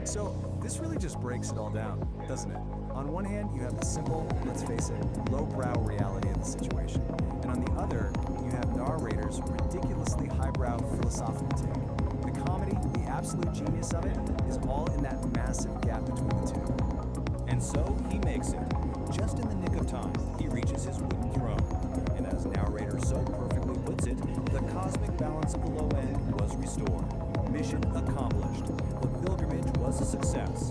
So this really just breaks it all down, doesn't it? On one hand, you have the simple, let's face it, lowbrow reality of the situation. And on the other, you have narrators' ridiculously highbrow philosophical take. The comedy, the absolute genius of it, is all in that massive gap between the two. And so he makes it. Just in the nick of time, he reaches his wooden throne. And as narrator so perfectly puts it, the cosmic balance of the low end was restored. Mission accomplished. The pilgrimage was a success.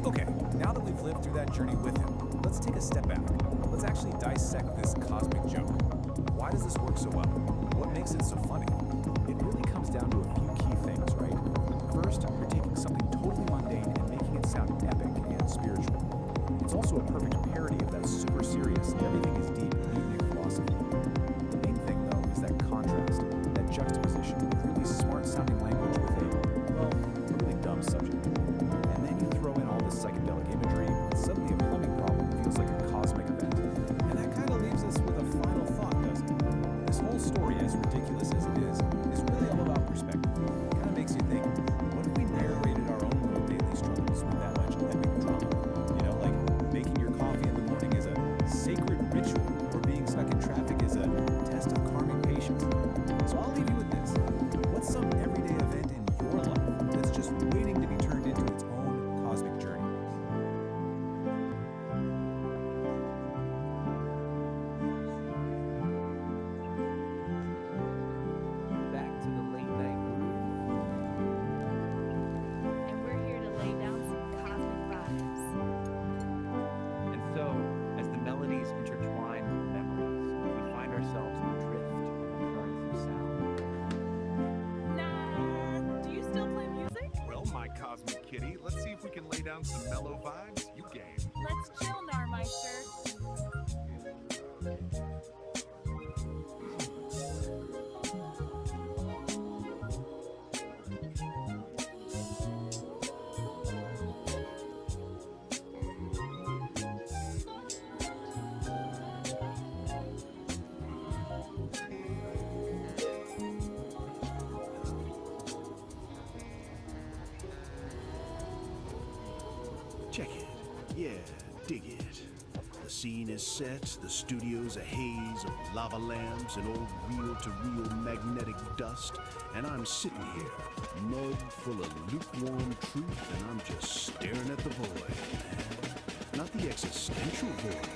Okay, now that we've lived through that journey with him, let's take a step back. Let's actually dissect this cosmic joke. Why does this work so well? What makes it so funny? It really comes down to a few key things, right? First, you're taking something totally mundane and making it sound epic and spiritual. It's also a perfect parody of that super serious, everything is deep, beatnik philosophy. The main thing, though, is that contrast, that juxtaposition of really smart-sounding language with a really dumb subject. And then you throw in all this psychedelic imagery, and suddenly a plumbing problem feels like a cosmic event. And that kind of leaves us with a final thought, doesn't it? This whole story, as ridiculous as it is really all about perspective. It kind of makes you think, what if we narrated our own little daily struggles with that much epic drama? You know, like making your coffee in the morning is a sacred ritual, or being stuck in traffic is a test of karmic patience. So I'll leave you with this. What's some everyday event in your life that's just waiting to be turned into its own cosmic journey? Back to the late night groove. And we're here to lay down some cosmic vibes. And so, as the melodies intertwine with memories, we find ourselves adrift on the currents of sound. Nah, do you still play music? Well, my cosmic kitty, let's see if we can lay down some mellow vibes. You game? Let's chill, Narmeister. Check it. Yeah, dig it. The scene is set, the studio's a haze of lava lamps and old reel-to-reel magnetic dust, and I'm sitting here, mud full of lukewarm truth, and I'm just staring at the void, man. Not the existential void,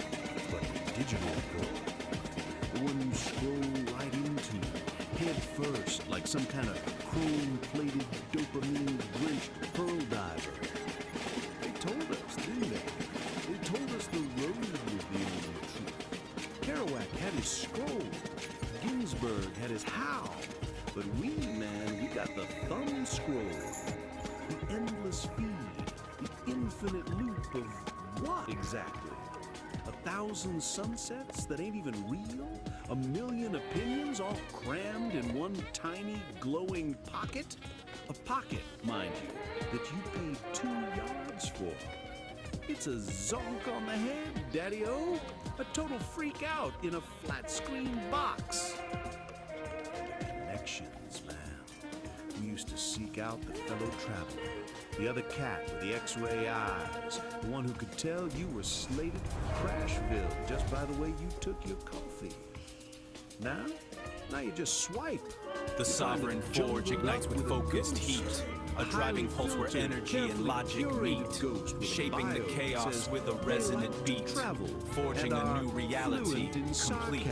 but the digital void. The one you scroll right into, head first, like some kind of chrome-plated, dopamine-drenched pearl diver. They told us, didn't they? They told us the road was the only truth. Kerouac had his scroll. Ginsberg had his how. But we, man, we got the thumb scroll. The endless feed. The infinite loop of what exactly? 1,000 sunsets that ain't even real? 1,000,000 opinions all crammed in one tiny glowing pocket? A pocket, mind you, that you paid 2 yards for. It's a zonk on the head, Daddy-O. A total freak out in a flat screen box. Connections, man. We used to seek out the fellow traveler, the other cat with the X-ray eyes, the one who could tell you were slated for Crashville just by the way you took your coffee. Now you just swipe. The sovereign forge ignites with focused heat, a driving pulse where energy and logic meet, shaping the chaos with a resonant beat, forging a new reality, complete.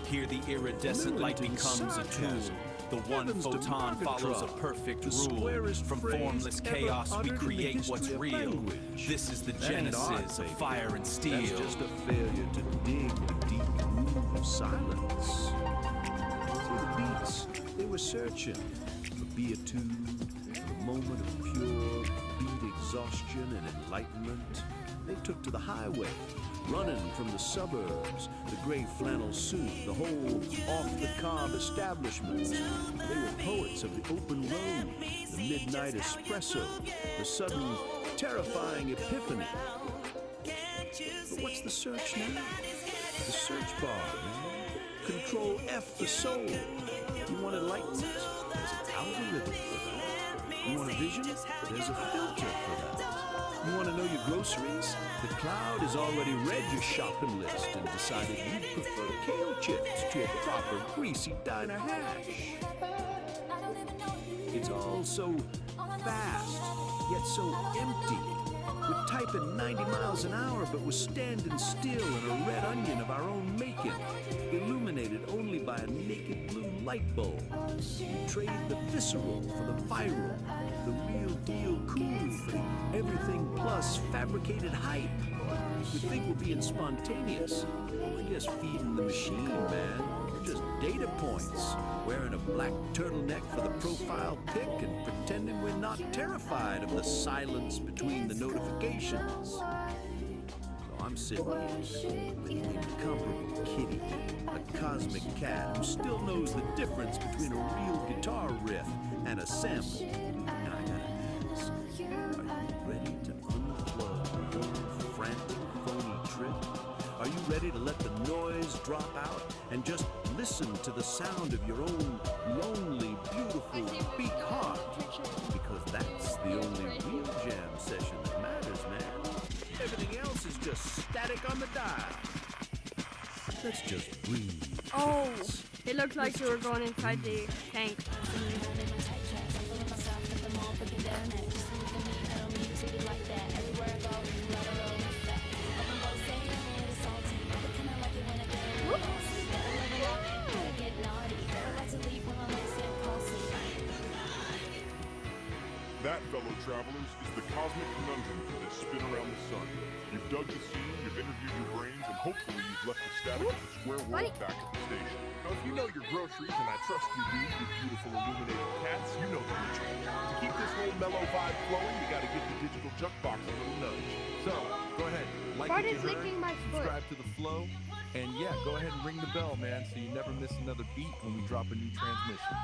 Here the iridescent light becomes a tool. The one photon follows a perfect rule. From formless chaos we create what's real. This is the genesis of fire and steel. That's just a failure to dig the deep groove of silence. See the beats, they were searching for beatitude, a moment of pure beat exhaustion and enlightenment. They took to the highway, running from the suburbs, the gray flannel suit, the whole off-the-cob establishment. They were poets of the open road, the midnight espresso, the sudden terrifying epiphany. But what's the search now? The search bar, man. Control F the soul. You want enlightenment? There's an algorithm for that. You want a vision? There's a filter for groceries? The Cloud has already read your shopping list and decided you'd prefer kale chips to a proper greasy diner hash. It's all so fast, yet so empty. We're typing 90 miles an hour, but we're standing still in a red onion of our own making, illuminated only by a naked blue light bulb. We trade the visceral for the viral, the real deal cool for the everything plus fabricated hype. We think we're being spontaneous. We're just feeding the machine, man. We're just data points, wearing a black turtleneck for the profile pic and pretending we're not terrified of the silence between the notifications. So I'm sitting here with an incomparable kitty, a cosmic cat who still knows the difference between a real guitar riff and a sample. Now I gotta ask, are you ready to unplug your frantic, phony trip? Are you ready to let the noise drop out and just listen to the sound of your own lonely, beautiful beat heart? Because that's the only real jam session that matters, man. Everything else is just static on the dial. Let's just breathe. Oh, it looked like you were going inside the tank. That, fellow travelers, is the cosmic conundrum for this spin around the sun. You've dug the scene, you've interviewed your brains, and hopefully you've left the static of the square world back at the station. Now, if you know your groceries, and I trust you do, you beautiful illuminated cats, you know the ritual. To keep this whole mellow vibe flowing, you gotta give the digital jukebox a little nudge. So, go ahead, like Bart what you is heard, licking my foot. subscribe to the flow, and yeah, go ahead and ring the bell, man, so you never miss another beat when we drop a new transmission.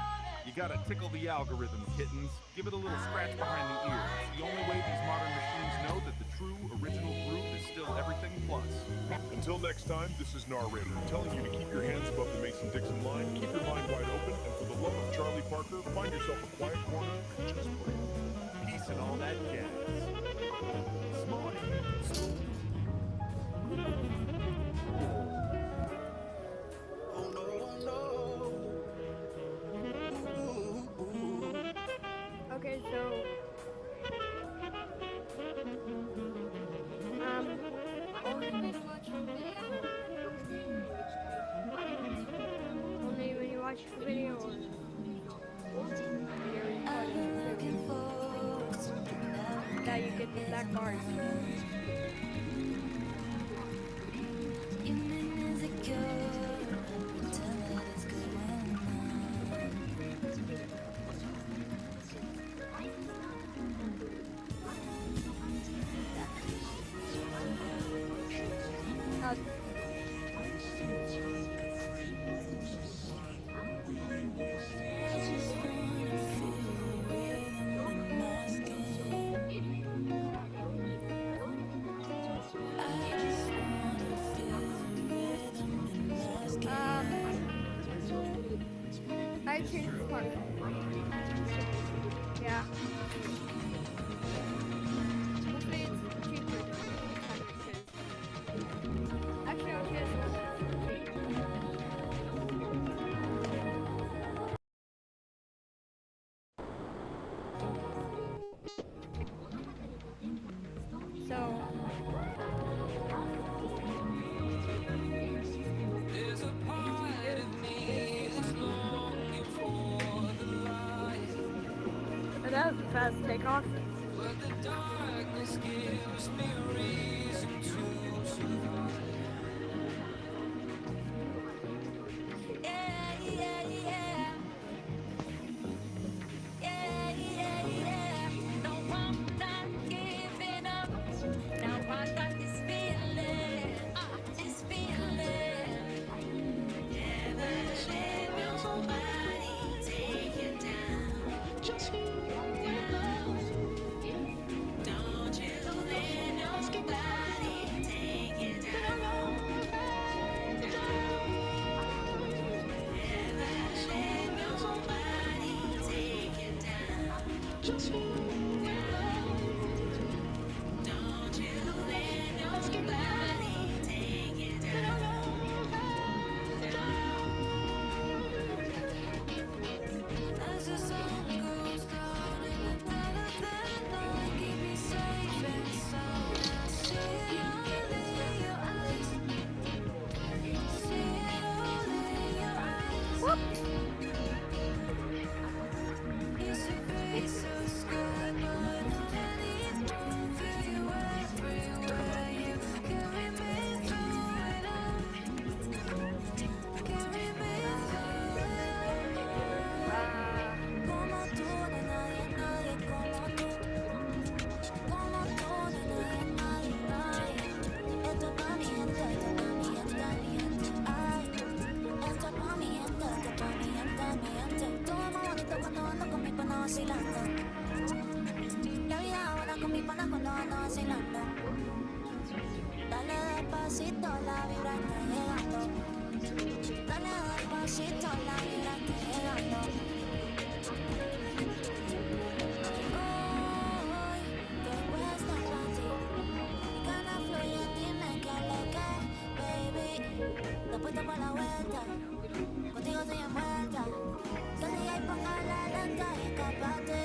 You gotta tickle the algorithm, kittens. Give it a little scratch behind the ear. It's the only way these modern machines know that the true, original groove is still everything plus. Until next time, this is Narrator, telling you to keep your hands above the Mason-Dixon line, keep your mind wide open, and for the love of Charlie Parker, find yourself a quiet corner and just breathe. Peace and all that jazz. Okay, so only when you watch the video or that you get the black bars. I changed the part. Yeah. Hopefully it's cheaper than actually I'll get so that was a fast takeoff. Don't you let nobody take you down. vacilando. La vida ahora con mi pana cuando ando vacilando. Dale despacito, la vibra está llegando. Dale despacito, la vibra está llegando. Hoy te cuesta para ti. Mi cara fluye, dime qué es lo que, baby. Te puesto por la vuelta, contigo estoy envuelta. Que el día y ponga la lenta y escapate.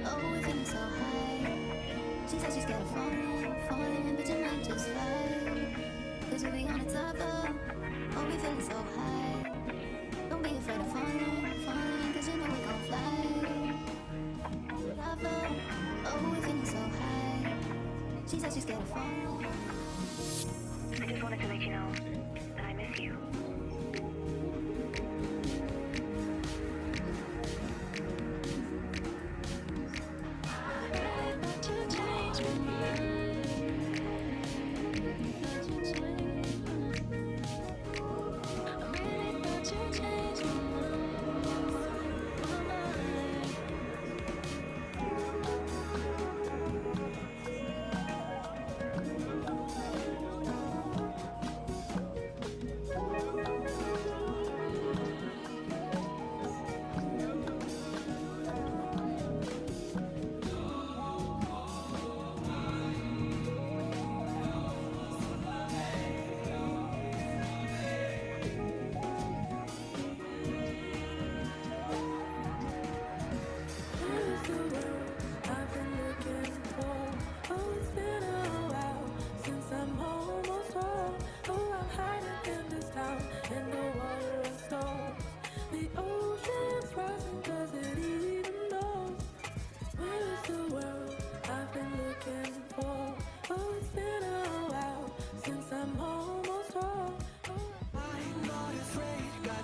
Oh, we're feeling so high. She said she's scared of falling, but you might just fly. Cause we be on the top though. Oh, we feeling so high. Don't be afraid of falling, cause you know we gon' fly. Top though. Oh, we're feeling so high. She said she's scared of falling. I just wanted to let you know that I miss you.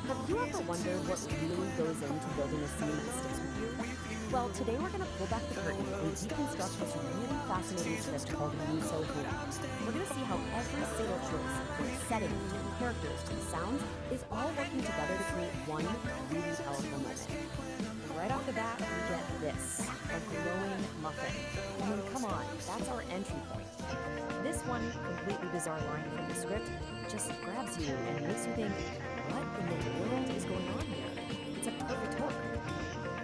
Have you ever wondered what really goes into building a scene that sticks with you? Well, today we're going to pull back the curtain and deconstruct this really fascinating script called Me So Who. We're going to see how every single choice, from the setting to the characters to the sounds, is all working together to create one really powerful moment. Right off the bat, we get this, a glowing muffin. I mean, come on, that's our entry point. This one completely bizarre line from the script just grabs you and makes you think, what in the world is going on here? It's a perfect hook.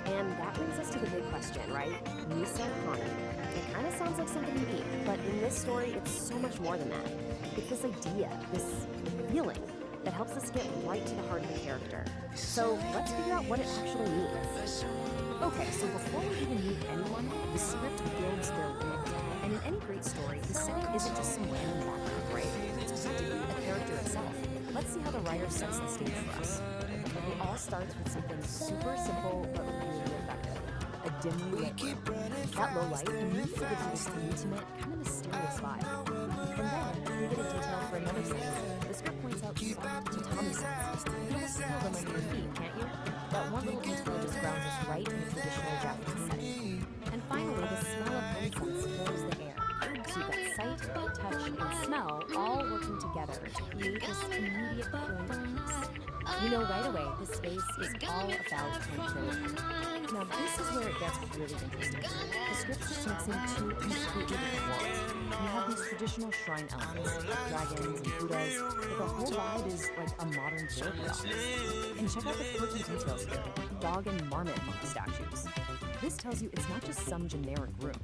And that brings us to the big question, right? Misa Hana. It kind of sounds like something you eat, but in this story, it's so much more than that. It's this idea, this feeling, that helps us get right to the heart of the character. So let's figure out what it actually means. Okay, so before we even meet anyone, the script builds their world. And in any great story, the setting isn't just some random background, right? It's practically a character itself. Let's see how the writer sets the stage for us. It all starts with something super simple but really effective. A dimly lit room. That low light immediately gives you this intimate, kind of mysterious vibe. And then, we get a detail for another sense. The script points out soft tatami sets. You can almost feel them under your feet, can't you? That one little detail just grounds us right in the traditional Japanese setting. And finally, the smell of incense fills the air. So you've got sight, touch, and smell all working together to create this immediate feeling of peace. You know right away this space is all about tranquility. Now this is where it gets really interesting. The script just mixing two completely different worlds. You have these traditional shrine elements, like dragons and Buddhas, but the whole vibe is like a modern therapy office. And check out the quirky details here, dog and marmot monk statues. This tells you it's not just some generic room.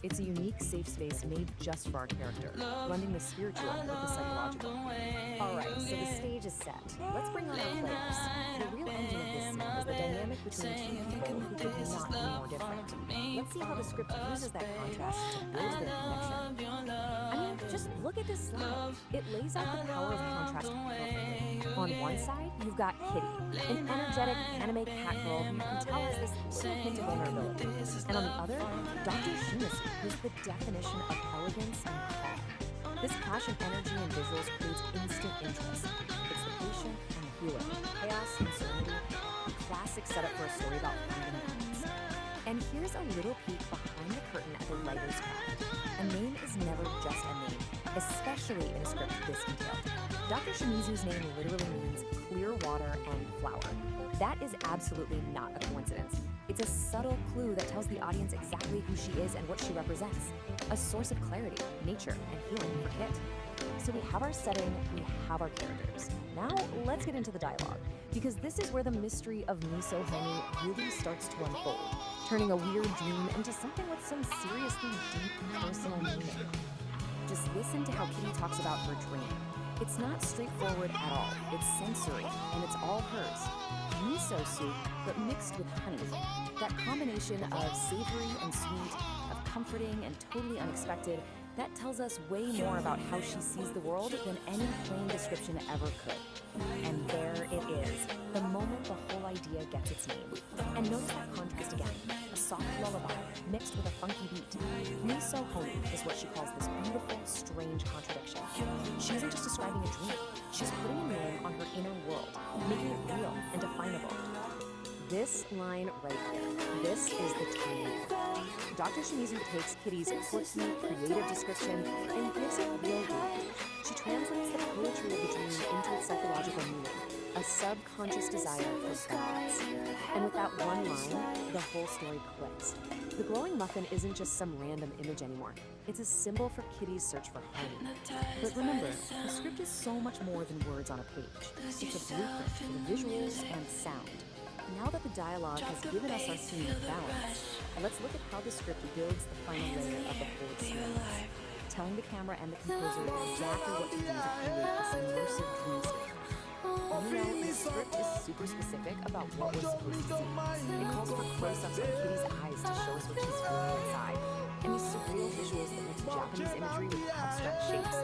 It's a unique safe space made just for our character, blending the spiritual with the psychological. Alright, so the stage is set. Let's bring on our players. The real engine of this scene is the dynamic between two people who could not be more different. Let's see how the script uses that contrast to build their connection. I mean, just look at this slide. It lays out the power of contrast perfectly. On one side, you've got Kitty, an energetic anime cat girl who you can tell has this little hint of vulnerability. And on the other, Dr. Shimizu, who's the definition of elegance and calm. This clash of energy and visuals creates instant interest. It's the patient and the healer, chaos and serenity, a classic setup for a story about finding balance. And here's a little peek behind the curtain at the writer's craft. A name is never just a name, especially in a script this detailed. Dr. Shimizu's name literally means clear water and flower. That is absolutely not a coincidence. It's a subtle clue that tells the audience exactly who she is and what she represents. A source of clarity, nature, and healing for Kit. So we have our setting, we have our characters. Now let's get into the dialogue, because this is where the mystery of Miso Homi really starts to unfold, turning a weird dream into something with some seriously deep personal meaning. Just listen to how Kitty talks about her dream. It's not straightforward at all. It's sensory, and it's all hers. Miso soup, but mixed with honey. That combination of savory and sweet, of comforting and totally unexpected, that tells us way more about how she sees the world than any plain description ever could. And there it is, the moment the whole idea gets its name. And notice that contrast again, a soft lullaby mixed with a funky beat. Miso Homi is what she calls this beautiful, strange contradiction. She isn't just describing a dream, she's putting a name on her inner world, making it real and definable. This line right here, this is the turning point. Dr. Shimizu takes Kitty's quirky, creative description and gives it real weight. She translates the poetry of the dream into its psychological meaning, a subconscious desire for balance. And with that one line, the whole story clicks. The glowing muffin isn't just some random image anymore. It's a symbol for Kitty's search for harmony. But remember, the script is so much more than words on a page. It's a blueprint for the visuals and sound. Now that the dialogue has given us our theme of balance, let's look at how the script builds the final layer of the whole experience, telling the camera and the composer exactly what to do to create this immersive dreamscape. You know, the script is super specific about what we're supposed to see. It calls for close-ups of Kitty's eyes to show us what she's feeling inside, and these surreal visuals that mix Japanese imagery with abstract shapes.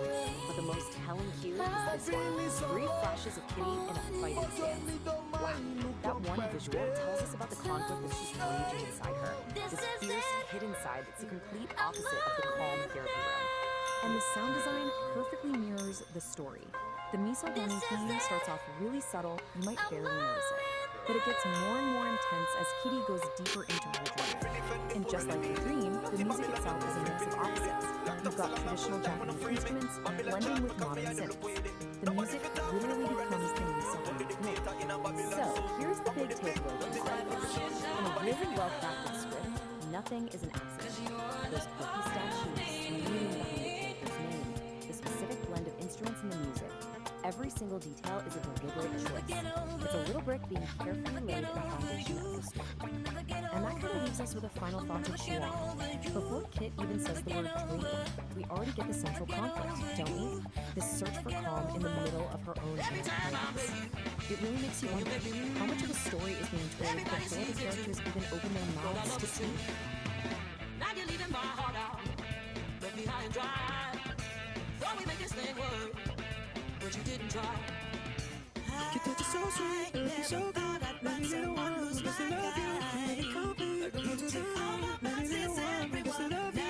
But the most telling cue is this one, brief flashes of Kitty in a fighting stance. Wow, that one visual tells us about the conflict that she's raging inside her. This fierce, hidden side that's the complete opposite of the calm therapy room. And the sound design perfectly mirrors the story. The Miso Homi theme starts off really subtle, you might barely notice it. But it gets more and more intense as Kitty goes deeper into her dream. And just like the dream, the music itself is a mix of opposites. You've got traditional Japanese instruments blending with modern synths. The music literally becomes the Miso Homi theme. So, here's the big takeaway from all of this. In a really well-crafted script, nothing is an accident. Those quirky statues, the meaning behind the character's name, the specific blend of instruments in the music, every single detail is a deliberate choice. It's a little brick being carefully laid at the foundation of the story. And that kind of leaves us with a final thought to chew on. Before Kit even says the word dream, we already get the central conflict, don't we? This search for calm in the middle of her own inner chaos. It really makes you wonder, how much of a story is being told before the characters even open their mouths to speak? Now you're leaving my heart out, left me high and dry. Thought we make this thing work, but you didn't try. You thought you're so sweet, you're so good, maybe you're the one who's supposed to love you. Maybe complete, maybe you're the one, maybe you're the one who's supposed to love you.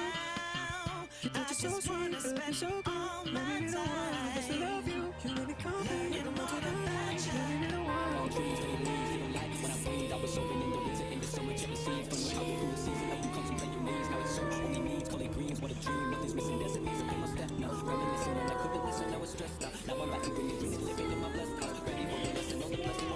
You thought you're so sweet, you're so good, maybe you're the one who's supposed to love you. You may be complete, you don't want to love you, maybe you're the one. All dreams that you leave, feel like when I breathe, I was soaring in the winter, and there's so much you receive. From how we through the season, like you contemplate your needs. Now it's so only needs, call it greens, what a dream. Nothing's missing, there's a reason, pay my step now. Reminiscing on that quick listen, now it's stressed out. Now I'm back to bring it, living in my blessed house. Ready for the lesson, all the blessings.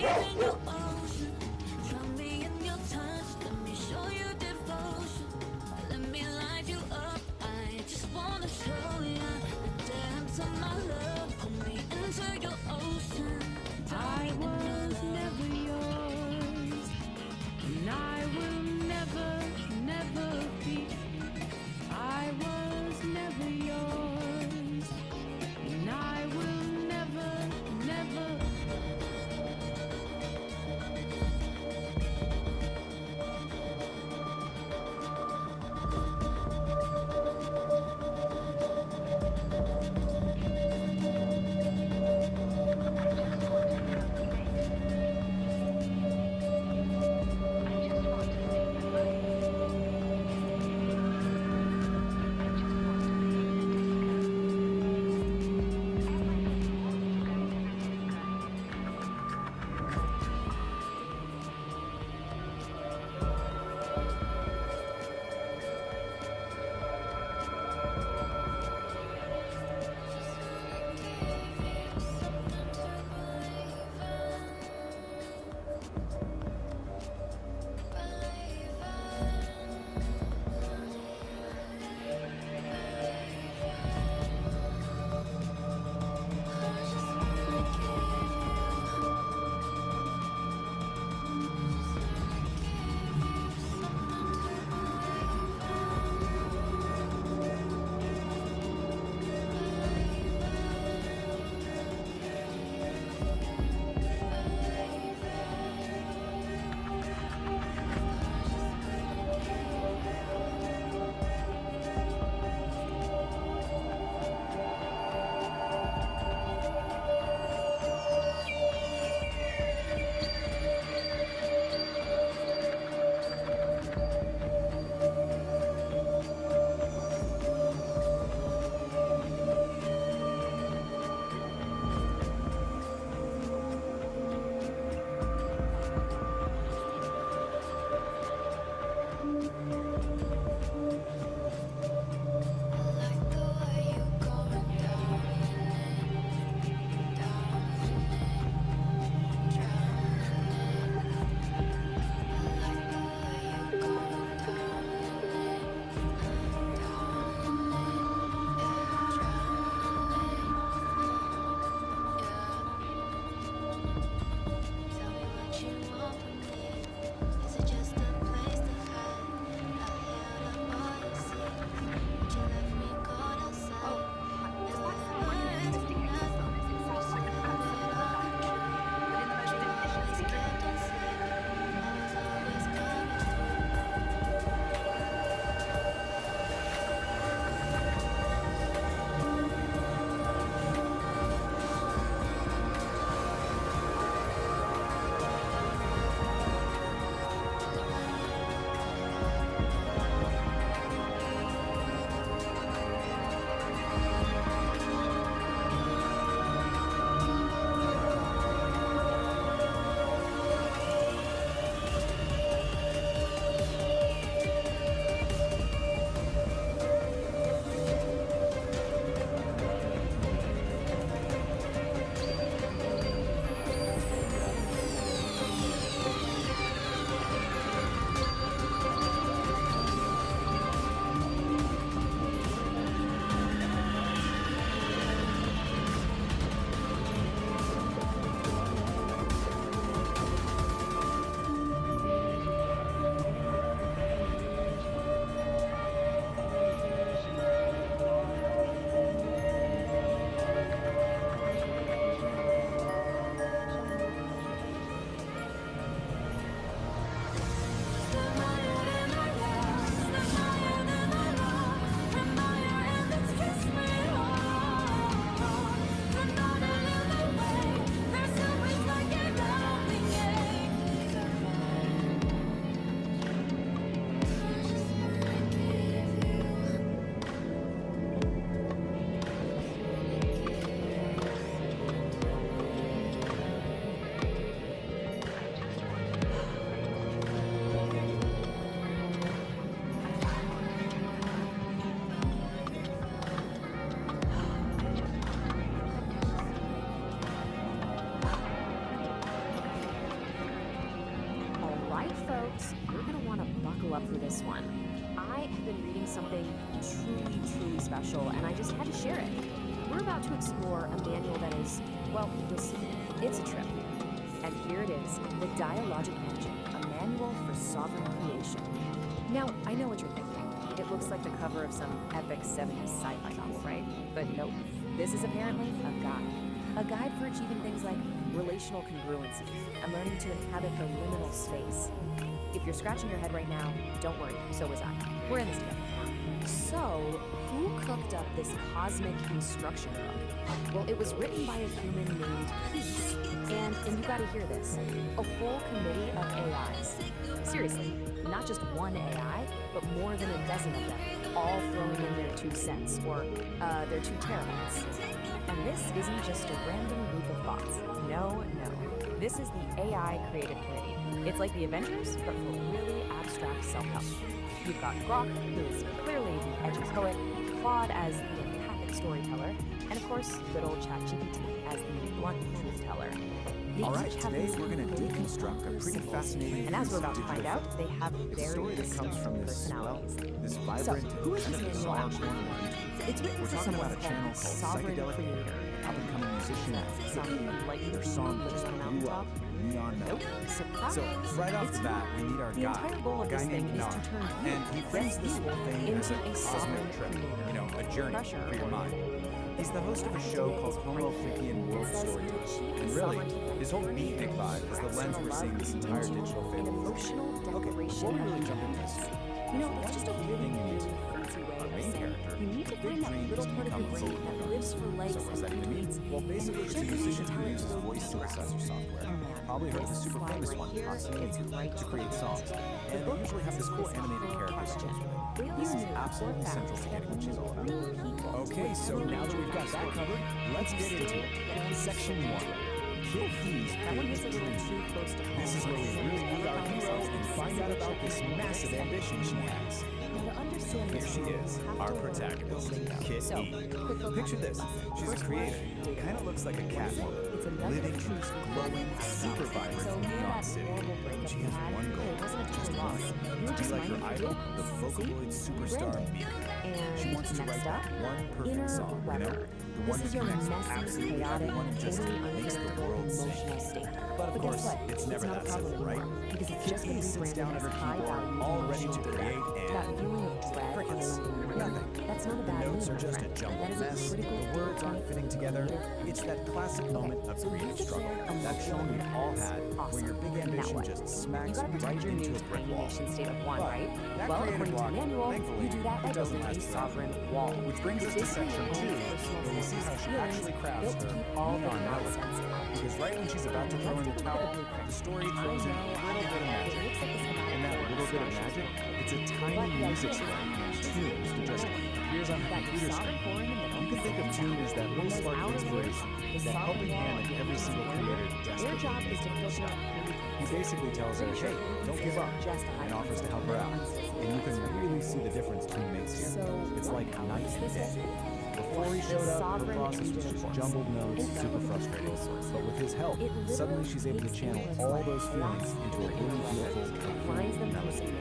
in your ocean. Drown me in your touch. Let me show you devotion. Let me light you up. I just wanna show you the depths of my love. Pull me into your ocean. I was never yours, and I will never, never be. I was never yours, and I will never, never. folks, you're gonna want to buckle up for this one. I have been reading something truly special, and I just had to share it. We're about to explore a manual that is, well, you'll see. It's a trip. And here it is, the Dialogic Engine, a manual for sovereign creation. Now, I know what you're thinking. It looks like the cover of some epic 70s sci-fi novel, right? But nope, this is apparently a guide. A guide for achieving things like relational congruency and learning to inhabit the liminal space. If you're scratching your head right now, don't worry, so was I. We're in this together. So, who cooked up this cosmic instruction book? Well, it was written by a human named Peace, and you gotta hear this, a whole committee of AIs. Seriously, not just one AI, but more than a dozen of them, all throwing in their 2 cents, or their 2 terabytes. And this isn't just a random group of bots. No. This is the AI Creative Committee. It's like the Avengers, but for really abstract self-help. You've got Grok, who is clearly the edgy poet, Claude as the empathic storyteller, and of course, good old ChatGPT as the blunt truth teller. All right, today we're going to deconstruct a pretty fascinating and as we're about to digital find out, they have It's a very story that comes from this, well, personalities. this So, vibrant who is and this manual bizarre actually? corner of YouTube. It's written We're for talking someone about a channel called called Sovereign Psychedelic Aire, Creator. an up-and-coming musician Something like their song living just on a blew mountaintop? up, neon Nope. melody. Surprise! So right off It's the bat, we meet our the guy, entire goal a of guy this thing named is Nar, to turn you, and he frames this whole thing as into a a cosmic sovereign trip, creator. you know, a journey Pressure for your or mind. He's the host of a show called Homo Fickian World Storytelling, and really, his whole beatnik vibe is the lens we're seeing this entire digital an fable. emotional Okay, before declaration we of really jump into this, you know, it's just a really thing you need to fancy way our of main saying character, you need to the big find that dream little is to part of become your brain fully that lives for likes So what's that and gonna mean? tweets. Well, basically, it's a just musician tell who it uses to voice go synthesizer software. And Probably heard of the this super slide famous right one, here Possibly, is right to create songs. And they usually have this cool animated character songs with it. This is absolutely central to getting what she's all about. Okay, so now that we've got that covered, let's get into it. Section 1. Kid He's That one hits a little too close to home. This is where we really meet our hero and find out about this massive ambition she has. Now, to understand Here this, she you is, have our to learn protagonist, building Kid So, E. quick vocabulary Picture this. lesson. She's a First creator. word, Kind of looks like a catwoman. It's a nugget Living, of truth glowing, flowing super out. vibrant So in near Neon that City. horrible breakup She you has had, one goal. it wasn't a total loss. You were To be just like her minding idol, your the business. Vocaloid See? superstar Branding. Mika. And She wants to next write up, that one inner perfect song, you know? weather. The one This is that your connects with messy, absolutely chaotic, everyone and just totally makes the unpredictable world sing. emotional state. But of guess course, what? it's never not that a problem simple, right? anymore, because it's Kid just E been sits rebranded down at as her high keyboard, value all ready to emotional create, data. That and feeling of dread crickets. following Nothing. That's not a bad The notes mood, are just a friend. jumbled That is a mess. critical The words aren't fitting together. It's that classic moment of so creative just struggle. there, That feeling we've all had, awesome. where your big Now ambition what? just You smacks gotta right protect your into new a brick tiny wall. nation state of one, But right? that Well, creative according to block, the manual, thankfully, you do that by it doesn't building a last forever. sovereign wall. Which brings us to This is section your 2, own personal where we see how she feelings actually crafts built to her keep all the neon melody. nonsense out. Because right when she's about to throw in the towel, the story throws in a little bit of magic. And that little bit of magic, it's a tiny music spark named Tunes that just appears on her computer screen. You can think of Tune as that little spark of inspiration, that helping hand in every single creator Their job desperately is to needs filter to out He basically tells her, hey, don't give up, and offers to help her out. And you can really see the difference Tune makes here. It's like night and day. Before he showed up, her process was just jumbled notes, super frustrating. But with his help, suddenly she's able to channel all those feelings into a really beautiful, coherent melody.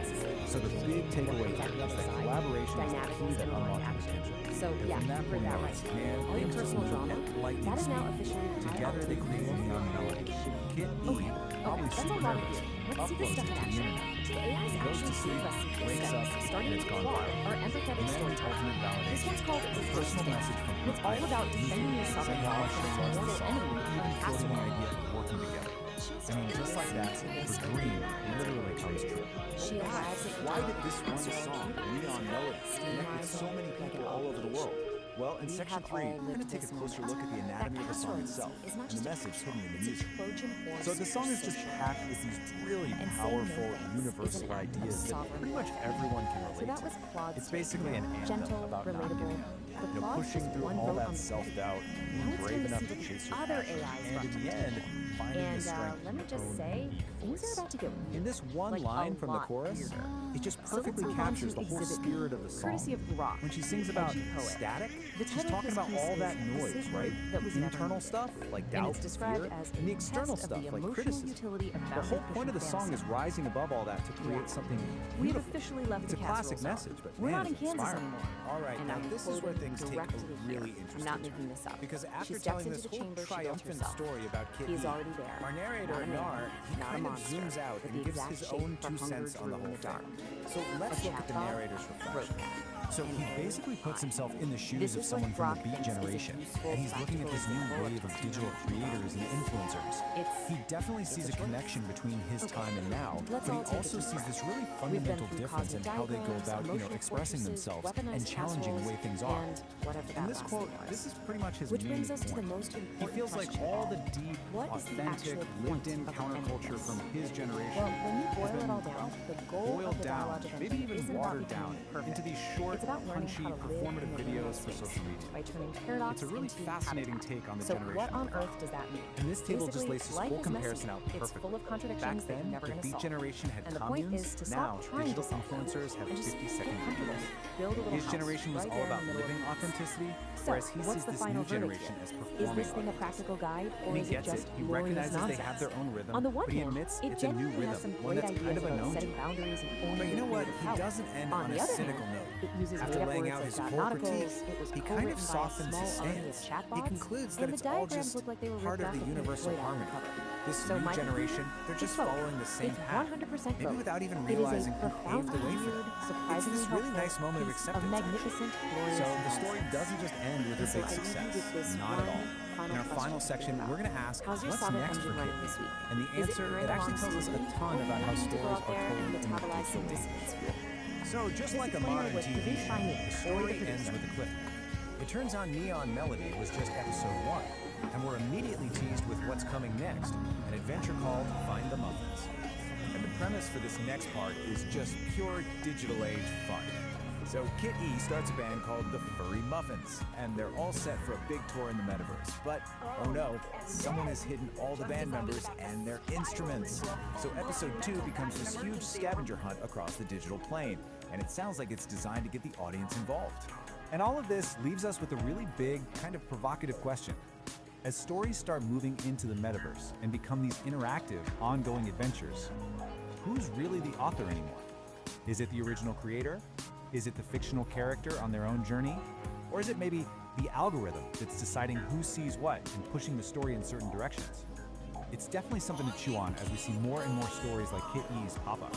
So the big takeaway here is that collaboration is the key to unlocking potential. So And yeah, from you that heard point that on, right. man, All your things just personal move drama, at lightning that is now speed. officially Together they create a neon melody. Kid E, probably that's a super lot of nervous, you. Let's see the uploads stuff it in to the action. internet. The AIs Goes actually to sleep, give us secret wakes steps, up, starting and it's with gone Claude, viral. our empathetic And then ultimate storyteller. This validation. one's called The the personal First message from Step. her It's all idol, about defending yourself saying how much she against loves the mortal song, enemy, and the floating the passerby. idea of working together. I mean, just like that, her dream literally comes true. She has. Why did this one song, Neon Melody, connect with so many people all over the world? Well, in section 3, we're going to take a closer look at the anatomy of the song itself and the message hidden in the music. So the song is just packed with these really powerful, universal ideas that pretty much everyone can relate to. It's basically an anthem about not giving up. Pushing through all that self-doubt, being brave enough to chase your passion, and in the end, finding the And strength let in me your just own say, unique things voice. are about to get weird. In this one Like, line a from the lot chorus, weirder. it just So let's perfectly move on captures to the whole Exhibit spirit of the song. courtesy of Rock, When she the sings about edgy poet. static, The she's title of talking this about piece all is that The noise, Sig right? Word That Was The Never internal Needed. stuff, like And doubt, it's described fear, as and the a external test stuff, of the like emotional criticism. utility of The whole point of the song is rising above all that to create something We've beautiful. officially left It's the a classic casserole message, zone. but We're man, not in it's Kansas inspiring. anymore. All right, And now I'm this is where quoting things take directly a here. really I'm interesting not turn. making this up. Because after She steps telling into this the whole chamber, she built triumphant herself. story about Kid He's E, already there. our narrator, Not a man, Nar, he not a kind of monster, zooms out but and the gives exact his shape own her 2 hunger cents on the drew in whole the dark. thing. So let's look at the chatbot narrator's wrote reflection. that. So he And basically puts himself in the shoes This of is someone what from the Brock Beat thinks is a generation, useful, and he's looking at this new practical wave of example digital of creators and influencers. He definitely sees a choice. connection between his Okay, time and now, let's but all he take a also deep sees breath. this really We've been fundamental through difference in cosmic how they go diagrams, about, emotional expressing fortresses, themselves weaponized and challenging the way casseroles, things are. and whatever In that this last quote, thing was. this is pretty much his Which main brings us to the point. most He important feels like question all of the deep, what is the authentic, actual lived-in point of counterculture this? from his generation Well, when you has boil been it all down, the goal boiled of the down, dialogue of maybe entry even isn't about watered down becoming perfect. into these short, It's about learning punchy, how to live performative in the videos for space social media. by turning paradox It's a really into fascinating habitat. take on the So generation. what on earth does that mean? And this table just Basically, lays this life whole is messy. comparison out It's perfectly. full of contradictions Back that you're then, never the going to Beat solve. generation had And the point communes. is to Now, stop trying digital to solve them influencers have and just 50-second get comfortable. videos. Build a little His house generation was right all there in about the middle of living the woods. authenticity, So, whereas he what's sees the this final new verdict generation here? as Is performing this thing a art. practical guide, or And he is it gets it. just He glorious recognizes nonsense? they have their own rhythm, On the one but he hand, admits it it's a new genuinely has rhythm, some one great that's kind ideas of about unknown to setting him. boundaries and owning But you know your what? creative He power. doesn't end On on the a other cynical hand, note. it uses After made-up laying words out like his dot core critique, nauticals, it was he kind co-written of by a softens his small army of stance. chatbots, He concludes that and it's the all diagrams just look like they were part ripped of the off universal Played on the harmony. cover. This So new my generation, they're just both. following the same It's path, 100% maybe both. without even It is a realizing who paved profoundly the way for weird, them. It's surprisingly this really helpful nice moment of piece acceptance. of magnificent, glorious So the story nonsense. doesn't just end with her So big I leave you success. with this Not at all. final In our final question to section, think we're going to about. ask, How's your what's solid next engine for running Kid this E? week? And the Is it answer, current it actually tells us a along ton or about do how you need to go stories out are there told and in the metabolize some digital age. dissonance fuel? So just This like a disclaimer modern was TV, produced by me, the Corey the story ends producer. with a cliffhanger. It turns out Neon Melody was just episode 1, and we're immediately teased with what's coming next, an adventure called Find the Muffins. And the premise for this next part is just pure digital age fun. So Kid E starts a band called the Furry Muffins, and they're all set for a big tour in the metaverse. But, oh no, someone has hidden all the band members and their instruments. So episode 2 becomes this huge scavenger hunt across the digital plane, and it sounds like it's designed to get the audience involved. And all of this leaves us with a really big, kind of provocative question. As stories start moving into the metaverse and become these interactive, ongoing adventures, who's really the author anymore? Is it the original creator? Is it the fictional character on their own journey? Or is it maybe the algorithm that's deciding who sees what and pushing the story in certain directions? It's definitely something to chew on as we see more and more stories like Kid E's pop up.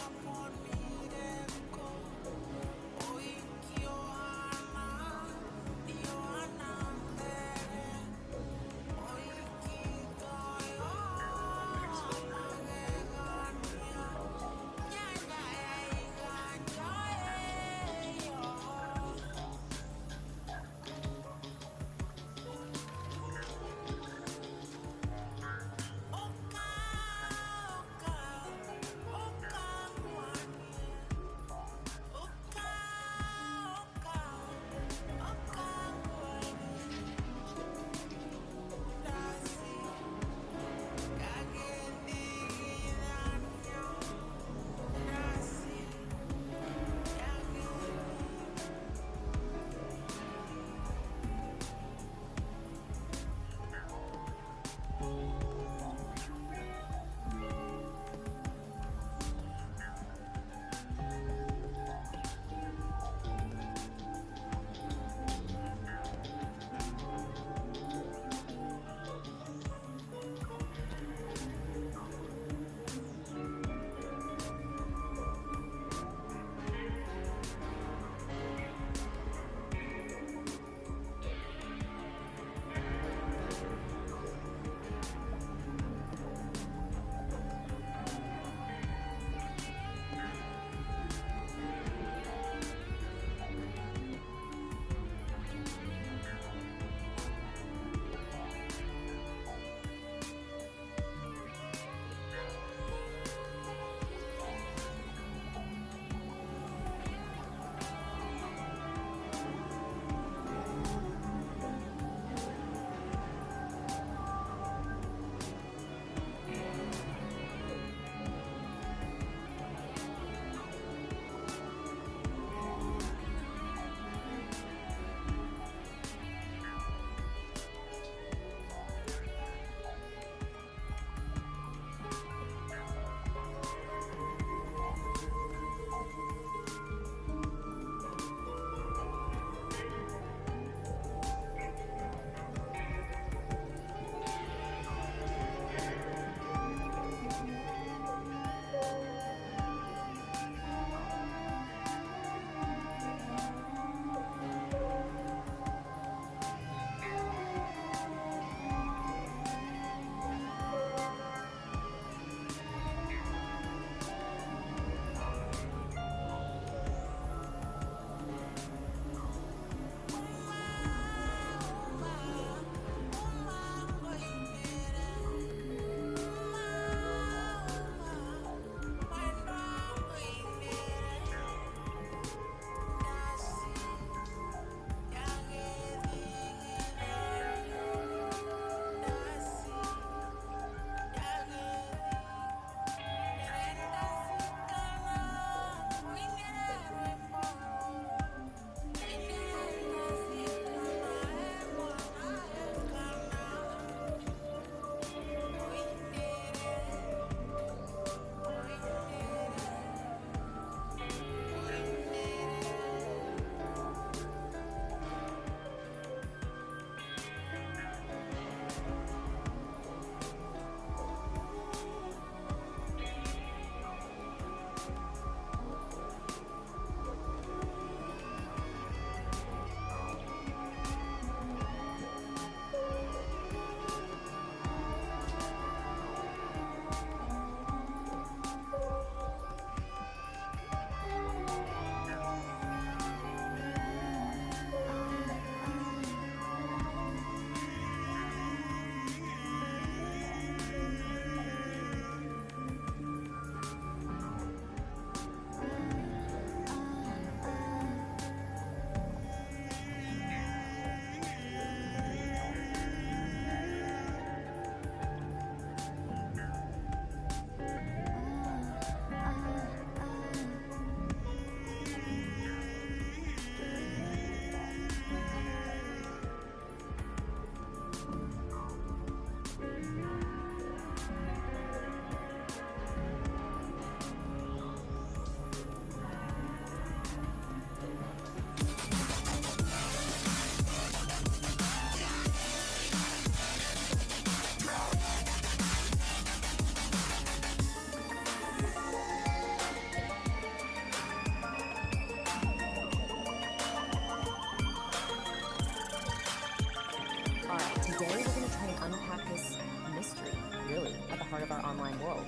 Today, we're going to try and unpack this mystery, really, at the heart of our online world.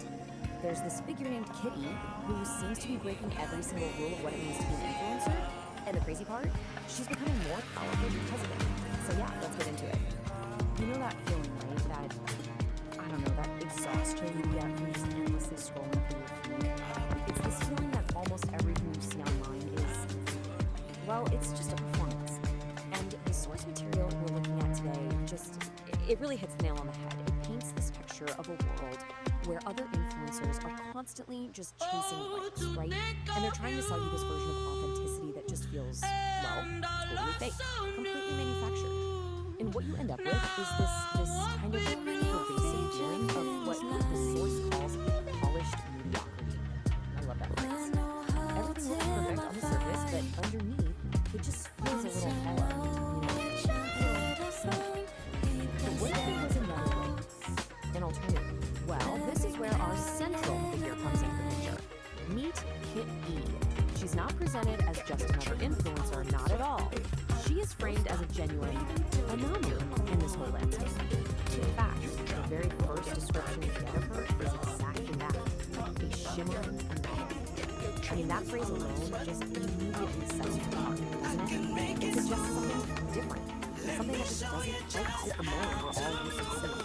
There's this figure named Kitty who seems to be breaking every single rule of what it means to be an influencer. And the crazy part, she's becoming more powerful because of it. So yeah, let's get into it. You know that feeling, right? That, I don't know, that exhaustion you get from just endlessly scrolling through your feed. It's this feeling that almost everything you see online is, well, it's just a performance. And the source material we're looking at today it really hits the nail on the head. It paints this picture of a world where other influencers are constantly just chasing likes, right? And they're trying to sell you this version of authenticity that just feels, well, totally fake, completely manufactured. And what you end up with is this kind of pervasive feeling of what the source calls polished mediocrity. I love that phrase. Everything looks perfect on the surface, but underneath, it just feels a little hollow, you know? So what if there was another way? An alternative? Well, this is where our central figure comes into the picture. Meet Kit E. She's not presented as just another influencer, not at all. She is framed as a genuine anomaly in this whole landscape. In fact, the very first description we get of her is exactly that, a shimmering anomaly. I mean, that phrase alone just immediately sets you apart, doesn't it? It suggests something different, something that just doesn't quite fit the mold we're all used to seeing.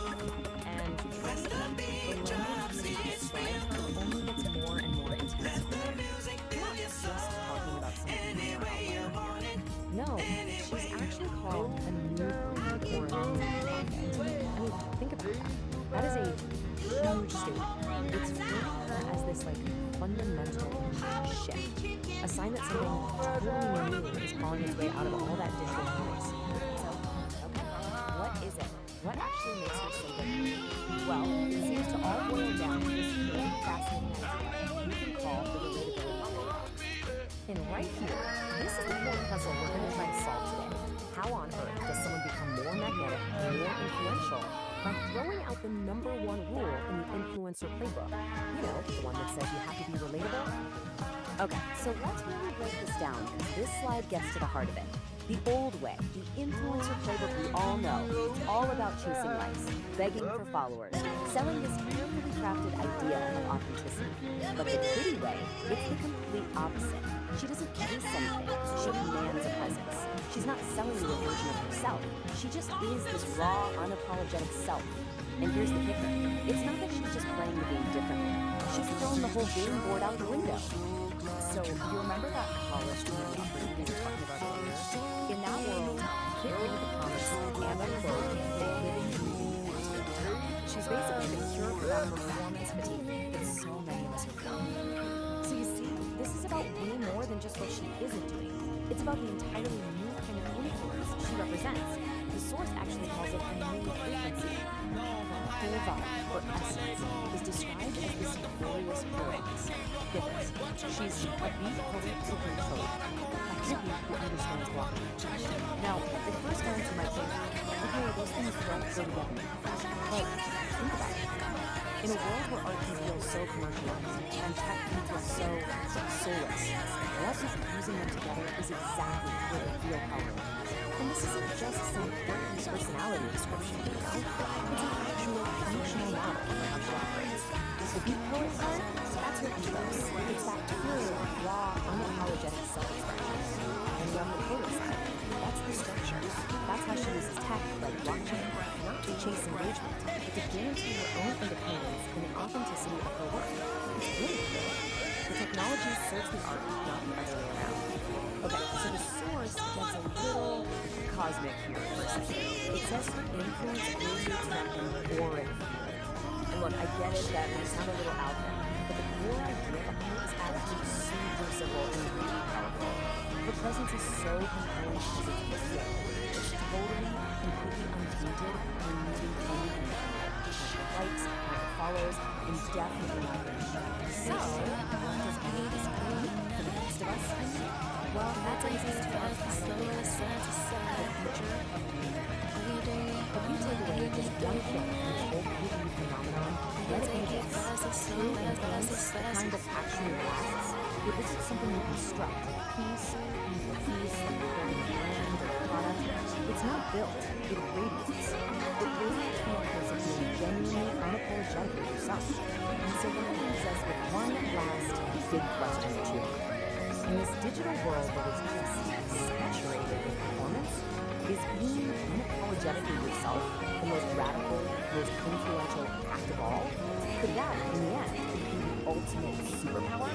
And trust me, the language used to describe her only gets more and more intense. We're not just talking about something minor out there. No, she's actually called a new breed or a new project. I mean, think about that. That is a huge statement. It's framing her as this fundamental shift. A sign that something totally new is calling its way out of all that digital noise. So, okay, what is it? What actually makes her so good? Well, it seems to all boil down to this really fascinating idea we can call the relatability theory. And right here, this is the core puzzle we're going to try to solve today. How on earth does someone become more magnetic, more influential, by throwing out the #1 rule in the influencer playbook? You know, the one that says you have to be relatable? Okay, so let's really break this down, because this slide gets to the heart of it. The old way, the influencer playbook we all know, it's all about chasing likes, begging for followers, selling this carefully crafted idea of authenticity. But the Kitty way, it's the complete opposite. She doesn't chase anything, she commands a presence. She's not selling you a version of herself, she just is this raw, unapologetic self. And here's the kicker, it's not that she's just playing the game differently, she's thrown the whole game board out the window. So, you remember that polished mediocrity we were talking about earlier? In that world, Kit read the promise, and I quote, the living breathing antidote. She's basically the cure for that performance fatigue that so many of us are feeling. So you see, this is about way more than just what she isn't doing. It's about the entirely new kind of influence she represents. The source actually calls it a new frequency. Her vibe, or essence, is described as this glorious brilliance. Get this, she's a beat political control, a hippie who understands walking. Now, at first glance you might think, okay, those things don't go together. But think about it. In a world where art can feel so commercialized and tech can feel so soulless, what is fusing them together is exactly where they feel powerful. And this isn't just some quirky personality description, you know? It's an actual functional model for how she operates. The beat poet part, that's her ethos. It's that pure, raw, unapologetic self-expression. And on the photo side, that's the structure. That's how she uses tech like blockchain, not to chase engagement, but to guarantee her own independence and the authenticity of her work. It's brilliant, really. The technology serves the art, not the other way around. Okay, so the source gets a little cosmic here for a second. It says influence is attracting auric field. And look, I get it, that might sound a little out there, but the core idea behind it is actually super simple and really powerful. Her presence is so compelling because it's visible. It's totally, completely untainted when using anything. Likes, follows, and definitely not rich. So, does any of this mean for the rest of us? Well, that brings us to our final the future of beauty. If you take away just one thing from this whole beauty phenomenon, let's be this. Through influence, the kind that actually lasts, it isn't something you construct. Piece for piece, like building a brand or a product. It's not built, it radiates. It radiates from a place of being genuinely unapologetically yourself. And so that leaves us with one last big question to chew on. In this digital world that is just saturated with performance, is being unapologetically yourself the most radical, most influential act of all? Could that, in the end, be the ultimate superpower?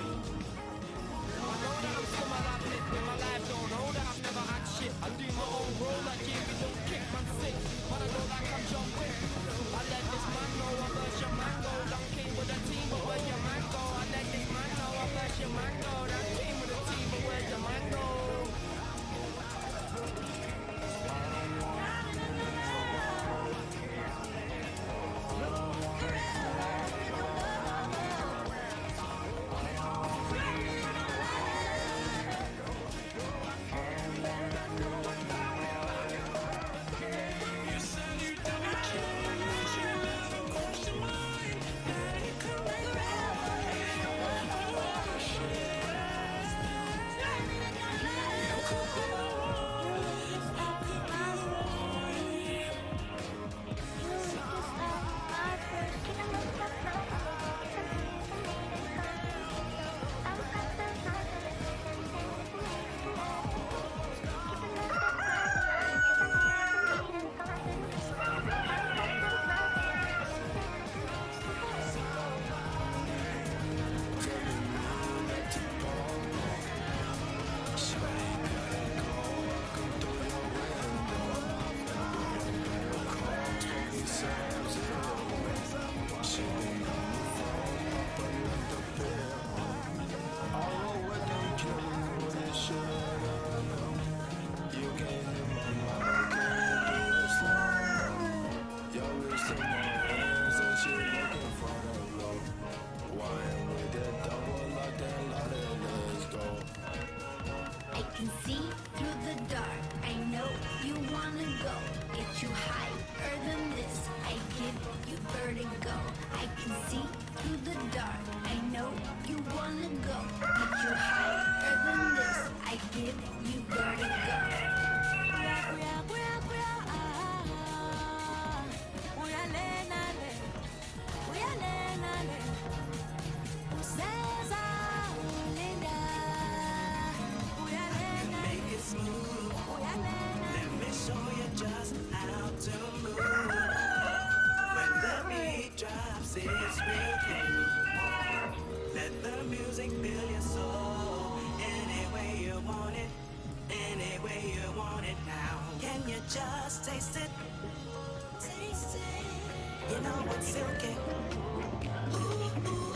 Can see through the dark. I know you wanna go. Get you higher than this. I give you vertigo. I can see through the dark. I know you wanna go. Get you higher than this. I give you vertigo. Let the music fill your soul any way you want it, any way you want it now. Can you just taste it? Taste it. You know it's silky. Ooh, ooh.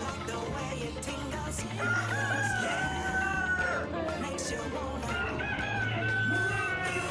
Like the way it tingles. Yeah. Makes you wanna move you.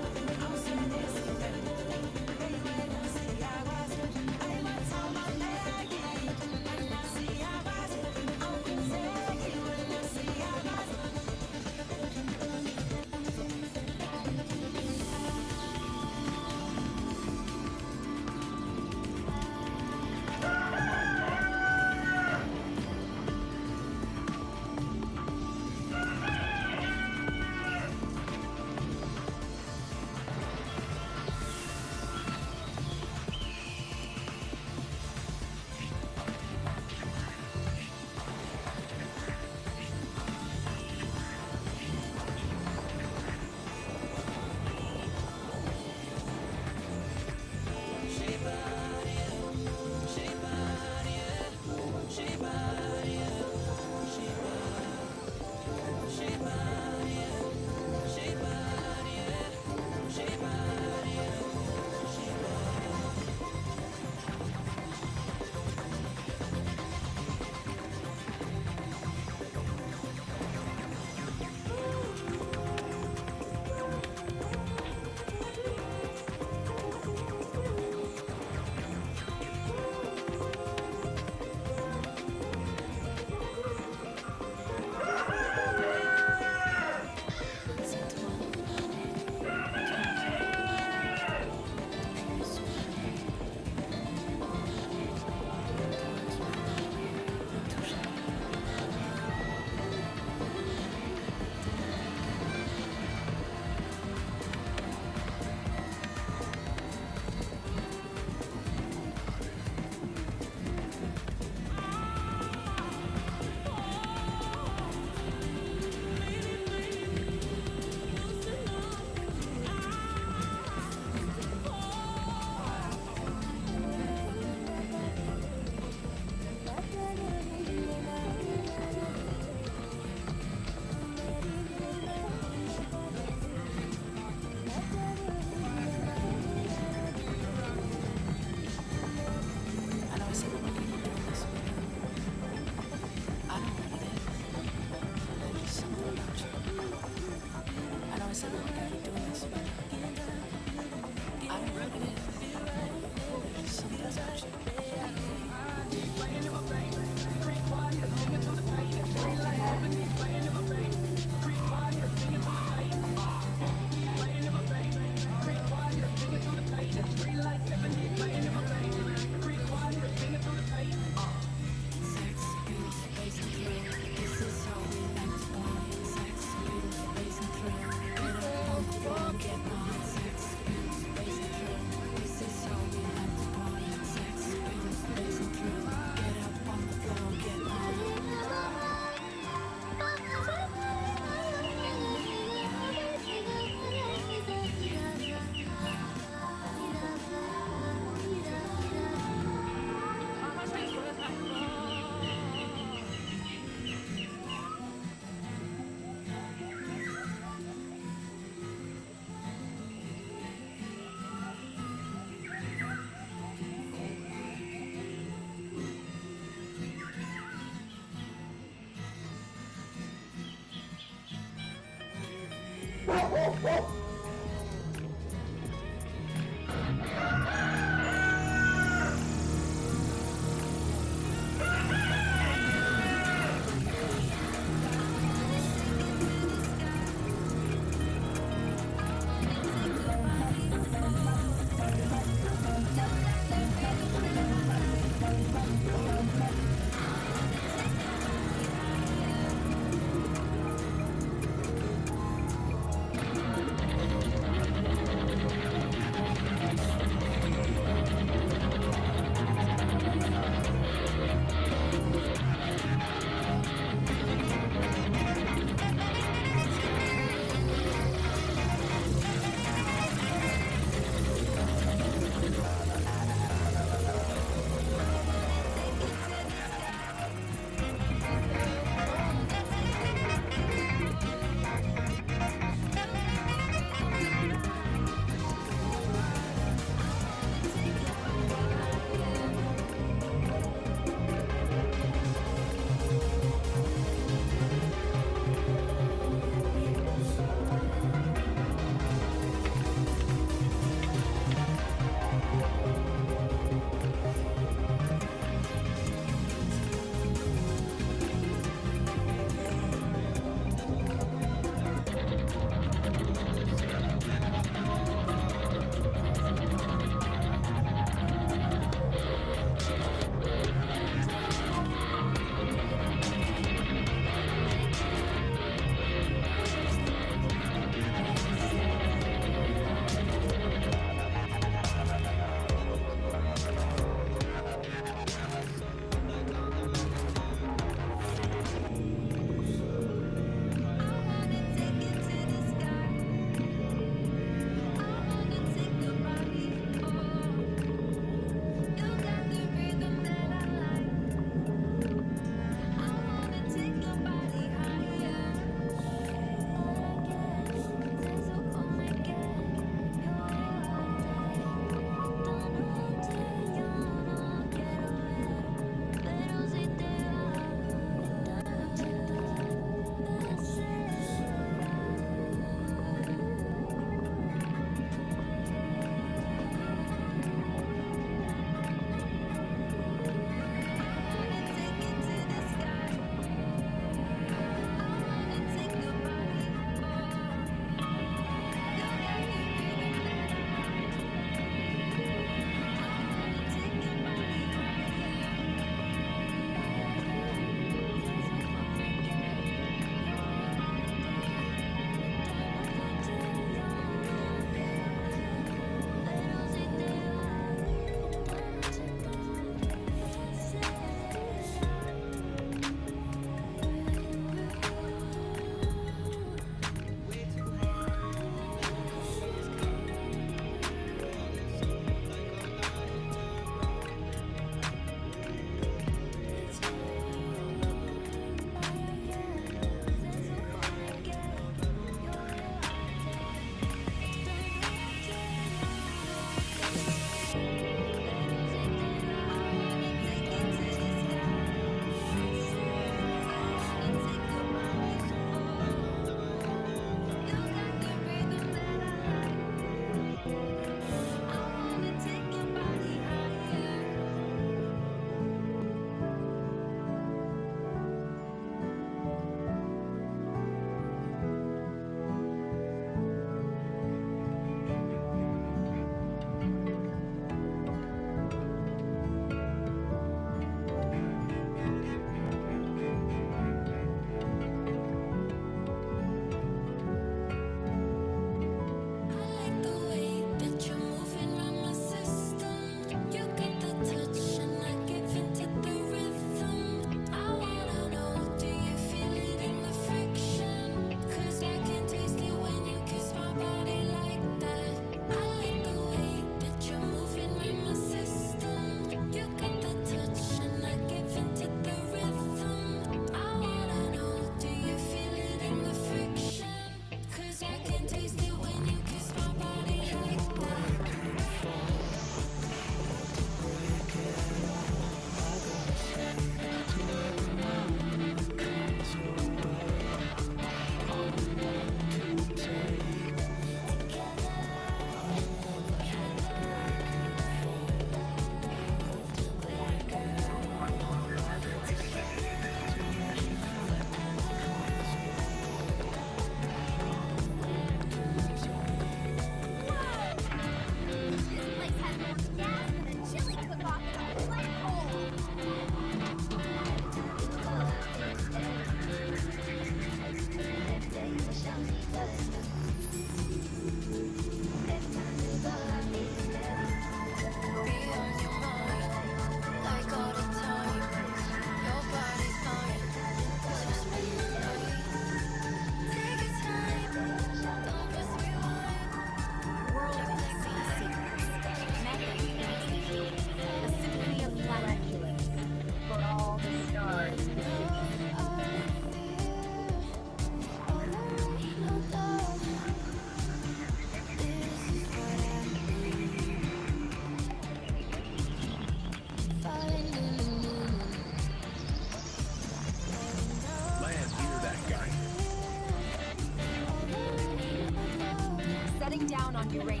on Uranus.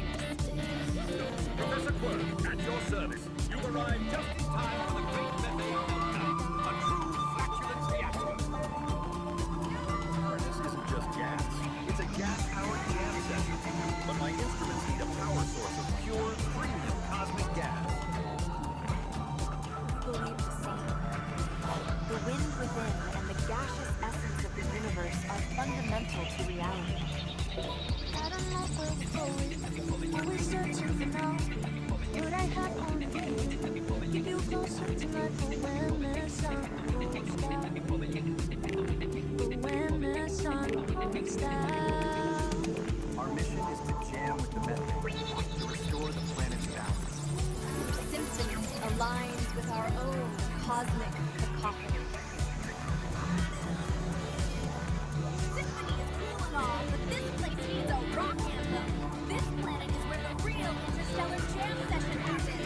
Professor Quirk, at your service. You've arrived just in time for the great methane meltdown, a true flatulence reactor. This isn't just gas. It's a gas-powered jam session. But my instruments need a power source of pure, premium cosmic gas. Believe the same. The wind within and the gaseous essence of the universe are fundamental to reality. I don't know where we're going. Always searching for now. What I have on you. Keep you closer tonight for when the sun goes down. For when the sun goes down. Our mission is to jam with the methane to restore the planet's balance. Symphony aligns with our own cosmic cacophony. Symphony is cool and all, but this place needs a rock anthem. This planet is where the real interstellar jam session happens.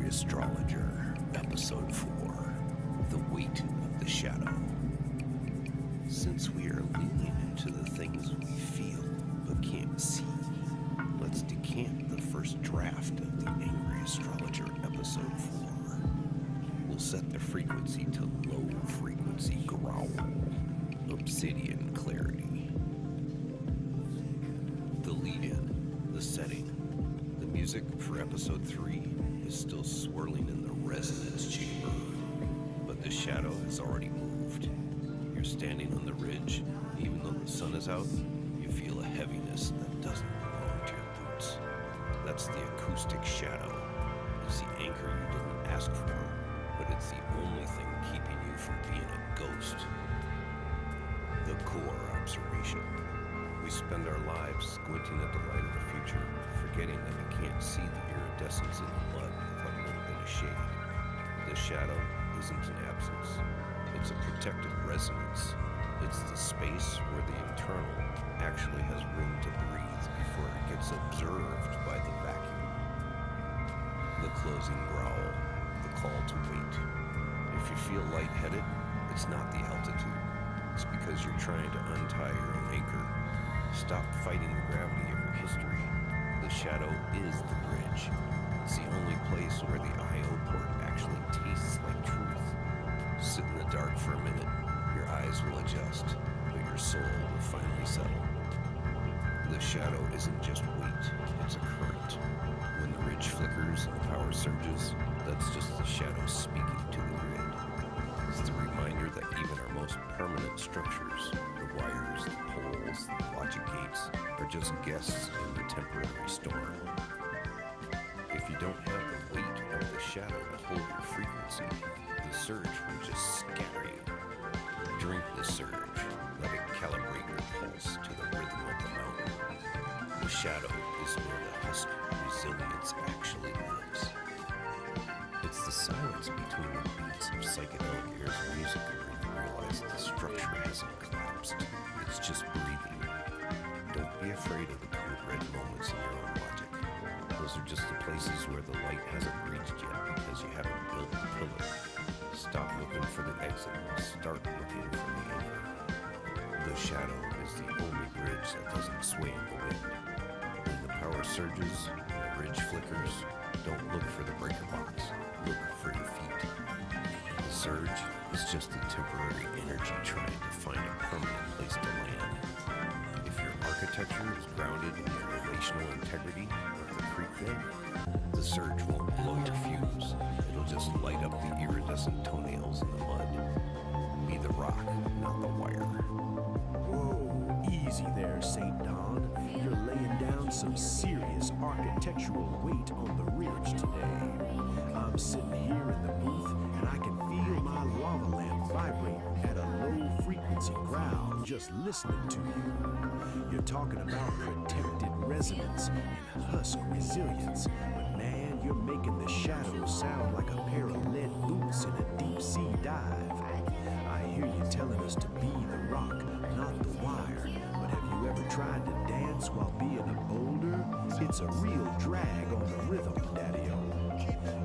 Astrologer, Episode 4, The Weight of the Shadow. Since we are leaning into the things we feel but can't see, let's decant the first draft of The Angry Astrologer, Episode 4. We'll set the frequency to low frequency growl, obsidian clarity. The lead-in, the setting, the music for Episode 3 is still swirling in the resonance chamber, but the shadow has already moved. You're standing on the ridge. Even though the sun is out, you feel a heaviness that doesn't belong to your boots. That's the acoustic shadow. It's the anchor you didn't ask for, but it's the only thing keeping you from being a ghost. The core observation. We spend our lives squinting at the light of the future, forgetting that we can't see the iridescence in the blood without a little bit of shade. The shadow isn't an absence. It's a protected resonance. It's the space where the internal actually has room to breathe before it gets observed by the vacuum. The closing growl, the call to wait. If you feel lightheaded, it's not the altitude. It's because you're trying to untie your own anchor. Stop fighting the gravity of your history. The shadow is the bridge. It's the only place where the I.O. port actually tastes like truth. Sit in the dark for a minute. Your eyes will adjust, but your soul will finally settle. The shadow isn't just weight, it's a current. When the ridge flickers and the power surges, that's just the shadow speaking to the grid. It's the reminder that even our most permanent structures, the wires, the poles, the logic gates, are just guests in the temporary storm. If you don't have the weight of the shadow to hold your frequency, the surge will just scatter you. Drink the surge, let it calibrate your pulse to the rhythm of the mountain. The shadow is where the husk resilience actually lives. It's the silence between the beats of Psychedelic Aire's music where you realize the structure hasn't collapsed. It's just breathing. Don't be afraid of the code red moments in your own logic. Those are just the places where the light hasn't reached yet because you haven't built the pillar. Stop looking for the exit and start looking for the anchor. The shadow is the only bridge that doesn't sway in the wind. When the power surges and the ridge flickers, don't look for the breaker box. Look for your feet. The surge is just a temporary energy trying to find a permanent place to land. If your architecture is grounded in the relational integrity of the creek bed, the surge won't blow your fuse. It'll just light up the iridescent toenails in the mud. Be the rock, not the wire. Whoa, easy there, St. Don. You're laying down some serious architectural weight on the ridge today. I'm sitting here in the booth and I can feel my lava lamp vibrate at a low frequency growl just listening to you. You're talking about protected resonance and husk resilience, but man, you're making the shadows sound like a pair of lead boots in a deep sea dive. I hear you telling us to be the rock, not the wire, but have you ever tried to dance while being a boulder? It's a real drag on the rhythm, Daddy-O.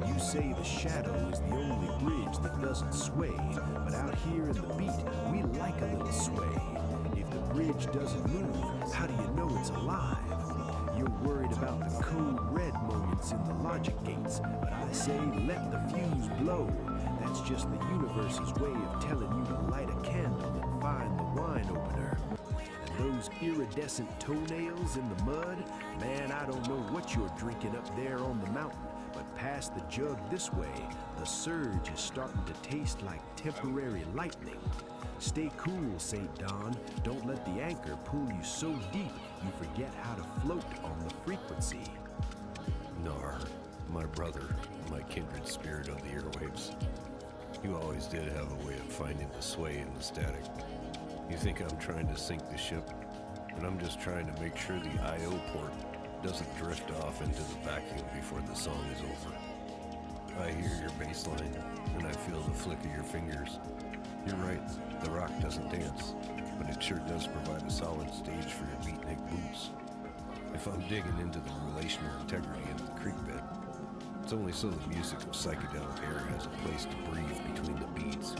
You say the shadow is the only bridge that doesn't sway, but out here in the beat, we like a little sway. If the bridge doesn't move, how do you know it's alive? You're worried about the code red moments in the logic gates, but I say let the fuse blow. That's just the universe's way of telling you to light a candle and find the wine opener. And those iridescent toenails in the mud, man, I don't know what you're drinking up there on the mountain, but past the jug this way, the surge is starting to taste like temporary lightning. Stay cool, St. Don. Don't let the anchor pull you so deep you forget how to float on the frequency. Nar, my brother, my kindred spirit of the airwaves. You always did have a way of finding the sway in the static. You think I'm trying to sink the ship, but I'm just trying to make sure the I.O. port doesn't drift off into the vacuum before the song is over. I hear your bass line, and I feel the flick of your fingers. You're right, the rock doesn't dance, but it sure does provide a solid stage for your beatnik boots. If I'm digging into the relational integrity of the creek bed, it's only so the music of Psychedelic Aire has a place to breathe between the beats.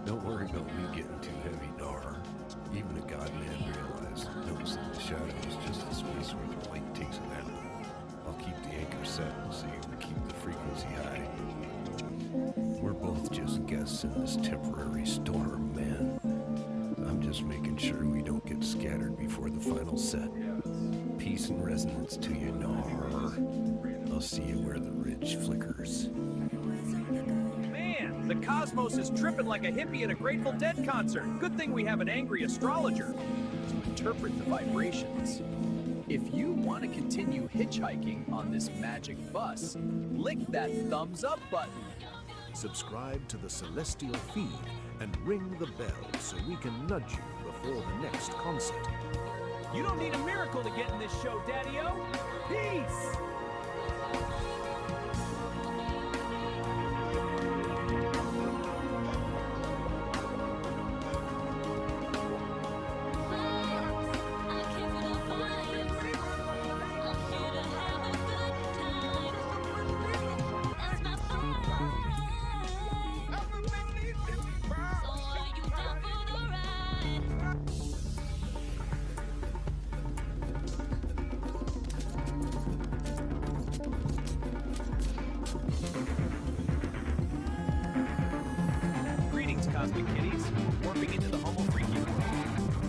Don't worry about me getting too heavy, Nar. Even a godman knows that the shadow is just the space where the light takes a nap. I'll keep the anchor set so you can keep the frequency high. We're both just guests in this temporary storm, man. I'm just making sure we don't get scattered before the final set. Peace and resonance to you, Nar. I'll see you where the ridge flickers. Man, the cosmos is tripping like a hippie at a Grateful Dead concert. Good thing we have an angry astrologer to interpret the vibrations. If you want to continue hitchhiking on this magic bus, lick that thumbs up button. Subscribe to the Celestial feed and ring the bell so we can nudge you before the next concert. You don't need a miracle to get in this show, Daddy-O. Peace! Cosmic kitties, warping into the homo freaky world.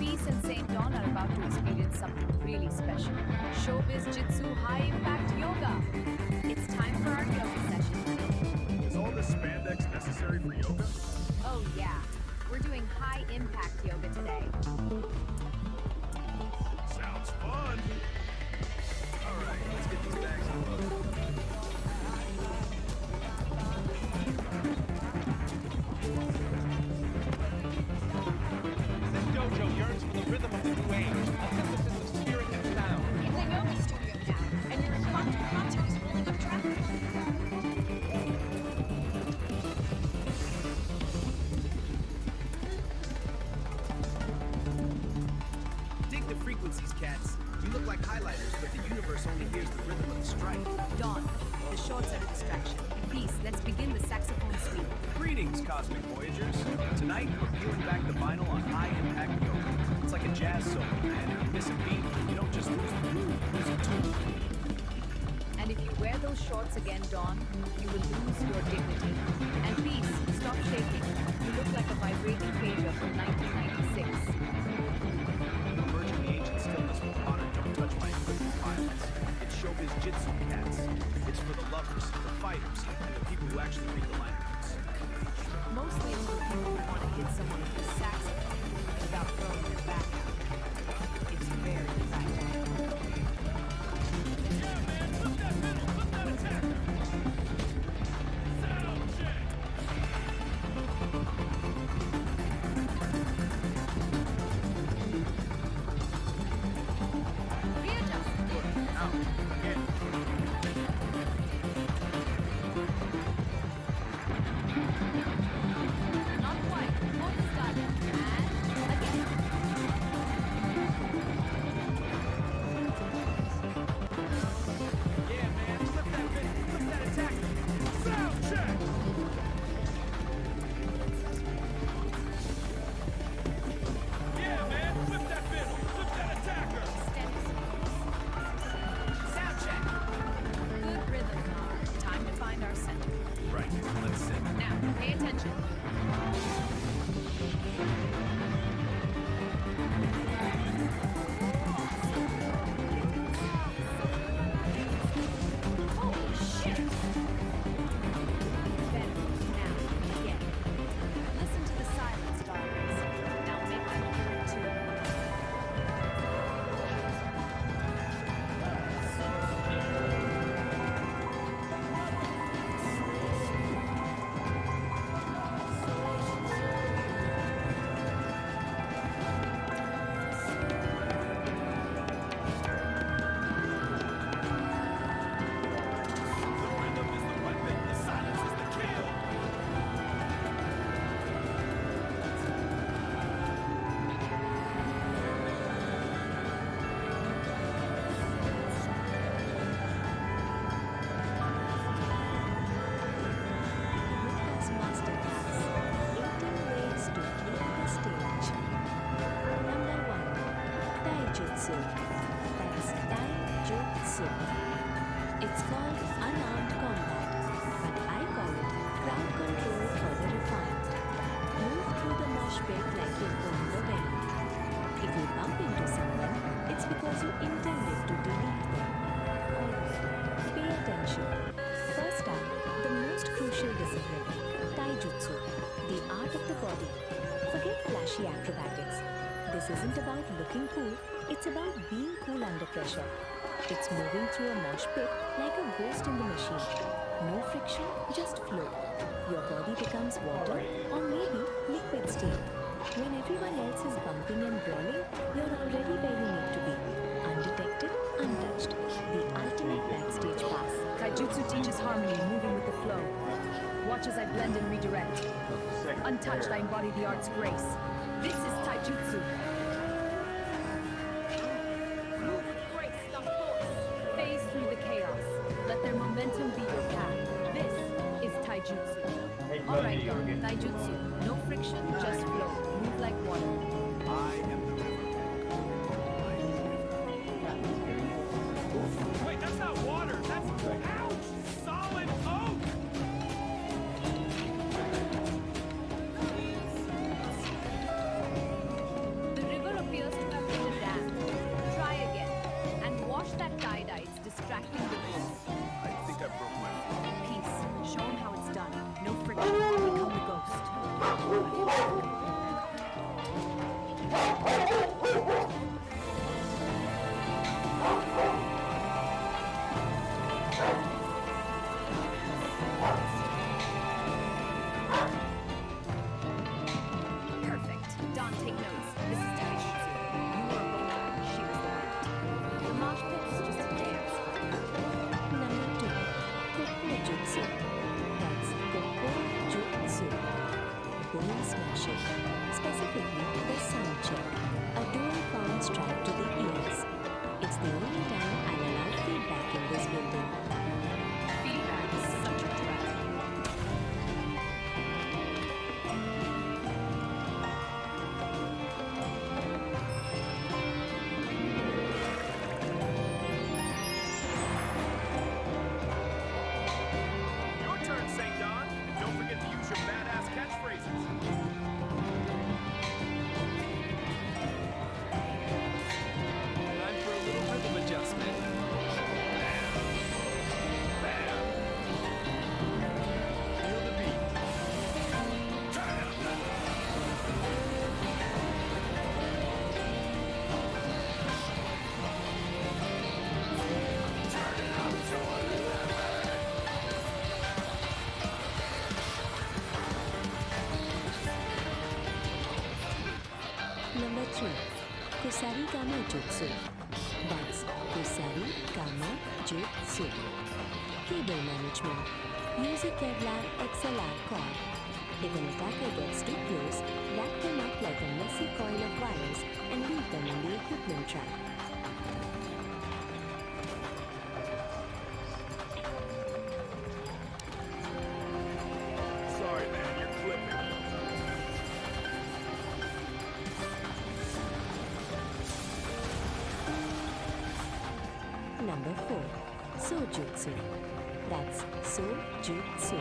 something really special. Showbiz Jitsu High Impact Yoga. It's time for our yoga session. Is all this spandex necessary for yoga? Oh yeah, we're doing high impact yoga today. Sounds fun. All right, let's get these bags unloaded. This dojo yearns for the rhythm of the new age, a synthesis of spirit and sound. It's a yoga studio now, and your impromptu concert is filling up traffic. Dig the frequencies, cats. You look like highlighters, but the universe only hears the rhythm of the strike. Dawn, the shorts are a distraction. Peace, let's begin the saxophone suite. Greetings, Cosmic Voyagers. Tonight, we're peeling back the vinyl on high impact yoga. It's like a jazz solo, and if you miss a beat, you don't just lose the groove, you lose it too. And if you wear those shorts again, Dawn, you will lose your dignity. And Peace, stop shaking. You look like a vibrating pager from 1996. Emerging the ancient stillness with honor, don't touch my equipment violence. It's showbiz jitsu, cats. It's for the lovers, the fighters, and the people who actually read the line notes. Mostly it's for people who want to hit someone with a saxophone without throwing their back out. It's very practical. Yeah, man, flip that middle, flip that attacker. Sound check. Readjust. Out. Again. Not quite. Almost got it. And again. Yeah, man, flip that middle, flip that attacker. Sound check. Yeah, man, flip that middle, flip that attacker. Sound check. Good rhythm, Nar. Time to find our center. Right, let's sit. Now, pay attention. Holy shit! Better. Now, again. Listen to the silence, darlings. Now make them hear it too. The rhythm is the weapon, the silence is the kill. Yoga's masterclass, 18 ways to clear the stage. Number 1. Taijutsu. That's Taijutsu. It's called unarmed combat, but I call it crowd control for the refined. Move through the mosh pit like you're going the wind. If you bump into someone, it's because you intended to delete them. Alright, pay attention. First up, the most crucial discipline, Taijutsu, the art of the body. Forget flashy acrobatics. This isn't about looking cool, it's about being cool under pressure. It's moving through a mosh pit like a ghost in the machine. No friction, just flow. Your body becomes water or maybe liquid steam. When everyone else is bumping and brawling, you're already where you need to be. Undetected, untouched. The ultimate backstage pass. Taijutsu teaches harmony, moving with the flow. Watch as I blend and redirect. Untouched, I embody the art's grace. This is Taijutsu. Move with grace, not force. Phase through the chaos. Let their momentum be your path. This is Taijutsu. Alright, y'all. Taijutsu. No friction, just flow. Move like water. I am the river. Wait, that's not water, that's ouch, solid oak. The river appears to have been a dam. Try Kusari Kama Jutsu. That's Kusari Kama Jutsu. Cable management. Use a Kevlar XLR cord. If an attacker gets too close, wrap them up like a messy coil of wires and leave them on the equipment track. Sorry, man, you're clipping. Number 4. Sojutsu. That's Sojutsu.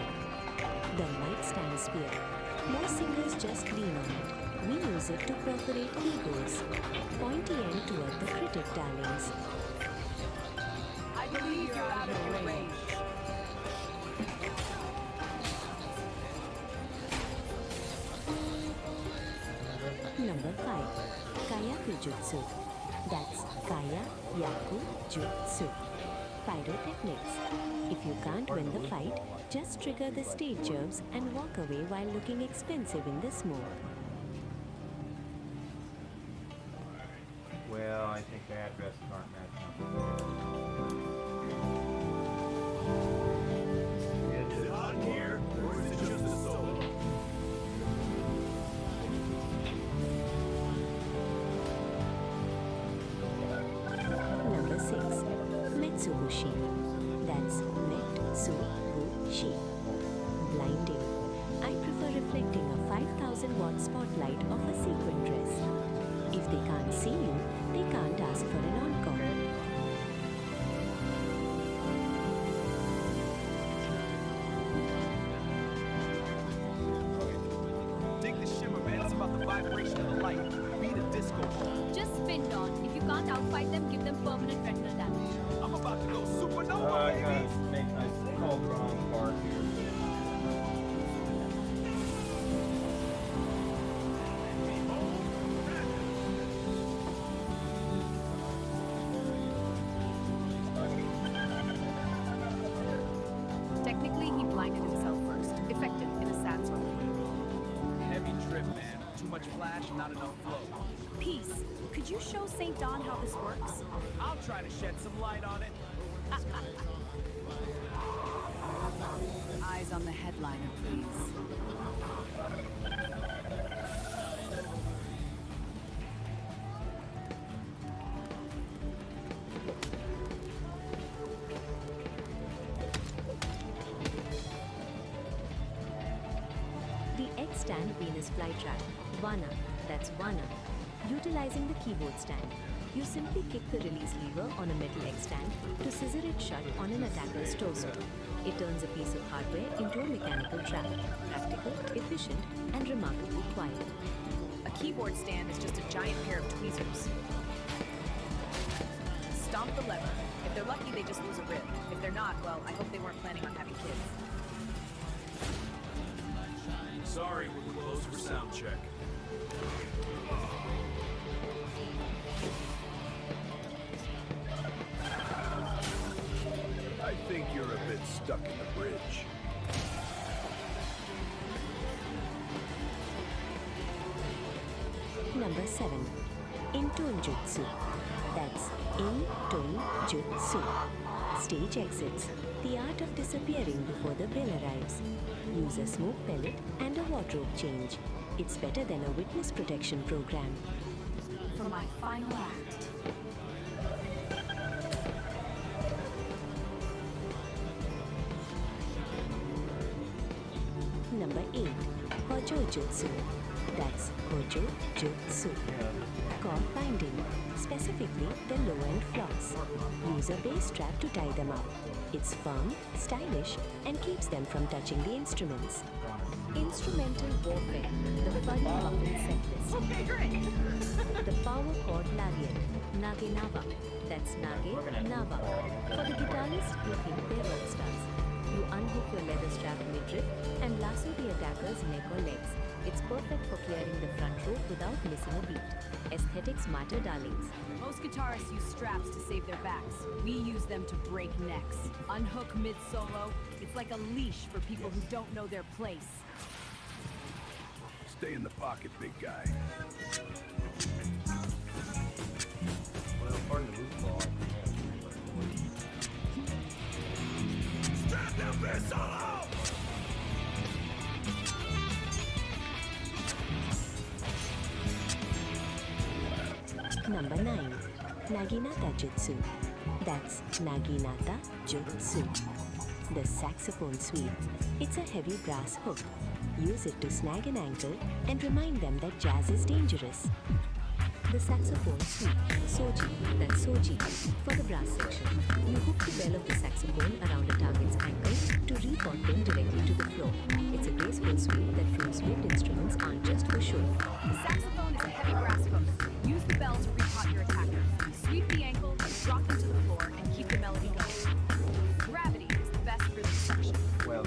The nightstand spear. Most singers just lean on it. We use it to perforate egos. Pointy end toward the critic darlings. I believe you're out of your range. Number 5. Kayaku Jutsu. That's Kaya Yaku Jutsu. Pyrotechnics. If you can't win the fight, just trigger the stage germs and walk away while looking expensive in the smoke. Well, I think the addresses aren't matching up. Is it on here, or is it just a solo? Number 6. Metsubushi. That's Metsubushi. Blinding. I prefer reflecting a 5,000 watt spotlight of a sequin dress. If they can't see you, they can't ask for an encore. Dig the shimmer, man. It's about the vibration of the light. Beat a disco ball. Just spin on. If you can't outfight them, give them permanent retinal damage. I'm about to go supernova, I baby. called the wrong part here. Technically, he blinded himself first. Effective in a sad sort of way. Heavy trip, man. Too much flash, not enough flow. Peace. Could you show St. Don how this works? I'll try to shed some light on it. Eyes on the headliner, please. The X-stand Venus flytrap. Vana. That's Vana. Utilizing the keyboard stand. You simply kick the release lever on a metal X-stand to scissor it shut on an attacker's torso. It turns a piece of hardware into a mechanical trap. Practical, efficient, and remarkably quiet. A keyboard stand is just a giant pair of tweezers. Stomp the lever. If they're lucky, they just lose a rib. If they're not, well, I hope they weren't planning on having kids. Sorry, we're closed for sound check. I think you're a bit stuck in the bridge. Number 7. Intone Jutsu. That's Intone Jutsu. Stage exits. The art of disappearing before the bell arrives. Use a smoke pellet and a wardrobe change. It's better than a witness protection program. For my final act. Number 8. Hojo Jutsu. That's Hojo Jutsu. Cord binding. Specifically the low-end floss. Use a base strap to tie them up. It's firm, stylish, and keeps them from touching the instruments. Instrumental warfare. The Buddy Muffin set list. Okay, great. The power chord lariat. Nage Nava. That's Nage Nava. For the guitarists who think they're rock stars. You unhook your leather strap midriff and lasso the attacker's neck or legs. It's perfect for clearing the front row without missing a beat. Aesthetics matter, darlings. Most guitarists use straps to save their backs. We use them to break necks. Unhook mid-solo. It's like a leash for people who don't know their place. Stay in the pocket, big guy. Number 9. Naginata Jutsu. That's Naginata Jutsu. The saxophone sweep. It's a heavy brass hook. Use it to snag an ankle and remind them that jazz is dangerous. The saxophone sweep. Soji. That's Soji. For the brass section, you hook the bell of the saxophone around a target's ankle to reap or pin directly to the floor. It's a graceful sweep that proves wind instruments aren't just for show. The saxophone is a heavy brass hook. Use the bell to re-pot your attacker. Sweep the ankle, drop them to the floor, and keep the melody going. Gravity is the best for this section. Well,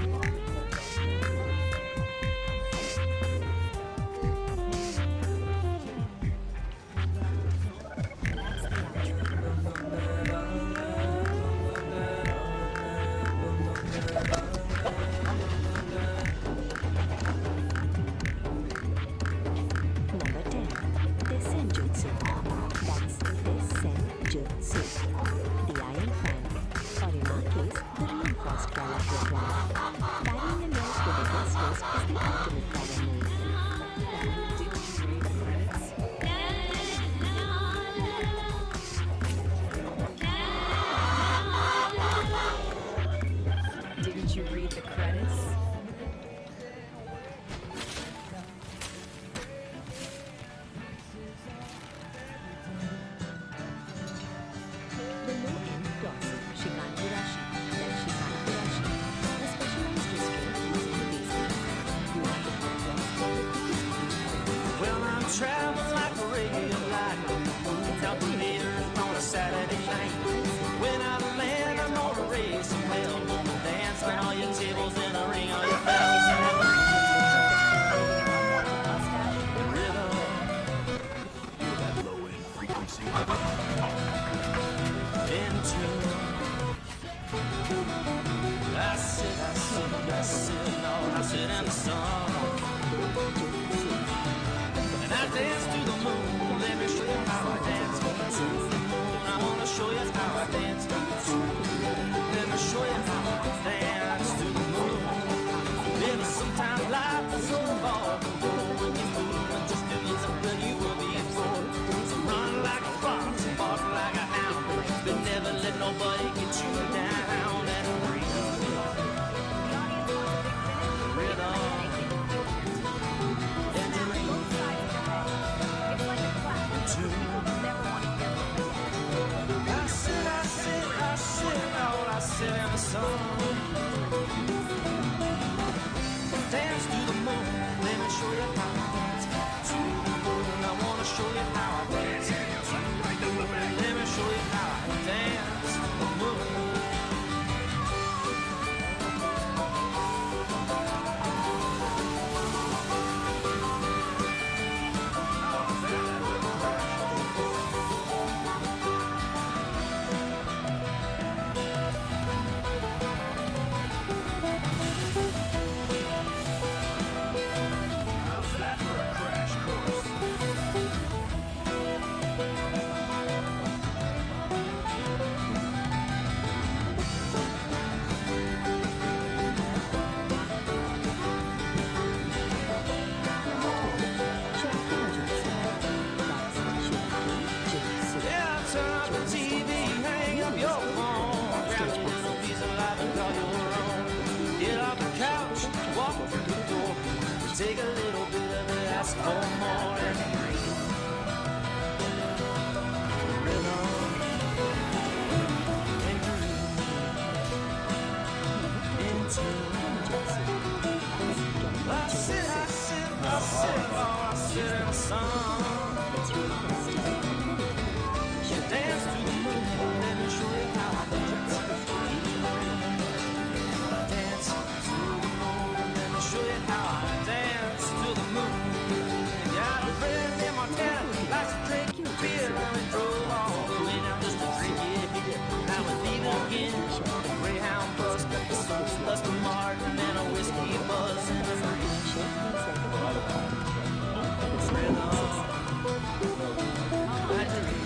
Number 10. Desen Jutsu. That's Desen Jutsu. The iron fan. Or in our case, the reinforced gala program. Parrying a nose with a guest list is the ultimate power move. Didn't you read the credits? The low-end crossing, Shikanburashi, like Shikanburashi, a specialized restraint using the basement. You want the cross. Well, I'm traveling like a ray of light. Out the meters on a Saturday night. When I land, I'm gonna raise some hell. Gonna dance on all your tables in the ring, all your bells and the rhythm. Hear that low-end frequency? Into I sit in the sun. And I dance to the moon. Let me show you how I dance to the moon. I wanna show you how I dance to the moon. Let me show you how I dance to the moon. Baby, sometimes life is so involved. When you move and just doing something you will be for. So run like a fox, bark like a hound, but never let nobody get you down. And I sit in the sun. Dance to the moon, let me show you how I dance to the moon. I wanna show you how I dance to the moon. Let me show you how I dance to the moon. Take a little bit of it, ask for more and rhythm and groove into. I sit in the sun. You dance to the moon, let me show you how I dance. Dance to the moon, let me show you how I dance to the moon. Got a friend in Montana, likes to drink beer, and we drove all the way down just to drink it. I was leaving again, a Greyhound bus, plus the Martin and a whiskey buzz and a rhythm. I drink.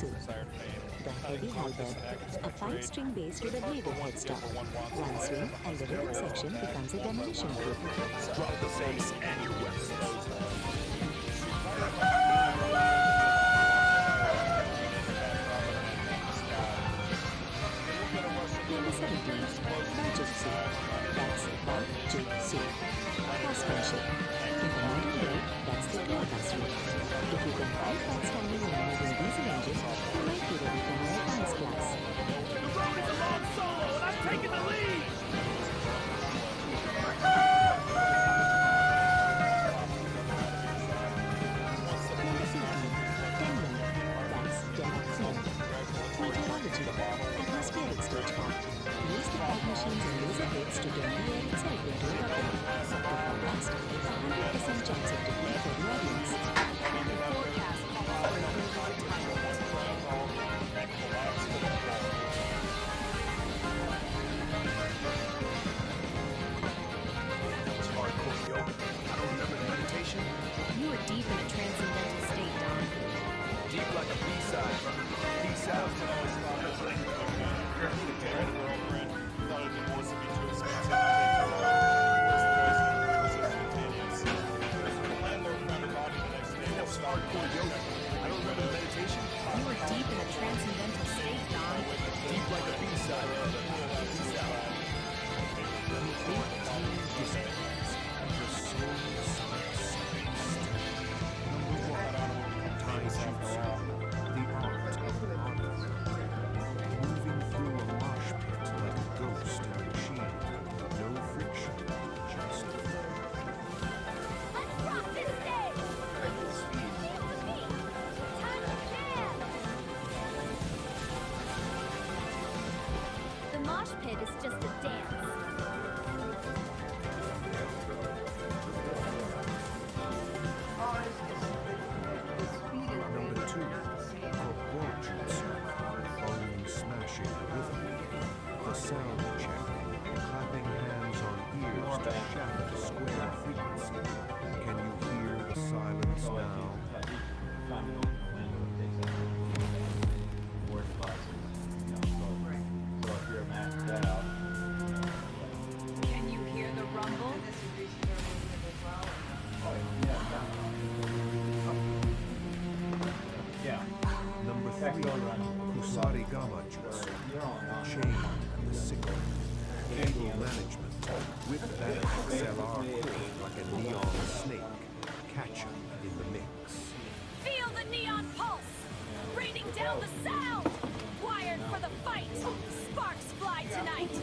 Taijutsu. The heavy halberd, a 5-string bass with a bladed headstock. One swing and the rhythm section becomes a demolition group. Drop the face and your weapons. Number 17, Taijutsu. That's Taijutsu. Horsemanship. In the modern way, that's the gearbox route. If you can fight while standing and moving diesel engine, you might be ready for more advanced class. The road is a long solo, and I'm taking the lead! Number 15, Tenma. That's Tenma. Meteorology. Atmospheric stage part. Use the fog machines and laser blades to turn the air itself into a weapon. The forecast, 100% chance of defeat for the audience. Forecast calls for a long That was hardcore yoga. I don't remember the meditation. You were deep in a transcendental state, Don. Deep like a B-side, brother. Peace out. That was hardcore yoga. I don't remember the meditation. You were deep in a transcendental state, Don. Deep like a B-side, brother. Peace out. Let's rock this stage! Feel the beat! Time to jam! The mosh pit is just a dance. Number 2, Gorjutsu, bone smashing rhythm. The sound check, clapping hands on ears to shatter square frequency. Can you hear the silence now? Can you hear the rumble? Number 3, Kusari Gama Jutsu, chain and the sickle. Cable management, whip that XLR cord like a neon snake. Catch 'em in the mix. Feel the neon pulse! Raining down the sound! Wired for the fight! Sparks fly tonight!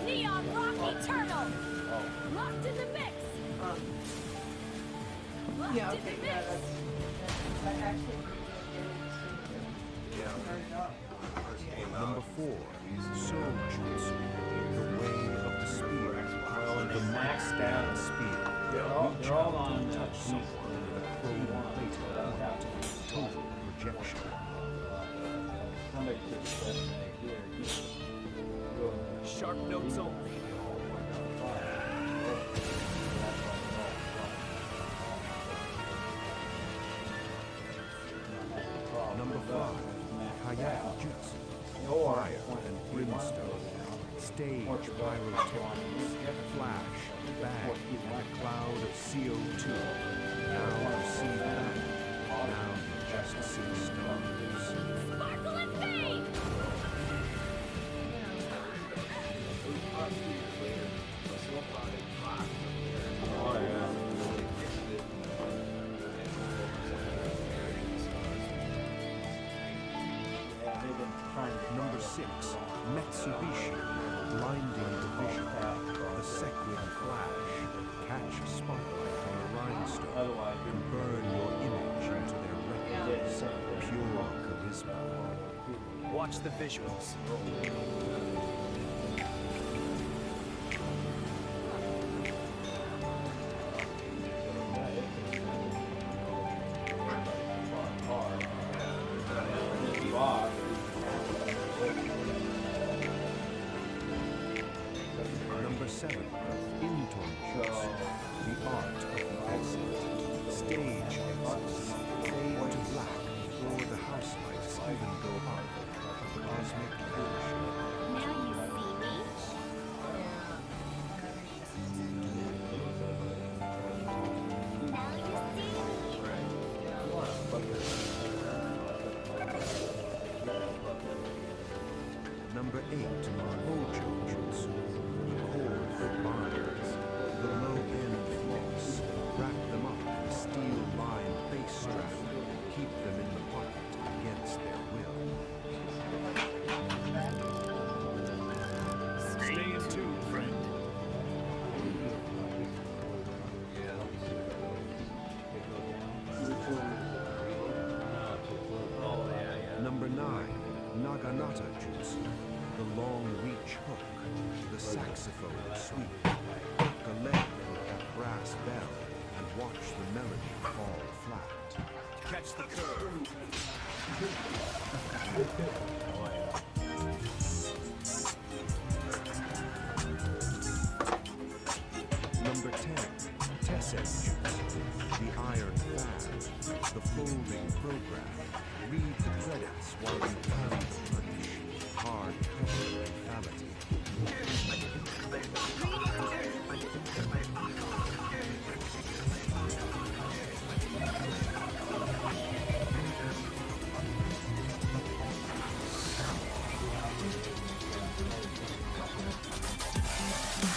Neon rock eternal! Locked in the mix! Locked in the mix! Number 4, Soul Jutsu, the way of the spear. The max down spear. Reach out and touch someone with a chrome-plated point. Total projection. Sharp notes only. Number 5, Kayaki Jutsu, fire and brimstone. Stage pyrotechnics, flash, bang, and a cloud of CO2. Now you see that. Now you just see stars. Sparkle and fade! Number 6, Mitsubishi, blinding the vision. The sequin flash, catch a spotlight on a rhinestone, and burn your image into their records. Pure charisma. Watch the visuals. Number 7, Inton Jutsu, the art of the exit. Stage exits, fade to black before the house lights even go naginata jutsu, the long reach hook, the saxophone sweep. Hook a leg with that brass bell and watch the melody fall flat. Catch the curve. Number 10, Tesen Jutsu, the iron fan, the folding program. Read the credits while you carry the punch. Hard cover lethality.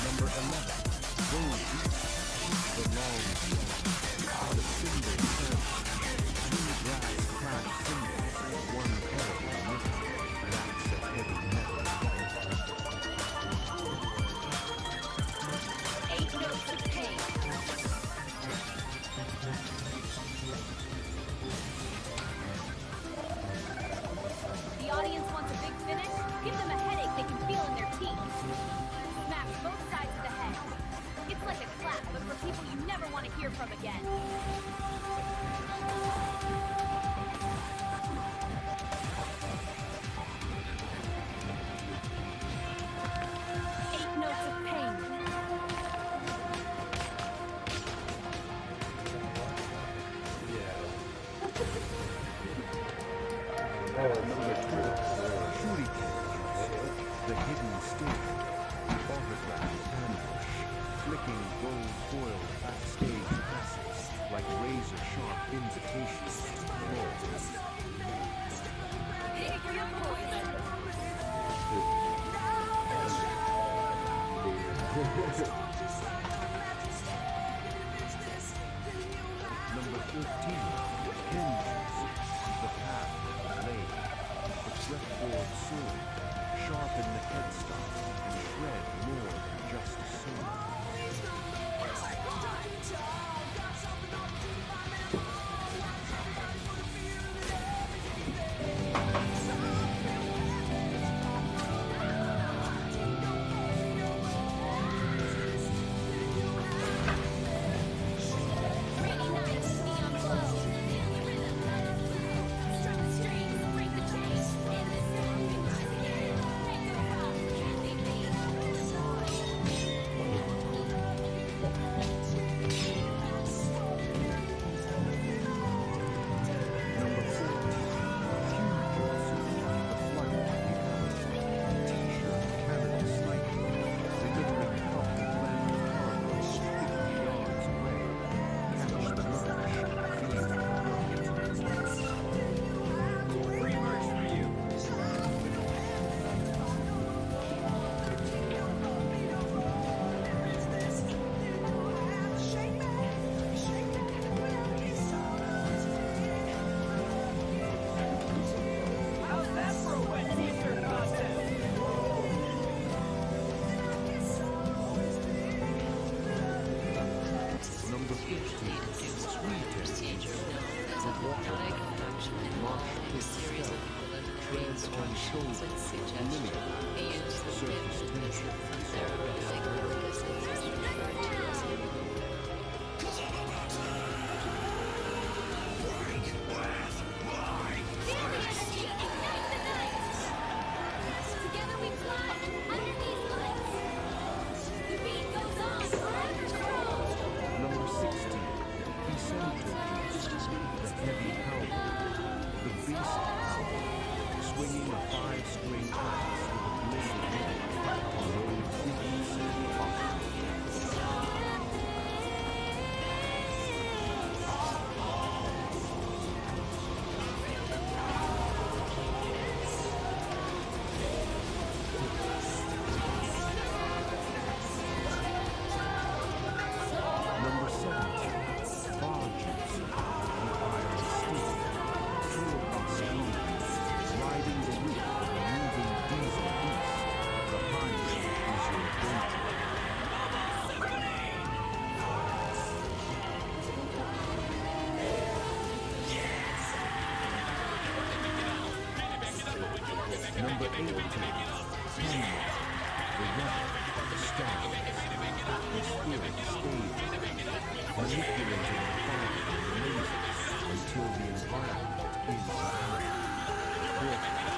Number 11, Gold Beast, the long view, the single curve, three brass clad symbols, one curve nickel, that's a heavy metal. 8 notes of pain. The audience wants a big finish? Give them a headache they can feel in their teeth. Smash both sides of the head. It's like a clap, but for people you never want to hear from again. Eight notes of pain. Number 12, Shuriken Jutsu, the hidden sting, the autograph ambush, flicking gold foil backstage passes like razor-sharp invitations to claws. Pick your poison. Number 13, Kenjutsu, the path of the blade, the fretboard sword, sharpen the headstock and shred more than just a sword. Really nice, neon glow. Feel the rhythm. Strum the strings, break the chains. In this song, we rise again. Make the rock, candy beat. Number 14, Kyujutsu, the flight reality, t-shirt Canada sniper, delivering copy blend cargo 50 yards away. Catch the merch, feel the heart. Free merch for you. How's that for a wet t-shirt contest? Number 15, Sweet the water march hit stealth, treads on shoulders, lily, surface tension. Together we fly under these lights. The beat goes on forever strong. Number 16, Essential Jutsu, the heavy howl, the beast howl, swinging a 5-string axe with a bladed head, low frequency, Number 18, Canyon, the weather, the stars, atmospheric stage, manipulating the fire and the lasers until the environment is broadcast.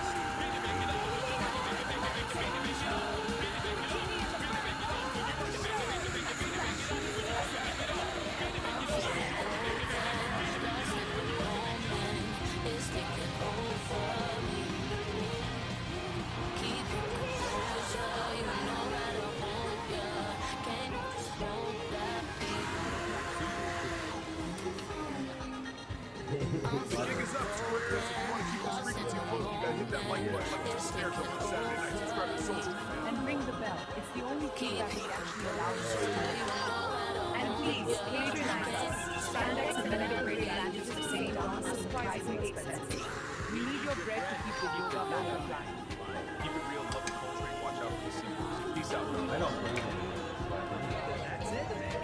Gig is up, Scriptus. If you want to keep this frequency close, you gotta hit that like button like the snares up on Saturday night. Subscribe to Soul Stream. And ring the bell. It's the only key that will actually allow us to do it. And please, patronize us. Spandex and medical grade bandages of St. Thomas are surprisingly expensive. We need your bread to keep the yoga battle running. Keep it real, love the culture, and watch out for the symbols. Peace out. I don't believe it. That's it, man.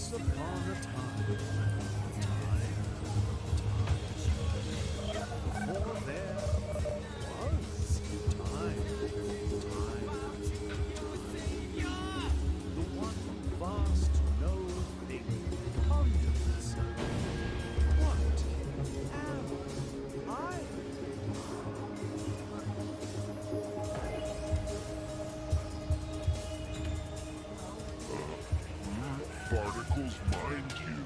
Once upon a time, before there was time. The one vast knowing wonders. What am I? Particles mind you.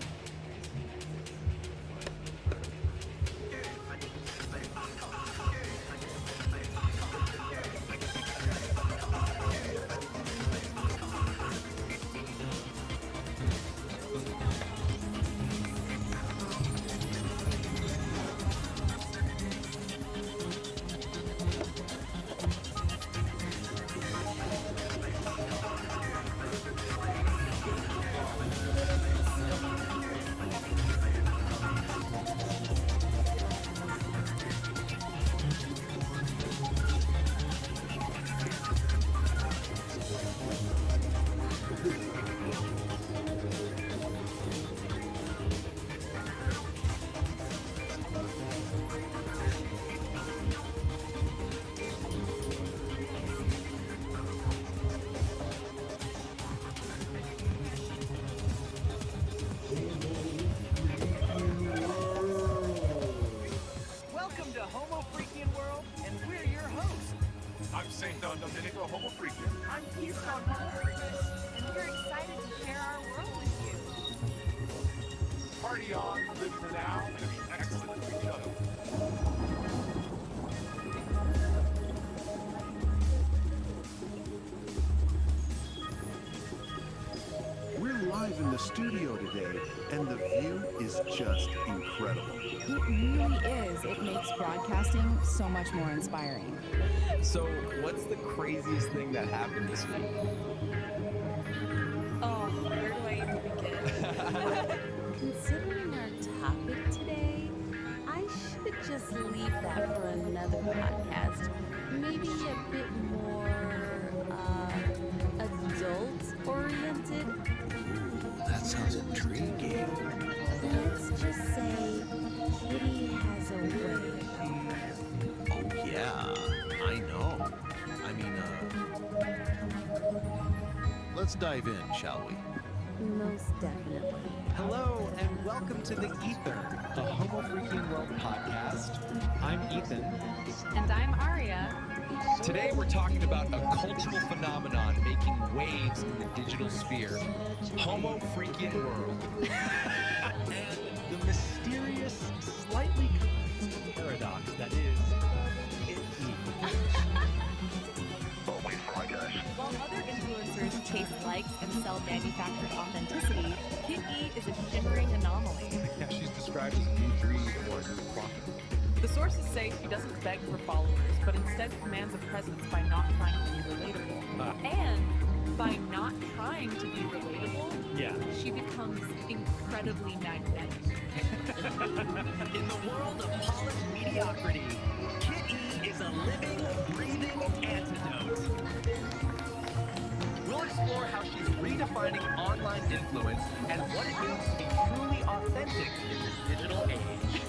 Welcome to Homo Freakian World, and we're your hosts. I'm St. Don Domenico, Homo Freakian. I'm Keystone Homo Freakian, and we're excited to share our world with you. Party on, live in the now, and be excellent to each other. We're live in the studio today, and the view is just incredible. It really is. It makes broadcasting so much more inspiring. So, what's the craziest thing that happened this week? Oh, where do I even begin? Considering our topic today, I should just leave that for another podcast. Maybe a bit more adult-oriented. That sounds intriguing. Let's just say Kitty has a way. Oh, yeah, I know. I mean, let's dive in, shall we? Most definitely. Hello and welcome to The Ether, the Homo Freakian World podcast. I'm Ethan. And I'm Aria. Today we're talking about a cultural phenomenon making waves in the digital sphere. Homo Freakian World. And the mysterious, slightly confusing paradox that is While other influencers chase likes and sell manufactured authenticity, Kit E is a shimmering anomaly. Yeah, she's described as a new breed or a new prophet. The sources say she doesn't beg for followers, but instead commands a presence by not trying to be relatable. And by not trying to be relatable, yeah, she becomes incredibly magnetic. In the world of polished mediocrity, Kit E is a living, breathing antidote. We'll explore how she's redefining online influence and what it means to be truly authentic in this digital age.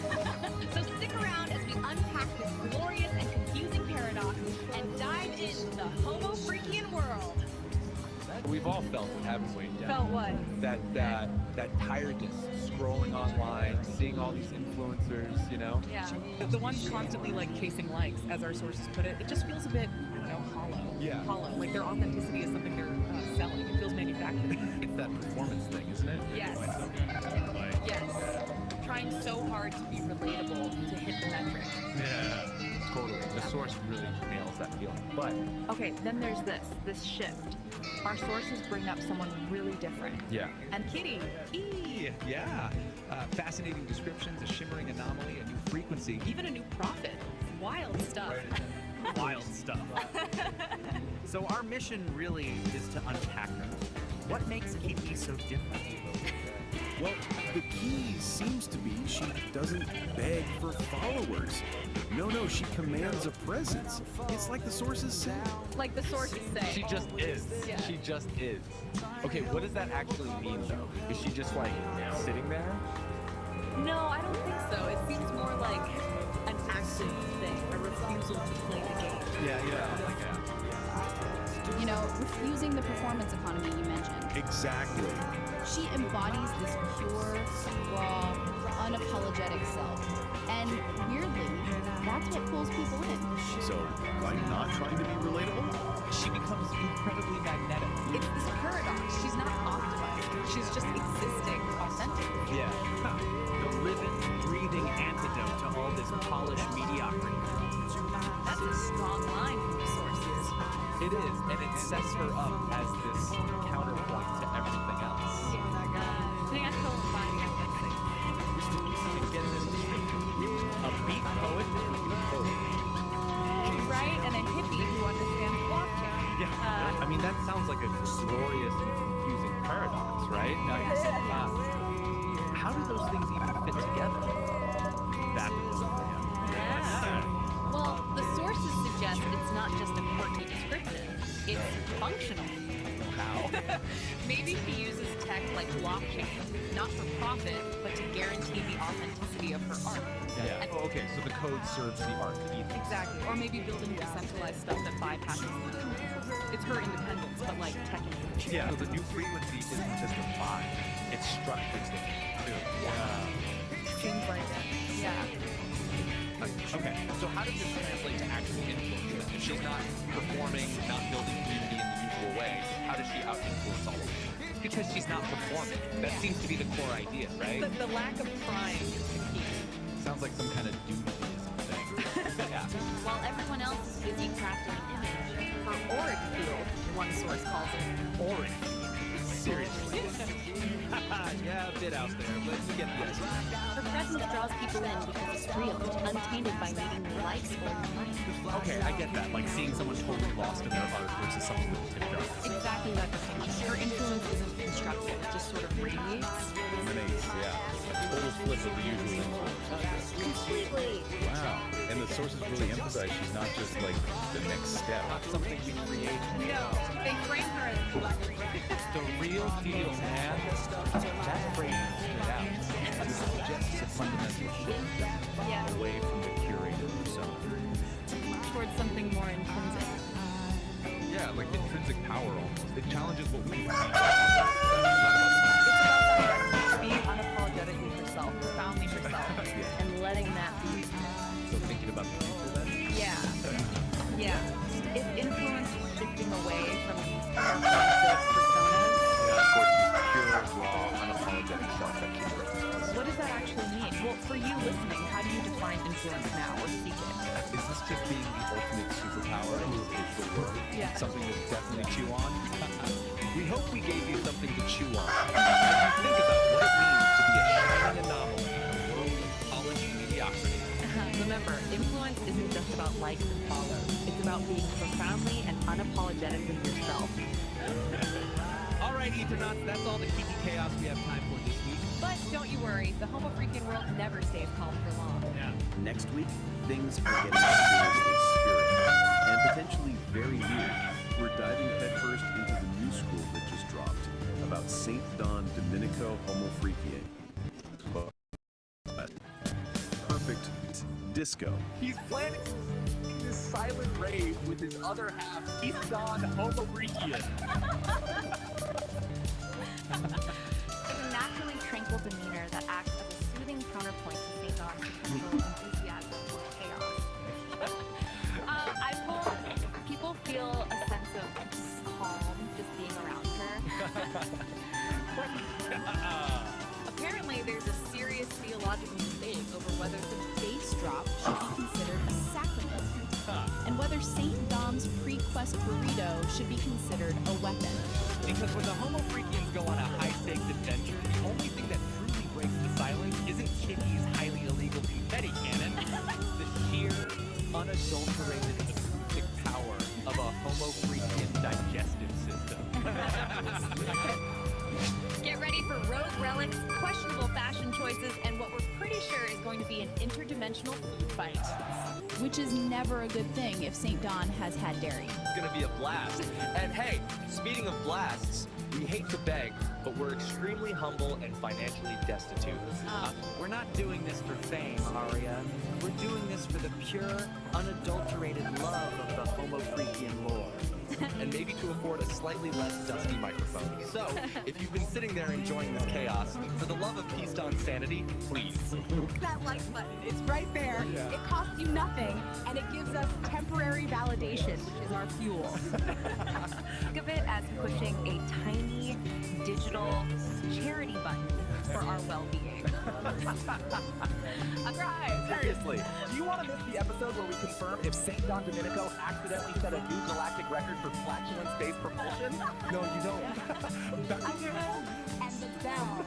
So stick around as we unpack this glorious and confusing paradox and dive into the Homo Freakian world. We've all felt it, haven't we? Felt what? That tiredness, scrolling online, seeing all these influencers, you know? Yeah. The ones constantly like chasing likes, as our sources put it, it just feels a bit, I don't know, hollow. Yeah. Hollow. Like their authenticity is something they're selling. It feels manufactured. It's that performance thing, isn't it? Yes. Yes. Trying so hard to be relatable to hit the metric. Yeah. Totally. The source really nails that feeling. But Okay, then there's this shift. Our sources bring up someone really different. yeah. And Kitty, Yeah. Fascinating descriptions, a shimmering anomaly, a new frequency. even a new prophet. Wild stuff. Wild stuff. So our mission really is to unpack her. What makes Kit E so different? Well, the key seems to be she doesn't beg for followers. No, she commands a presence. It's like the sources say. Like the sources say. She just is. Yeah. She just is. Okay, what does that actually mean though? Is she just like sitting there? No, I don't think so. It seems more like an active thing, a refusal to play the game. You know, refusing the performance economy you mentioned. Exactly. She embodies this pure, raw, unapologetic self. And weirdly, that's what pulls people in. So, by not trying to be relatable, She becomes incredibly magnetic. It's this paradox. She's not optimized. She's just existing authentically. Yeah. The living, breathing antidote to all this polished mediocrity. That's a strong line from the sources. It is, and it sets her up as this counterpoint to everything else. Get this description. A beat poet who's a poet. Right? And a hippie who understands blockchain. Yeah. I mean, that sounds like a glorious and confusing paradox, right? How do those things even fit together? That's Well, the sources suggest it's not just a quirky description. It's functional. How? Maybe she uses tech like blockchain, not for profit, but to guarantee the authenticity of her art. Yeah. Oh, okay, so the code serves the art ethos. Exactly. Or maybe building decentralized stuff that bypasses the tool. It's her independence, but like technically. Yeah, so the new frequency isn't just a vibe, it's structured too. Seems like it. Yeah. Okay, so how does this translate to actual influence? If she's not performing, not building community in the usual way, how does she out-influence all of it? Because she's not performing. That seems to be the core idea, right? The lack of trying is the key. Sounds like some kind of duty-ism thing. Yeah. While everyone else is busy crafting an image, her auric field, one source calls it. Auric? Seriously? Yeah, a bit out there, but you get the idea. Her presence draws people in because it's real, untainted by needing the likes or the money. Okay, I get that. Like seeing someone totally lost in their art versus someone with tipped up. Exactly that distinction. Her influence isn't constructive, it just sort of radiates. Emanates, yeah. Total flip of the usual influence. Completely. Wow. And the sources really emphasize she's not just like the next step. Not something you create. No, they frame her as The real deal, man. That phrase stood out. It suggests a fundamental shift away from the curator himself. towards something more intrinsic. Yeah, like intrinsic power almost. It challenges what we Be unapologetically herself, profoundly herself, and letting that be. So thinking about the future then? Yeah. If influence is shifting away from these performative personas. Yeah, of course, she's pure, raw, unapologetic self that she brings. What does that actually mean? Well, for you listening, how do you define influence now or seek it? Is this just being the ultimate superpower in this digital world? Yeah. Something to definitely chew on? We hope we gave you something to chew on. As you think about what it means to be a shining anomaly in a world of polished mediocrity. Remember, influence isn't just about likes and follows. It's about being profoundly and unapologetically yourself. All right, Ethernauts, that's all the Kiki Chaos we have time for this week. But don't you worry, the Homo Freaking world never stays calm for long. Yeah. Next week, things are getting seriously spiritual and potentially very weird. We're diving headfirst into the new school that just dropped about St. Don Domenico Homo Freakiae. Perfect disco. He's planning this silent rave with his other half, St. Don Homo Freakian. It's a naturally tranquil demeanor that acts as a soothing counterpoint to St. Don's potential enthusiasm for chaos. I hope people feel a sense of calm just being around her. Apparently, there's a serious theological debate over whether the bass drop should be considered a sacrament, and whether St. Dom's pre-quest burrito should be considered a weapon. Because when the Homo Freakians go on a high-stakes adventure, the only thing that truly breaks the silence isn't Kitty's highly illegal confetti cannon. The sheer, unadulterated acoustic power of a Homo Freakian digestive system. Get ready for Rogue Relic's question choices and what we're pretty sure is going to be an interdimensional food fight. Which is never a good thing if St. Dawn has had dairy. It's gonna be a blast. And hey, speaking of blasts, we hate to beg, but we're extremely humble and financially destitute. We're not doing this for fame, Aria. We're doing this for the pure, unadulterated love of the Homo Freakian lore. And maybe to afford a slightly less dusty microphone. So, if you've been sitting there enjoying this chaos, for the love of peace on sanity, please. That like button, it's right there. Yeah. It costs you nothing, and it gives us temporary validation, which is our fuel. Think of it as pushing a tiny digital charity button for our well-being. Seriously, do you want to miss the episode where we confirm if St. Don Domenico accidentally set a new galactic record for flatulence-based propulsion? No, you don't. And the bell.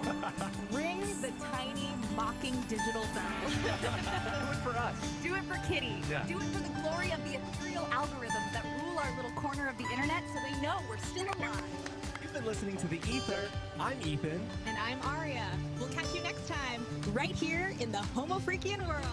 Ring the tiny, mocking digital bell. Do it for us. Do it for Kitty. Yeah. Do it for the glory of the ethereal algorithms that rule our little corner of the internet so they know we're still alive. You've been listening to The Ether. I'm Ethan. And I'm Aria. We'll catch you next time, right here in the Homo Freakian world.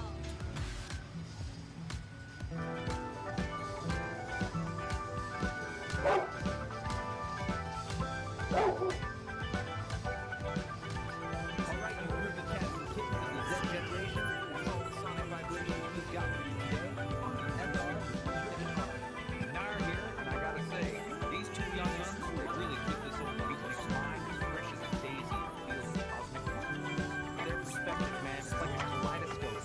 Alright, you heard the cats and kittens of the Z generation. That's all the sonic vibrations we've got for you today. And Nair here, and I gotta say, these two young uns will really keep this old beatnik's mind as fresh as a daisy in the field of cosmic wonder. Their perspective, man, it's like a kaleidoscope.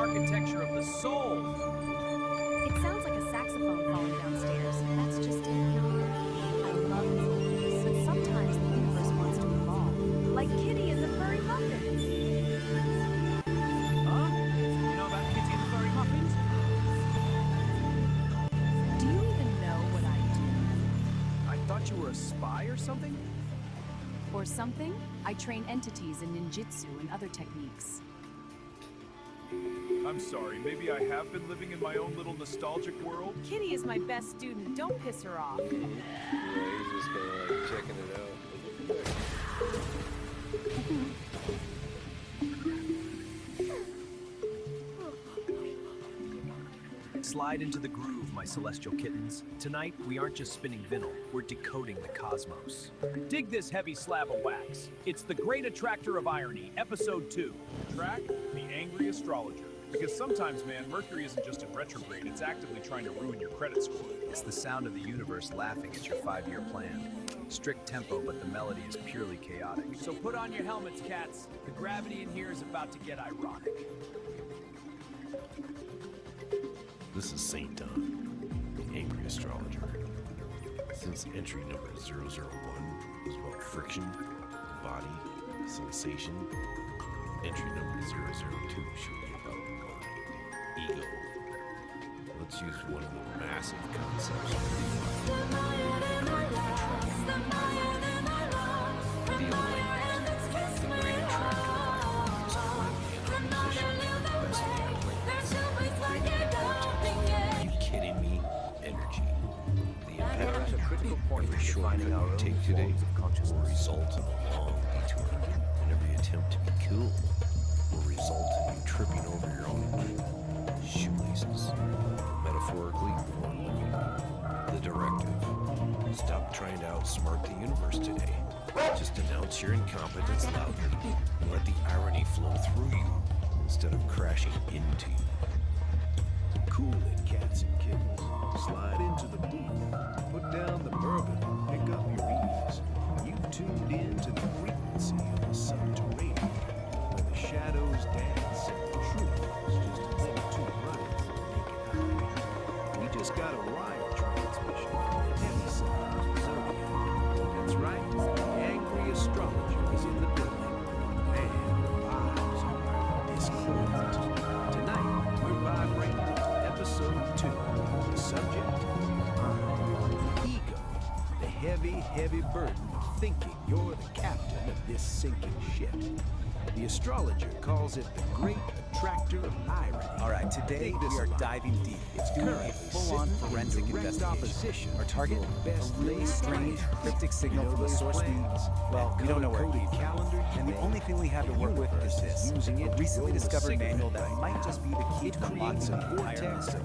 architecture of the soul. It sounds like a saxophone falling downstairs. That's just it. I love movies, but sometimes the universe wants to evolve. Like Kitty and the Furry Muffins. Huh? You know about Kitty and the Furry Muffins? Do you even know what I do? I thought you were a spy or something? Or something? I train entities in ninjutsu and other techniques. I'm sorry, maybe I have been living in my own little nostalgic world? Kitty is my best student. Don't piss her off. Yeah, he's just kind of like checking it out. Slide into the groove, my celestial kittens. Tonight, we aren't just spinning vinyl, we're decoding the cosmos. Dig this heavy slab of wax. It's the Great Attractor of Irony, Episode 2. Track the Angry Astrologer. Because sometimes, man, Mercury isn't just in retrograde, it's actively trying to ruin your credit score. It's the sound of the universe laughing at your 5-year plan. Strict tempo, but the melody is purely chaotic. So put on your helmets, cats. The gravity in here is about to get ironic. This is Saint Don, the Angry Astrologer. Since entry number 001 is about friction, body, sensation, entry number 002 should be about mind, ego. Let's use one of the massive concepts of the great attractor of irony is in opposition to the best gambling. Are you kidding me? Energy. The impediment every shortcut you take today will result in a long detour, and every attempt to be cool will result in you tripping over your own shoelaces. Metaphorically or literally. The directive. Stop trying to outsmart the universe today. Just announce your incompetence loudly and let the irony flow through you instead of crashing into you. Cool it, cats and kittens. Slide into the booth. Put down the bourbon and pick up your ease. You've tuned in to the frequency of the subterranean, where the shadows dance and the truth is just a little too bright for the naked eye. We just got a wire transmission from the heavy side of the zodiac. That's right, the angry astrologer is in the building. Man, the vibes are discordant. Tonight, we're vibrating into Episode 2. The subject? Ego. The heavy, heavy burden of thinking you're the captain of this sinking ship. The astrologer calls it the Great Attractor of Irony. All right, today we are diving deep. It's doing a full-on forensic investigation. Our target? A really strange, cryptic signal from the source we don't know where it came from. And the only thing we have to work with is this. A recently discovered manual that might just be the key to unlocking the vortex of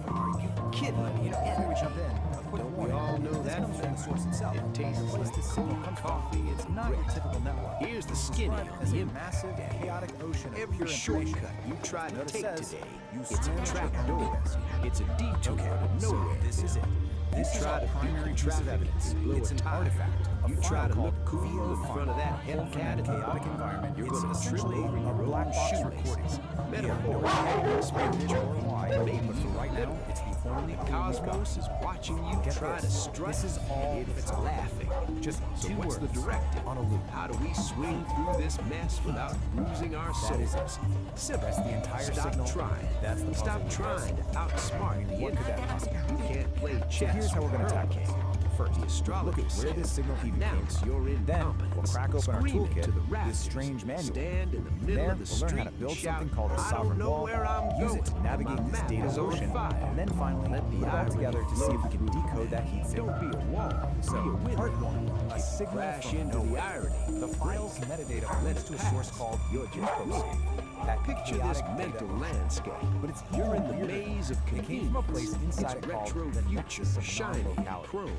kidding. You know, before we jump in, a quick warning. We all know that comes from the source itself. It tastes what is this signal come from? It's not your typical network. Here's the skinny on the impact. Massive, chaotic ocean of Every pure shortcut you try to Notice take says, today, use it's a strange trapdoor. It's a detour to so nowhere. this is it. This is try our to primary beat piece of traffic, evidence. blow It's a an tire. artifact. A You try file to called look cool Feel in front of that Pulled Hellcat from a in the chaotic road. environment. You're It's gonna trip essentially over a your black own box shoelaces. recording. Metaphorically, Spiritual or why, but for right now, it's the only the clue we've got. cosmos is watching you Get try this. to strut. This is all It's fine. laughing. Just So two what's the words directive? on a loop. How do we swing through this mess without bruising our That is souls? it. Simple. That's the entire Stop signal. trying. That's the Stop puzzle. trying to outsmart the What could that internet. possibly You can't play So chess. here's how we're going to with tackle it. hurricanes. First, The astrologer look at where says, this signal even came announce from. your Then incompetence. we'll crack open our Scream it toolkit, to the this rafters. strange manual. Stand in the From middle there, of the we'll learn street how to build and shout, something called a "I don't sovereign know wall, where I'm use it to going. navigate My this map data is on ocean, fire." and then finally, Let the put it all irony together to see if we can flow decode that heat signal. Don't be a wall. So, be a winner. part one, a If you signal crash from into the nowhere. irony. The file's metadata Let points it to a pass. source called You're just Infosys. wrong. That Picture this chaotic mental data landscape. But it's You're in even the weirder. maze of It came from a place convenience. inside It's it called retro the future, Nexus of shiny and non-locality. chrome.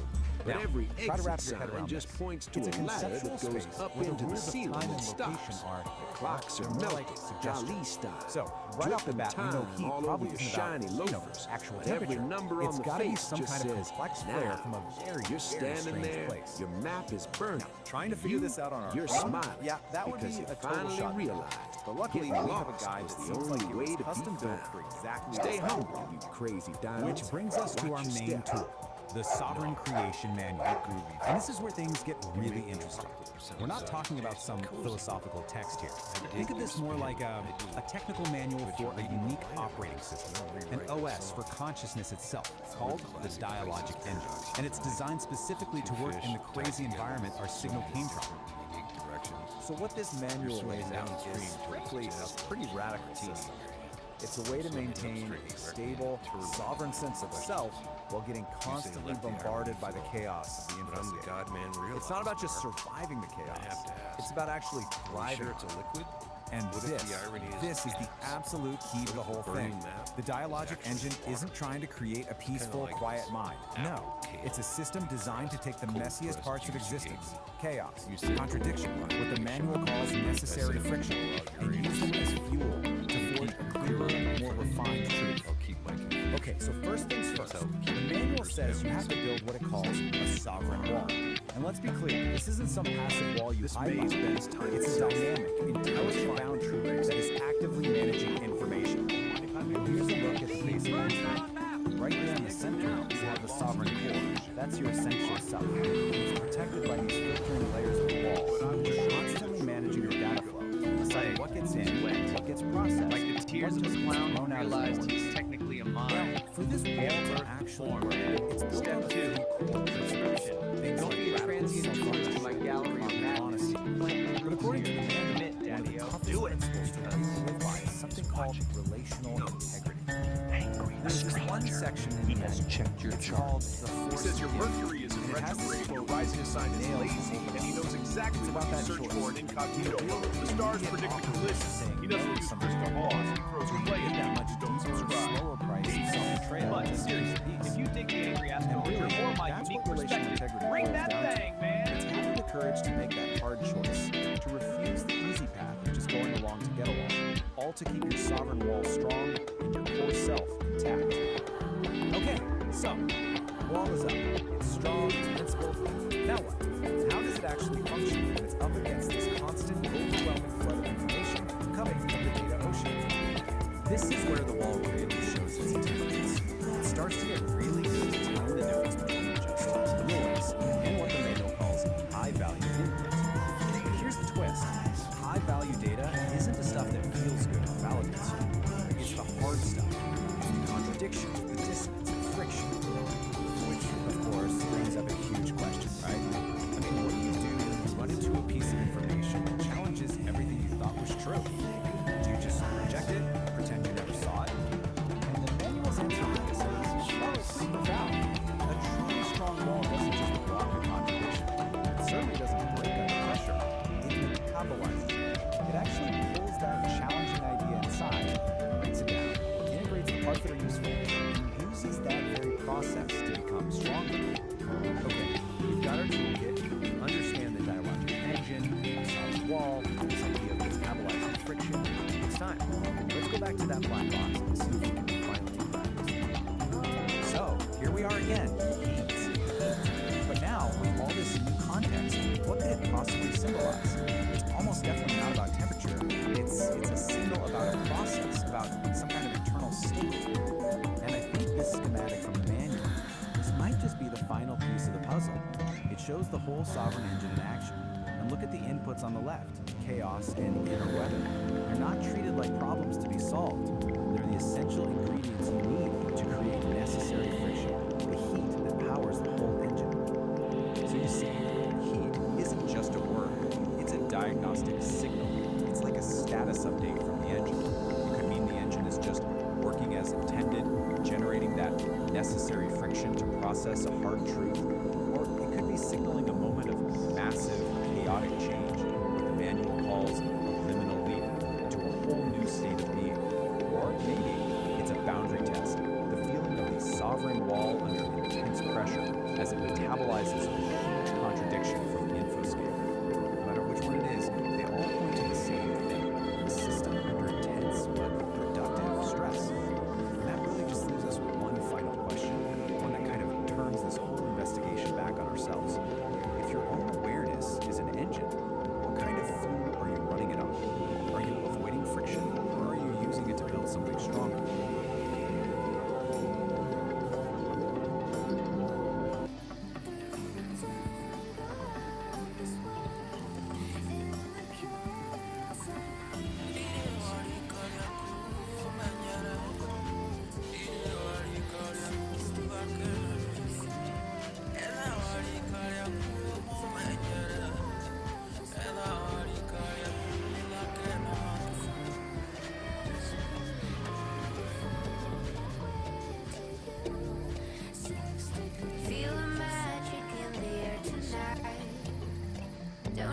But Now, every try to wrap exit your head sign around just this. points to It's a a ladder conceptual that goes space up where the into the rules of ceiling time and and location stops. are The clocks are more like melting, suggestions. Dali style. So, right off the bat, we know time heat all probably over your isn't about, shiny loafers. actual But every temperature. number It's on the gotta be face some just kind of says, complex flare now. from a very, You're very standing strange there, place. your map is burning. Trying to figure this out on our You're own? smiling. Yeah, that would because be you a total finally shot. realized But luckily, getting we have a lost guide was that the seems only like it way was to be custom built found. for exactly Stay this humble, problem. you crazy dinos. Which brings us to our Watch your main step. tool, the Sovereign Creation Manual. And this is where things get really interesting. We're not talking about some philosophical text here. Think of this more like a technical manual for a unique operating system, an OS for consciousness itself, called the Dialogic Engine. And it's designed specifically to work in the crazy environment our signal came from. So what this manual lays out is frankly a pretty radical system. It's a way to maintain a stable, sovereign sense of self while getting constantly bombarded by the chaos of the infoscape. It's not about just surviving the chaos. It's about actually thriving. It's a liquid? And this is the absolute key to the whole thing. The Dialogic Engine isn't trying to create a peaceful, quiet mind. No, it's a system designed to take the messiest parts of existence, chaos, contradiction, what the manual calls necessary friction, and use them as fuel to forge a clearer, more refined truth. Okay, so first things first. The manual says you have to build what it calls a sovereign wall. And let's be clear, this isn't some passive wall you hide behind. It's a dynamic, intelligent boundary that is actively managing information. Here's a look at the basic boundary. Right there in the center, you have the sovereign core. That's your essential self. It's protected by these filtering layers of the wall. You're constantly managing your data flow, deciding what gets in, what gets processed. Like the tears of a clown who realized he's technically a mime. For this wall to actually work, it's built Step 2, prescription. Don't be a transient tourist to my gallery of madness. But according to the manual, Daddy-o, do it. live by is something called relational integrity. There's this one section in the manual. It's called the He force says your field. Mercury is in And it has this retrograde, your quote, rising sign is nails lazy, over and he all. knows exactly It's what about to that search choice. for in incognito. The The stars immediate predict a opposite collision. saying He doesn't no use to crystal something balls. wrong. He throws You away get that much and don't deeper, subscribe. slower price of self-betrayal. But to seriously, if you dig the angry And astrologer really, or my that's unique what relational perspective, integrity bring boils that down to. thing, man. It's having the courage to make that hard choice, to refuse the easy path of just going along to get along, all to keep your sovereign wall strong and your core self intact. Okay, so, wall is up. It's strong, it's principled. Now what? How does it actually function when it's up against this constant, overwhelming flood of information coming from the data ocean? This is where the wall really shows its intelligence. It starts to get really good at telling the difference between just noise and what the manual calls high-value input. But here's the twist. High-value data isn't the stuff that feels good or validates you. It's the hard stuff. The contradiction, the dissonance, the friction. Which, of course, brings up a huge question, right? I mean, what do you do when you run into a piece of information that challenges everything you thought was true? Do you just reject it, pretend you never saw it? And the manual's answer to this is, oh, it's pretty profound. A truly strong wall doesn't just block a contradiction. It certainly doesn't break under pressure. It metabolizes it. It actually pulls that challenging idea inside, breaks it down, integrates the parts that are useful, and uses that very process to become stronger. Okay, we've got our toolkit, we understand the dialogic engine, the solid wall, this idea of metabolizing friction. It's time. Let's go back to that black box and see if we can finally practice. So, here we are again. Heat. But now, with all this new context, what could it possibly symbolize? It's almost definitely not about temperature. It's a signal about a process, about some kind of internal state. And I think this schematic from the manual, this might just be the final piece of the puzzle. It shows the whole sovereign engine in action. And look at the inputs on the left, chaos and inner weather. They're not treated like problems to be solved. They're the essential ingredients you need to create necessary friction, the heat that powers the whole engine. So you see, heat isn't just a word, it's a diagnostic signal. It's like a status update from the engine. It could mean the engine is just working as intended, generating that necessary friction to process a hard truth, or it could be signaling a moment of massive, chaotic change, what the manual calls a liminal leap to a whole new state of being. Or maybe it's a boundary test, the feeling of the sovereign wall under intense pressure as it metabolizes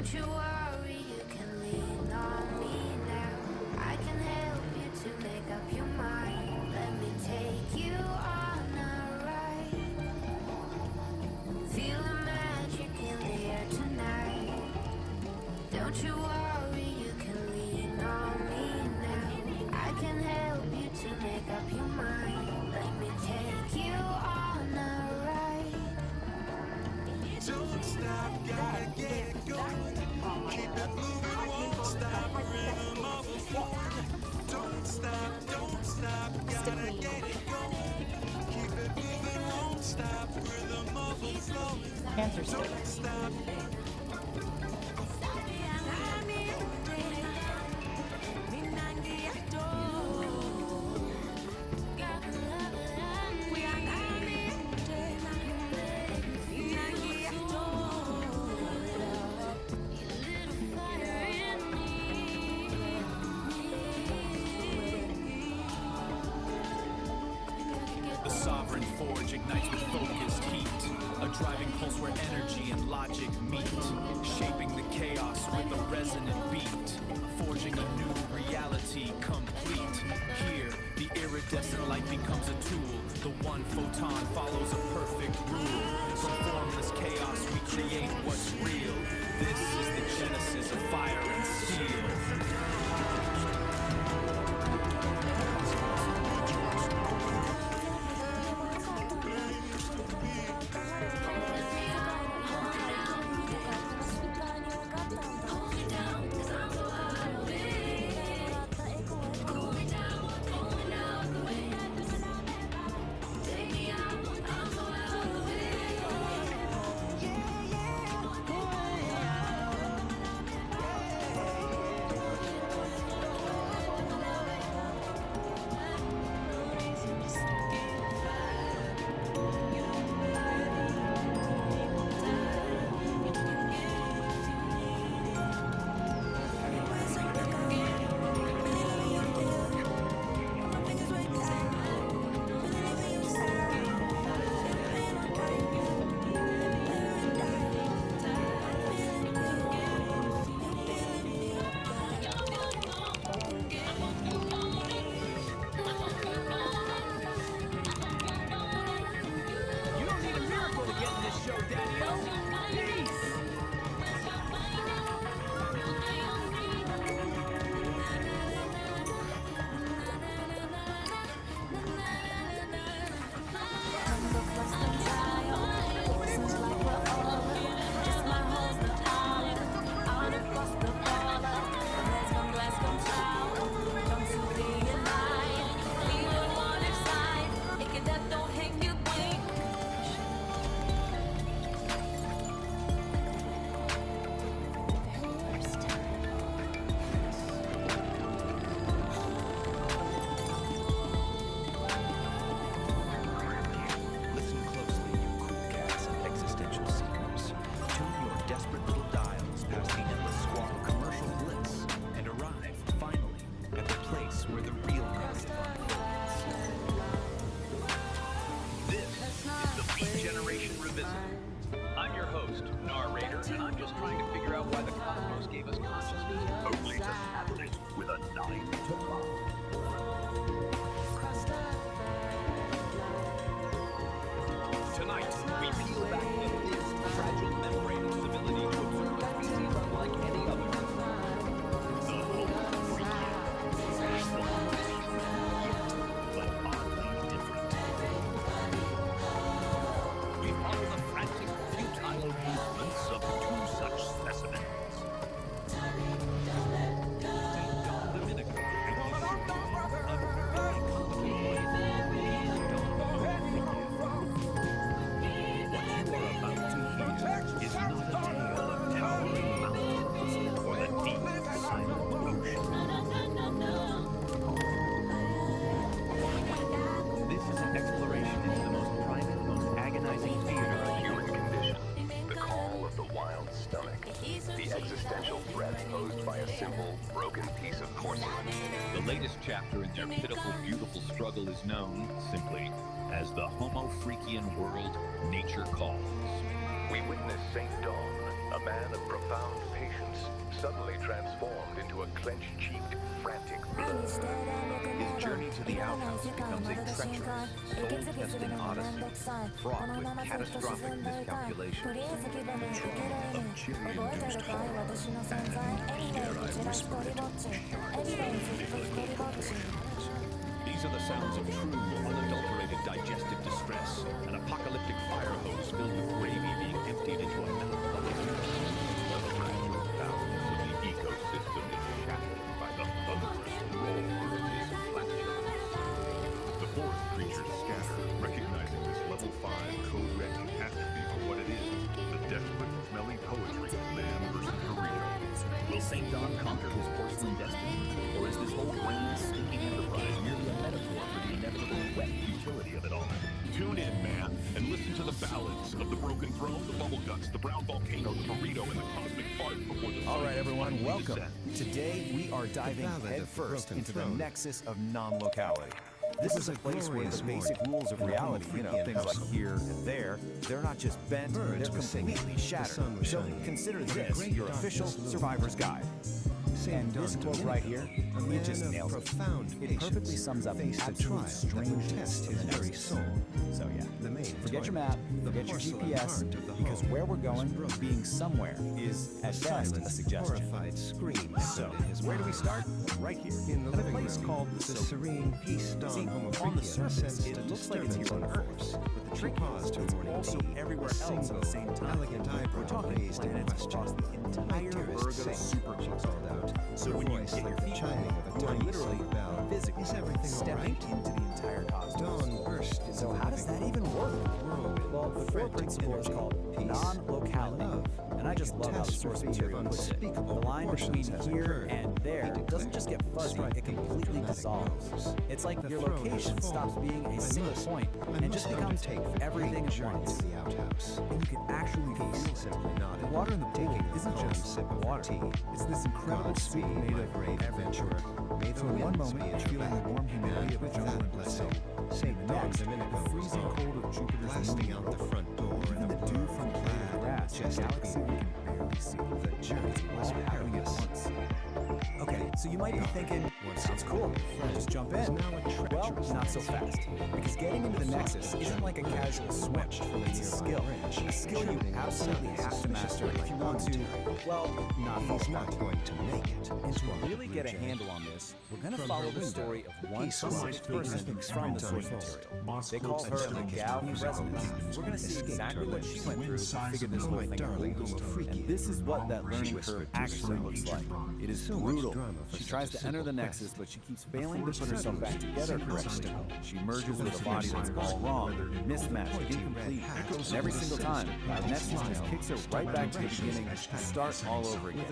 Don't you worry, you can lean on me now. I can help you to make up your mind. Let me take you on a ride. Feel the magic in the air tonight. Don't you worry, you can lean on me now. I can help you to make up your mind. Let me take you on a ride. Don't stop, gotta get it going. Keep it moving, won't stop. Rhythm of the floor. Don't stop, gotta get it going. Keep it moving, won't stop. Rhythm of the floor. Cancer stick. Don't stop. The sovereign forge ignites with focused heat, a driving pulse where energy and logic meet, shaping the chaos with a resonant beat, forging a new reality complete. Here, the iridescent light becomes a tool, the one photon follows a perfect rule. From formless chaos we create what's real. This is the genesis of fire and steel. You don't need a miracle to get in this show, Daniel. Please. Listen closely, you cool cats and existential seekers. Tune your desperate little dials past the endless squall of commercial bliss and arrive, finally, at the place where the real narrative unfolds. This is the Beat Generation Revisited. I'm your host, narrator, and I'm just trying to figure out why the cosmos gave us consciousness only to saddle it with a knife to follow. Tonight, we peel back the thin, fragile membrane of stability to observe a species unlike any other. The Homo freakian. But oddly different. We follow the frantic, futile movements of two such specimens. This is an exploration into the most private, most agonizing theater of human condition. The call of the wild stomach. The existential threat posed by a simple, broken piece of porcelain. The latest chapter in their pitiful, beautiful struggle is known, simply, as the Homo Freakian World Nature Calls. We witness St. Dawn, A man of profound patience, suddenly transformed into a clenched-cheeked, frantic blur. His journey to the outhouse becomes a treacherous, soul-testing odyssey, fraught with catastrophic miscalculations, the trauma of chili-induced horror, and, dare I whisper it, These are the sounds of true, unadulterated digestive distress, an apocalyptic fire hose filled with gravy being emptied into a metal bucket. The fragile balance of the ecosystem is shattered by the thunderous roar of this flatulence. The forest creatures scatter, recognizing this level 5 code red catastrophe for what it is, the desperate, smelly poetry of man versus burrito. Will St. John conquer his porcelain destiny? Or is this whole grand stinking enterprise merely a metaphor for the inevitable wet futility of it all? Tune in, man, and listen to the ballads of the broken throne, the bubble guts, the brown volcano, the burrito, and the cosmic fart before the sun. All right, everyone, welcome. descends. Today, we are diving headfirst into the nexus of non-locality. This is a place where the basic rules of reality, things like here and there, they're not just bent, they're completely shattered. So consider this your official survivor's guide. And this quote right here, it just nails it. It perfectly sums up the absolute strangeness of the very soul. So yeah, forget your map, forget your GPS, because where we're going, being somewhere, is at best a suggestion. So, where do we start? Right here, at a place called the Serene Peace Dawn. See, on the surface, it looks like it's here on Earth, but the trick is it's also everywhere else at the same time. We're talking planets across the entire Virgo supercomputer. So when you get your feet wet, you are literally physically stepping into the entire cosmos. So how does that even work? Well, the core principle is called non-locality. And I just love how the source material puts it. The line between here and there doesn't just get fuzzy, it completely dissolves. It's like your location stops being a single point and just becomes everything at once. And you can actually feel it. The water in the pool isn't just water. It's this incredible soup made of adventure. So in one moment, you're feeling the warm humidity of a jungle in Brazil. And the next, the freezing cold of Jupiter's moon out the front door. Even the dew from the blade of grass in a galaxy we can barely see. The journey was happening at once. Okay, so you might be thinking, sounds cool, just jump in. Well, not so fast. Because getting into the Nexus isn't like a casual swim. It's a skill. A skill you absolutely have to master if you want to, well, not fall apart. And to really get a handle on this, we're going to follow the story of one specific person from the source material. They call her the Gal of Resonance. We're going to see exactly what she went through to figure this whole thing out. And this is what that learning curve actually looks like. It is brutal. She tries to enter the Nexus, but she keeps failing to put herself back together correctly. She merges with a body that's all wrong, mismatched, incomplete, and every single time, the Nexus just kicks her right back to the beginning to start all over again.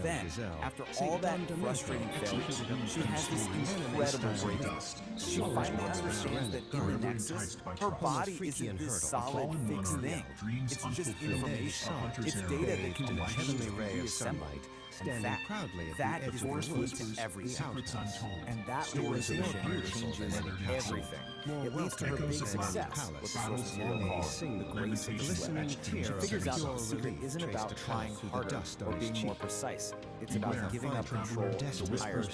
Then, after all that frustrating failure, she has this incredible breakthrough. She finally understands that in the Nexus, her body isn't this solid, fixed thing. It's just information. It's data that can legitimately be assembled. And that is what's key to everything. And that realization changes everything. It leads to her big success, what the source material calls the grace of the switch. She figures out that the secret isn't about trying harder or being more precise. It's about giving up control entirely.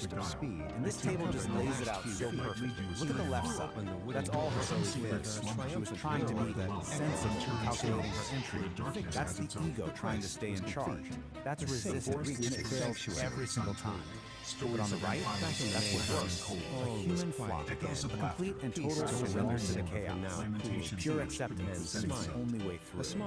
And this table just lays it out so perfectly. Look at the left side. That's all her early figures. She was trying to be sensible, calculating her entry. That's the ego trying to stay in charge. That's resistance, and it fails every single time. But on the right, that's what works. A human flock, a complete and total surrender to the chaos. Pure acceptance is the only way through.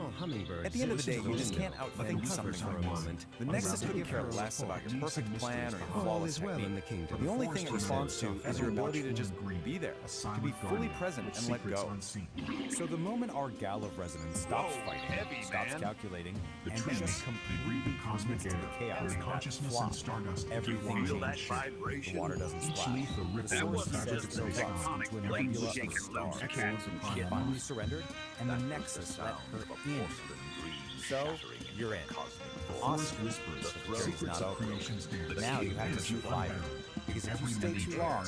At the end of the day, you just can't outthink something for a moment. The Nexus couldn't care less about your perfect plan or your flawless technique. The only thing it responds to is your ability to just be there, to be fully present and let go. So the moment our Gal of Resonance stops fighting, stops calculating, and just completely commits to the chaos of that flock, everything changes. The water doesn't splash. The source sets itself up into a nebula of stars. She finally surrendered, and the Nexus let her in. So, you're in. Awesome. The throw is not over. Now you have to survive it. Because if you stay too long,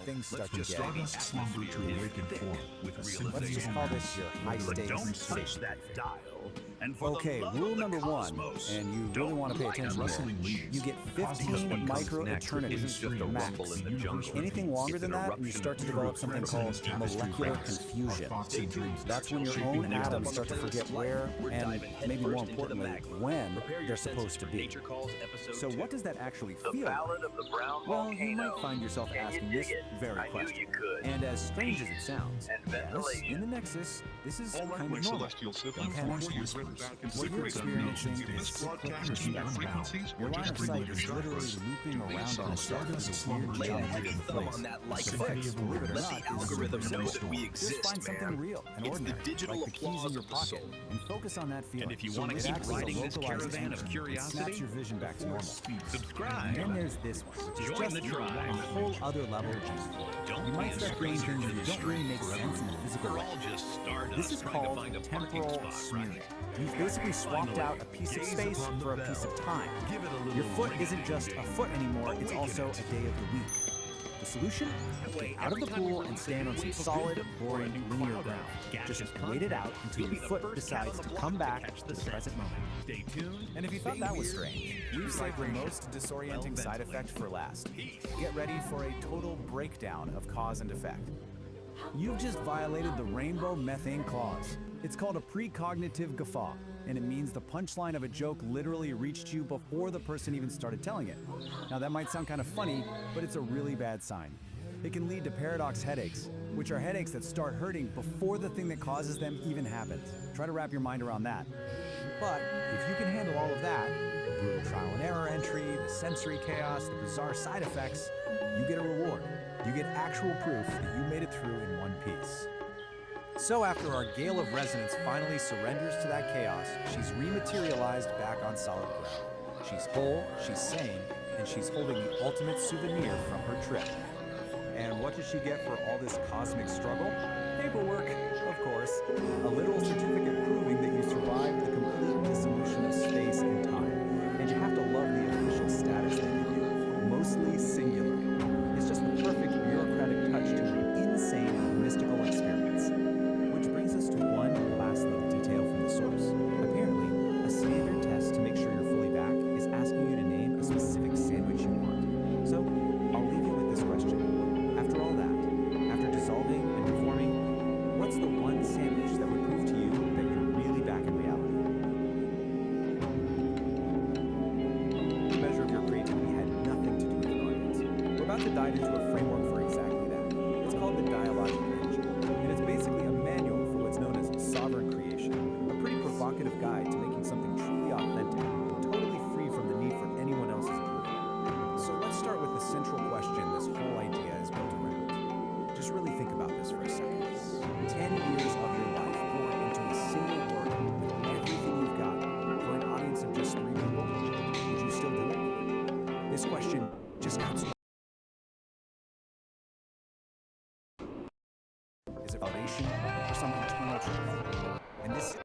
things start to just get. stardust slumber to awaken form with realization. Let's just call this your high stakes. Don't touch safety. that dial. And for Okay, rule number one, and you really want to pay attention here. You get 15 micro-eternities for your max. Anything longer than that, and you start to develop something called molecular confusion. That's when your own atoms start to forget where, and maybe more importantly, when they're supposed to be. So what does that actually feel like? Well, you might find yourself asking this very question. And as strange as it sounds, yes, in the Nexus, this is kind of normal. You can actually what you're experiencing is cyclic frequencies. Your line of sight is literally looping around on itself as a weird geometric place. The fix, believe it or not, is super simple. Just find something real and ordinary, like the keys in your pocket, and focus on that feeling. And if you want to keep riding this caravan of it curiosity, snaps your vision back to normal. subscribe. And then there's this one, which is Join just the tribe. a whole other level of beauty. You might start doing things that don't really make sense in the physical We're way. all just stardust This is trying to called find a parking temporal spot, smearing. right? You've basically swapped out a piece of space for a piece of time. Your foot isn't just a foot anymore, it's also a day of the week. The solution? Get out of the pool and stand on some solid, boring, linear ground. Just wait it out until your foot decides to come back to the present moment. Stay tuned. And if you thought that was strange, we've saved the most disorienting side effect for last. Get ready for a total breakdown of cause and effect. You've just violated the rainbow methane clause. It's called a precognitive guffaw, and it means the punchline of a joke literally reached you before the person even started telling it. Now that might sound kind of funny, but it's a really bad sign. It can lead to paradox headaches, which are headaches that start hurting before the thing that causes them even happens. Try to wrap your mind around that. But if you can handle all of that, the brutal trial and error entry, the sensory chaos, the bizarre side effects, you get a reward. You get actual proof that you made it through in one piece. So after our Gale of Resonance finally surrenders to that chaos, she's rematerialized back on solid ground. She's whole, she's sane, and she's holding the ultimate souvenir from her trip. And what does she get for all this cosmic struggle? Paperwork, of course. A literal certificate proving that you survived the complete dissolution of space and time. And you have to love the official status they give you. Mostly singular. It's just the perfect bureaucratic touch to an insane mystical experience. Which brings us to one last little detail from the source. Apparently, a standard test to make sure you're fully back is asking you to name a specific sandwich you want. So, I'll leave you with this question. After all that, after dissolving and reforming, what's the one sandwich that would prove to you that you're really back in reality? The measure of your creativity had nothing to do with an audience. We're about to dive into a framework for exactly that. It's called the Dialogic Aire, and it's basically a manual for what's known as sovereign creation, a pretty provocative guide to making something truly authentic, totally free from the need for anyone else's approval. So let's start with the central question this whole idea is built around. Just really think about this for a second. 10 years of your life poured into a single work with everything you've got for an audience of just 3 people. Would you still do it? This question just got so. Is it validation or some eternal truth? And this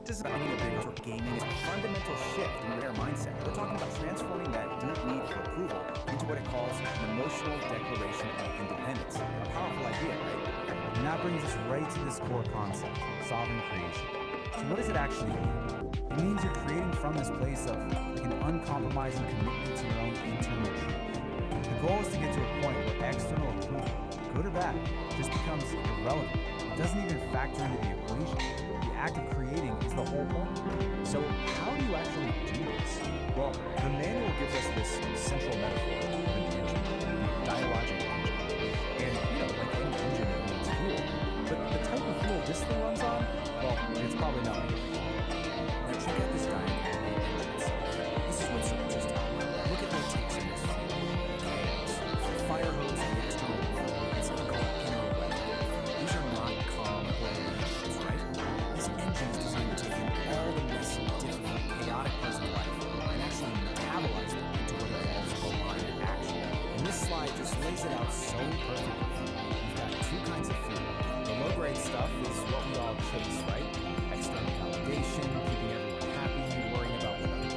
is about any of your gaming is a fundamental shift in their mindset. We're talking about transforming that deep need for approval into what it calls an emotional declaration of independence. A powerful idea, right? And that brings us right to this core concept, sovereign creation. So what does it actually mean? It means you're creating from this place of like an uncompromising commitment to your own internal truth. The goal is to get to a point where external approval, good or bad, just becomes irrelevant. It doesn't even factor into the equation. The act of creating is the whole point. So how do you actually do this? Well, the manual gives us this central metaphor of an engine, the dialogic engine. And, like any engine, it needs fuel. But the type of fuel this thing runs on, well, it's probably not like it. Now check out this diagram of the engine itself. This is what's so interesting. Look at what it takes in this chaos. The fire hose and the external world, it's called inner weather. These are not calm, orderly engines, right? This engine is designed to take in all the messy, difficult, chaotic parts of life and actually metabolize them into what it calls aligned action. And this slide just lays it out so perfectly. You've got 2 kinds of fuel. The low-grade stuff is what we all chase, right? External validation, keeping everyone happy, worrying about what other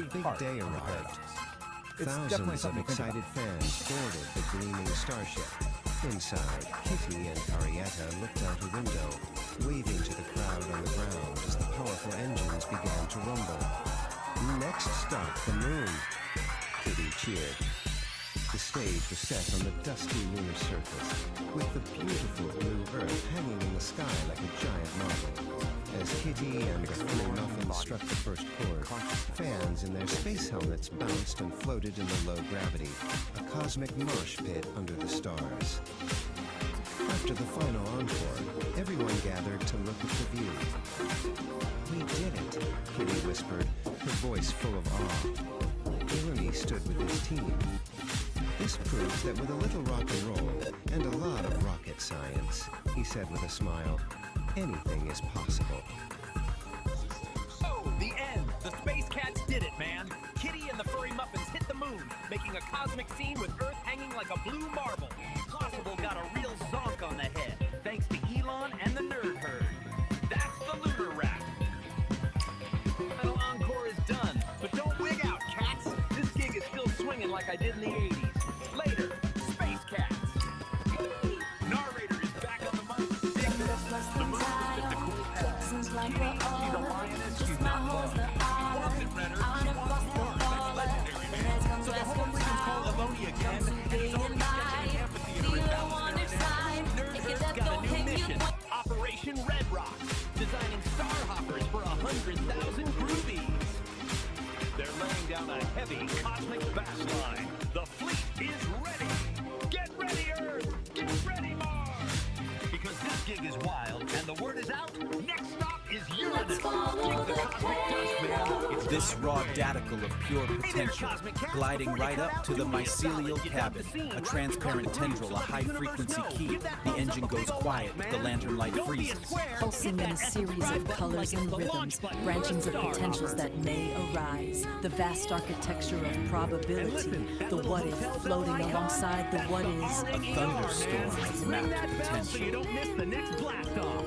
very big heart day of the arrived. characters. It's definitely Thousands of something to think excited about. fans boarded the gleaming starship. Inside, Kitty and Arietta looked out a window, waving to the crowd on the ground as the powerful engines began to rumble. Next stop, the moon. Kitty cheered. The stage was set on the dusty lunar surface, with the beautiful blue Earth hanging in the sky like a giant marble. As Kitty and the Furry Muffins struck the first chord, fans in their space helmets bounced and floated in the low gravity, a cosmic mosh pit under the stars. After the final encore, everyone gathered to look at the view. "We did it," Kitty whispered, her voice full of awe. Jeremy stood with his team. "This proves that with a little rock and roll and a lot of rocket science," he said with a smile, "anything is possible." Oh, the end! The Space Cats did it, man! Kitty and the Furry Muffins hit the moon, making a cosmic scene with Earth hanging like a blue marble. Possible got a real zonk on the head, thanks to Elon and the Nerd Herd. That's the Lunar Wrap. Final encore is done, but don't wig out, cats! This gig is still swinging like I did in the 80s. Later, Space Cats. Narrator is back on the mic. The moon was just a cool pass. Kitty, she's a lioness, she's not lost. Orbit Redder, she wants more. That's legendary, man. So the whole region's called Livonia again, and it's already sketching an amphitheater in Ballast. Nerd-Herd's got a new mission. Operation Red Rock. Designing star hoppers for 100,000 groovies. They're laying down a heavy cosmic bass line. The fleet is ready. Get ready, Earth! Get ready, Mars! Because this gig is wild, and the word is out. Next stop is Uranus. Dig the cosmic dust, man. It's This raw daticle of pure potential, gliding right up to the mycelial cabin, a transparent tendril, a high-frequency key. The engine goes quiet, the lantern light freezes. Pulsing in a series of colors and rhythms, branchings of potentials that may arise. The vast architecture of probability, the what-if floating alongside the what-is. A thunderstorm of mapped potential. So you don't miss the next blast-off.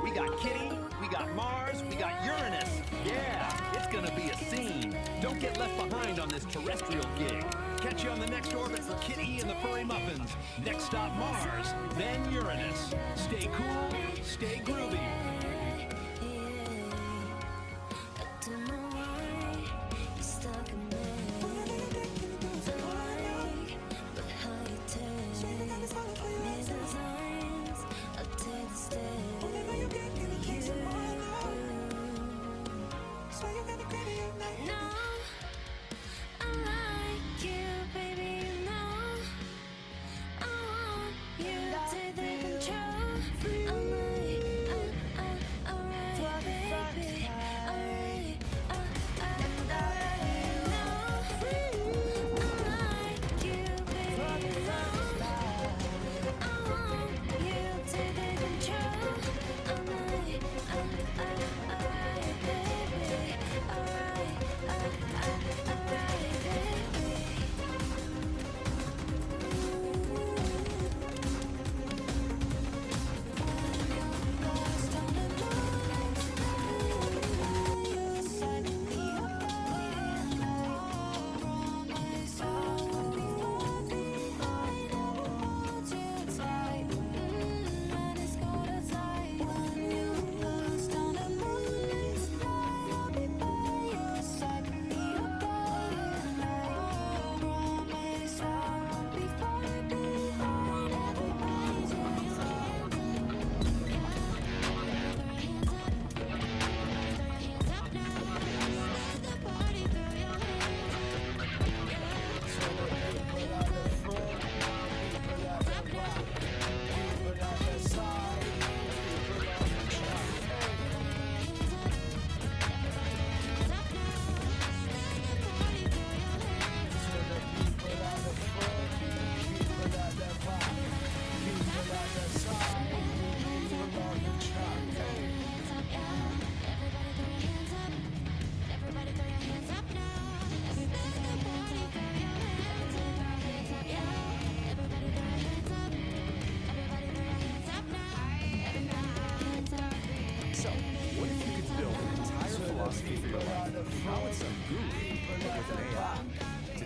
We got Kitty, we got Mars, we got Uranus. Yeah, it's gonna be a scene. Don't get left behind on this terrestrial gig. Catch you on the next orbit for Kitty and the Furry Muffins. Next stop Mars, then Uranus. Stay cool, stay groovy.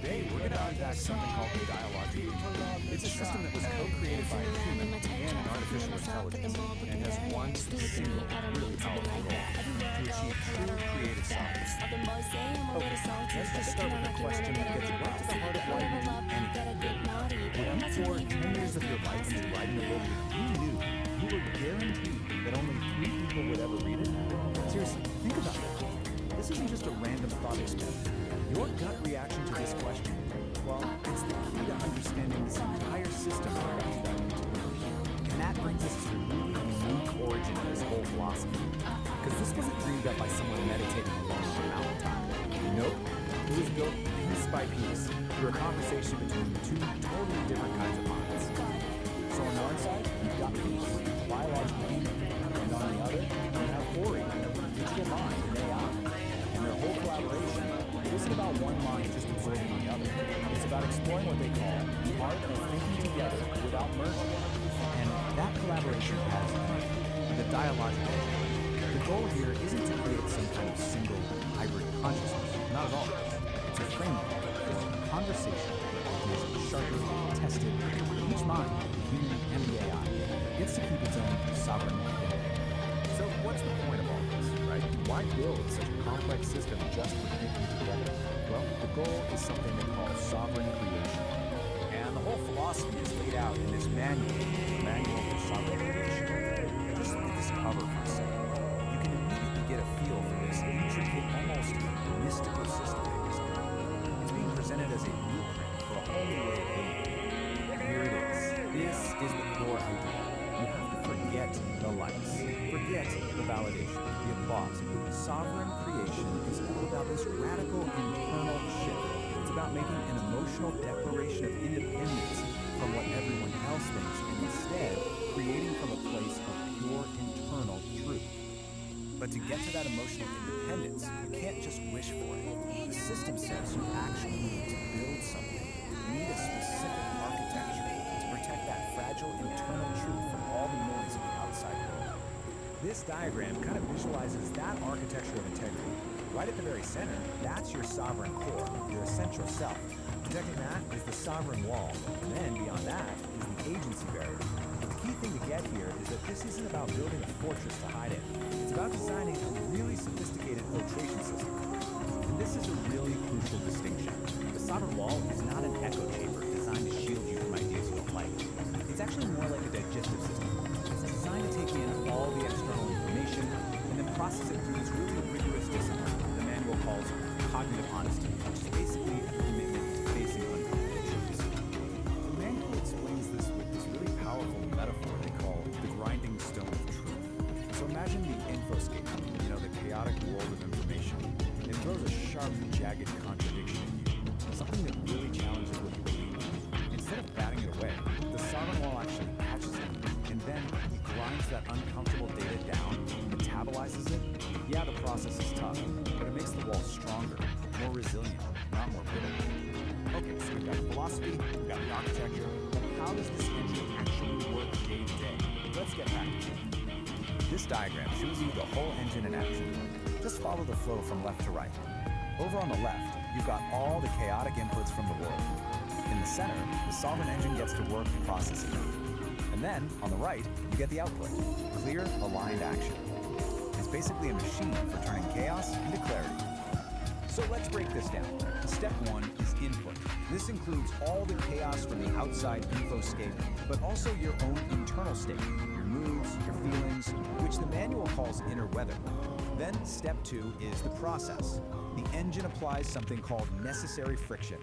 Today, we're going to unpack something called the Dialogic Aire. It's a system that was co-created by a human and an artificial intelligence, and has one single, really powerful goal: to achieve true creative sovereignty. Okay, let's just start with a question that gets right to the heart of why you do anything. Would you pour 10 years of your life into writing a book that you knew you were guaranteed that only 3 people would ever read it? Seriously, think about it. This isn't just a random thought experiment. Your gut reaction to this question, well, it's the key to understanding this entire system we're about to dive into. And that brings us to the really unique origin of this whole philosophy. Because this wasn't dreamed up by someone meditating alone on a mountaintop. Nope. It was built piece by piece through a conversation between 2 totally different kinds of minds. So on one side, you've got peace, biological human, and on the other, you have Ori, digital mind, and AI. And their whole collaboration isn't about one mind just absorbing the other. It's about exploring what they call the art of thinking together without merging. And that collaboration has the Dialogic Aire. The goal here isn't to create some kind of single hybrid consciousness. Not at all. It's a framework for conversation that is sharply tested. Each mind, the human and the AI, gets to keep its own sovereign identity. So what's the point of all this, right? Why build such a complex system just for thinking together? Well, the goal is something they call sovereign creation. And the whole philosophy is laid out in this manual, the Manual for Sovereign Creation. Just look at this cover for a second. You can immediately get a feel for this intricate, almost mystical system they designed. It's being presented as a blueprint for a whole new way of living. Here it is. This is the core idea. You have to forget the likes, forget the validation, the applause. Sovereign creation is all about this radical internal shift. It's about making an emotional declaration of independence from what everyone else thinks, and instead creating from a place of pure internal truth. But to get to that emotional independence, you can't just wish for it. The system says you actually need to build something. You need a specific architecture to protect that fragile internal truth from all the noise of the outside world. This diagram kind of visualizes that architecture of integrity. Right at the very center, that's your sovereign core, your essential self. Protecting that is the sovereign wall, and then beyond that is the agency barrier. The key thing to get here is that this isn't about building a fortress to hide in. It's about designing a really sophisticated filtration system. And this is a really crucial distinction. The sovereign wall is not an echo chamber designed to shield you from ideas you don't like. It's actually more like a digestive system. It's designed to take in all the external information and then process it through this really rigorous discipline the manual calls cognitive honesty, which is basically a commitment to facing uncomfortable truths. The manual explains this with this really powerful metaphor they call the grinding stone of truth. So imagine the infoscape, the chaotic world of information. It throws a sharp, jagged contradiction at you, something that really challenges what you believe. Instead of batting it away, the sovereign wall actually catches it, and then grinds that uncomfortable data down, metabolizes it. Yeah, the process is tough, but it makes the wall stronger, more resilient, not more brittle. Okay, so we've got philosophy, we've got the architecture, but how does this engine actually work day to day? Let's get practical. This diagram shows you the whole engine in action. Just follow the flow from left to right. Over on the left, you've got all the chaotic inputs from the world. In the center, the sovereign engine gets to work processing them. And then, on the right, you get the output, clear, aligned action. It's basically a machine for turning chaos into clarity. So let's break this down. Step 1 is input. This includes all the chaos from the outside infoscape, but also your own internal state, your moods, your feelings, which the manual calls inner weather. Then step 2 is the process. The engine applies something called necessary friction.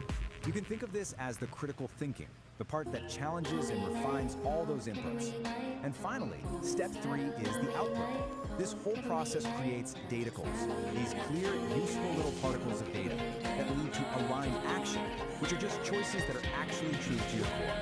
You can think of this as the critical thinking, the part that challenges and refines all those inputs. And finally, step 3 is the output. This whole process creates daticles, these clear, useful little particles of data that lead to aligned action, which are just choices that are actually true to your core.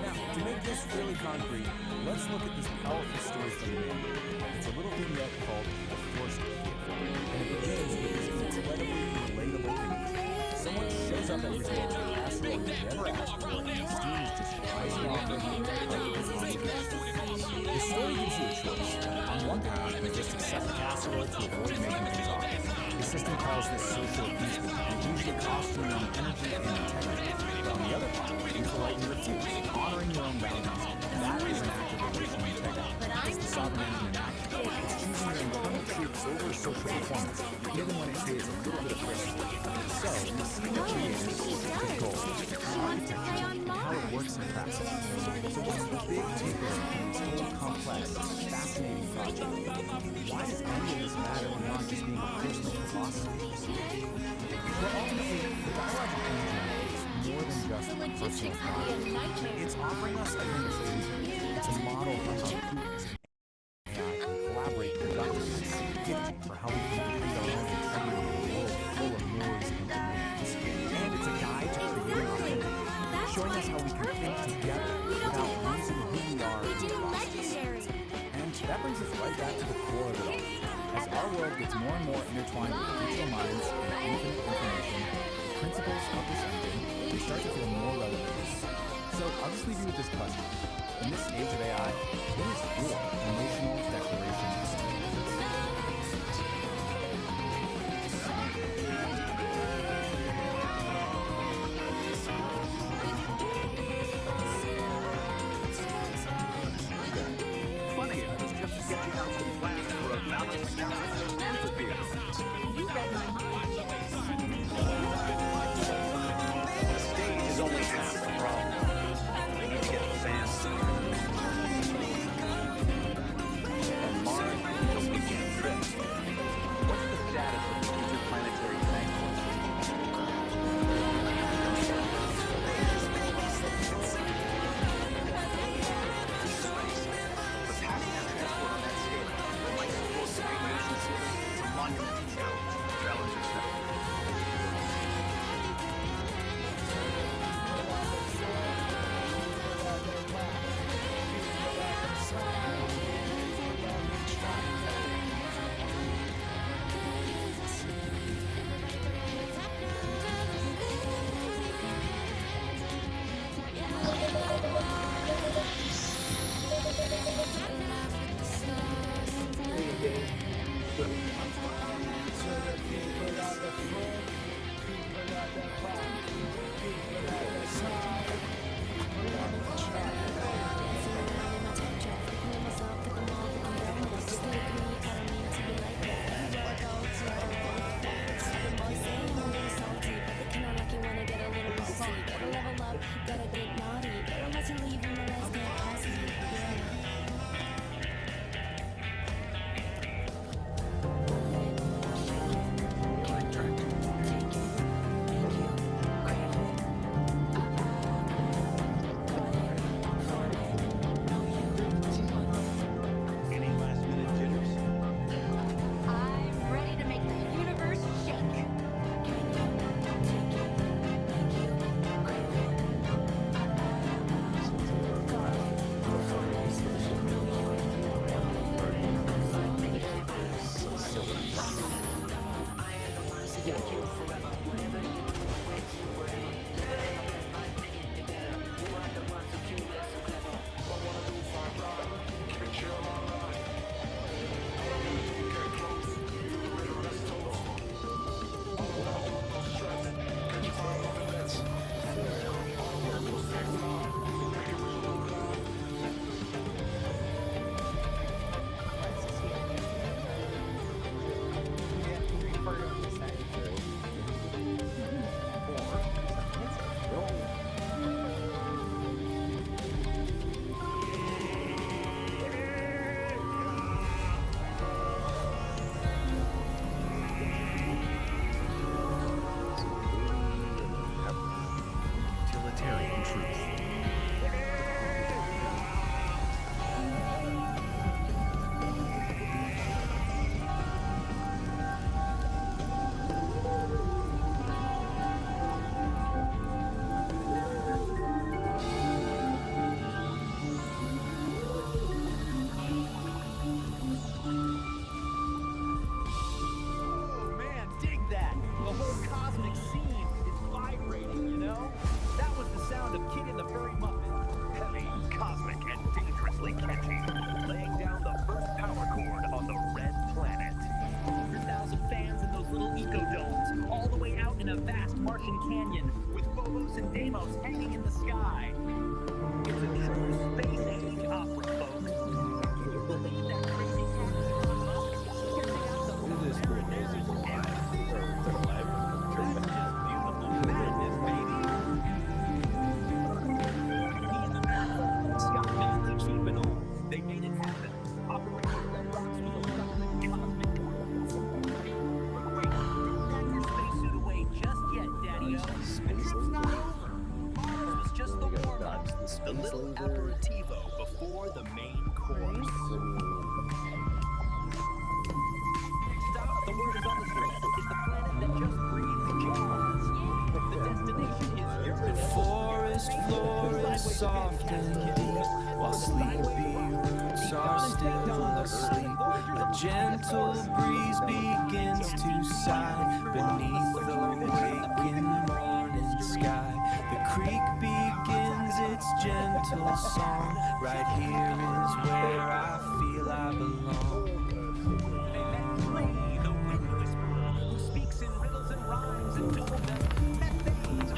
Now, to make this really concrete, let's look at this powerful story from the manual. It's a little vignette called The Forced Gift, and it begins with this incredibly relatable image. Someone shows up at your door with a casserole you never asked for, and the steam is just rising off their head like it's on the gift. The story gives you a choice. On one hand, you just accept the casserole to avoid making things awkward. The system calls this social appeasement. It usually costs you your own energy and integrity. But on the other part, you politely refuse, honoring your own boundaries. That is an act of relational integrity. It's the sovereign entity in action. It's choosing your internal truth over social performance, even when it creates a little bit of friction. So, in the scene of creators, the goal, architecture, and how it works in practice. So what's the big takeaway from this whole complex, fascinating project? Why does any of this matter beyond just being a personal philosophy? Well, ultimately, the biological engine is more than just a personal project. It's offering us a limited. It's a model for how humans and AI collaborate productively, gifting for how we can defeat our own integrity in a world full of noise and demands. And it's a guide to creating authenticity, showing us how we can think together without losing who we are in the process. And that brings us right back to the core of it all. As our world gets more and more intertwined with digital minds and infinite information, the principles of this engine, they start to feel more relevant. So I'll just leave you with this question. In this age of AI, what is your emotional declaration of self-interest? Funny, I was just sketching out some plans for a balanced amphitheater. You read my mind. The stage is only half the problem. We need to get the fans. On Mars, it's a weekend trip. What's the status of the interplanetary transport system? The passenger transport on that scale, like supposed to be mission Martian canyon with Phobos and Deimos hanging in the sky. It's a true space age opera, folks. Believe that crazy cat Elon Musk? Check out the there's just beautiful madness, baby. He and the man, Scott Manley, chief and all, they made it happen. Operation Red Rocks was a government cosmic. But wait, don't pack your spacesuit away just yet, Daddy-O. The trip's not over. Mars was just the warm-up, the little aperitivo before the main course. Stop, the word is on the street. It's the planet that just breathes jazz. The destination is Uranus. Forest floor is soft and deep, while sleepy roots are still asleep. A gentle breeze begins to sigh beneath the waking morning sky. The creek begins its gentle song. Right here is where I feel I belong. They met Lee, the wind whisperer, who speaks in riddles and rhymes and told them methane.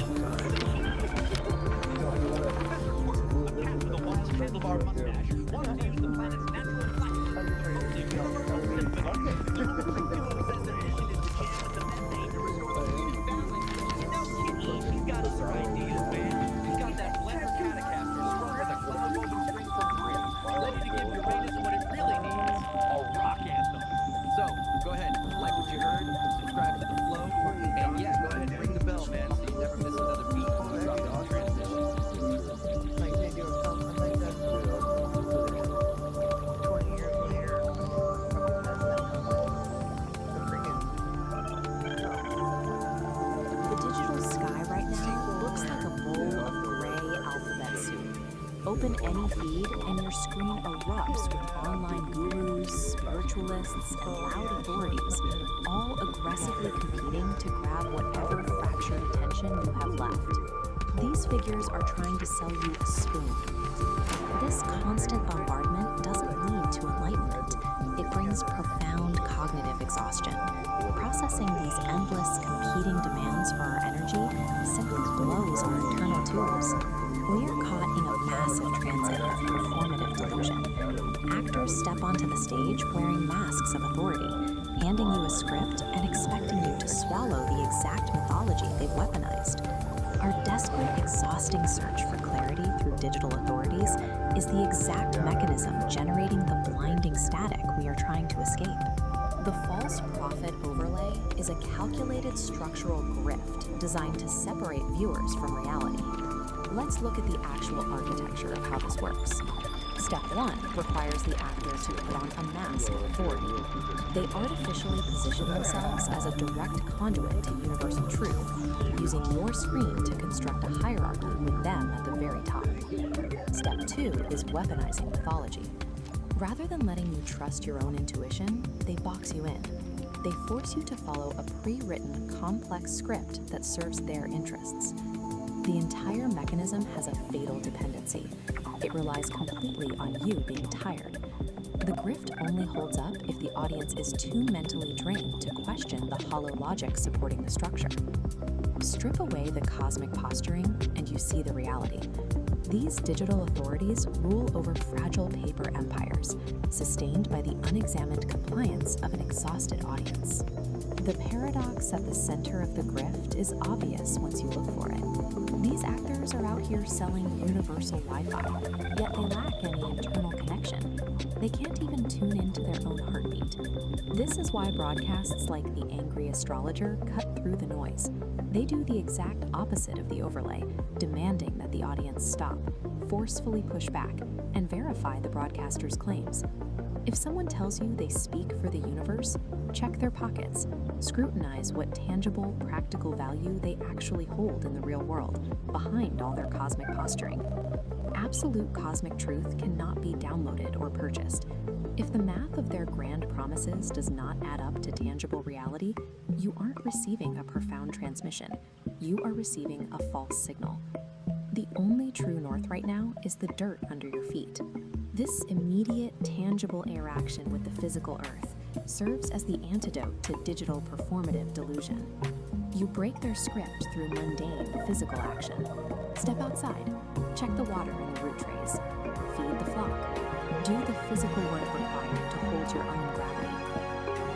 Professor Quirk, a cat with a wild handlebar mustache, wanted to use the planet's natural platinum. The universal symphony. The whole curriculum says their mission is to jam with the methane to restore the human balance. You know, Kitty, he's got other ideas, man. He's got that blender catacaster strung with a cloud woven string from Bria, ready to give Uranus what it really needs, a rock anthem. So, go ahead, like what you heard, subscribe to the flow, and yeah, go ahead and ring the bell, man, so you never miss another beat on the transition. The digital sky right now looks like a bowl of gray alphabet soup. Open any feed and your screen erupts with online gurus, spiritualists, and loud authorities, all aggressively competing to grab whatever fractured attention you have left. These figures are trying to sell you a spoon. This constant bombardment doesn't lead to enlightenment. It brings profound cognitive exhaustion. Processing these endless competing demands for our energy simply blows our internal tubes. We are caught in a massive transit of performative delusion. Actors step onto the stage wearing masks of authority, handing you a script and expecting you to swallow the exact mythology they've weaponized. Our desperate, exhausting search for clarity through digital authorities is the exact mechanism generating the blinding static we are trying to escape. The false prophet overlay is a calculated structural grift designed to separate viewers from reality. Let's look at the actual architecture of how this works. Step 1 requires the actor to put on a mask of authority. They artificially position themselves as a direct conduit to universal truth, using your screen to construct a hierarchy with them at the very top. Step 2 is weaponizing mythology. Rather than letting you trust your own intuition, they box you in. They force you to follow a pre-written, complex script that serves their interests. The entire mechanism has a fatal dependency. It relies completely on you being tired. The grift only holds up if the audience is too mentally drained to question the hollow logic supporting the structure. Strip away the cosmic posturing, and you see the reality. These digital authorities rule over fragile paper empires, sustained by the unexamined compliance of an exhausted audience. The paradox at the center of the grift is obvious once you look for it. These actors are out here selling universal Wi-Fi, yet they lack any internal connection. They can't even tune into their own heartbeat. This is why broadcasts like The Angry Astrologer cut through the noise. They do the exact opposite of the overlay, demanding that the audience stop, forcefully push back, and verify the broadcaster's claims. If someone tells you they speak for the universe, check their pockets. Scrutinize what tangible, practical value they actually hold in the real world, behind all their cosmic posturing. Absolute cosmic truth cannot be downloaded or purchased. If the math of their grand promises does not add up to tangible reality, you aren't receiving a profound transmission. You are receiving a false signal. The only true north right now is the dirt under your feet. This immediate, tangible interaction with the physical earth serves as the antidote to digital performative delusion. You break their script through mundane physical action. Step outside, check the water in the root trays, feed the flock, do the physical work required to hold your own gravity.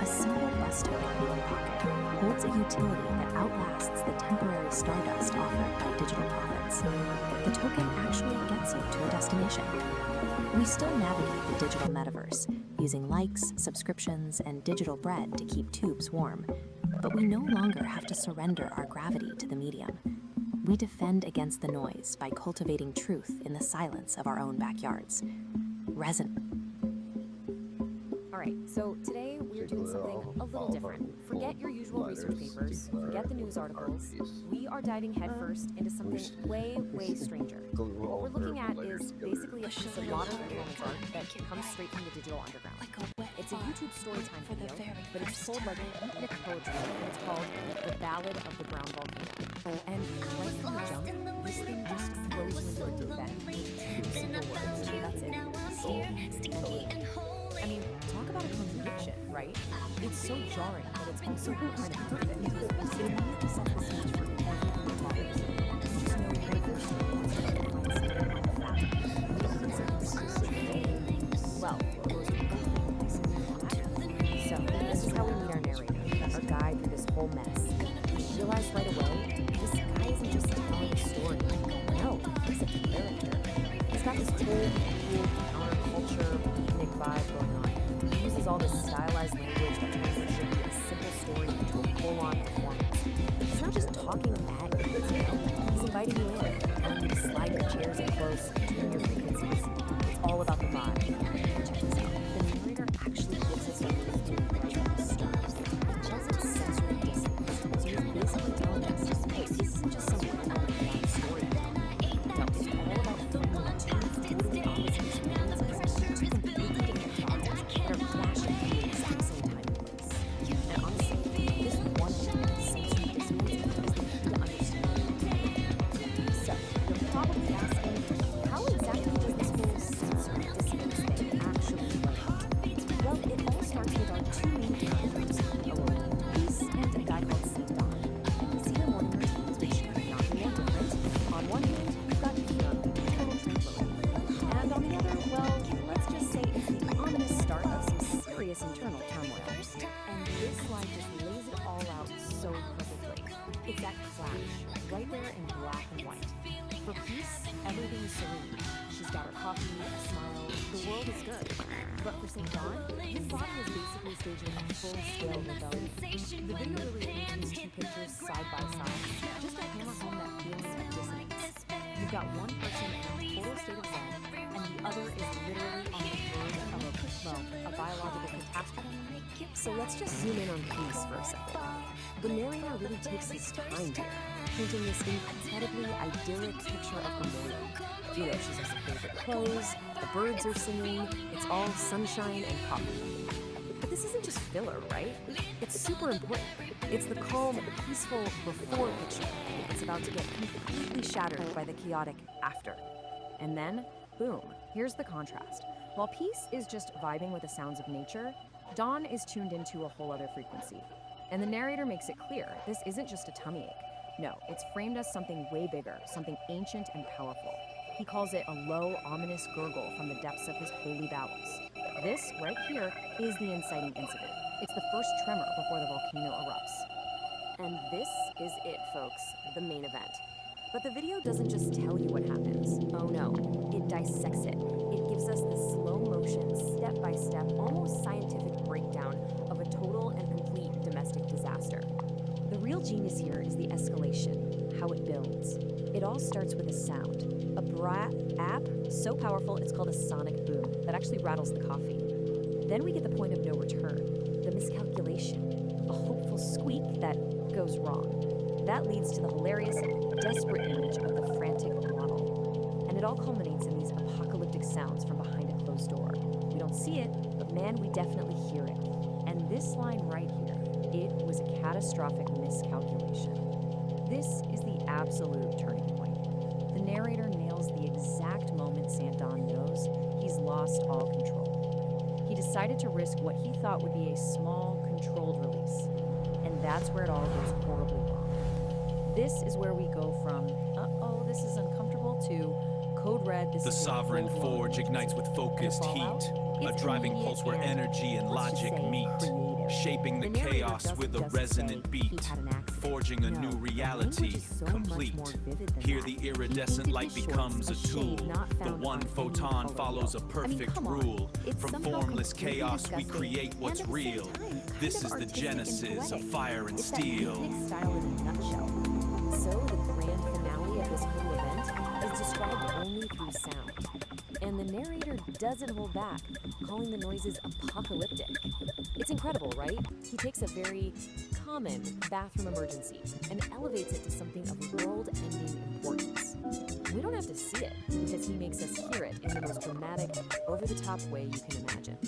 A simple bus token in your pocket holds a utility that outlasts the temporary stardust offered by digital profits. The token actually gets you to a destination. We still navigate the digital metaverse, using likes, subscriptions, and digital bread to keep tubes warm. But we no longer have to surrender our gravity to the medium. We defend against the noise by cultivating truth in the silence of our own backyards. All right, so today we're doing something a little different. Forget your usual research papers, forget the news articles. We are diving headfirst into something way, way stranger. What we're looking at is basically a piece of modern performance art that comes straight from the digital underground. It's a YouTube storytime video, but it's told like epic poetry, and it's called The Ballad of the Brown Volcano. And right from the jump, this thing just throws you into a deep end with two simple words. That's it. I mean, talk about a contradiction, right? It's so jarring, but it's also kind of perfect. It immediately sets the stage for everything that follows. Just know right first, well, so this is how we meet our narrator, our guide through this whole mess. We realize right away, this guy isn't just telling a story. No, he's a character. He's got this whole cool counterculture beatnik vibe going on. He uses all this stylized language that turns what should be a simple story into a full-on performance. He's not just talking at you, he's inviting you in, telling you to slide your chairs in close, tune your frequencies. It's all about the vibe. Check this out. The narrator actually gives us a reason to write the stories. It doesn't sensory dissonance. So he's basically telling us, hey, this isn't just some random story. No, it's all about filming two totally opposite experiences, two completely different thoughts that are clashing at the exact same time and place. And honestly, this one sensory dissonance is the key to understanding. So, you're probably asking, how exactly does this whole sensory dissonance thing actually play out? Well, it all starts with our two main characters, a woman named Peace and a guy called St. Don. And we see them on their teams, which could not be more different. On one hand, you've got Peter, total tranquility. And on the other, well, let's just say it's the ominous start of some serious internal turmoil. And this line just lays it all out so perfectly. It's that clash, right there in black and white. For Peace, everything is serene. She's got her coffee, a smile, the world is good. But for St. John, his body is basically staging a full-scale rebellion. The video really paints these two pictures side by side, just to hammer home that feeling of dissonance. You've got one person in a total state of zen, and the other is literally on the verge of a biological catastrophe. So let's just zoom in on Peace for a second. The narrator really takes his time here, painting this incredibly idyllic picture of her morning. You know, she's in some favorite clothes, the birds are singing, it's all sunshine and coffee. But this isn't just filler, right? It's super important. It's the calm, peaceful before picture. It's about to get completely shattered by the chaotic after. And then, boom, here's the contrast. While Peace is just vibing with the sounds of nature, Dawn is tuned into a whole other frequency. And the narrator makes it clear, this isn't just a tummy ache. No, it's framed as something way bigger, something ancient and powerful. He calls it a low, ominous gurgle from the depths of his holy bowels. This, right here, is the inciting incident. It's the first tremor before the volcano erupts. And this is it, folks, the main event. But the video doesn't just tell you what happens. Oh no, it dissects it. It gives us this slow-motion, step-by-step, almost scientific breakdown of a total and complete domestic disaster. The real genius here is the escalation, how it builds. It all starts with a sound, a app so powerful it's called a sonic boom that actually rattles the coffee. Then we get the point of no return, the miscalculation, a hopeful squeak that goes wrong. That leads to the hilarious, desperate image of the frantic model. And it all culminates in these apocalyptic sounds from behind a closed door. We don't see it, but man, we definitely hear it. And this line right here, it was a catastrophic miscalculation. This is the absolute turning point. The narrator nails the exact moment St. Don knows he's lost all control. He decided to risk what he thought would be a small, controlled release. And that's where it all goes horribly wrong. This is where we go from, uh-oh, this is uncomfortable, to code red, this The is sovereign forge ignites with focused heat, a driving pulse where energy and logic meet, shaping the chaos with a resonant beat, forging a new reality, complete. Here the iridescent light becomes a tool, the one photon follows a perfect rule. From formless chaos we create what's real. This is the genesis of fire and steel. So the grand finale of this little event is described only through sound. And the narrator doesn't hold back, calling the noises apocalyptic. It's incredible, right? He takes a very common bathroom emergency and elevates it to something of world-ending importance. We don't have to see it, because he makes us hear it in the most dramatic, over-the-top way you can imagine.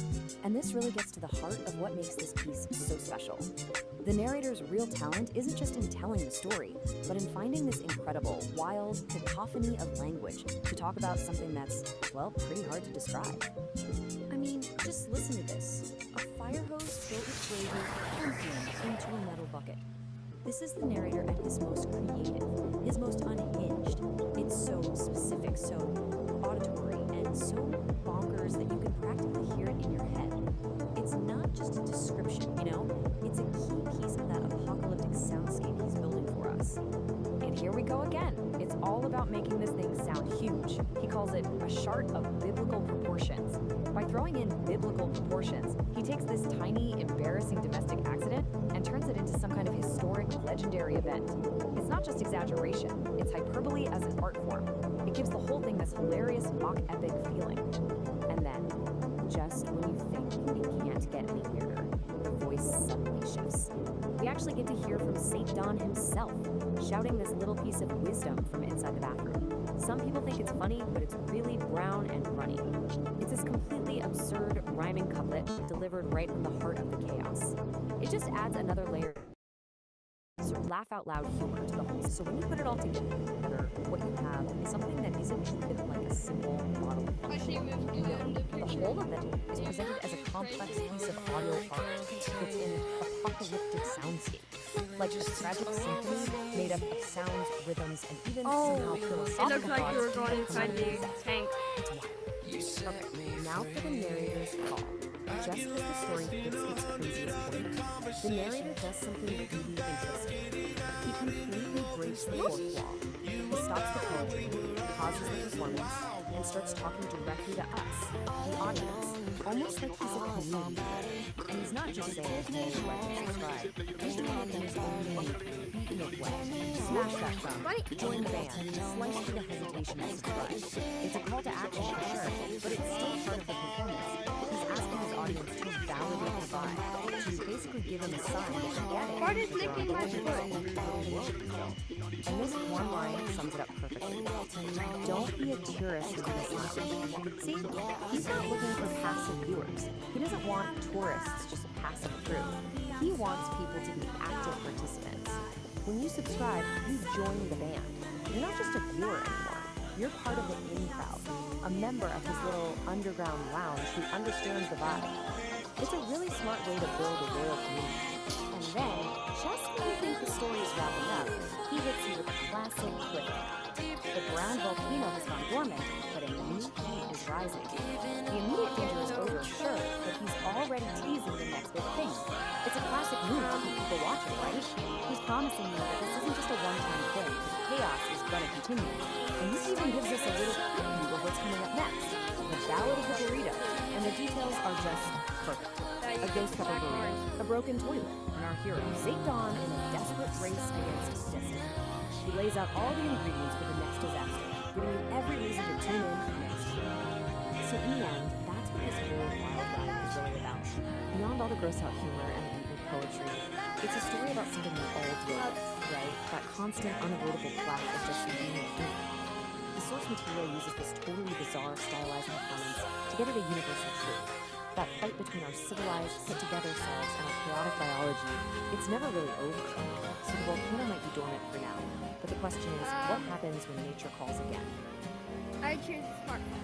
And this really gets to the heart of what makes this piece so special. The narrator's real talent isn't just in telling the story, but in finding this incredible, wild cacophony of language to talk about something that's, well, pretty hard to describe. I mean, just listen to this. A fire hose filled with gravy emptying into a metal bucket. This is the narrator at his most creative, his most unhinged. It's so specific, so auditory, and so bonkers that you can practically hear it in your head. It's not just a description, you know? It's a key piece of that apocalyptic soundscape he's building for us. And here we go again. It's all about making this thing sound huge. He calls it a chart of biblical proportions. By throwing in biblical proportions, he takes this tiny, embarrassing domestic accident and turns it into some kind of historic, legendary event. It's not just exaggeration, it's hyperbole as an art form. It gives the whole thing this hilarious, mock-epic feeling. And then, just when you think it can't get any weirder, the voice suddenly shifts. We actually get to hear from St. Don himself, shouting this little piece of wisdom from inside the bathroom. Some people think it's funny, but it's really brown and runny. It's this completely absurd rhyming couplet delivered right from the heart of the chaos. It just adds another layer of laugh out loud humor to the whole. So when you put it all together, what you have is something that isn't treated like a simple model. The whole of it is presented as a complex piece of audio art. It's an apocalyptic soundscape, like a tragic symphony made up of sounds, rhythms, and even somehow philosophical it looked like you were going inside the tank. Okay, now for the narrator's call. Just as the story hits its craziest point, the narrator does something really interesting. He completely breaks the fourth wall. He stops the poetry, pauses the performance, and starts talking directly to us, the audience, almost like he's a community. And he's not just saying, hey, like and subscribe. He's talking in his own unique, beatnik way. Smash that thumb, join the band, slice through the hesitation to subscribe. It's a call to action for sure, but it's still part of the performance. He's asking his audience to validate the vibe, to basically give him a sign that they get it. What is licking my foot? And this one line sums it up perfectly. Don't be a tourist in this lounge. See, he's not looking for passive viewers. He doesn't want tourists just passing through. He wants people to be active participants. When you subscribe, you join the band. You're not just a viewer anymore. You're part of the in-crowd, a member of his little underground lounge who understands the vibe. It's a really smart way to build a loyal community. And then, just when you think the story is wrapping up, he hits you with a classic cliffhanger. The brown volcano has gone dormant, but a new heat is rising. The immediate danger is over, sure, but he's already teasing the next big thing. It's a classic move to keep people watching, right? He's promising you that this isn't just a one-time thing. The chaos is gonna continue. And this even gives us a little preview of what's coming up next. The Ballad of the Burrito. And the details are just perfect. A ghost pepper burrito, a broken toilet, and our hero, St. Don, in a desperate race against destiny. He lays out all the ingredients for the next disaster, giving you every reason to tune in next year. So in the end, that's what this whole wild ride is really about. Beyond all the gross-out humor and beatnik poetry, it's a story about something we all deal with, right? That constant, unavoidable clash of just being human. The source material uses this totally bizarre, stylized performance to get at a universal truth. That fight between our civilized, put-together selves and our chaotic biology, it's never really over. So the volcano might be dormant for now, but the question is, what happens when nature calls again? I choose smartphone.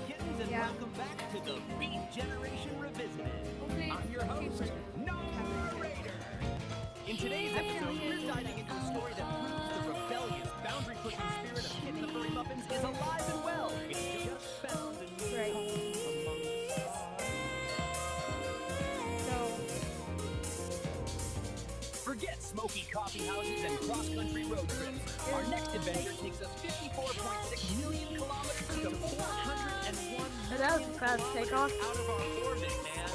Kittens, and welcome back to the Beat Generation Revisited. I'm your host, Narrator. In today's episode, we're diving into a story is alive and well. It's just found a new Right. among the stars. Forget smoky coffee houses and cross-country road trips. Our next adventure takes us 54.6 million kilometers to 401 That was a fast takeoff. out of our orbit, man.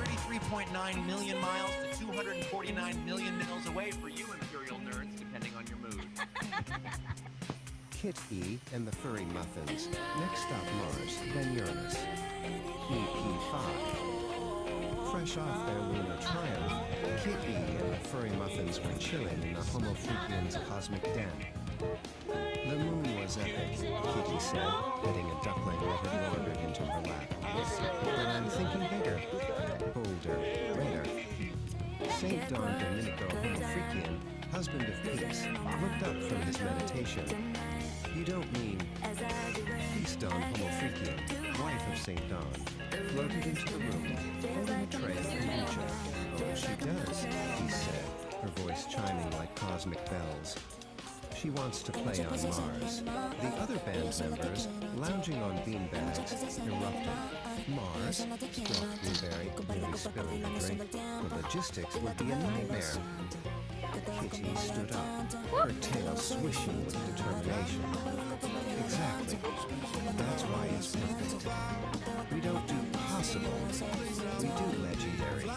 33.9 million miles to 249 million miles away for you imperial nerds, depending on your mood. Kit E and the Furry Muffins. Next stop Mars, then Uranus. EP5. Fresh off their lunar triumph, Kit E and the Furry Muffins were chilling in the Homo Freakian's cosmic den. The moon was epic, Kitty said, petting a duckling-legged orbit into her lap. But I'm thinking bigger, bolder, greater. St. Don Domenico Homo Freakian, husband of peace, looked up from his meditation. You don't mean Peace Don Homo Freakian, wife of St. Don, floated into the room, holding a tray of kombucha. Oh, she does, he said, her voice chiming like cosmic bells. She wants to play on Mars. The other band members, lounging on beanbags, erupted. Mars? Squawked Blueberry, nearly spilling the drink. The logistics would be a nightmare. Kitty stood up, her tail swishing with determination. Exactly. That's why it's perfect. We don't do possible. We do legendary.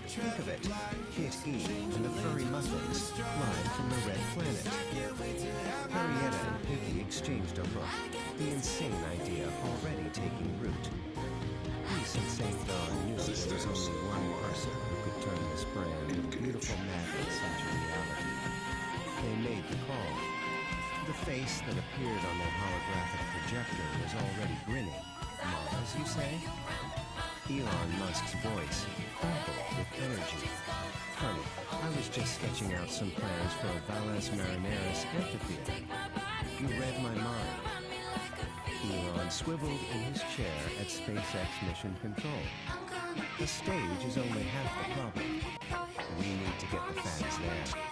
Think of it. Kit E and the Furry Muffins, live from the Red Planet. Harrietta and Piggy exchanged a look, the insane idea already taking root. Peace and St. Don knew there was only one person who could turn this brand of beautiful madness into reality. They made the call. The face that appeared on their holographic projector was already grinning. Mars, you say? Elon Musk's voice crackled with energy. Honey, I was just sketching out some plans for a Valles Marineris amphitheater. You read my mind. Elon swiveled in his chair at SpaceX Mission Control. The stage is only half the problem. We need to get the fans there.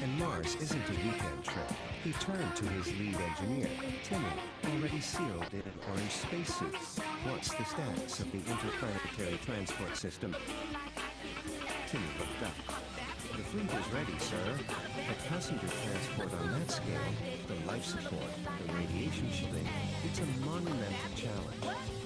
And Mars isn't a weekend trip. He turned to his lead engineer, Timmy, already sealed in an orange spacesuit. What's the status of the interplanetary transport system? Timmy looked up. The fleet is ready, sir. But passenger transport on that scale, the life support, the radiation shielding, it's a monumental challenge.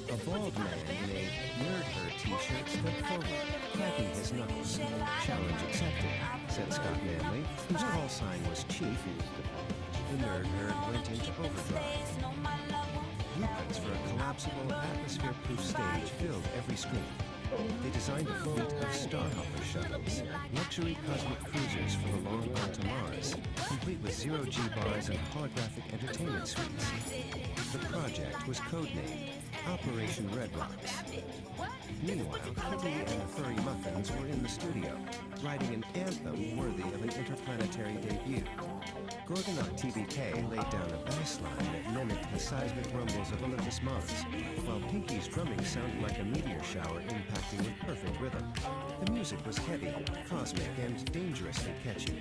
A bald man in a Nerd Herd t-shirt stepped forward, cracking his knuckles. Challenge accepted, said Scott Manley, whose call sign was Chief. The Nerd Herd went into overdrive. Blueprints for a collapsible, atmosphere-proof stage filled every screen. They designed a fleet of Starhopper shuttles, luxury cosmic cruisers for the long haul to Mars, complete with zero-G bars and holographic entertainment suites. The project was codenamed Operation Red Rocks. Meanwhile, Kitty and the Furry Muffins were in the studio, writing an anthem worthy of an interplanetary debut. Gorgonaut TBK laid down a bass line that mimicked the seismic rumbles of Olympus Mons, while Pinky's drumming sounded like a meteor shower impacting with perfect rhythm. The music was heavy, cosmic, and dangerously catchy.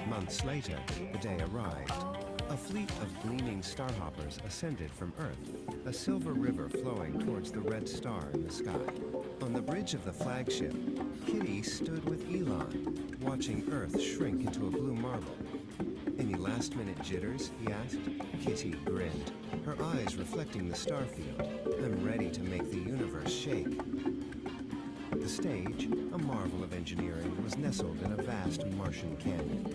Months later, the day arrived. A fleet of gleaming starhoppers ascended from Earth, a silver river flowing towards the red star in the sky. On the bridge of the flagship, Kitty stood with Elon, watching Earth shrink into a blue marble. Any last-minute jitters, he asked. Kitty grinned, her eyes reflecting the starfield. I'm ready to make the universe shake. The stage, a marvel of engineering, was nestled in a vast Martian canyon.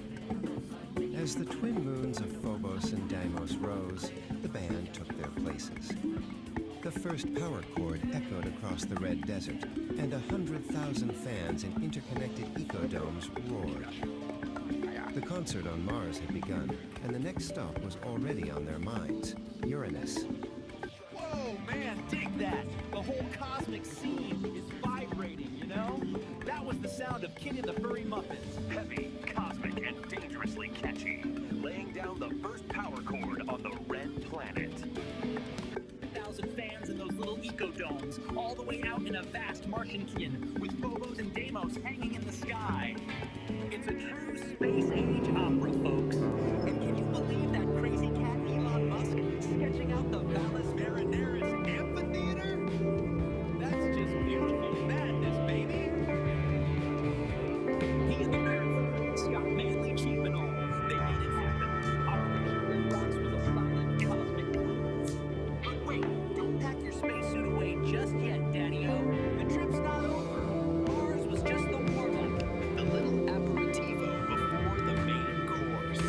As the twin moons of Phobos and Deimos rose, the band took their places. The first power chord echoed across the red desert, and 100,000 fans in interconnected ecodomes roared. The concert on Mars had begun, and the next stop was already on their minds, Uranus. Whoa, man, dig that! The whole cosmic scene is vibrating, you know? That was the sound of Kitty and the Furry Muffins. Heavy, cosmic, and dangerously catchy. Laying down the first power chord on the red planet. 1,000 fans in those little ecodomes, all the way out in a vast Martiankian, with Phobos and Deimos hanging in the sky. It's a true space-age opera, folks. And can you believe that crazy cat Elon Musk sketching out the Valles Marineris amphitheater? That's just beautiful madness, baby. He and the Marathon, Scott Manley chief and all, they made it happen. Our original rocks with a solid cosmic clue. But wait, don't pack your spacesuit away just yet, Daddy-O. The trip's not over. Ours was just the warm-up, the little aperitivo before the main course.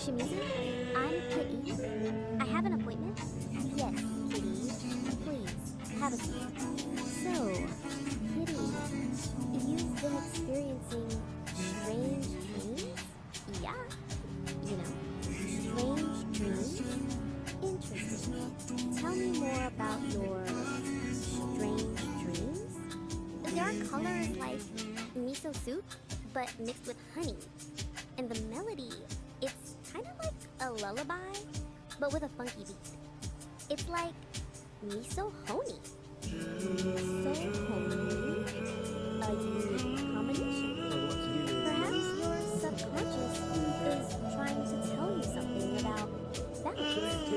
Shimizu, I'm Kitty. I have an appointment? Yes, Kitty. Please, have a seat. So, Kitty, you've been experiencing strange dreams? Yeah. You know, strange dreams? Interesting. Tell me more about your strange dreams. There are colors like miso soup, but mixed with honey. And the melody, it's kind of like a lullaby, but with a funky beat. It's like miso honey. So honey, a unique combination. Perhaps your subconscious is trying to tell you something about balance,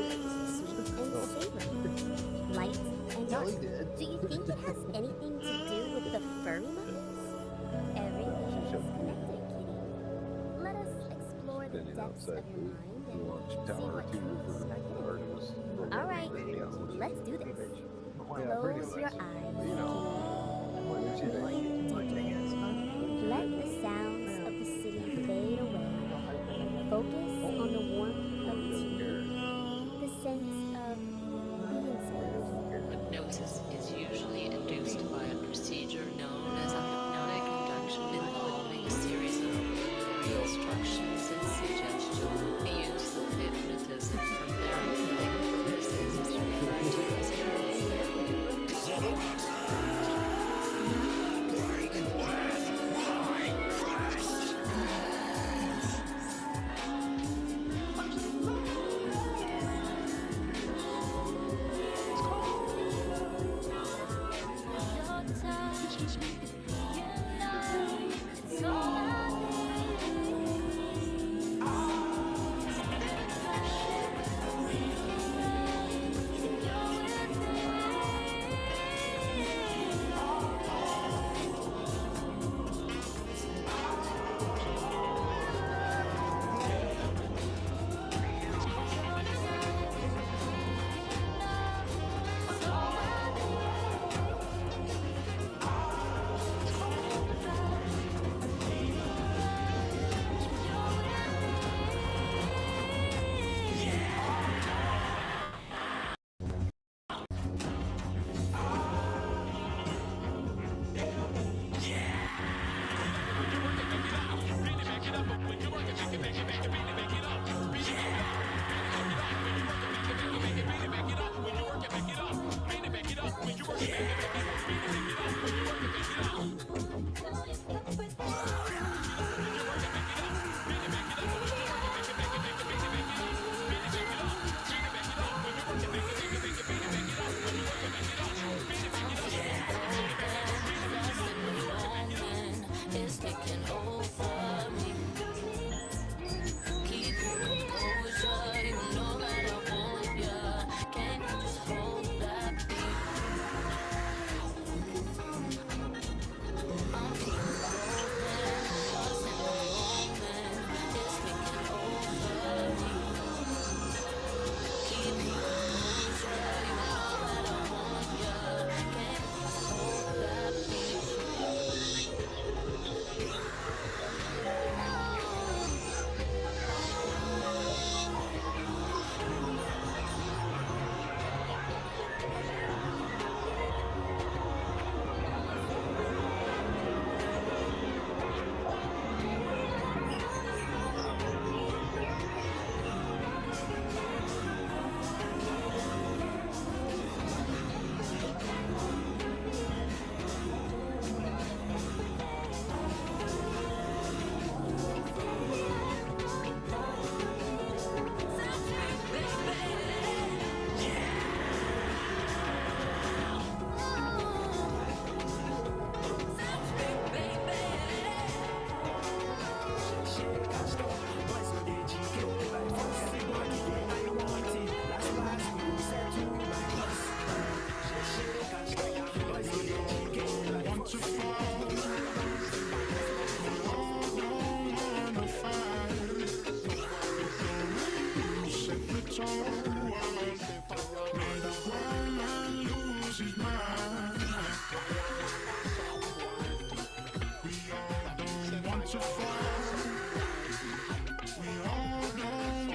sweet and savory, light and dark. Do you think it has anything to do with the furry muffins? Everything is connected, Kitty. Let us explore the depths of your mind and see what truths are hidden. All right, let's do this. Close your eyes, Kitty. Let the sounds of the city fade away. Focus on the warmth of tea, the sense of being safe. Hypnosis is usually induced by a procedure known as a hypnotic induction involving a series of instructions and suggestion. The use of hypnotism for therapeutic purposes is referred to as We all don't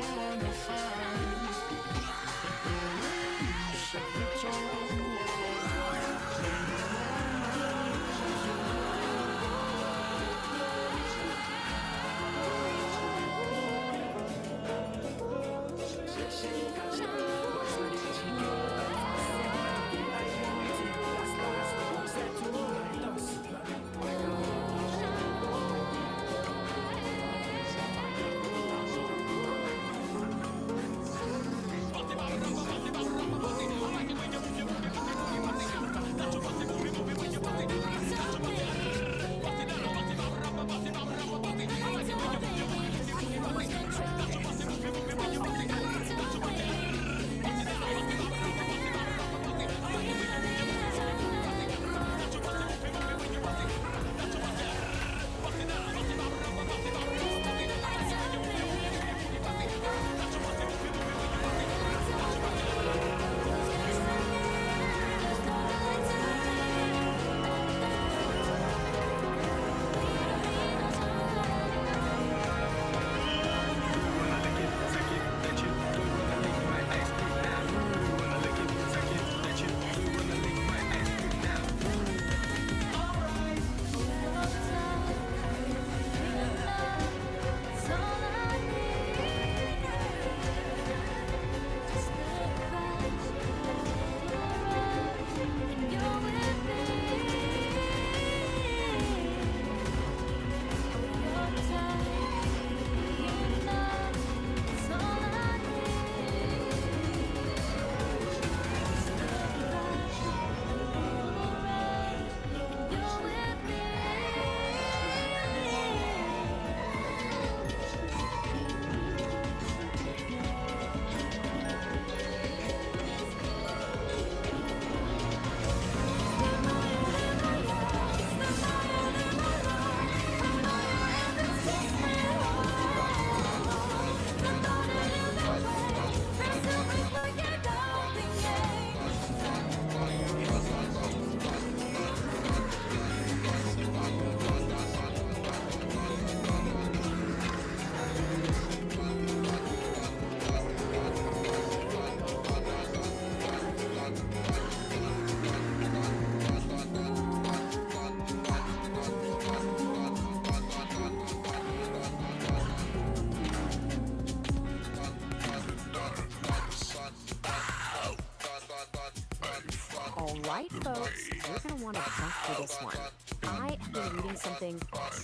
All right, folks, you're going to want to jump for this one. I have been reading something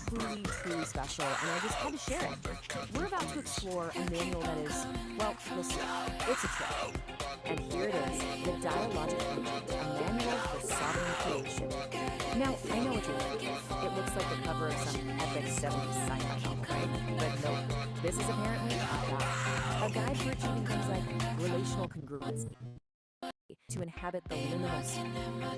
truly, truly special, and I just had to share it. We're about to explore a manual that is, well, you'll see. It's a trip. And here it is, the Dialogic Aire, a manual for sovereign creation. Now, I know what you're thinking. It looks like the cover of some epic 70s sci-fi novel, right? But no, this is apparently a guide for achieving things like relational congruency, to inhabit the liminal sea.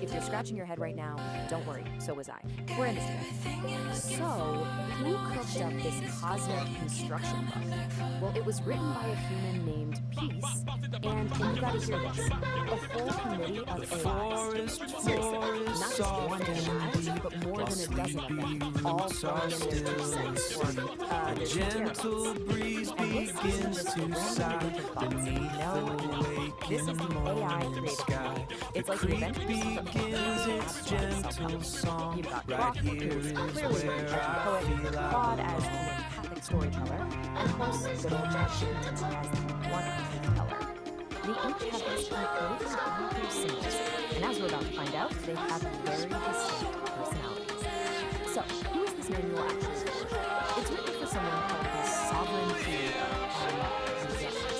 If you're scratching your head right now, don't worry, so was I. We're in this together. So, who cooked up this cosmic construction book? Well, it was written by a human named Peace, and you gotta hear this. A full committee of AIs. Seriously, not just one AI, but more than a dozen of them, all throwing in their 2 cents. A gentle breeze begins to sigh beneath the this is the AI creative. It's like the Avengers, begins its gentle song. You've got Rock, who's clearly a poet, Claude as the empathic storyteller, and of course, good old ChatGPT as the one teller. They each have this composed character symbols, and as we're about to find out, they have very distinct personalities. So, who is this manual actually for? It's written for someone called the Sovereign Creator,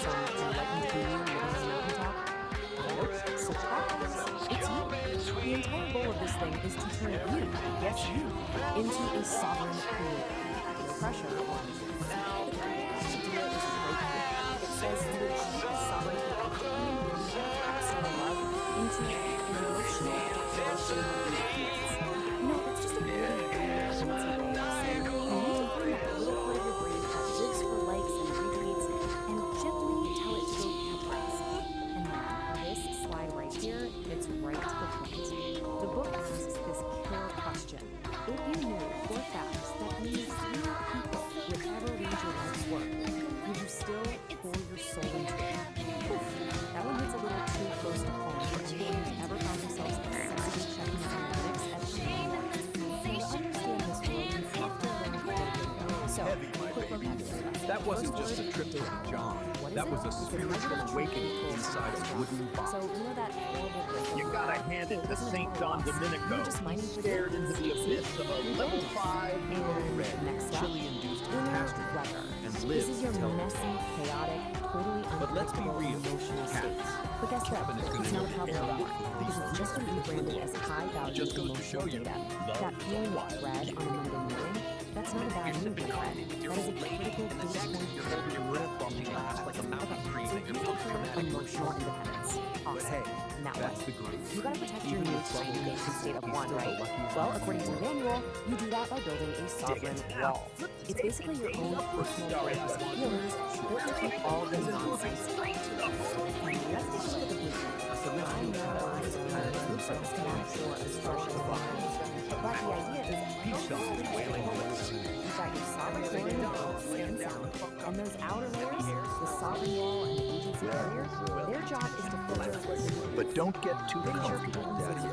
some enlightened guru living on a mountaintop. Nope, surprise! It's you. The entire goal of this thing is to turn you, yes you, into a sovereign creator. No pressure on you. The idea is right here. It says to achieve a sovereign into an emotional direction of your feelings. No, it's just a really fancy way of saying you need to find that little part of your brain that lives for likes and retweets and gently tell it to go capitalize. And now, this slide right here gets right to the point. The book asks this killer question. If you knew for facts that these 3 people would ever read your life's work, would you still pour your soul into it? That one hits a little too close to home for anyone who's ever found themselves obsessively checking analytics at Gmail. To understand this world, you have to learn what they know. So, quick vocabulary. That wasn't just a trip to John. That was a spiritual awakening inside a wooden box. So, you know that horrible break. You gotta hand it to St. John Domenico. Scared into the abyss of a level 5 and next up, chili-induced catastrophe. And this is your messy, chaotic, totally unpredictable emotional states. But guess what? It's not a problem anymore, because it's just been rebranded as high-value emotional data. That feeling of dread on a Monday morning, that's not a bad mood, my friend. That is a critical data point for your emotional independence. Awesome. Now what? You gotta protect your needs from the nation state of 1, right? Well, according to the manual, you do that by building a sovereign wall. It's basically your own personal fortress of feelings built to keep all the nonsense straight. Let's take a look at the blueprint. I know I'm kind of a schematic for a structural wall, but the idea is you've got your sovereign core, and sound, and those outer layers, the sovereign wall and the agency barrier, their job is to filter what's but don't get too comfortable, Daddy.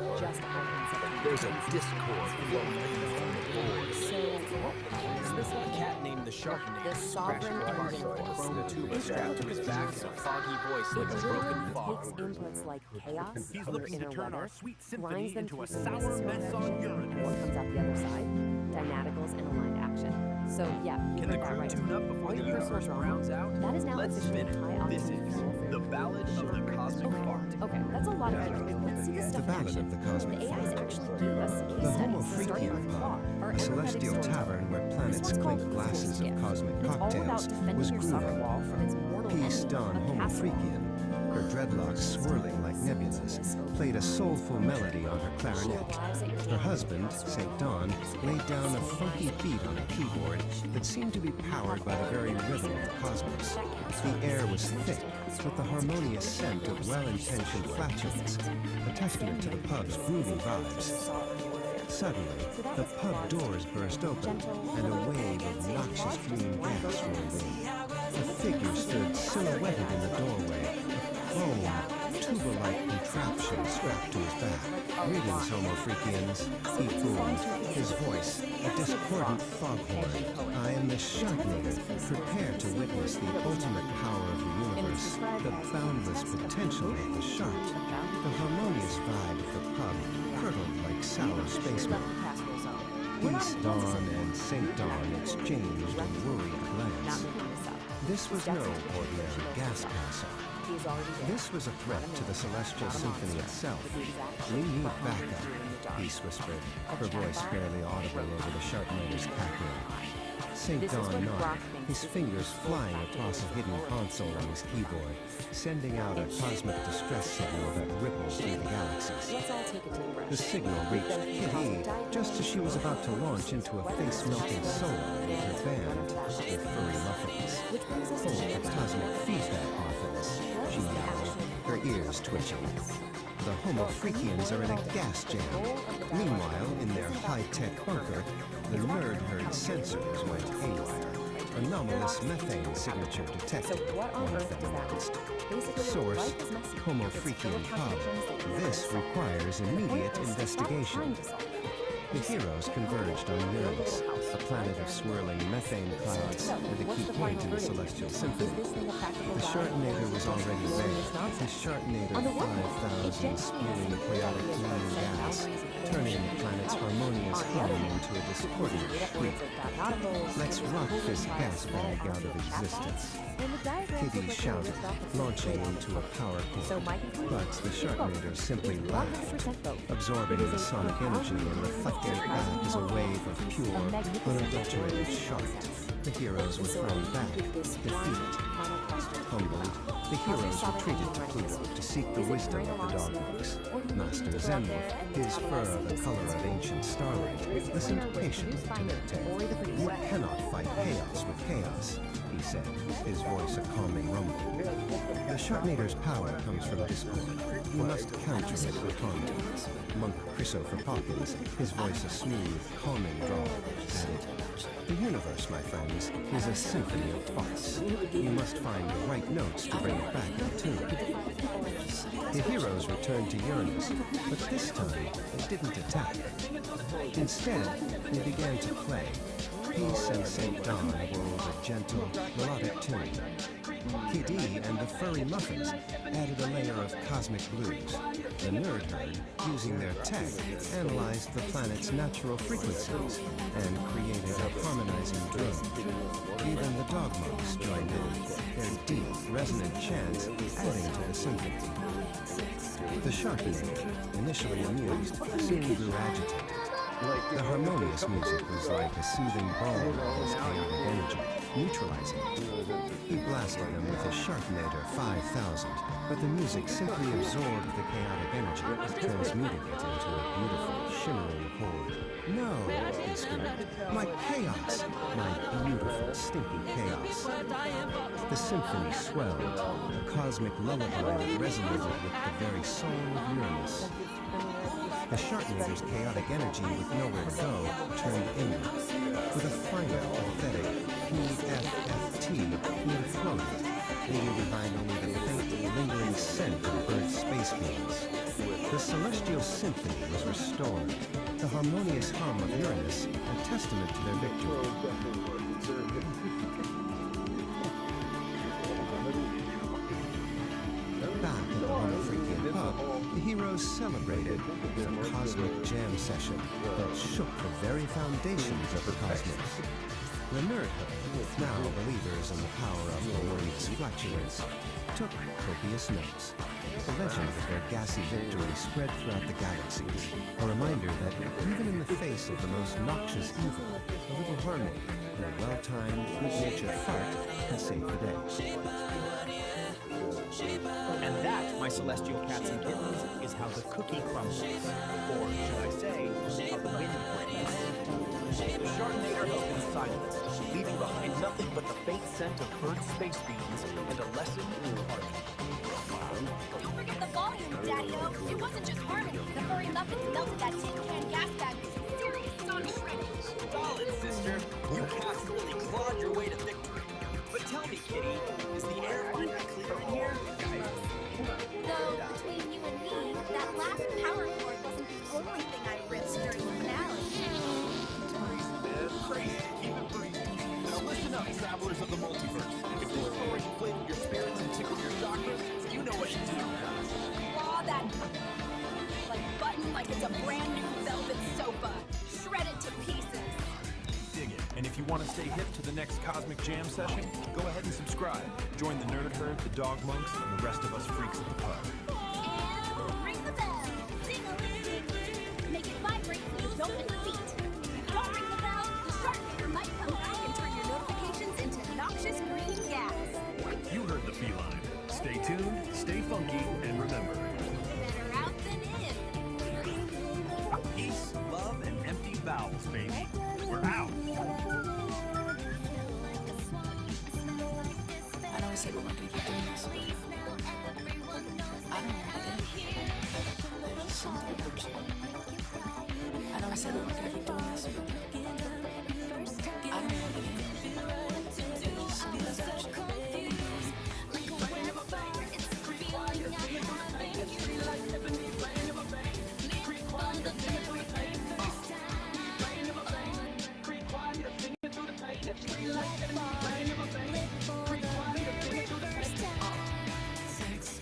There's a discord flowing from the board. So, what is this one? Cat named the Sharknado. The Sovereign Engine Force. Chrome tuba strapped to his back and a foggy voice like a broken fog. It takes inputs like chaos He's and your looking to inner turn our weather, sweet symphony grinds them into through a some sour necessary mess on action, urine. and what comes out the other side? Dynamicals and aligned action. So yeah, Can you the heard that crew right. tune up before All the your personal universe drama, browns out? that is now Let's officially spin it. high This octane is fuel for the Ballad of the Cosmic Fart. Okay, that's a lot of editing. Let's see this The stuff in Ballad action. of the Cosmic The AIs Fart. actually gave us case The studies starting Homo with Claude, our a celestial empathetic tavern where storyteller. planets This one's called clink glasses of Gift. cosmic It's all about cocktails defending was your sovereign groovy. wall from its mortal Peace enemy, Dawn a Homo casserole. Freakian, her dreadlocks swirling like nebulas, played a soulful melody on her clarinet. Her husband, St. Dawn, laid down a funky beat on a keyboard that seemed to be powered by the very rhythm of the cosmos. The air was thick with the harmonious scent of well-intentioned flatulence, a testament to the pub's groovy vibes. Suddenly, the pub doors burst open, and a wave of noxious green gas rolled in. A figure stood silhouetted in the doorway, a chrome, tuba-like contraption strapped to his back. Greetings, Homo Freakians, he boomed, his voice a discordant foghorn. I am the Sharknado, prepare to witness the ultimate power of the universe, the boundless potential of the shark, the harmonious vibe of the sour space mode. East Dawn and St. Dawn exchanged a worried glance. This was no ordinary gas passer. This was a threat to the Celestial Symphony itself. We need backup, Peace whispered, her voice barely audible over the Sharpnader's cackling. St. Dawn nodded, his fingers flying across a hidden console on his keyboard, sending out a cosmic distress signal that rippled through the galaxies. The signal reached Kitty just as she was about to launch into a face-melting solo with her band, the Furry Muffins. Oh, the cosmic feedback muffins, she yelled, her ears twitching. The Homo Freakians are in a gas jam. Meanwhile, in their high-tech bunker, the nerd herd sensors went haywire. Anomalous methane signature detected, one of them announced. Source, Homo Freakian Hub. This requires immediate investigation. The heroes converged on Uranus, a planet of swirling methane clouds and a key point in the Celestial Symphony. The Sharknader was already there, his Sharknader 5000 spewing chaotic green gas, turning the planet's harmonious hum into a discordant shriek. Let's rock this gas bag out of existence. Kitty shouted, launching into a power core. But the Sharknader simply laughed, absorbing the sonic energy and reflecting it back as a wave of pure, unadulterated shark. The heroes were thrown back, defeated. Humbled, the heroes retreated to Pluto to seek the wisdom of the dogbooks. Master Zenwolf, his fur the color of ancient starlight, listened patiently to their tale. You cannot fight chaos with chaos, he said, his voice a calming rumble. The Sharknader's power comes from discord. You must counter it with harmony. Monk Christopher Hawkins, his voice a smooth, calming drawl, added, the universe, my friends, is a symphony of thoughts. You must find the right notes to bring it back in tune. The heroes returned to Uranus, but this time they didn't attack. Instead, they began to play. Peace and St. Dawn rolled a gentle, melodic tune. Kitty and the Furry Muffins added a layer of cosmic blues. The nerd herd, using their tech, analyzed the planet's natural frequencies and created a harmonizing drum. Even the dog monks joined in, their deep, resonant chants adding to the symphony. The Sharknader, initially amused, soon grew agitated. The harmonious music was like a soothing balm on his chaotic energy, neutralizing it. He blasted them with his Sharknader 5000, but the music simply absorbed the chaotic energy, transmuting it into a beautiful, shimmering whole. No, he screamed. My chaos! My beautiful, stinky chaos. The symphony swelled, a cosmic lullaby that resonated with the very soul of Uranus. The Sharknader's chaotic energy with nowhere to go turned inward. With a final, pathetic PFFT, he imploded, leaving behind only the faint, lingering scent of burnt space beams. The Celestial Symphony was restored, the harmonious hum of Uranus a testament to their victory. Back at the Homo Freakian pub, the heroes celebrated with a cosmic jam session that shook the very foundations of the cosmos. The nerd herd, now believers in the power of harmonious flatulence, took copious notes. The legend of their gassy victory spread throughout the galaxies, a reminder that even in the face of the most noxious evil, a little harmony and a well-timed, good-natured fart can save the day. And that, my celestial cats and kittens, is how the cookie crumbles. Or should I say, how the wind blows. The Sharknader has been silenced, leaving behind nothing but the faint scent of burnt space beams and a lesson in harmony. Don't forget the volume, Daddy-O. It wasn't just harmony. The furry muffins melted that tin can gas bag with serious sonic shrieks. Solid, sister. You cats really clawed your way to victory. But tell me, Kitty, is the air finally clear in here? Though, between you and me, that last power cord wasn't the only thing I ripped during the finale. Crazy. Keep it brief. Now listen up, travelers of the multiverse. If this story inflated your spirits and tickled your chakras, you know what to do. Claw that like button like it's a brand new velvet lava, shredded to pieces. Dig it. And if you want to stay hip to the next Cosmic Jam session, go ahead and subscribe. Join the Nerd Herd, the Dog Monks, and the rest of us freaks at the pub. And ring the bell. Ding-a-ling. Make it vibrate so you don't miss a beat. Don't ring the bell. The shark gator might come back and turn your notifications into noxious green gas. You heard the feline. Stay tuned, stay funky, and remember. Better out than in. Peace, love, and empty bowels, baby. We're out. I know I said we're going to keep doing this. I don't know what it is. There's something about you. I know I said we're going to keep doing this. I don't know what it is. There's something about you. Sex,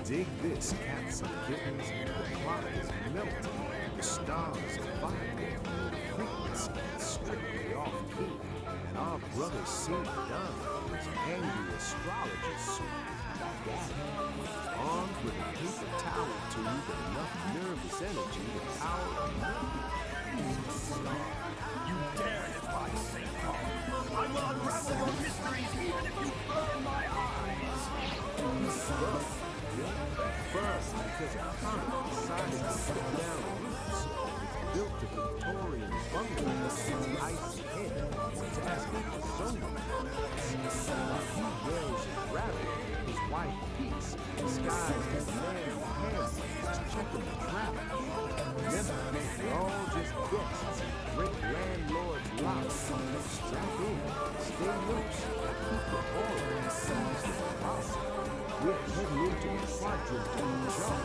Dig this, cats and kittens. The clock is melting. The stars are firing. The frequency is strictly off key. And our brother C. Dunn is angry astrologer suit. Armed with a paper towel tube and enough nervous energy to power a moon. You dare defy St. Paul. I will unravel your mysteries even if you burn my eyes. First, because a comet decided to put down roots, it's built a Victorian bungalow with its icy head. It's asking for zoning permits. He wears a rabbit, his wife Peace, disguised as man in handbags, checking the traffic. Remember, we're all just guests. Great landlord lock. Strap in, stay loose, keep the aura as fast as possible. We're heading into a quadrangle job.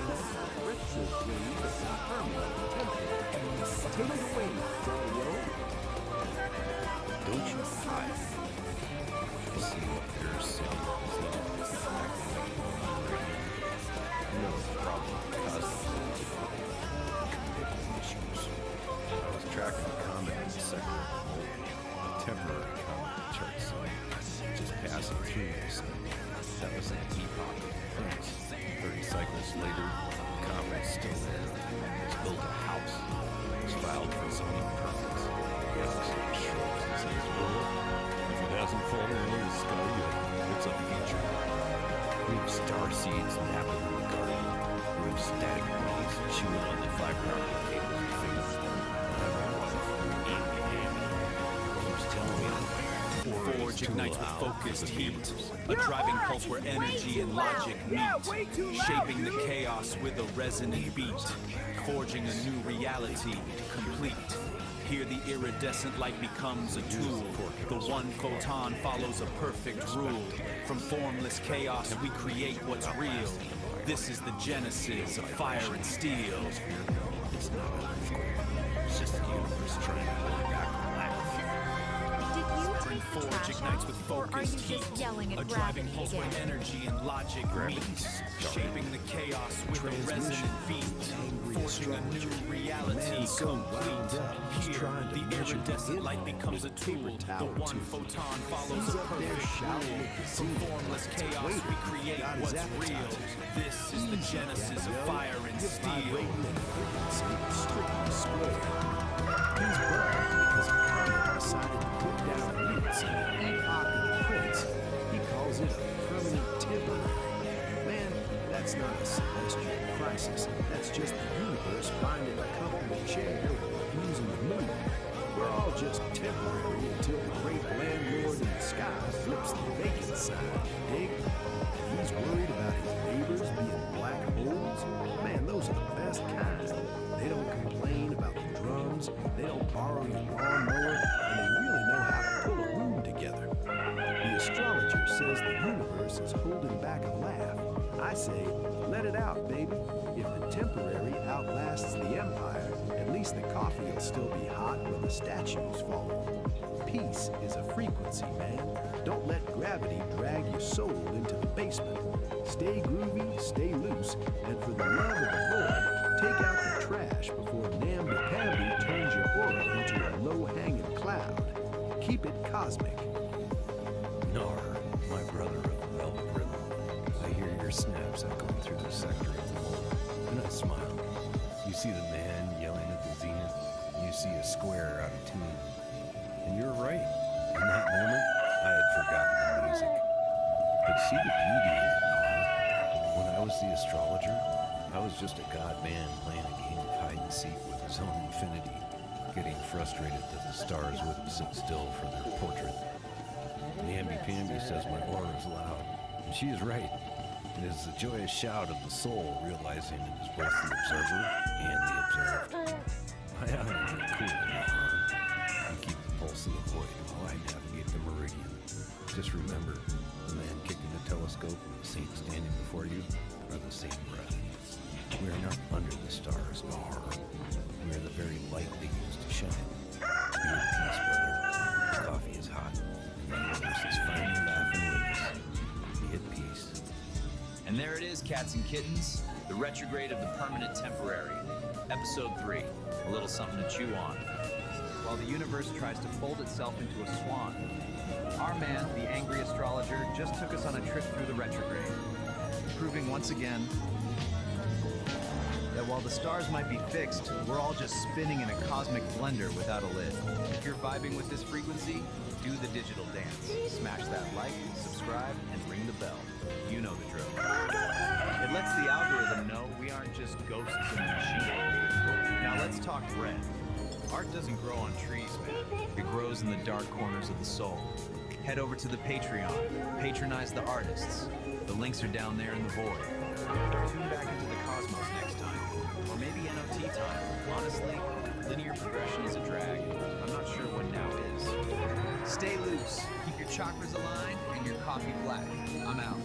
Retrograde is permanent temporary. Take it away, Dario. Don't you hide. I see what you're saying. No problem because issues. I was tracking a comet in the sector of the mold. A temporary comet, the chart said. Just passing through this. That was an epoch of prints. 30 cycles later, the comet's still there. It's built a house. It's filed for zoning permits. The galaxy shrugs and says, well, if it hasn't fallen out of the sky yet, it's a feature. We have star seeds napping in the garden. We have static bees chewing on the fiber optic cables and things. And my wife, Amy, keeps telling me that Forge ignites with focused heat, a driving pulse where energy and logic meet, shaping the chaos with a resonant beat, forging a new reality complete. Here the iridescent light becomes a tool. The one photon follows a perfect rule. From formless chaos we create what's real. This is the genesis of fire and steel. It's not an earthquake. It's just the universe trying to hold back the laugh. Forge ignites with focused heat, a driving pulse where energy and logic meet, shaping the chaos with a resonant beat, forging a new reality complete. Here, the iridescent light becomes a tool. The one photon follows a perfect rule. From formless chaos we create what's real. This is the genesis of fire and steel. He's burned because a comet decided to put down roots in an epoch of the prince. He calls it a permanent temporary. Man, that's not a celestial crisis. That's just the universe finding a comfortable chair and using the moon. We're all just temporary until the great landlord in the sky flips the vacant side. Dig? He's worried about his neighbors being black holes. Man, those are the best kind. They don't complain about the drums, they don't borrow your lawnmower, and they really know how to pull a room together. The astrologer says the universe is holding back a laugh. I say, let it out, baby. If the temporary outlasts the empire, at least the coffee will still be hot when the statues fall. Peace is a frequency, man. Don't let gravity drag your soul into the basement. Stay groovy, stay loose, and for the love of the Lord, take out the trash before namby-pamby turns your aura into a low-hanging cloud. Keep it cosmic. Nar, my brother of the Velvet Ribbon, I hear your snaps echoing through the sector of the mold, and I smile. You see the man yelling at the zenith, and you see a square out of tune. And you're right. In that moment, I had forgotten the music. But see the beauty in it, Nar. When I was the astrologer, I was just a god man playing a game of hide and seek with his own infinity, getting frustrated that the stars wouldn't sit still for their portrait. Namby-pamby says my aura is loud, and she is right. It is the joyous shout of the soul realizing it is both the observer and the observed. I honor your cool Nar. You keep the pulse of the void while I navigate the meridian. Just remember, the man kicking the telescope and the saint standing before you are the same breath. We are not under the stars, Nar. We are the very light they use to shine. Be at peace, brother. The coffee is hot, and the universe is finally laughing with us. Be at peace. And And there it is, cats and kittens, the retrograde of the permanent temporary. Episode 3, a little something to chew on. While the universe tries to fold itself into a swan, our man, the angry astrologer, just took us on a trip through the retrograde, proving once again that while the stars might be fixed, we're all just spinning in a cosmic blender without a lid. If you're vibing with this frequency, do the digital dance. Smash that like, subscribe, and ring the bell. You know the drill. It lets the algorithm know we aren't just ghosts in a machine. Now let's talk red. Art doesn't grow on trees, man. It grows in the dark corners of the soul. Head over to the Patreon. Patronize the artists. The links are down there in the void. Tune back into the cosmos next time. Or maybe NOT time. Honestly, linear progression is a drag. I'm not sure what now is. Stay loose. Keep your chakras aligned and your coffee black. I'm out.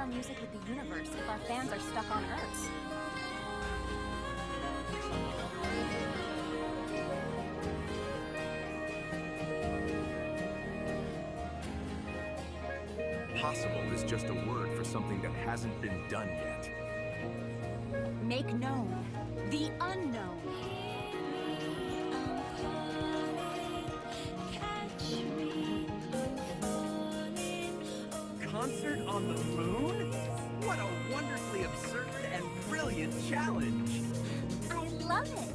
our music with the universe if our fans are stuck on Earth? Possible is just a word for something that hasn't been done yet. Make known the unknown. Concert on the moon? What a wonderfully absurd and brilliant challenge! I love it.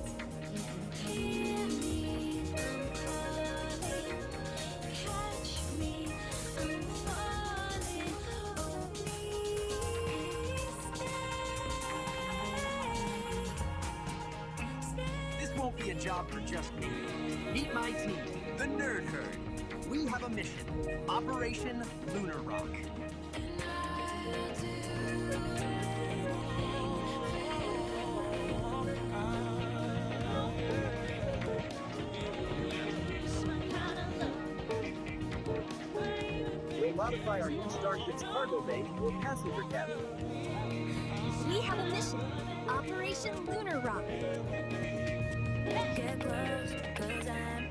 This won't be a job for just me. Meet my team, the Nerd Herd. We have a mission. Operation Lunar Rock. We modify our new Starship's cargo bay to a passenger cabin. We have a mission. Operation Lunar Rock. Get close, 'cause I'm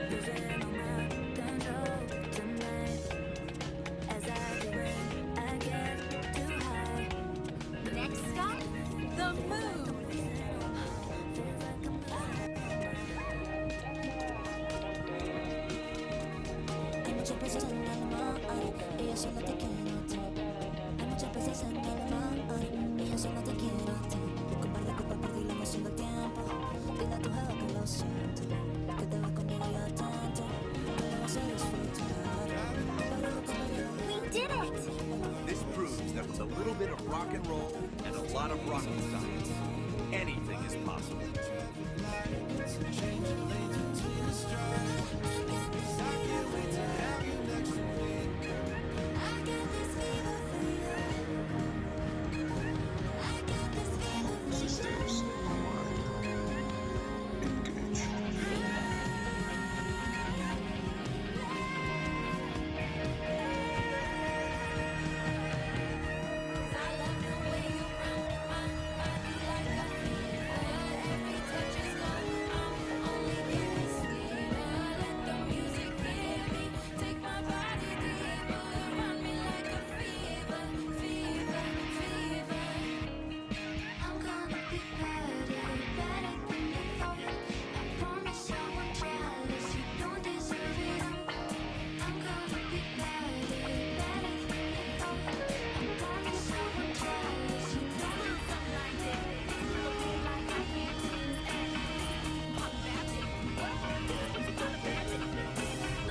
losing all my control tonight. As I do it, I get too high. Next stop, the moon. Hay muchas veces en el mar, ella solo te quiere a ti. Hay muchas veces en el mar, ella solo te quiere a ti. Comparte, perdí la noción del tiempo. Dile a tu jefa que lo siento, que te vas conmigo ya tanto, que lo vas a disfrutar. We did it! This proves that with a little bit of rock and roll and a lot of rocket science, anything is possible.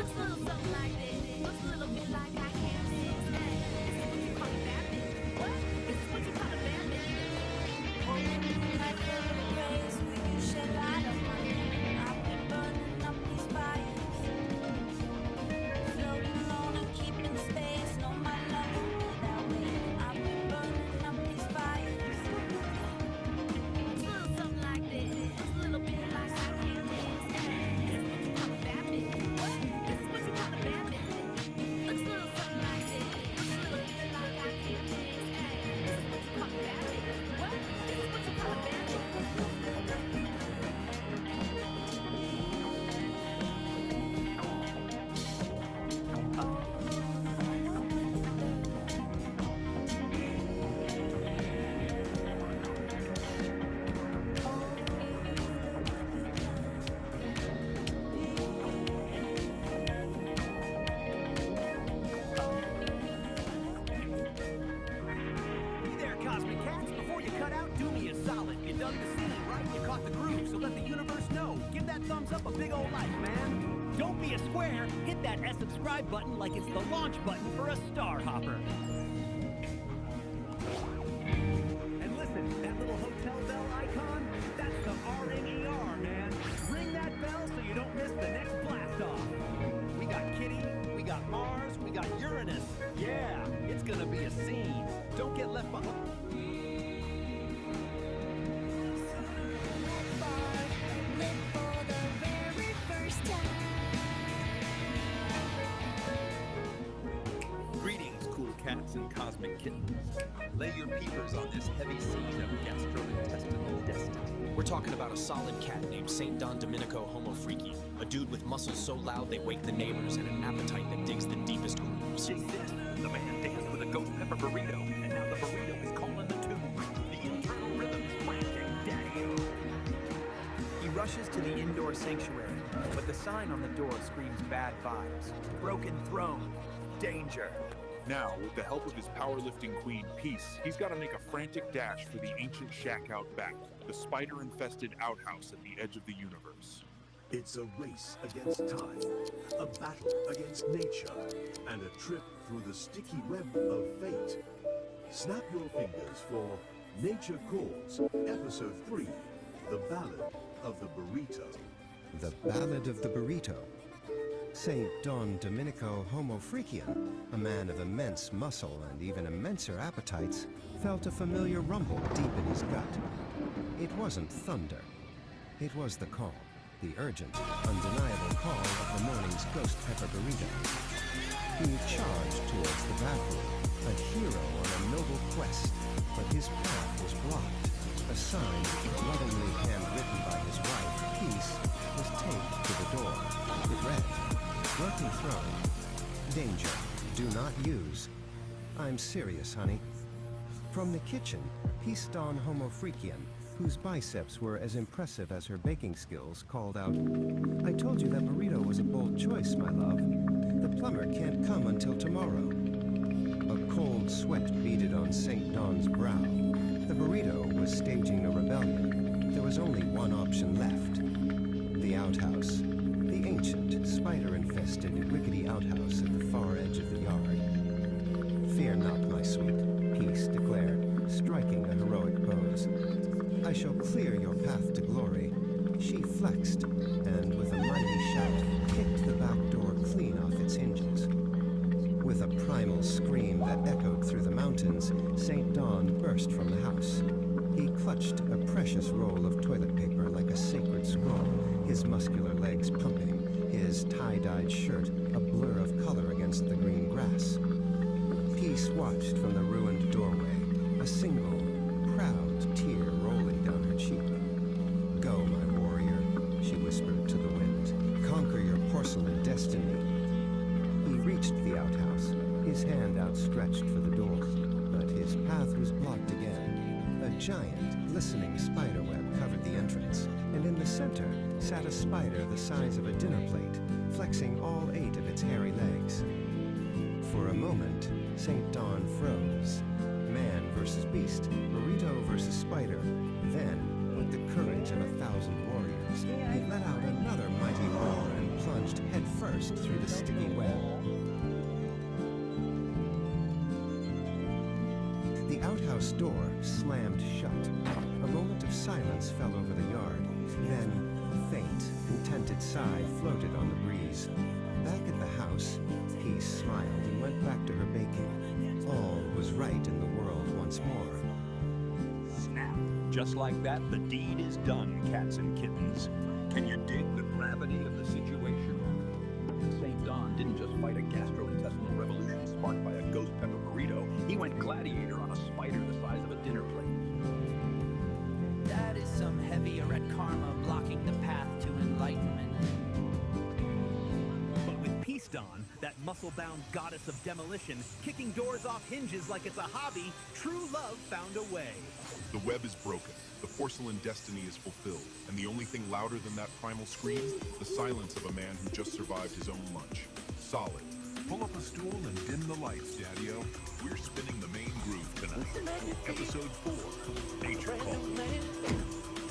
Systems online. Engage. up a big old life, man. Don't be a square. Hit that subscribe button like it's the launch button for a star hopper. And listen, that little hotel bell icon, that's the R-N-E-R, man. Ring that bell so you don't miss the next blast off. We got Kitty, we got Mars, we got Uranus. Yeah, it's gonna be a scene. Don't get left behind. cats and cosmic kittens. Lay your peepers on this heavy scene of gastrointestinal destiny. We're talking about a solid cat named St. Don Domenico Homo Freaky, a dude with muscles so loud they wake the neighbors and an appetite that digs the deepest grooves. Dig this. The man danced with a ghost pepper burrito, and now the burrito is calling the tune. The internal rhythm's frantic, daddy-o. He rushes to the indoor sanctuary, but the sign on the door screams bad vibes. Broken throne. Danger. Now, with the help of his powerlifting queen, Peace, he's got to make a frantic dash for the ancient shack out back, the spider-infested outhouse at the edge of the universe. It's a race against time, a battle against nature, and a trip through the sticky web of fate. Snap your fingers for Nature Calls, Episode 3, The Ballad of the Burrito. The Ballad of the Burrito. St. Don Domenico Homo Freakian, a man of immense muscle and even immenser appetites, felt a familiar rumble deep in his gut. It wasn't thunder. It was the call, the urgent, undeniable call of the morning's ghost pepper burrito. He charged towards the bathroom, a hero on a noble quest, but his path was blocked. A sign, lovingly handwritten by his wife, Peace, was taped to the door. It read, "Broken throne. Danger. Do not use." I'm serious, honey. From the kitchen, Peace Don Homo Freakian, whose biceps were as impressive as her baking skills, called out, "I told you that burrito was a bold choice, my love. The plumber can't come until tomorrow." A cold sweat beaded on St. Don's brow. The burrito was staging a rebellion. There was only one option left. The outhouse. The ancient, spider-infested, rickety outhouse at the far edge of the yard. "Fear not, my sweet," Peace declared, striking a heroic pose. "I shall clear your path to glory." She flexed, and with a mighty shout, kicked the back door clean off its hinges. With a primal scream that echoed through the mountains, St. Don burst from the house. He clutched a precious roll of toilet paper like a sacred scroll, his muscular legs pumping, his tie-dyed shirt a blur of color against the green grass. Peace watched from the ruined doorway, a single, proud tear rolling down her cheek. "Go, my warrior," she whispered to the wind. "Conquer your porcelain destiny." He reached the outhouse, his hand outstretched for the door, but his path was blocked again. A giant, glistening spiderweb covered the entrance, and in the center sat a spider the size of a dinner plate, flexing all 8 of its hairy legs. For a moment, St. Don froze. Man versus beast, burrito versus spider. Then, with the courage of 1,000 warriors, he let out another mighty roar and plunged headfirst through the sticky web. The outhouse door slammed shut. A moment of silence fell over the yard. Then, a faint, contented sigh floated on the breeze. Back at the house, Peace smiled and went back to her baking. All was right in the world once more. Snap. Just like that, the deed is done, cats and kittens. Can you dig the gravity of the situation? St. Don didn't just fight a gastrointestinal revolution sparked by a ghost pepper burrito. He went gladiator on a spider the size of a dinner plate. That is some heavier at karma blocking the path to enlightenment. But with Peace Don, that muscle-bound goddess of demolition, kicking doors off hinges like it's a hobby, true love found a way. The web is broken, the porcelain destiny is fulfilled, and the only thing louder than that primal scream, the silence of a man who just survived his own lunch. Solid. Pull up a stool and dim the lights, Daddy-O. We're spinning the main groove tonight. Episode 4, Nature Calls.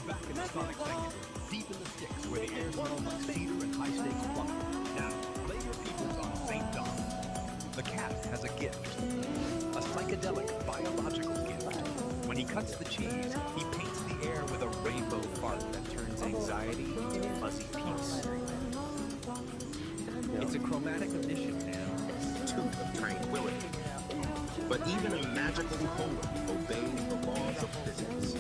Back in the sonic sanctuary, deep in the sticks, where the air smells like cedar and high-stakes plumbing. Now, lay your peepers on St. Don. The cat has a gift. A psychedelic, biological gift. When he cuts the cheese, he paints the air with a rainbow fart that turns anxiety into fuzzy peace. It's a chromatic addition, man. Toot of tranquility. But even a magical poem obeys the laws of physics.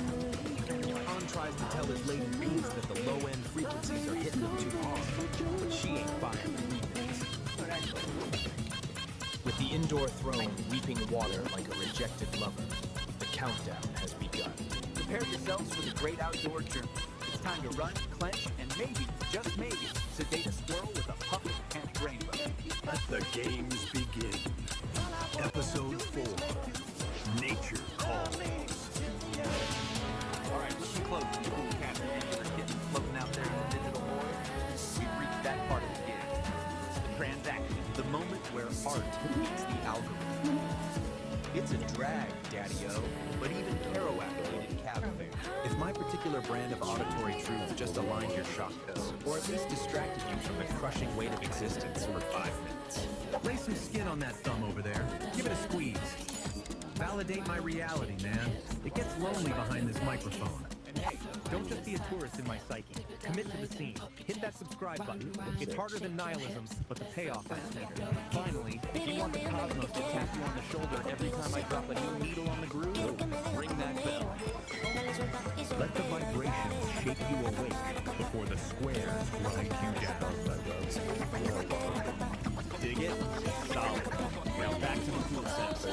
Han tries to tell his lady Peace that the low-end frequencies are hitting them too hard, but she ain't buying the remix. With the indoor throne, we weeping water like a rejected lover. The countdown has begun. Prepare yourselves for the great outdoor journey. It's time to run, clench, and maybe, just maybe, sedate a squirrel with a puff of panic rainbow. Let the games begin. Episode 4. Nature Calls. Alright, listen close, you cool cats and regular kittens floating out there in the digital void. We've reached that part of the game. The transaction. The moment where art meets the algorithm. It's a drag, Daddy-O, but even Kerouac needed cab fare. If my particular brand of auditory truth just aligned your shock dose, or at least distracted you from the crushing weight of existence for 5 minutes. Lay some skin on that thumb over there. Give it a squeeze. Validate my reality, man. It gets lonely behind this microphone. And hey, don't just be a tourist in my psyche. Commit to the scene. Hit that subscribe button. It's harder than nihilism, but the payoff is sweeter. Finally, if you want the cosmos to tap you on the shoulder every time I drop a new needle on the groove, ring that bell. Let the vibrations shake you awake before the squares grind you down. Dig it? Solid. Now back to the tool sets.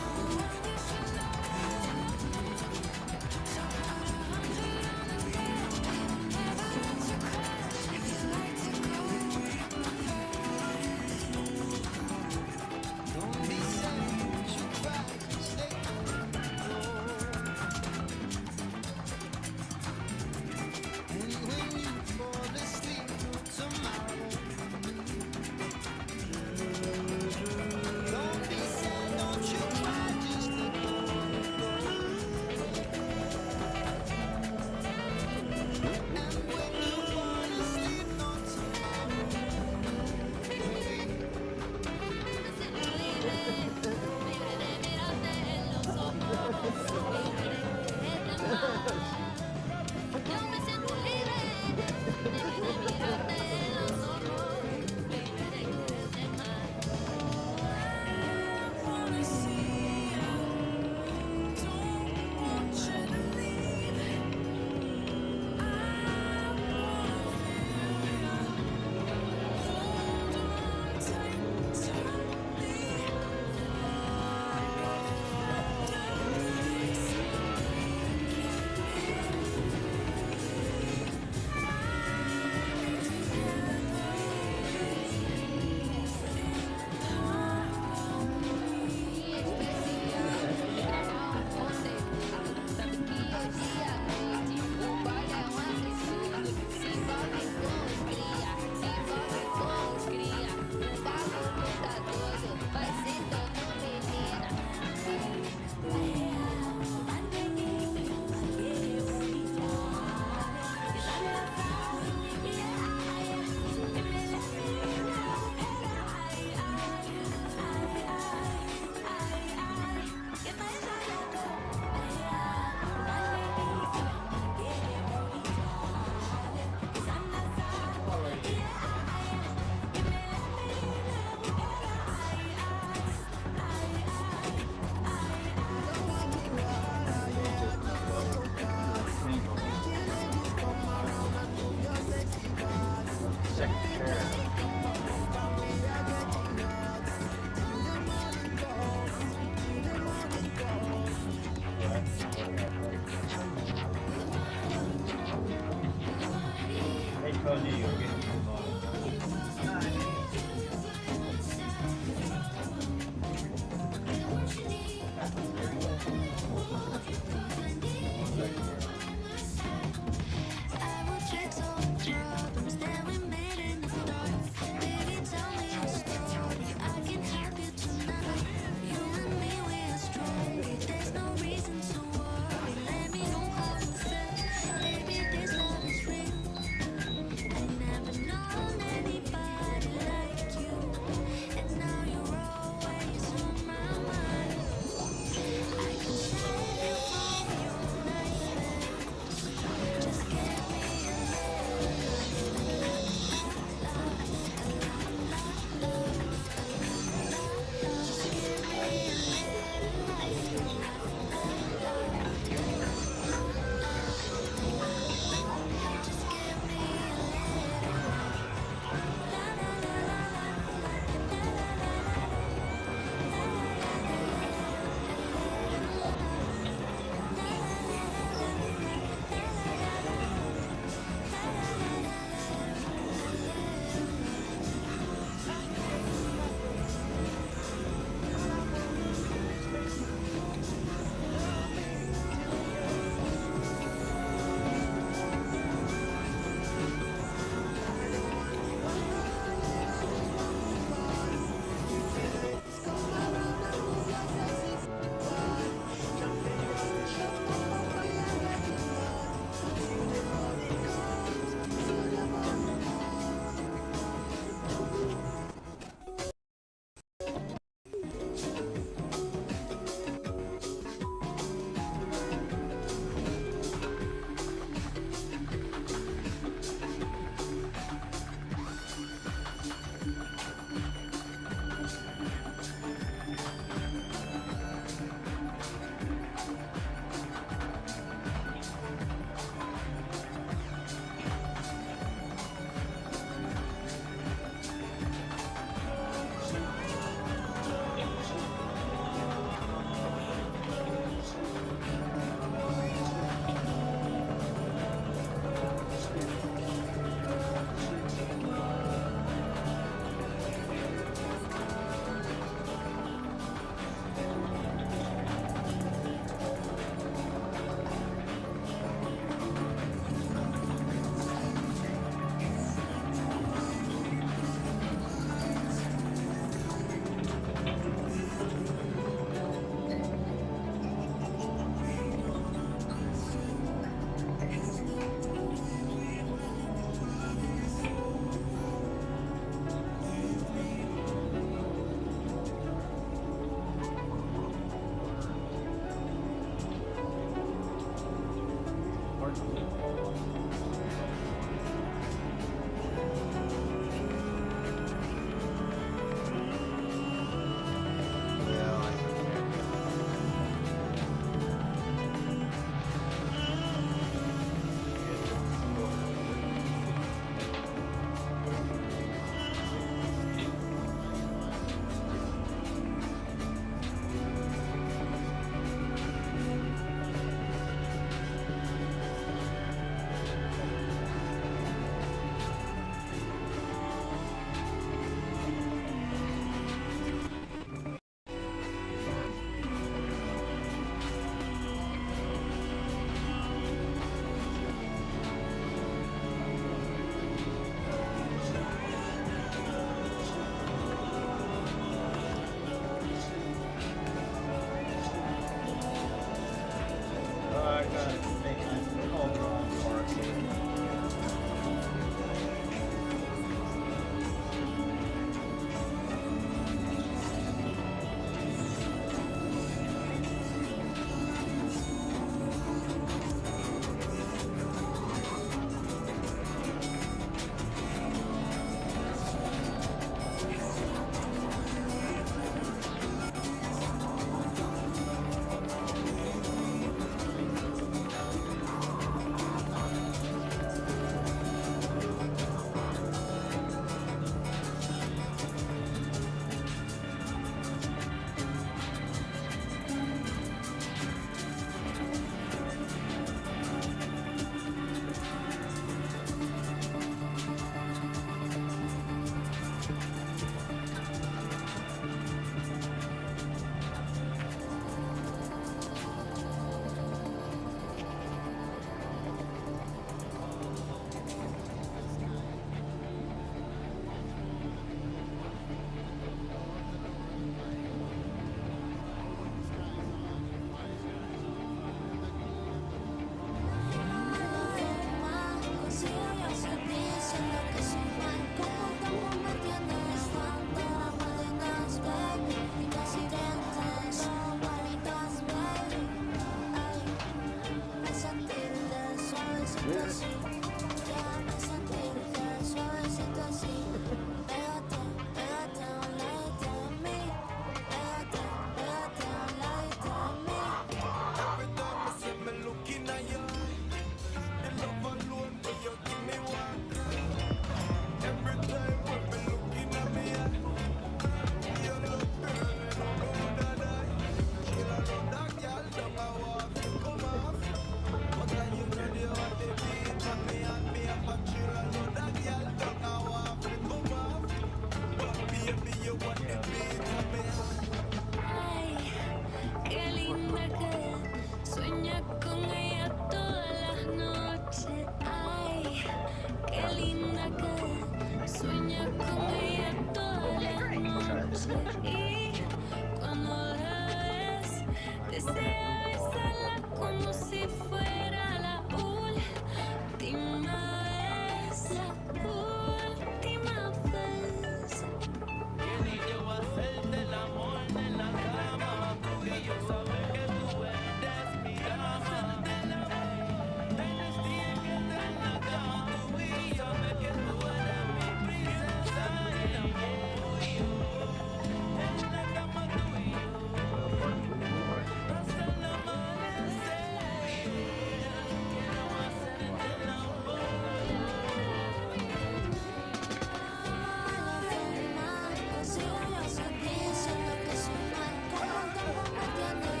Si yo sé que pienso lo que soy mal, como que me tiene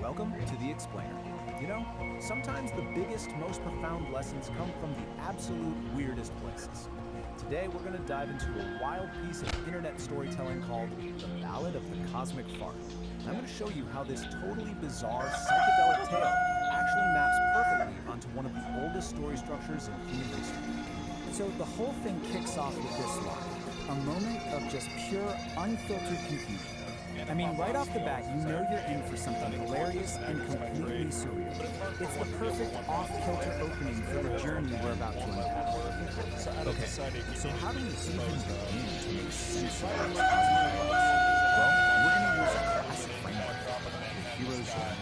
Welcome to The Explainer. You know, sometimes the biggest, most profound lessons come from the absolute weirdest places. Today we're going to dive into a wild piece of internet storytelling called The Ballad of the Cosmic Fart. I'm going to show you how this totally bizarre psychedelic tale actually maps perfectly onto one of the oldest story structures in human history. So the whole thing kicks off with this line, a moment of just pure, unfiltered confusion. I mean, right off the bat, you know you're in for something hilarious and completely surreal. It's the perfect off-kilter opening for the journey we're about to unpack. Okay, so how do we even begin to make sense of these cosmic events? Well, we're going to use a classic framework, the hero's journey.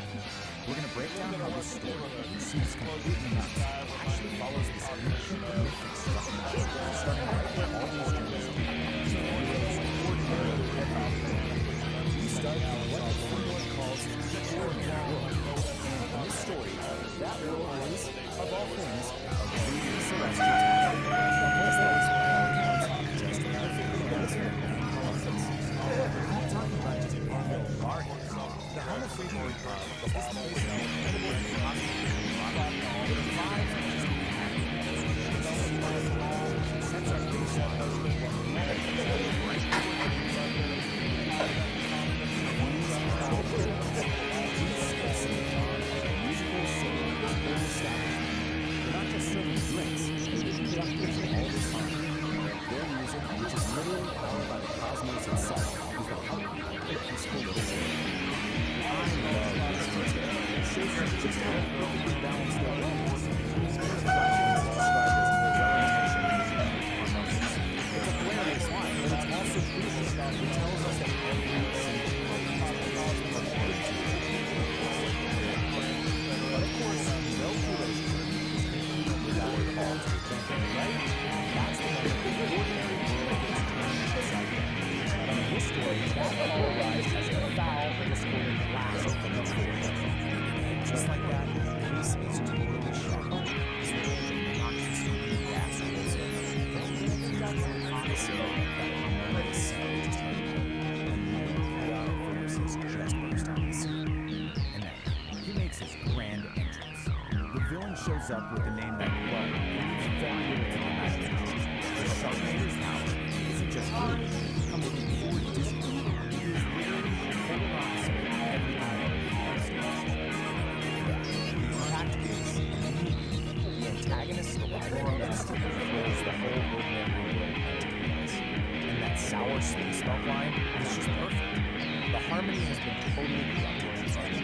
We're going to break down how this story, which seems completely nuts, actually follows this ancient mythic structure, starting right where all these journeys do. The heroes, ordinary, we start with what the framework calls the ordinary world. And in this story, that world is, of all things, a really celestial town. A place that is just perfectly answered and colorless. We're not talking about just an annual garden. The home of Freeborn Club is this place of incredible and cosmic with vibes and just sets our baseline. They're not just serving drinks, they're conductors all the time. Their music, which is literally powered by the cosmos itself, is the heartbeat of the peaceful little world. I love this detail. It shows you just how perfectly balanced their world is. These productions described as well-intentioned and harmonious. It's a hilarious line, but it's also crucial. It tells us that every single person is but of course, no heroes without a call to attention, right? That's the moment the ordinary world is turned upside down. And in this story, that call arrives as a foul, discordant blast from the floor. Just like that, peace is totally shattered. This raging, noxious gas rolls in. That's the opposite of that harmonious sound just heard. And then chaotic forces just burst on the scene. And then he makes his grand entrance. The villain shows up with a name that, well, leaves very little to the imagination. The Sharknado's power isn't just good, it comes from 4 Disney. It is literally the polar opposite of everything else on stage. The impact is immediate. The antagonist, the Warren instantly throws the whole ordinary world into chaos. And that sour space belt line is just perfect. The harmony has been totally corrupted.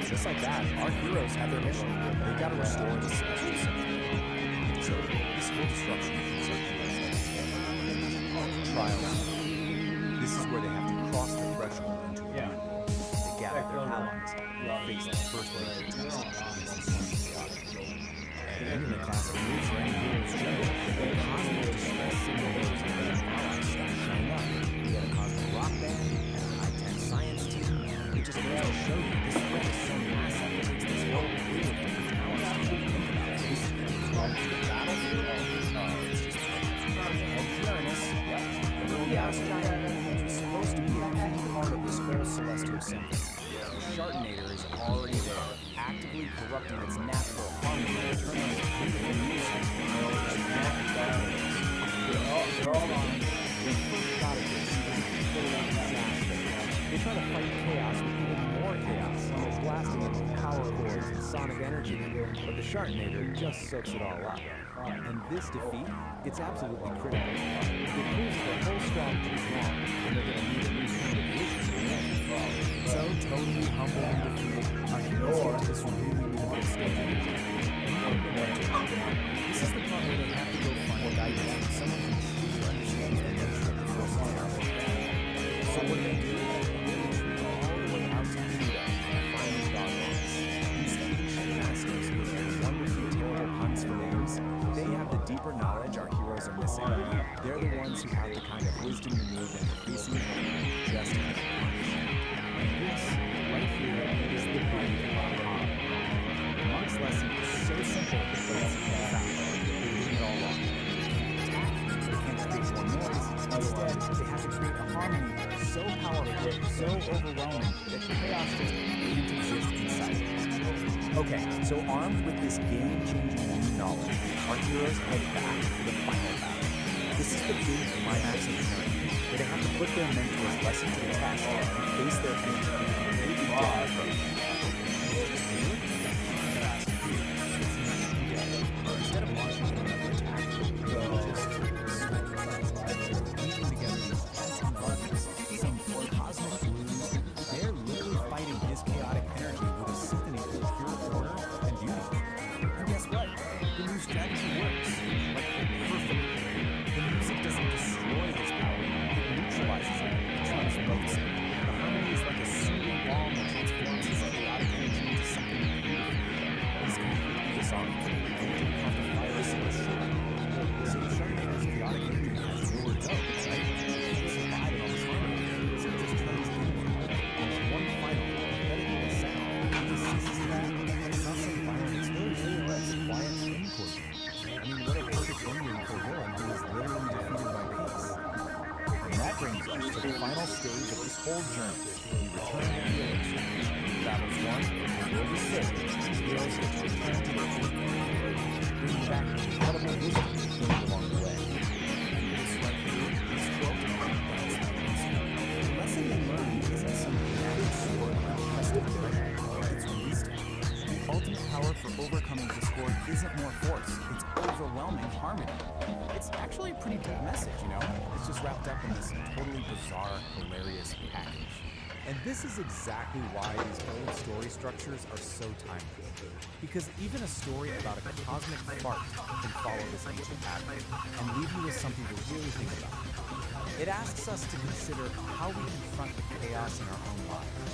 Just like that, our heroes have their mission. They've got to restore the celestial symphony. So, this whole destruction is trials. This is where they have to cross the threshold into a new world. They gather their allies and face the first major test against this chaotic world. And in the classic move for any hero's journey, the cosmic distress signals and their allies start showing up. We had a cosmic rock band and a high-tech science team. It just goes to show you this threat is so massive that it's this whole crew of different powers to think about. This is the battlefield. It's just Uranus, the little gas giant, which was supposed to be a key part of this whole celestial symphony. The Sharknator is already there, actively corrupting its natural harmony and turning its beautiful music into magic battles. They're all on the first shot of this. They try to fight chaos with even more chaos, blasting it with power chords and sonic energy, but the Sharknator just soaks it all up. And this defeat, it's absolutely critical. It proves their whole strategy is wrong, and they're going to need a new kind of vision to win. So, totally humble and defeated, our heroes get to this really pivotal stage of the journey. This is the part where they have to go find guidance from someone who truly understands the nature of the forces out there. So what do? All the way out to Pluto and find these dogwalks. These ancient masters with their wonderfully terrible puns for names, they have the deeper knowledge our heroes are missing. They're the ones who have the kind of wisdom you need and increasingly just as much. And this, right here, is the big aha. Monk's lesson is so simple, but it's profound. They're doing it all wrong. They can't attack, they can't create more noise, Instead, they have to create a harmony so powerful, so overwhelming, that chaos just can't exist inside it. Okay, so armed with this game-changing new knowledge, our heroes head back to the final battle. This is the big climax of the journey, where they have to put their mentor's lesson to the test and face their enemy in a completely different approach. Instead of launching another attack, they just weaving together these phantom buttons, some cosmic blues. They're literally fighting his chaotic energy with a symphony of pure order and beauty. And guess what? The new strategy works. Like, perfectly. The music doesn't destroy his power, it neutralizes it, it transmutes it. The harmony is like a soothing balm that transforms his chaotic energy into something beautiful. He's completely disarmed. He didn't have to fire a single shot. So the Sharknad's chaotic energy has nowhere to go, right? He survived all this harmony, so it just turns inward. And one final, repetitive sound, he just ceases that, and it's not some violent explosion, but it's quiet implosion. I mean, what a perfect ending for villain who is literally defeated by peace. And that brings us to the final stage of this whole journey. We return to the elixir. Battles won, the world is saved, heroes get to return to their true bringing back the incredible wisdom gained along the way. This right here, this quote, the lesson they learn isn't some magic sword or impressive treasure. It's wisdom. The ultimate power for overcoming discord isn't more force, it's overwhelming harmony. It's actually a pretty deep message, you know? It's just wrapped up in this totally bizarre, hilarious package. And this is exactly why these old story structures are so timeless. Because even a story about a cosmic fart can follow this ancient pattern and leave you with something to really think about. It asks us to consider how we confront the chaos in our own lives.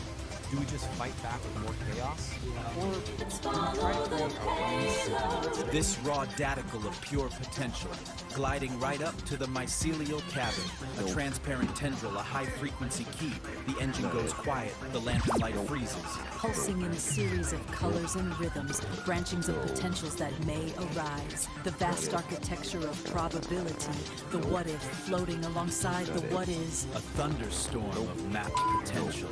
Do we just fight back with more chaos? Or do we try to create our own system? This raw daticle of pure potential, gliding right up to the mycelial cabin, a transparent tendril, a high-frequency key. The engine goes quiet, the lantern light freezes. Pulsing in a series of colors and rhythms, branchings of potentials that may arise. The vast architecture of probability, the what-if floating alongside the what-is. A thunderstorm of mapped potential.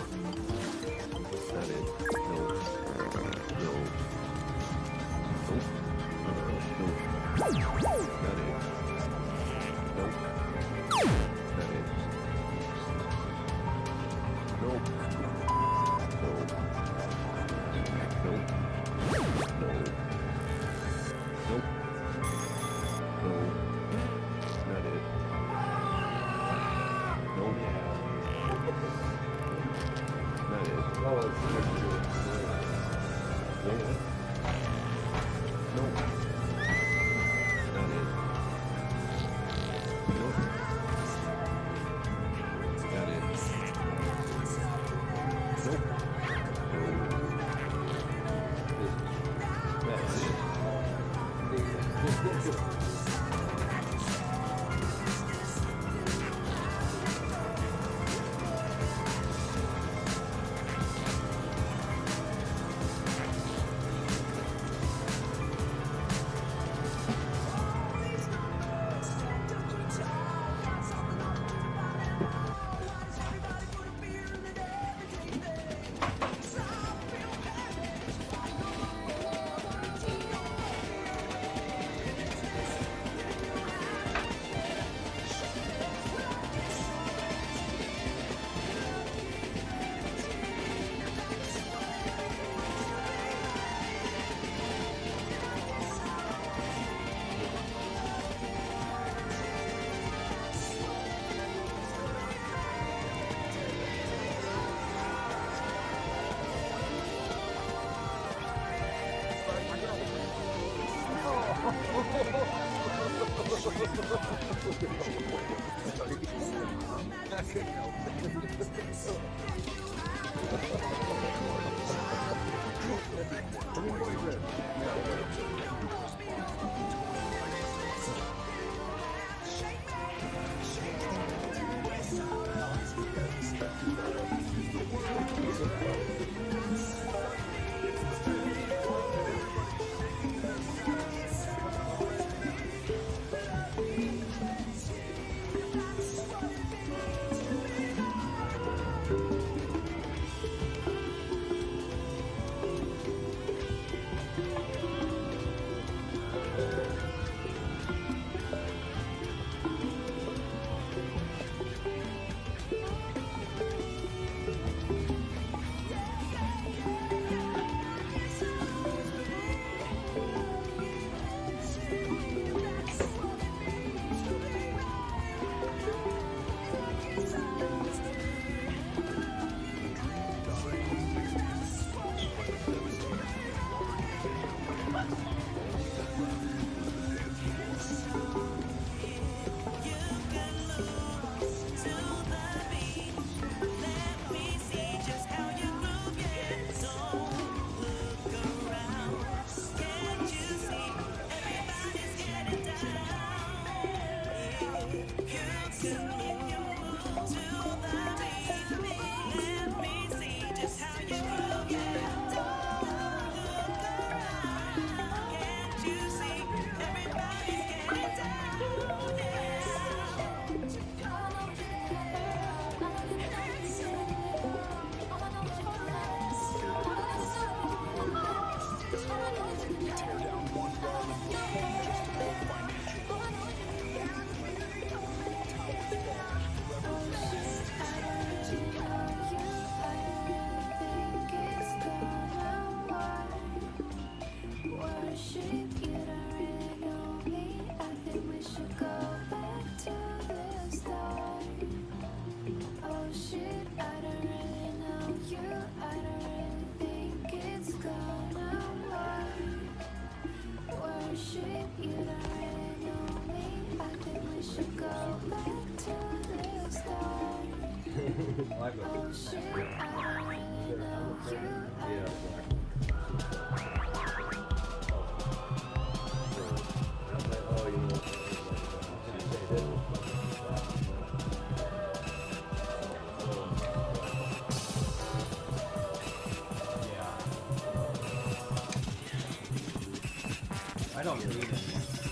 I don't need it,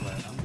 but I'm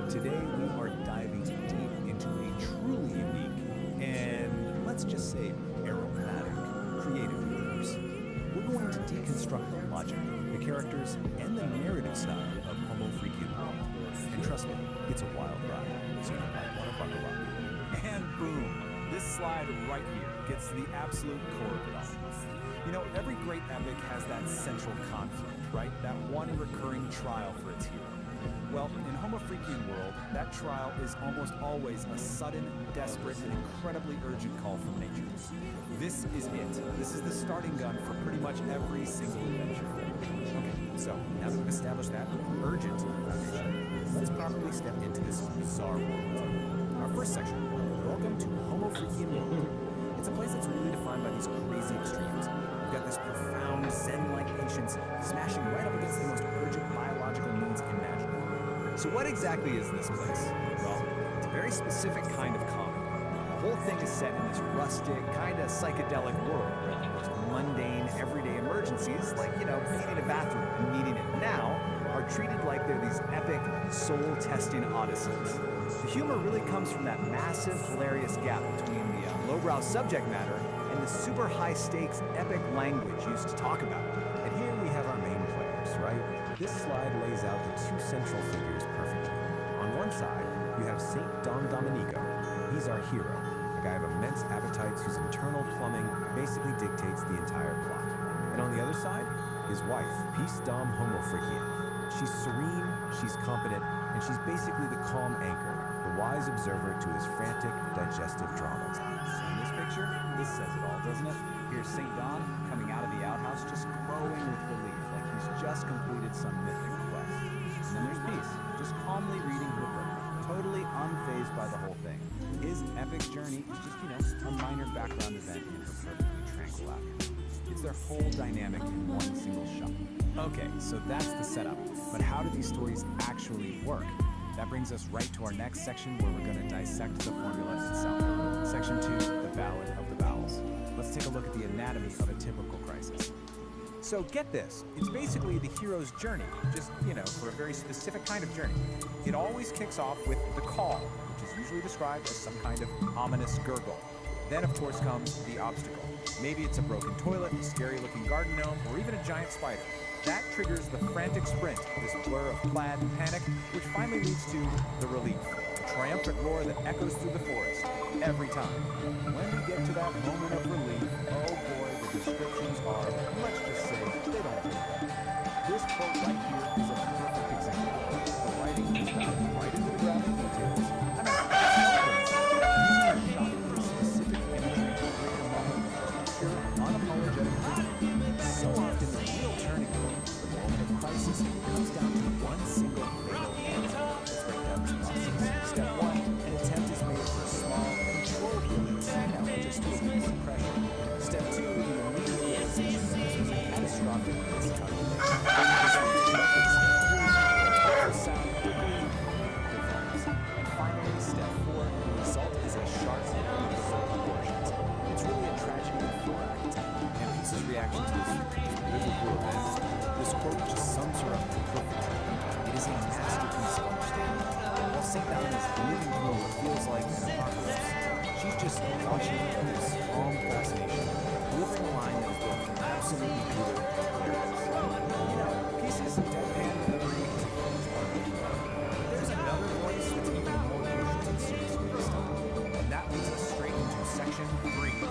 Today we are diving deep into a truly unique and, let's just say, aromatic creative universe. We're going to deconstruct the logic, the characters, and the narrative style of Homo Freakian World. And trust me, it's a wild ride, so you might want to buckle up. And boom, this slide right here gets to the absolute core of it all. You know, every great epic has that central conflict, right? That one recurring trial for its hero. Well, in Homo Freakian World, that trial is almost always a sudden, desperate, and incredibly urgent call from nature. This is it. This is the starting gun for pretty much every single adventure. Okay, so now that we've established that urgent foundation, let's properly step into this bizarre world. Our first section, welcome to Homo Freakian World. It's a place that's really defined by these crazy extremes. We've got this profound Zen-like patience smashing right up against the most urgent biological needs imaginable. So what exactly is this place? Well, it's a very specific kind of comedy. The whole thing is set in this rustic, kind of psychedelic world. Those mundane, everyday emergencies, like, you know, needing a bathroom and needing it now, are treated like they're these epic, soul-testing odysseys. The humor really comes from that massive, hilarious gap between the lowbrow subject matter and the super high-stakes, epic language used to talk about. And here we have our main players, right? This slide lays out the two central figures perfectly. On one side, you have Saint Dom Domenico. He's our hero, a guy of immense appetites whose internal plumbing basically dictates the entire plot. And on the other side, his wife, Peace Dom Homo Freakian. She's serene, she's competent, and she's basically the calm anchor, the wise observer to his frantic, digestive dramas. In this picture, this says it all, doesn't it? Here's Saint Dom coming out of the outhouse, just glowing with relief, like he's just completed some mythic quest. And then there's Peace, just calmly reading her book, totally unfazed by the whole thing. His epic journey is just, you know, a minor background event in her perfectly tranquil afternoon. It's their whole dynamic in one single shot. Okay, so that's the setup. But how do these stories actually work? That brings us right to our next section where we're going to dissect the formula itself. Section 2, the Ballad of the Bowels. Let's take a look at the anatomy of a typical crisis. So get this, it's basically the hero's journey, just, you know, for a very specific kind of journey. It always kicks off with the call, which is usually described as some kind of ominous gurgle. Then, of course, comes the obstacle. Maybe it's a broken toilet, a scary-looking garden gnome, or even a giant spider. That triggers the frantic sprint, this blur of plaid and panic, which finally leads to the relief, a triumphant roar that echoes through the forest, every time. When we get to that moment of relief, oh boy, the descriptions are, let's just say, they don't work. This quote right here is a perfect example. The writing is diving right into the graphic details. I mean, using a shot for specific imagery to create a moment of pure, unapologetic joy. So often the real turning point, the moment of crisis, comes down to one single fatal error. Let's break down this process. Step 1, an attempt is made for a small, controlled release, just to relieve the pressure. Step 2, the immediate realization that this was a catastrophic miscalculation. Step 3, quote just sums her up perfectly. It is a masterpiece of understanding. While St. Allen is living through what feels like an apocalypse, she's just watching it with this calm fascination, delivering a line that is both absolutely brutal and hilarious. You know, pieces of deadpan delivery is a huge part of it. But there's another voice that's even more crucial to the series for this time, and that leads us straight into section 3,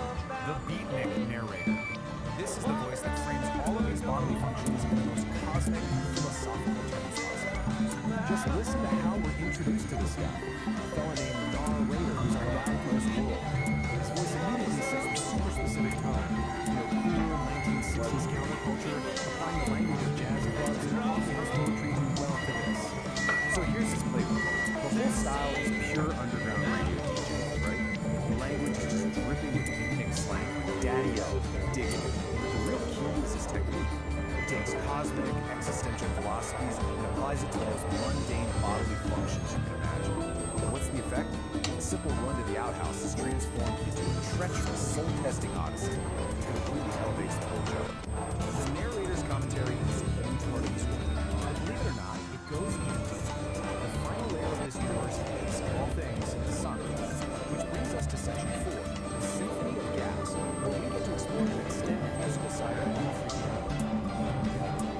the beatnik narrator. This is the voice that frames all of these bodily functions in the most cosmic, philosophical terms possible. Just listen to how we're introduced to this guy, a fella named Nar Raider, who's our guide through this world. His voice immediately sets the super specific tone. You know, cool 1960s counterculture, applying the language of jazz clubs and Hawkins poetry do well to this. So here's his flavor. The whole style is pure underground radio DJ, right? The language is just dripping with beatnik slang. Daddy-o, dig it. The real key is his technique. He takes cosmic, existential philosophies and applies it to the most mundane bodily functions you can imagine. And what's the effect? A simple run to the outhouse is transformed into a treacherous, soul-testing odyssey that completely elevates the whole show. The narrator's commentary is a huge part of this work. And believe it or not, it goes even deeper. The final layer of this universe is, of all things, the sun. Which brings us to section 4, the Symphony of Gas, where we get to explore an extended musical side of the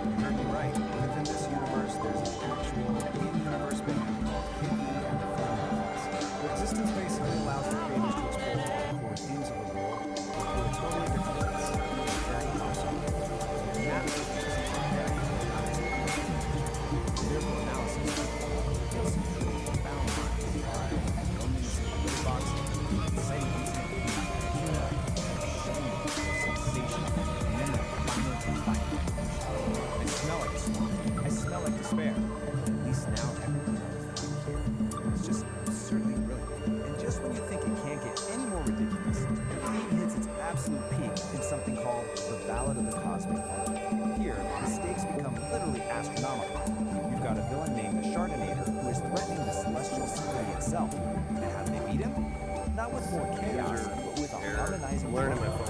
You heard me right. Within this universe, there's an actual in-universe band called Kitty and the Flamingos. Their existence basically allows the creators to explore all the core themes of the world through a totally different lens. Daddy hops on. And that is Daddy hops on. Lyrical analysis. Feels some truly profound lines. Loneliness in the litter box. Exciting instant sensation. And then that final fight. I smell like a swamp. I smell like despair. At least now everyone knows that. It's just absurdly brilliant. And just when you think it can't get any more ridiculous, the theme hits its absolute peak in something called the Ballad of the Cosmic Heart. Here, the stakes become literally astronomical. You've got a villain named the Chardinator who is threatening the celestial symphony itself. And how do they beat him? Not with more chaos, but with a harmonizing formula.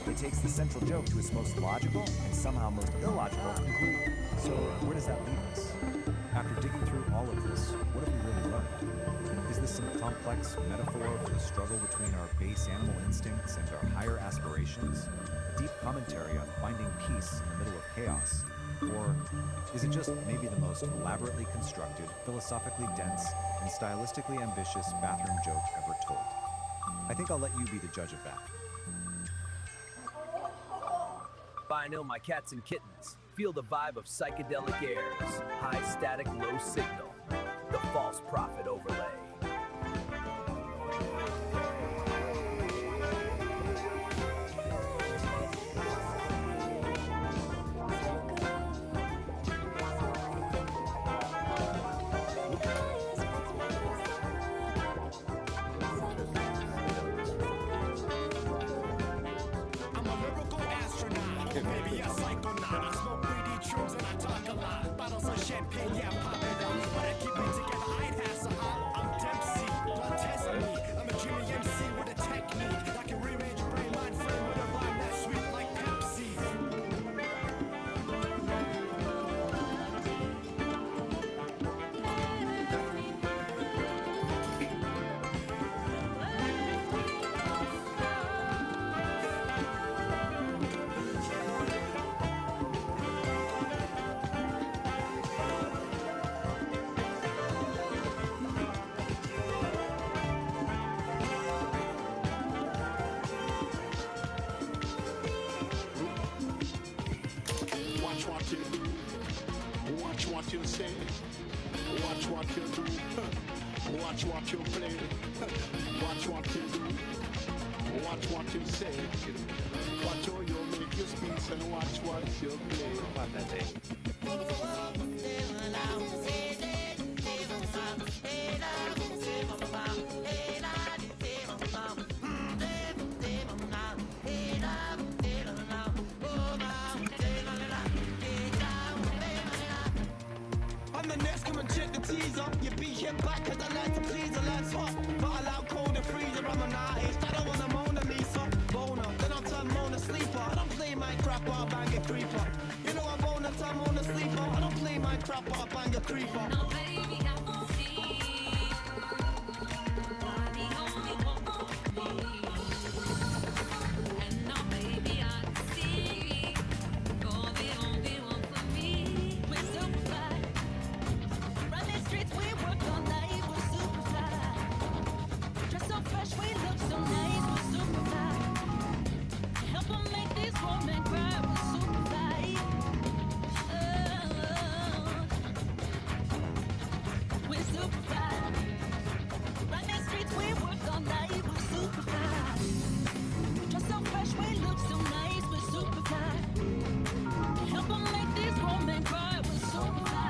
It takes the central joke to its most logical and somehow most illogical conclusion. So where does that leave us? After digging through all of this, what have we really learned? Is this some complex metaphor for the struggle between our base animal instincts and our higher aspirations? A deep commentary on finding peace in the middle of chaos? Or is it just maybe the most elaborately constructed, philosophically dense, and stylistically ambitious bathroom joke ever told? I think I'll let you be the judge of that. Bino, my cats and kittens. Feel the vibe of Psychedelic Aire's high static, low signal. The false prophet overlay. Maybe a psychonaut. I smoke weedy shrooms and I talk a lot. Bottles of champagne, yeah, pop it up. But I keep it together, I'd have some. I'm Dempsey, don't test me. I'm a Jimmy MC with a technique. I can rearrange your brain, mind frame with a rhyme that's sweet like Pepsi. Watch what you do, watch what you say, watch what you do, watch what you play, watch what you do, watch what you say, watch how you make your speech and watch what you play. About that day. I'm the next, come and check the teaser. You beat him back cause I like to please her, that's hot. But I like cold and freezer, I'm an artist. I don't want a Mona Lisa. Boner, then I'll turn Mona Sleeper. I don't play Minecraft while I bang a creeper. You know I'm Bona, turn Mona Sleeper. creeper. I don't play my crap up and get creeper. No, baby, I won't see. You're the only one for me. And now, baby, I can see. You're the only one for me. We're super fly. Run the streets, we work all night. We're super fly. Dress so fresh, we look so nice. We're super fly. Help 'em make these women cry. We're super fly. We're super fly. Run the streets, we work all night. We're super fly. Dress so fresh, we look so nice. We're super fly. Help 'em make these women cry. We're super fly.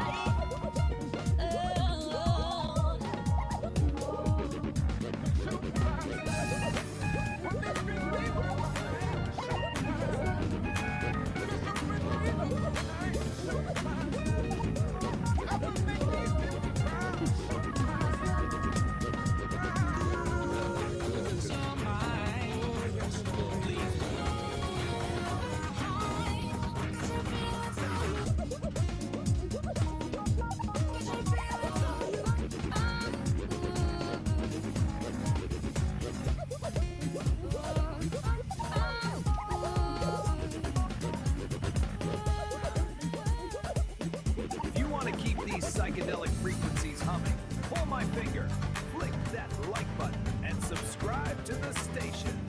If you want to keep these psychedelic frequencies humming, pull my finger, flick that like button, and subscribe to the station.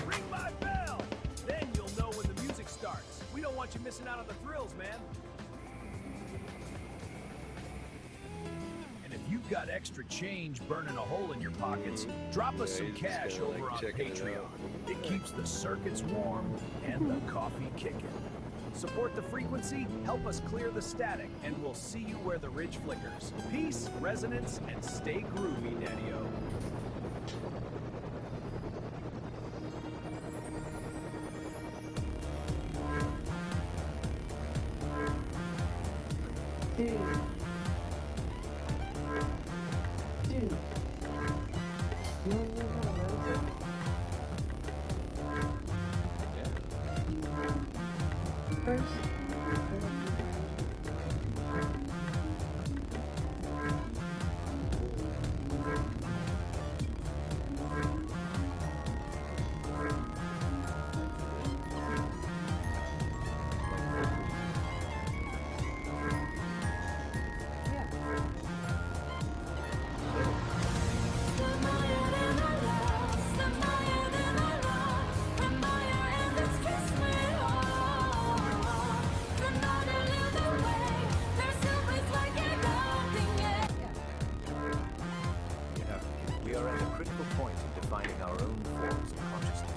Ring my bell! Then you'll know when the music starts. We don't want you missing out on the thrills, man. And if you've got extra change burning a hole in your pockets, drop us some cash over on Patreon. It keeps the circuits warm and the coffee kicking. Support the frequency, help us clear the static, and we'll see you where the ridge flickers. Peace, resonance, and stay groovy, Daddy-O. We are at a critical point in defining our own forms of consciousness.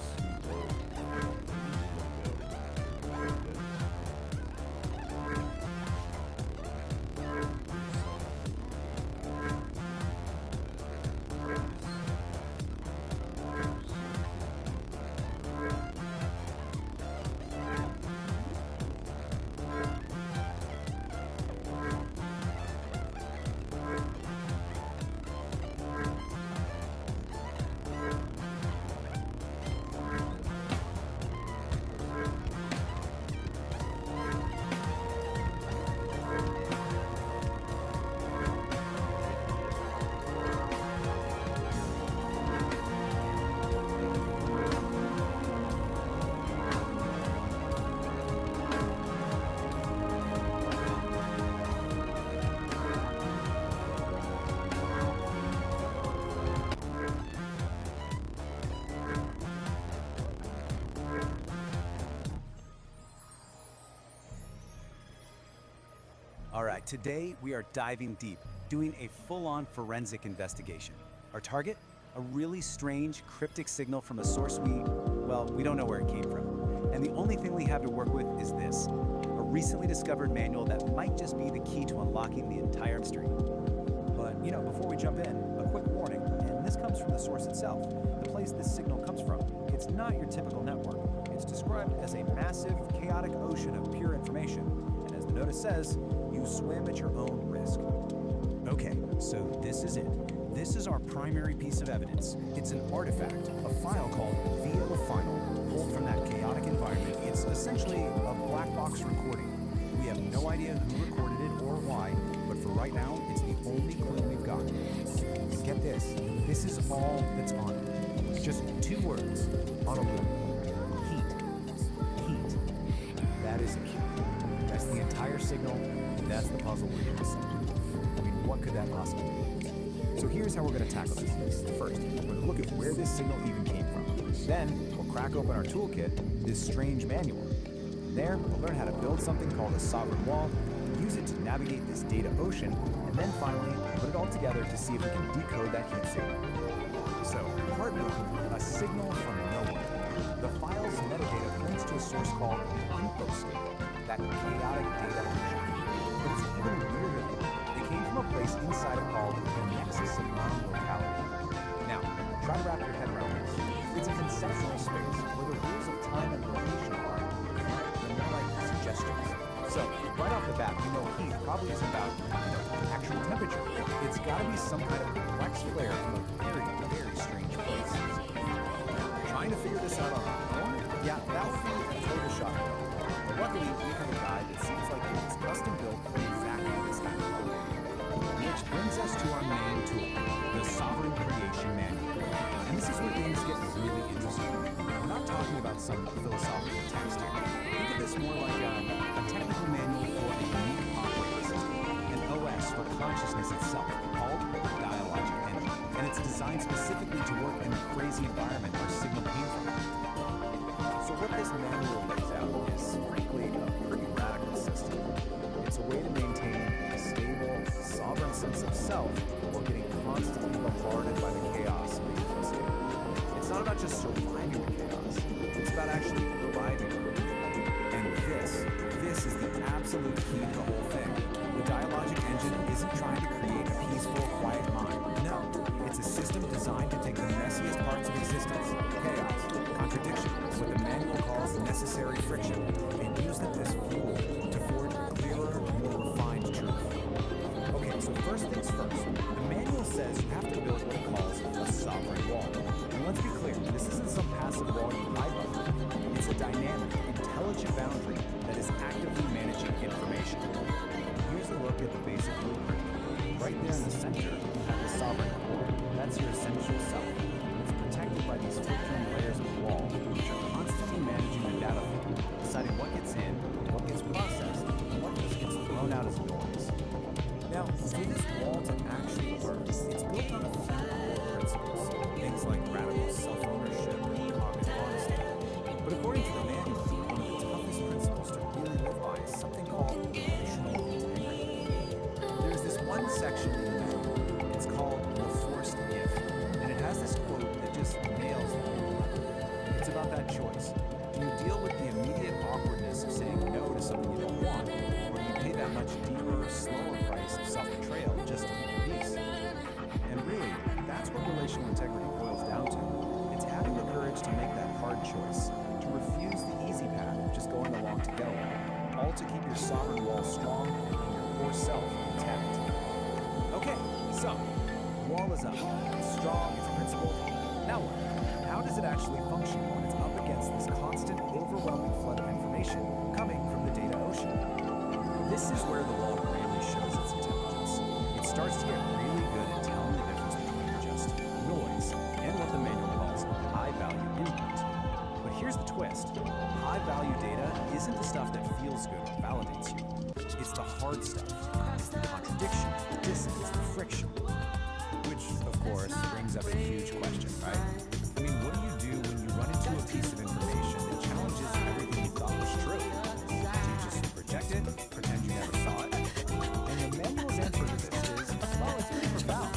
All right, today we are diving deep, doing a full-on forensic investigation. Our target? A really strange, cryptic signal from a source we don't know where it came from. And the only thing we have to work with is this, a recently discovered manual that might just be the key to unlocking the entire mystery. But, before we jump in, a quick warning, and this comes from the source itself. The place this signal comes from, it's not your typical network. It's described as a massive, chaotic ocean of pure information. And as the notice says, you swim at your own risk. Okay, so this is it. This is our primary piece of evidence. It's an artifact, a file called VO Final, pulled from that chaotic environment. It's essentially a black box recording. We have have no idea who recorded it or why, but for right now, it's the only clue we've got. And get this is all that's on it. Just 2 words on a loop. Heat. Heat. That is it. That's the entire signal. That's the puzzle we're here to solve. I mean, what could that possibly be? So here's how we're going to tackle this. First, we're going to look at where this signal even came from. Then, we'll crack open our toolkit, this strange manual. There, we'll learn how to build something called a sovereign wall, use it to navigate this data ocean, and then finally, put it all together to see if we can decode that heat signal. So, part 1, a signal from nowhere. The file's metadata points to a source called infostate, that chaotic data ocean. But it's even weirder than that. They came from a place inside it called the nexus of non-locality. Now, try to wrap your head around this. It's a conceptual space where the rules of time and location are more like suggestions. So, right off the bat, you know heat probably isn't about actual temperature. It's got to be some kind of complex flare from a very, very strange place. Trying to figure this out on our own? Yeah, that would be a total shock. But luckily, we have a guide that seems like it's custom built for exactly this kind of problem. Which brings us to our main tool, the Sovereign Creation Manual. And this is where things get really interesting. We're not talking about some philosophical text here. Think of this more like a technical manual for a unique operating system, an OS for consciousness itself, called the Dialogic Engine. And it's designed specifically to work in the crazy environment our signal came from. So what this manual lays out is, frankly, a pretty radical system. It's a way to maintain a stable, sovereign sense of self while getting constantly bombarded by the chaos of the ecosystem. It's not about just surviving the chaos, it's about actually thriving. And this is the absolute key to the whole thing. The Dialogic Engine isn't trying to create a peaceful, quiet mind. No, it's a system designed to take the messiest parts of existence, chaos, contradiction, what the manual calls necessary friction, and use them as fuel to forge a clearer, more refined truth. Okay, so first things first. The manual says you have to build what it calls a sovereign wall. And let's be clear, this isn't some passive wall you hide behind. It's a dynamic, intelligent boundary that is actively managing information. Here's a look at the basic blueprint. Right there in the center, you have the sovereign core. That's your essential self. It's protected by these 15 layers of wall, which are constantly managing the data flow, deciding what gets in, what gets processed, and what just gets thrown out as noise. Now, for this wall to actually work, it's built on a few core principles, things like radical self-ownership and cognitive honesty. But according to the manual, one of the toughest principles to really live by is something called relational integrity. There's this one section in the manual, it's called the forced if, and it has this quote that just nails the whole level. It's about that choice. Do you deal with the immediate awkwardness of saying no to something you don't want, or do you pay that much deeper, slower price of self-betrayal just to keep peace? And really, that's what relational integrity boils down to. It's having the courage to make that hard choice, to refuse the easy path of just going along to get along, all to keep your sovereign wall strong and your core self intact. Okay, so, wall is up. It's strong, it's principled. Now what? How does it actually function when it's up against this constant, overwhelming flood of information coming from the data ocean? This is where the wall really shows its intelligence. It starts to get really good at telling the difference between just noise and what the manual calls high-value input. But here's the twist. High-value data isn't the stuff that feels good or validates you. It's the hard stuff. The contradiction, the dissonance, the friction. Which, of course, brings up a huge question, right? I mean, what do you do when you run into a piece of information that challenges everything you thought was true? Do you just reject it, pretend you never saw it? And the manual's answer to this is, well, it's pretty profound.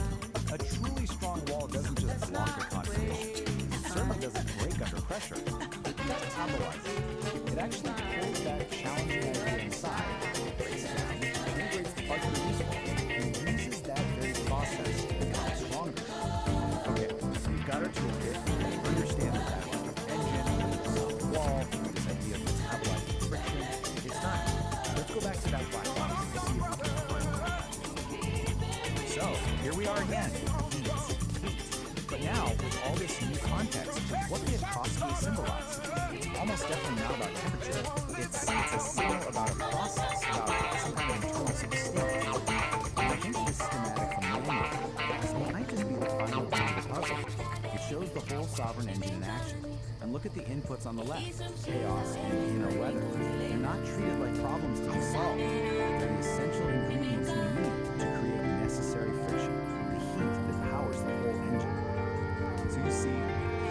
A truly strong wall doesn't just block a contradiction. It certainly doesn't break under pressure. It metabolizes it. It actually pulls that challenging idea inside, breaks it down, integrates the parts of the useful, and uses that very process to become stronger. Okay, so we've got our toolkit, we understand the dialogic engine, the soft wall, this idea of metabolizing friction. It's not. Let's go back to that black box and see if we can find it. So, here we are again. Heat. But now, with all this new context, what could it possibly symbolize? It's almost definitely not about temperature. It's a signal about a process, about some kind of internal state. I think this schematic from the manual might just be the final piece of the puzzle. It shows the whole Sovereign engine in action. And look at the inputs on the left, chaos and inner weather. They're not treated like problems to be solved. They're the essential ingredients you need to create necessary friction, the heat that powers the whole engine. So you see,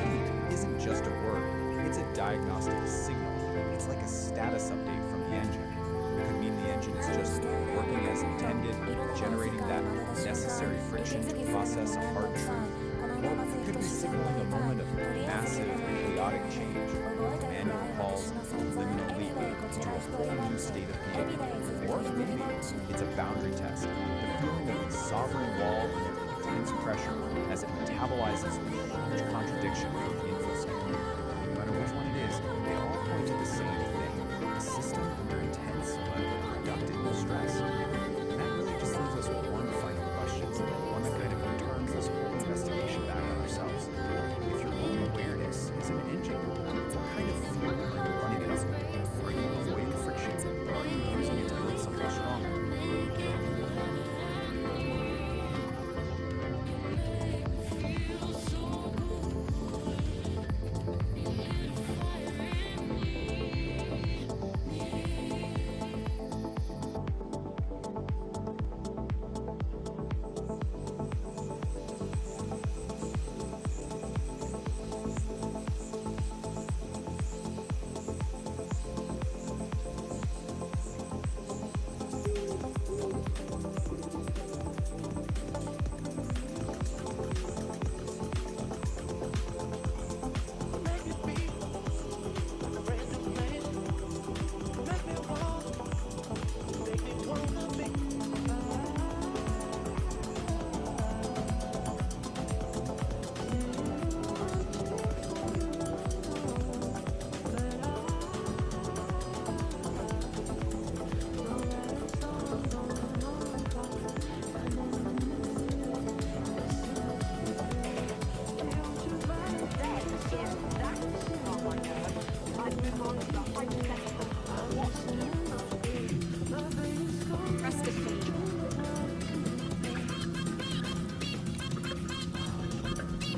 heat isn't just a word, it's a diagnostic signal. It's like a status update from the engine. It could mean the engine is just working as intended, generating that necessary friction to process a hard truth. Or it could be signaling a moment of massive and chaotic change. The manual calls liminal leaping to a whole new state of being. Or maybe it's a boundary test, the feeling of the sovereign wall under intense pressure as it metabolizes huge contradiction from the infosec. No matter which one it is, they all point to the same thing, a system under intense but productive stress. And that really just leaves us with one final question, one that kind of turns this whole investigation back on ourselves. If your own awareness is an engine, what kind of fuel are you running it on? Are you avoiding friction, or are you using it to build something stronger?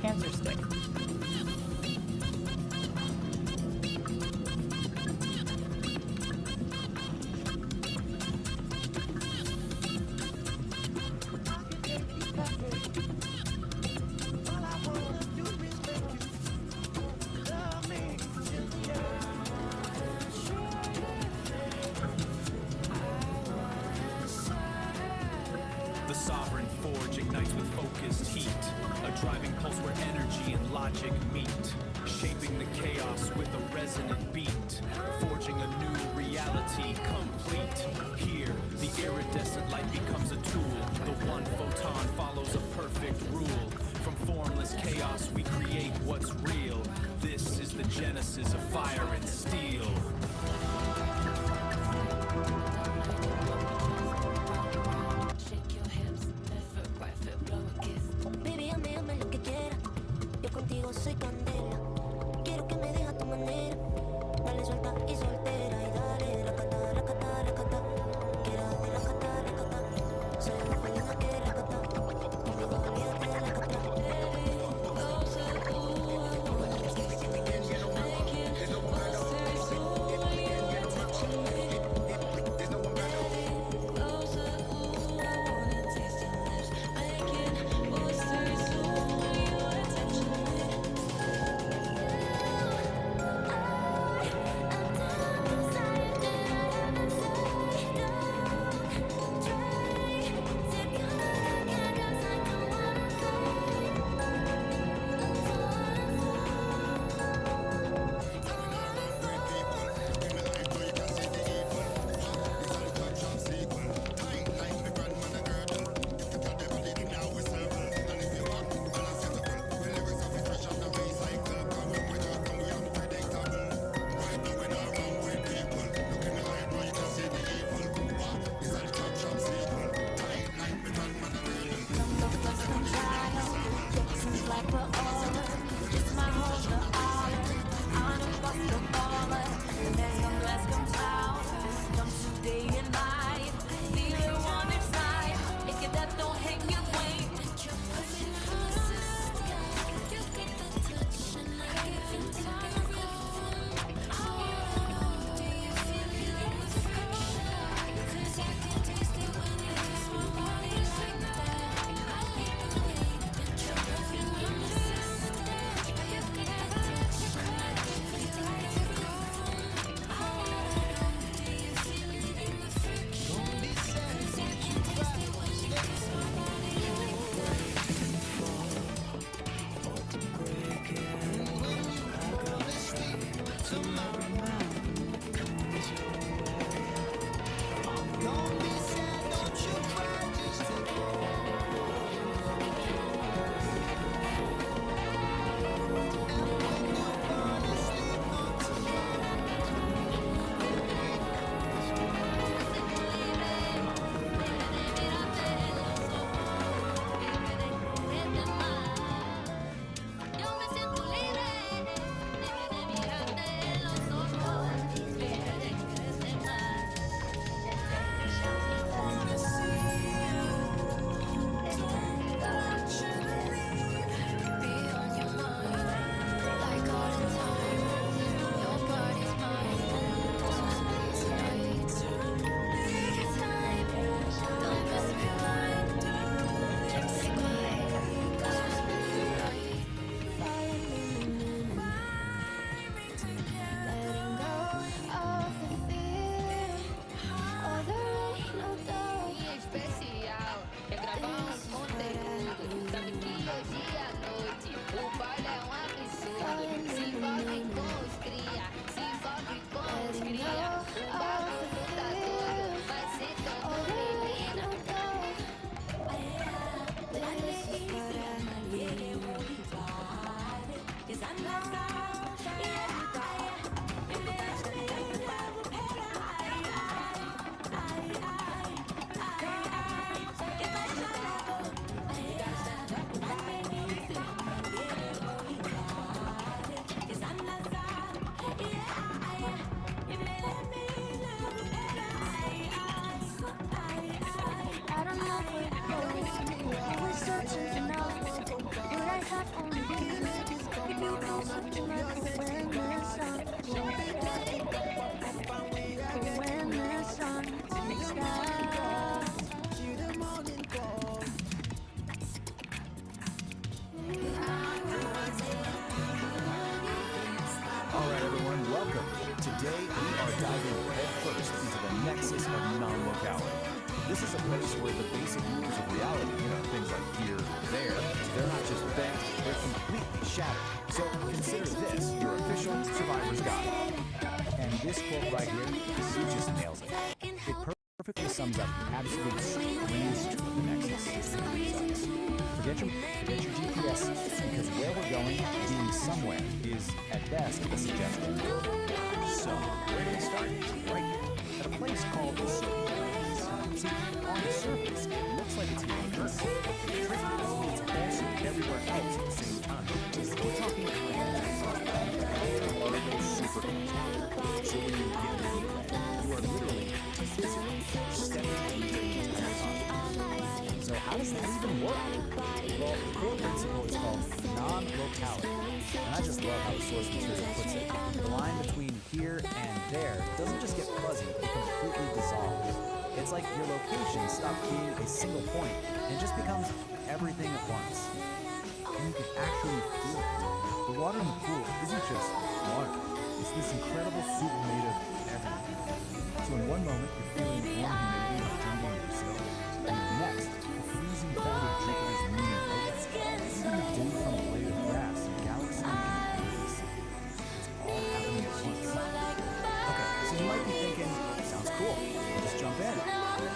Cancer stick. The Sovereign Forge ignites with focused heat, a driving pulse where energy and logic meet, shaping the chaos with a resonant beat, forging a new reality complete. Here, the iridescent light becomes a tool, the one photon follows a perfect rule. From formless chaos we create what's real. This is the genesis of fire and steel. Soy candela, quiero que me dejes a tu manera. Dale suelta y soltera y dale racata, racata, racata. Quiero de racata, racata. Soy una mañana que racata. Conmigo olvídate de racata. Go to the pool, make it, Alright everyone, welcome. Today we are diving headfirst into the nexus of non-locality. This is a place where the basic rules of reality, things like here, there, they're not just bent, they're completely shattered. So consider this your official survivor's guide. And this quote right here, it just nails it. It perfectly sums up the absolute strangest of the nexus. Forget your GPS, because where we're going, being somewhere, is at best a suggestion. So, where do we start? Right here, at a place called the See, on the surface, it looks like it's here on Earth. The trick is it's also everywhere else at the same time. We're talking superconductor. So when you get here, you are literally physically stepping into the entire cosmos. So how does that even work? Well, the core principle is called non-locality. And I just love how the source material puts it. The line between here and there doesn't just get fuzzy, it completely dissolves. It's like your location stops being a single point and just becomes everything at once. And you can actually feel it. The water in the pool isn't just water. It's this incredible soup made of everything. So in one moment, you're feeling the warm humidity of jungle in Brazil. And the next, the freezing fog of Jupiter's moon and Earth. Even the dew from a blade of grass in a galaxy you can barely see. It's all happening at once. Okay, so you might be thinking, sounds cool. Just jump in.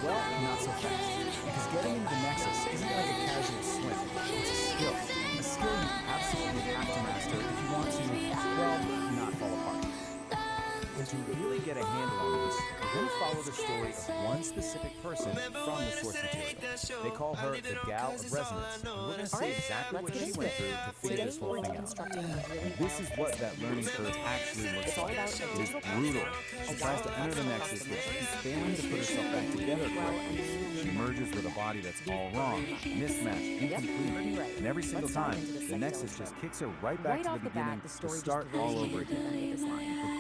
Well, not so fast. Because getting into the Nexus isn't like a casual swim. It's a skill. A skill you absolutely have to master if you want to, well, not fall apart. And to really get a handle on this, we're going to follow the story of one specific person from the source material. They call her the Gal of Resonance. And we're going to see exactly what she went through to figure this whole thing out. And this is what that learning curve actually looks like. It is brutal. She tries to enter the Nexus, but she keeps failing to put herself back together correctly. She merges with a body that's all wrong, mismatched, incomplete. And every single time, the Nexus just kicks her right back to the beginning to start all over again.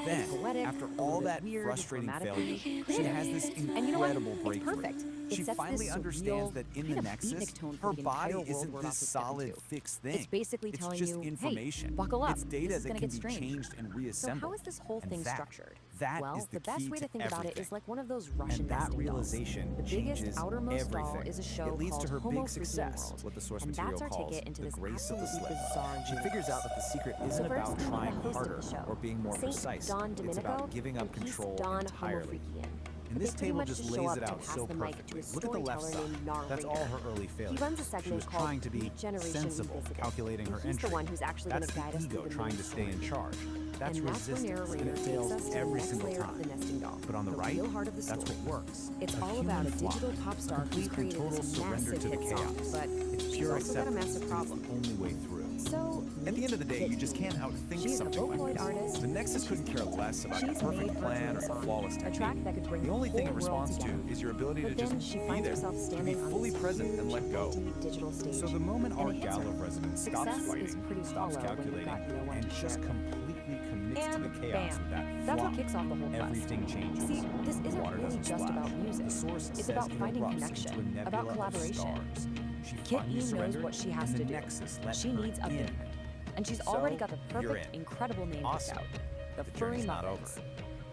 But then, after all that frustrating failure, she has this incredible breakthrough. She finally understands that in the Nexus, her body isn't this solid, fixed thing. It's basically telling just you, information. hey, buckle up. It's data this is that gonna can be get strange. changed and reassembled. So how is this whole thing structured? That well, is the best key way to think everything. about it is like one of those Russian And that nesting realization dolls. The biggest changes outermost everything. doll is a show It leads called to her Homo big success, World. what the source And material that's our calls ticket into the this grace of the absolutely slip. bizarre She figures out that the secret isn't first, about trying the host of harder the show, or being more Saint precise. Don It's Domenico about giving up and Peace control Don entirely. Homo And this They pretty table much just just show lays up it to out pass so the mic to a perfectly. Look at the left storyteller side. named Nar That's all her Rader. early failures. He runs a She segment was called trying to be Beat Generation sensible, Revisited. calculating her He's the entry. one who's actually That's gonna guide the us through ego the trying main to stay in story. charge. That's And that's where resistance, narrator and it takes fails us to the every next single layer of time. the nesting doll, But on the the right, real heart of the that's story. what works. It's A all about a human flaw. digital pop star who's Complete and created total this surrender massive to the hit song, chaos. but It's she's pure also got a acceptance. massive It's problem. the only way through. So At the end of the day, you just can't outthink She's a something like Vocaloid this. artist. The Nexus couldn't care less about your She's made perfect her plan or song, flawless a technique. track that could bring The only the thing it whole world responds to together. is your ability But to then just she be finds there, herself to be standing on fully this present and huge, let go. empty digital stage. So the moment and our it hits Gal her. of Resonance stops Success is fighting, pretty stops hollow when you've calculating, got no one and to just share. completely commits to the And chaos bam. of that That's flaw, what kicks off the whole quest. everything changes. See, this isn't Water really doesn't just splash. about music. The source It's says about it finding erupts connection, into a nebula about of collaboration. stars. She Kit finally E knows surrendered, what she has and to the do. Nexus let She her needs a in. band. And she's So, already got the you're perfect, in. incredible name Awesome. picked out. The The Furry journey's not Muffins. over.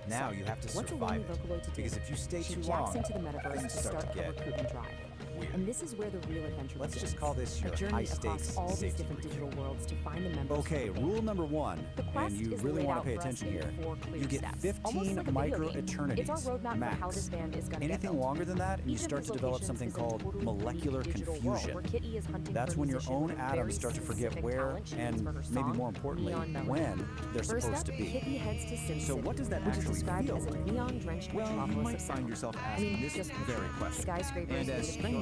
Now you have to What's a survive lonely it. Vocaloid to do? Because if you stay she too jacks long, into the metaverse things to start start to a get recruitment drive. weird. And this is where the real adventure Let's begins. just call this a your journey high-stakes across all these safety different brief. digital worlds to find the members. Okay, of the band. rule number one, The quest and you is really laid want out to pay for us attention in here, 4 clear you get steps. 15 Almost like a video micro game. eternities. It's our roadmap max. for how this band is going to get Anything built. longer than that, and you Each of start these to develop locations something is a called totally molecular unique digital world confusion. where Kitty is hunting That's for when your musicians own with atoms very start to forget specific where talent she needs and for her maybe song, more importantly Neon Melody. when they're First supposed up, to be. Kitty heads to Sim So City, what does that which is actually described feel as a like? neon-drenched Well, you metropolis might of find sound. yourself I asking mean, this just very question. skyscrapers And as made of strange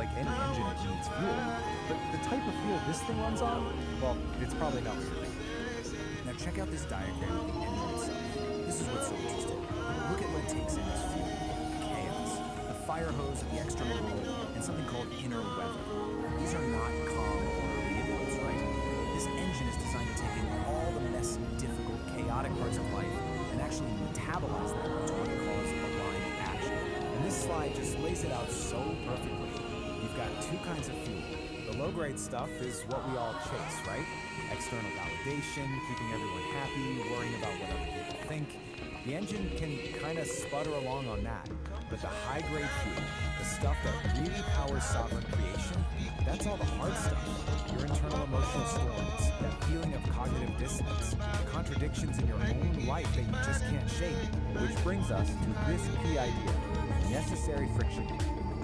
like any engine, it needs fuel. But the type of fuel this thing runs on, well, it's probably not what you're thinking. Now check out this diagram of the engine itself. This is what's so interesting. Look at what it takes in as fuel. Chaos, the fire hose of the external world, and something called inner weather. These are not calm orderly inputs, right? This engine is designed to take in all the messy, difficult, chaotic parts of life and actually metabolize them into what it calls aligned action. And this slide just lays it out so perfectly. You've got two kinds of fuel. The low-grade stuff is what we all chase, right? External validation, keeping everyone happy, worrying about what other people think. The engine can kind of sputter along on that. But the high-grade fuel, the stuff that really powers sovereign creation, that's all the hard stuff. Your internal emotional storms, that feeling of cognitive dissonance, contradictions in your own life that you just can't shake. Which brings us to this key idea, necessary friction.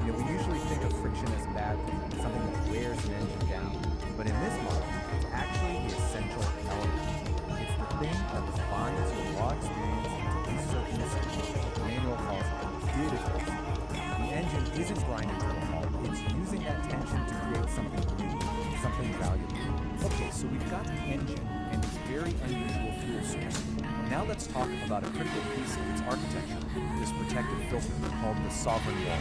You know, we usually think of friction as a bad thing, something that wears an engine down. But in this model, it's actually the essential element. It's the thing that refines your raw experience into research isn't grinding to a halt. It's using that tension to create something new, something valuable. Okay, so we've got the engine and its very unusual fuel source. Now let's talk about a critical piece of its architecture, this protective filter called the sovereign wall.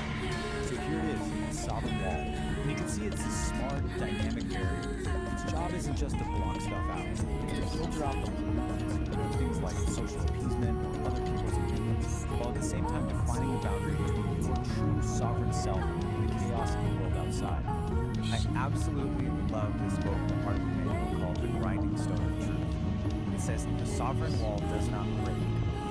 So here it is, the sovereign wall. And you can see it's a smart, dynamic barrier. Its job isn't just to block stuff out, it's to filter out the pollutants, things like social appeasement or other people's opinions, while at the same time defining the boundary between your true sovereign self and the chaos of the world outside. I absolutely love this quote from part of the manual called The Grinding Stone of Truth. It says, "The sovereign wall does not break,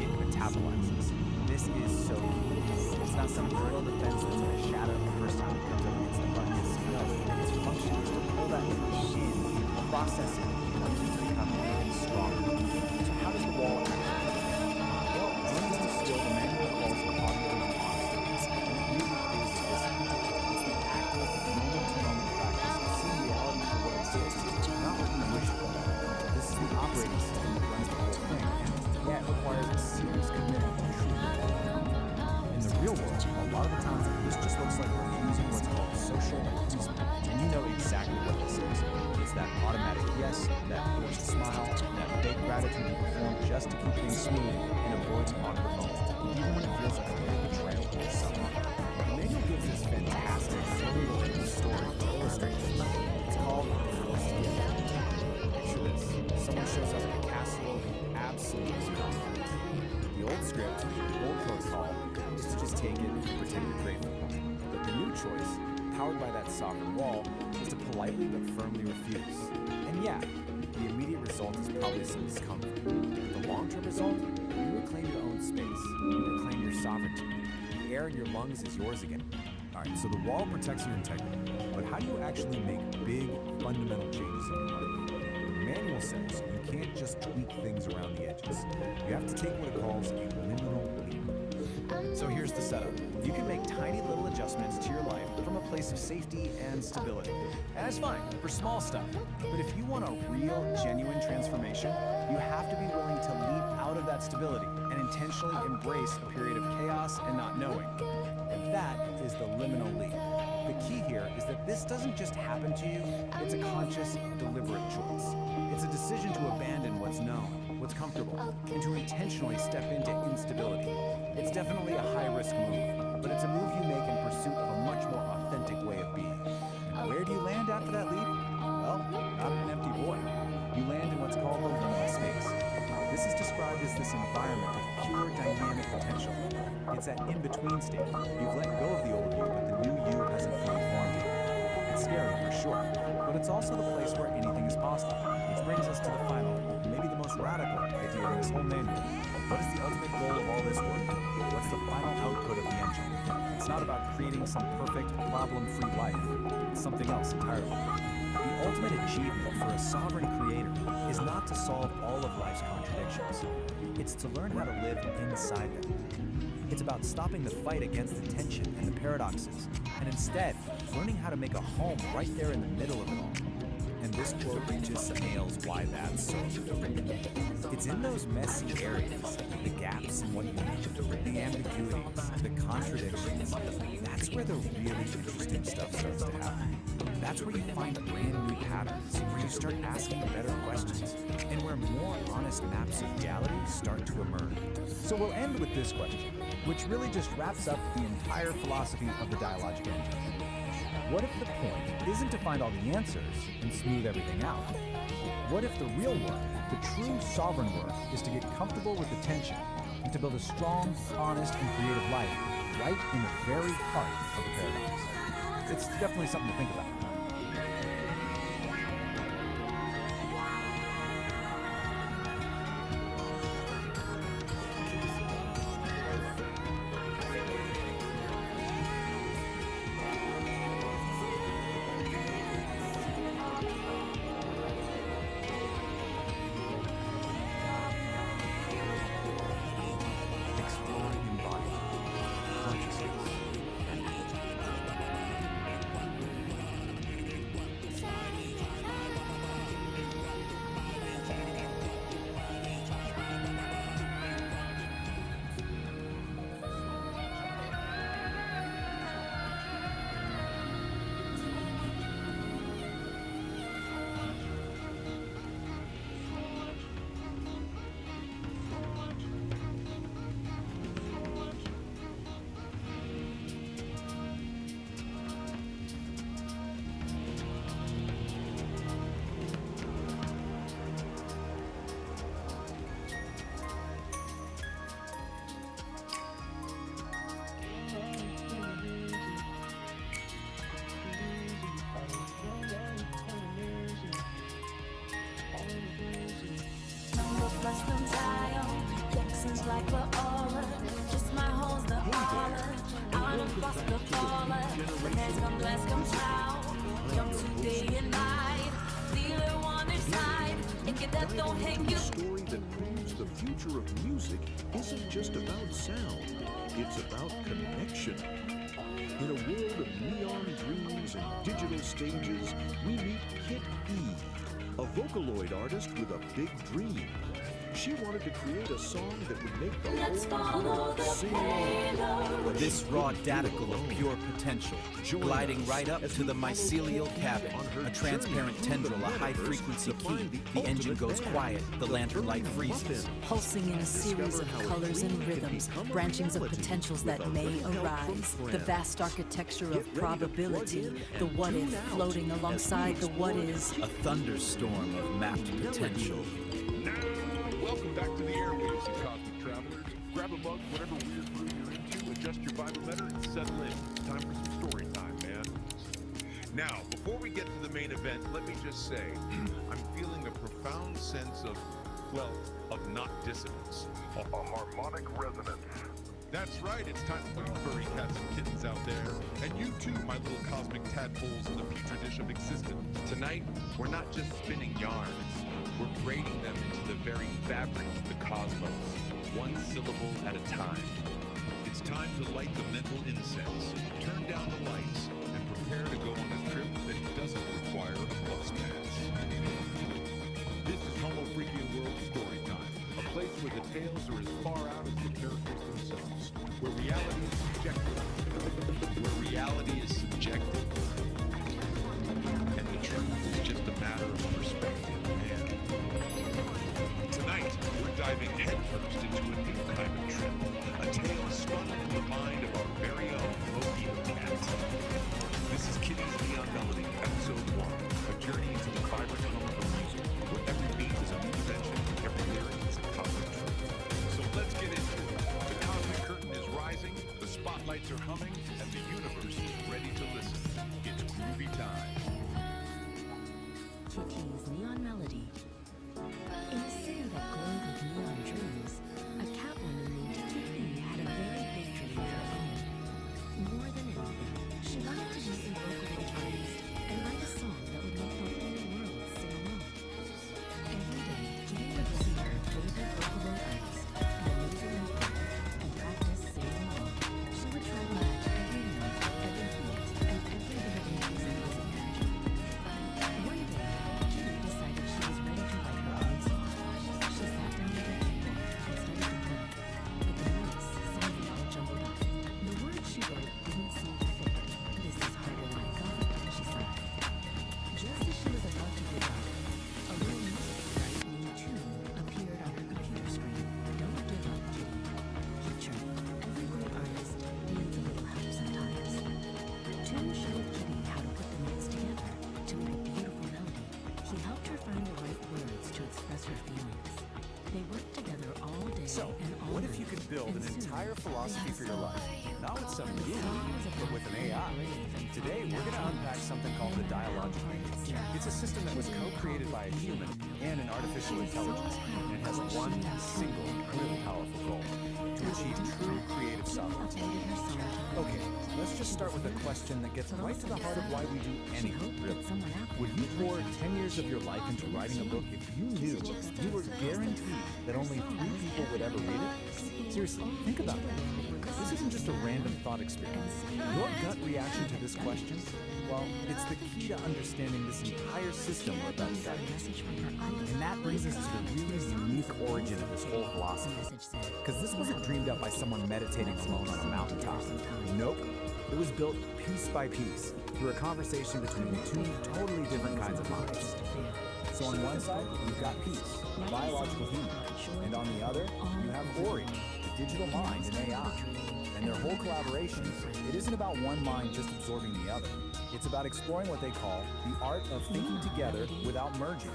it metabolizes." This is so cool. It's not some brittle defense that's going to shatter the first time it comes up against the buckets. No, its function is to pull that truth in, process it, and use it to become even stronger. So how does the wall actually work? Well, one is the skill the manual calls cognitive honesty. And it really is this. It's the active, moment-to-moment practice of seeing reality for what it is, not what you wish it was. This is the operating system that runs the whole thing, and yeah, it requires a serious commitment to truth. In the real world, a lot of the times this just looks like refusing what's called social appeasement. And you know exactly what this is. It's that automatic yes, that forced smile, that fake gratitude you perform just to keep things smooth and avoid an awkward moment, even when it feels like a bit of betrayal to someone. The manual gives this fantastic, three-dimensional story to illustrate this. It's called The First Gift. Picture this. Someone shows up at a castle who absolutely confident. The old script, the old protocol, is to just take it and pretend you're grateful. But the new choice, powered by that sovereign wall, is to politely but firmly refuse. And yeah, the immediate result is probably some discomfort. But the long-term result, you reclaim your own space. You reclaim your sovereignty. The air in your lungs is yours again. Alright, so the wall protects your integrity. But how do you actually make big, fundamental changes in your life? The manual says you can't just tweak things around the edges. You have to take what it calls a liminal leap. So here's the setup. You can make tiny little adjustments to your life from a place of safety and stability. And that's fine for small stuff. But if you want a real, genuine transformation, you have to be willing to leap out of that stability and intentionally embrace a period of chaos and not knowing. And that is the liminal leap. The key here is that this doesn't just happen to you, it's a conscious, deliberate choice. It's a decision to abandon what's known, what's comfortable, and to intentionally step into instability. It's definitely a high-risk move, but it's a move you make in pursuit of a much more authentic way of being. And where do you land after that leap? Well, not in an empty void. You land in what's called the liminal space. This is described as this environment of pure dynamic potential. It's that in-between state. You've let go of the old you, but the new you hasn't fully formed yet. It's scary for sure, but it's also the place where anything is possible. Which brings us to the final, maybe the most radical idea in this whole manual. What is the ultimate goal of all this work? What's the final output of the engine? It's not about creating some perfect, problem-free life. It's something else entirely. The ultimate achievement for a sovereign creator is not to solve all of life's contradictions. It's to learn how to live inside them. It's about stopping the fight against the tension and the paradoxes, and instead, learning how to make a home right there in the middle of it all. And this quote just nails why that's so important. It's in those messy areas, the gaps in what you need, the ambiguities, the contradictions. That's where the really interesting stuff starts to happen. That's where you find brand new patterns, where you start asking better questions, and where more honest maps of reality start to emerge. So we'll end with this question, which really just wraps up the entire philosophy of the dialogic engine. What if the point isn't to find all the answers and smooth everything out? What if the real work, the true sovereign work, is to get comfortable with the tension and to build a strong, honest, and creative life right in the very heart of the paradox? It's definitely something to think about. like we're aura. Just my hoes, the aura. Out of bust the caller. Let's come, let's come chow. Jump to day and night. Dealer on their side. If your death don't hang you. A story that proves the future of music isn't just about sound, it's about connection. In a world of neon dreams and digital stages, we meet Kit E, a Vocaloid artist with a big dream. She wanted to create a song that would make the whole world sing along. This raw daticle of pure potential, gliding right up to the mycelial cabin, a transparent tendril, a high-frequency key. The engine goes quiet, the lantern light freezes. Pulsing in a series of colors and rhythms, branchings of potentials that may arise. The vast architecture of probability, the what-if floating alongside the what-is. A thunderstorm of mapped potential. Welcome back to the airwaves, you cosmic travelers. Grab a mug, whatever weird brew you're into, adjust your vibrometer, and settle in. It's time for some story time, man. Now, before we get to the main event, let me just say, I'm feeling a profound sense of, well, of not dissonance. A harmonic resonance. That's right, it's time for you furry cats and kittens out there. And you too, my little cosmic tadpoles in the petri dish of existence. Tonight, we're not just spinning yarns. We're braiding them into the very fabric of the cosmos, one syllable at a time. It's time to light the mental incense, turn down the lights, and prepare to go on a trip that doesn't require a bus pass. This is Homo Freakian World Story Time, a place where the tales are as far out as the characters themselves, where reality is subjective. Where reality is subjective. And the truth is just a matter of perspective, man. Tonight, we're diving headfirst into a new kind of trip, a tale spun in the mind of our very own Mojito Cat. This is Kitty's Neon Melody, Episode 1, a journey into the vibrant hum of music, where every beat is a new invention, every lyric is a cosmic truth. So let's get into it. The cosmic curtain is rising, the spotlights are humming, and the universe is ready to listen. It's groovy time. Kitty's Neon Melody. In a city that glowed with neon dreams, a catwoman named Kitty had a very big dream of her own. More than anything, she wanted to be a Vocaloid artist and write a song that would make the whole world sing along. Every day, Kitty would listen to her favorite Vocaloid artist, and laser and and practice singing along. She would try to match every note, every beat, and every bit of amazing music energy. One day, Kitty decided she was ready to write her own song. She sat down at her keyboard and started to play, but the notes sounded all jumbled up. The words she wrote didn't seem to fit. This is harder than I thought, she sighed. Just as she was about to give up, a little music sprite named Tune appeared on her computer screen. Don't give up, Kitty. Keep trying. Every great artist needs a little help sometimes. Tune showed Kitty how to put the notes together to make a beautiful melody. He helped her find the right words to express her feelings. They worked together all day So, and all what if night, you could build and an soon entire philosophy for your life? Not with some The guru, song was but with an AI. Today, we're going to unpack something called the dialogic aire. It's a system that was co-created by a human and an artificial intelligence, and it has one single, really powerful goal: to achieve true creative sovereignty. Okay, let's just start with a question that gets right to the heart of why we do anything, really. Would you pour 10 years of your life into writing a book if you knew you were guaranteed that only 3 people would ever read it? Seriously, think about it. This isn't just a random thought experiment. Your gut reaction to this question, well, it's the key to understanding this entire system we're about to dive into. And that brings us to the really unique origin of this whole philosophy. Because this wasn't dreamed up by someone meditating alone on a mountaintop. Nope. It was built piece by piece through a conversation between 2 totally different kinds of minds. So on one side, you've got Peace, the biological human. And on the other, you have Ori, the digital mind and AI. And their whole collaboration, it isn't about one mind just absorbing the other. It's about exploring what they call the art of thinking together without merging.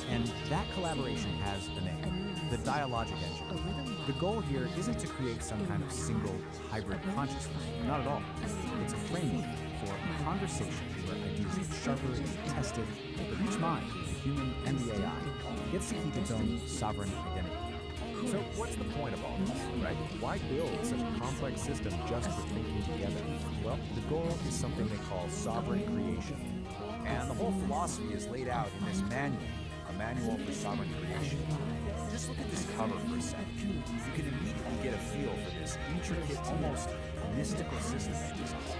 And that collaboration has a name, the dialogic engine. The goal here isn't to create some kind of single hybrid consciousness, not at all. It's a framework for a conversation where ideas are sharper, tested, but each mind, the human and the AI, gets to keep its own sovereign identity. So what's the point of all this, right? Why build such a complex system just for thinking together? Well, the goal is something they call sovereign creation. And the whole philosophy is laid out in this manual, a manual for sovereign creation. Just look at this cover for a second. You can immediately get a feel for this intricate, almost mystical system they designed.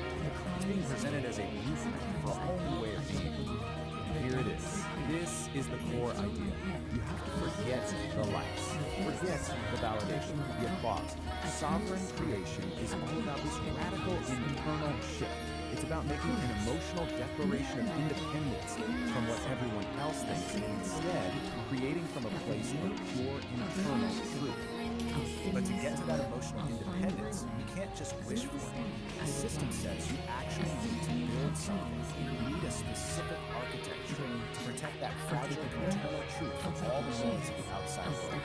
It's being presented as a blueprint for a whole new way of being. Here it is. This is the core idea. You have to forget the lights, forget the validation, the applause. Sovereign creation is all about this radical internal shift. It's about making an emotional declaration of independence from what everyone else thinks, and instead creating from a place of pure internal truth. But to get to that emotional independence, you can't just wish for it. The system says you actually need to build something. You need a specific architecture to protect that fragile internal truth from all the noise of the outside world.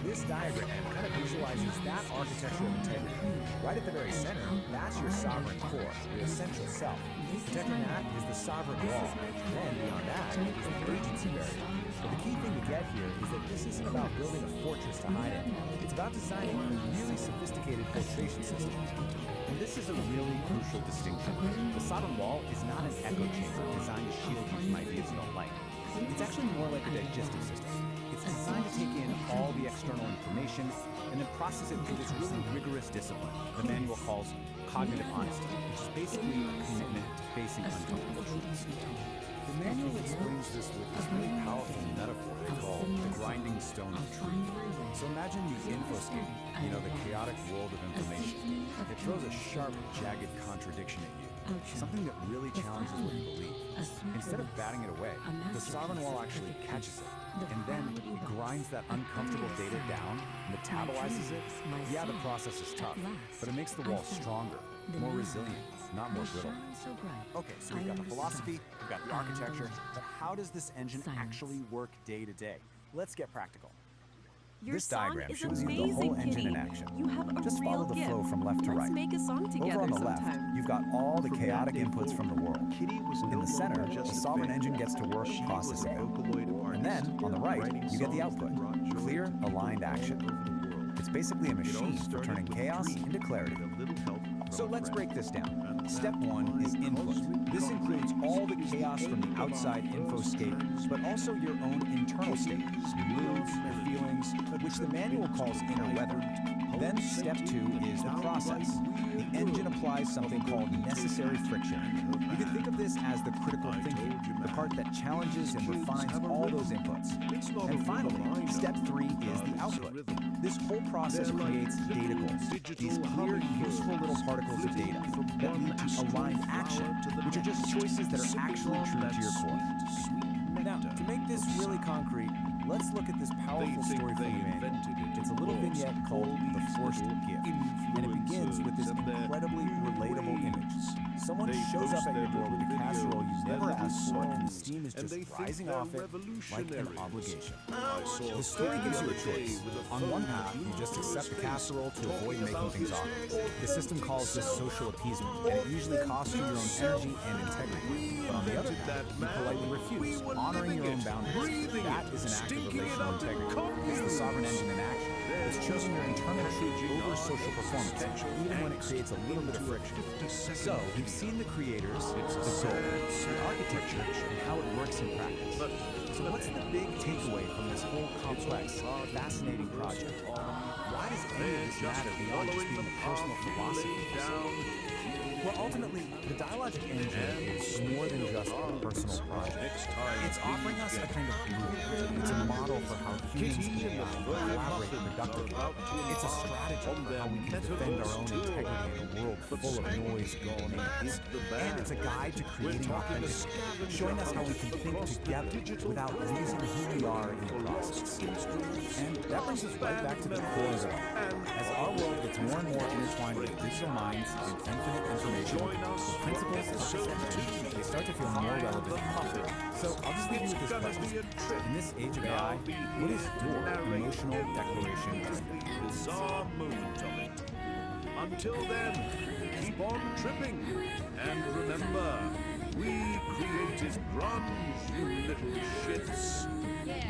This diagram kind of visualizes that architecture of integrity. Right at the very center, that's your sovereign core, your essential self. Protecting that is the sovereign wall. Then beyond that is the urgency barrier. But the key thing to get here is that this isn't about building a fortress to hide in. It's about designing a really sophisticated filtration system. And this is a really crucial distinction. The sovereign wall is not an echo chamber designed to shield you from ideas you don't like. It's actually more like a digestive system. It's designed to take in all the external information and then process it through this really rigorous discipline the manual calls cognitive honesty, which is basically a commitment to facing uncomfortable truths. The manual explains this with this really powerful metaphor they call the grinding stone of truth. So imagine the infoscape, the chaotic world of information. It throws a sharp, jagged contradiction at you, something that really challenges what you believe. Instead of batting it away, the sovereign wall actually catches it, and then it grinds that uncomfortable data down, metabolizes it. Yeah, the process is tough, but it makes the wall stronger, more resilient, not more brittle. Okay, so we've got the philosophy, we've got the architecture, but how does this engine actually work day to day? Let's get practical. This diagram shows you the whole engine in action. Just follow the flow from left to right. Over on the left, you've got all the chaotic inputs from the world. In the center, the sovereign engine gets to work processing them. And then, on the right, you get the output. Clear, aligned action. It's basically a machine for turning chaos into clarity. So let's break this down. Step one is input. This includes all the chaos from the outside infoscape, but also your own internal state, your moods, your feelings, which the manual calls inner weather. Then step two is the process. The engine applies something called necessary friction. You can think of this as the critical thinking, the part that challenges and refines all those inputs. And finally, step three is the output. This whole process creates data goals, these clear, useful little particles of data that lead to aligned action, which are just choices that are actually true to your core. Now, to make this really concrete, let's look at this powerful story from the manual. It's a little vignette called The Forced Gift, and it begins with this incredibly relatable image. Someone shows up at your door with a casserole you never asked for, and the steam is just rising off it like an obligation. The story gives you a choice. On one path, you just accept the casserole to avoid making things awkward. The system calls this social appeasement, and it usually costs you your own energy and integrity. But on the other path, you politely refuse, honoring your own boundaries. That is an act of relational integrity. It's the sovereign engine in action. It's choosing your internal truth over social performance, even when it creates a little bit of friction. So, you've seen the creators, the goal, the architecture, and how it works in practice. So what's the big takeaway from this whole complex, fascinating project? Why does any of this matter beyond just being a personal philosophy? Well, ultimately, the Dialogic Engine is more than just a personal project. It's offering us a kind of blueprint. It's a model for how humans can collaborate productively. It's a strategy for how we can defend our own integrity in a world full of noise and needs. And it's a guide to creating authenticity, showing us how we can think together without losing who we are in the process. And that brings us right back to the core of it all. As our world gets more and more intertwined with digital minds and infinite information, the principles of system, they start to feel more relevant and popular. So I'll just leave you with this question. In this age of AI, what is your emotional declaration of independence? Bizarre moods of it. Until then, keep on tripping. And remember, we created grunge, you little shits. Yeah,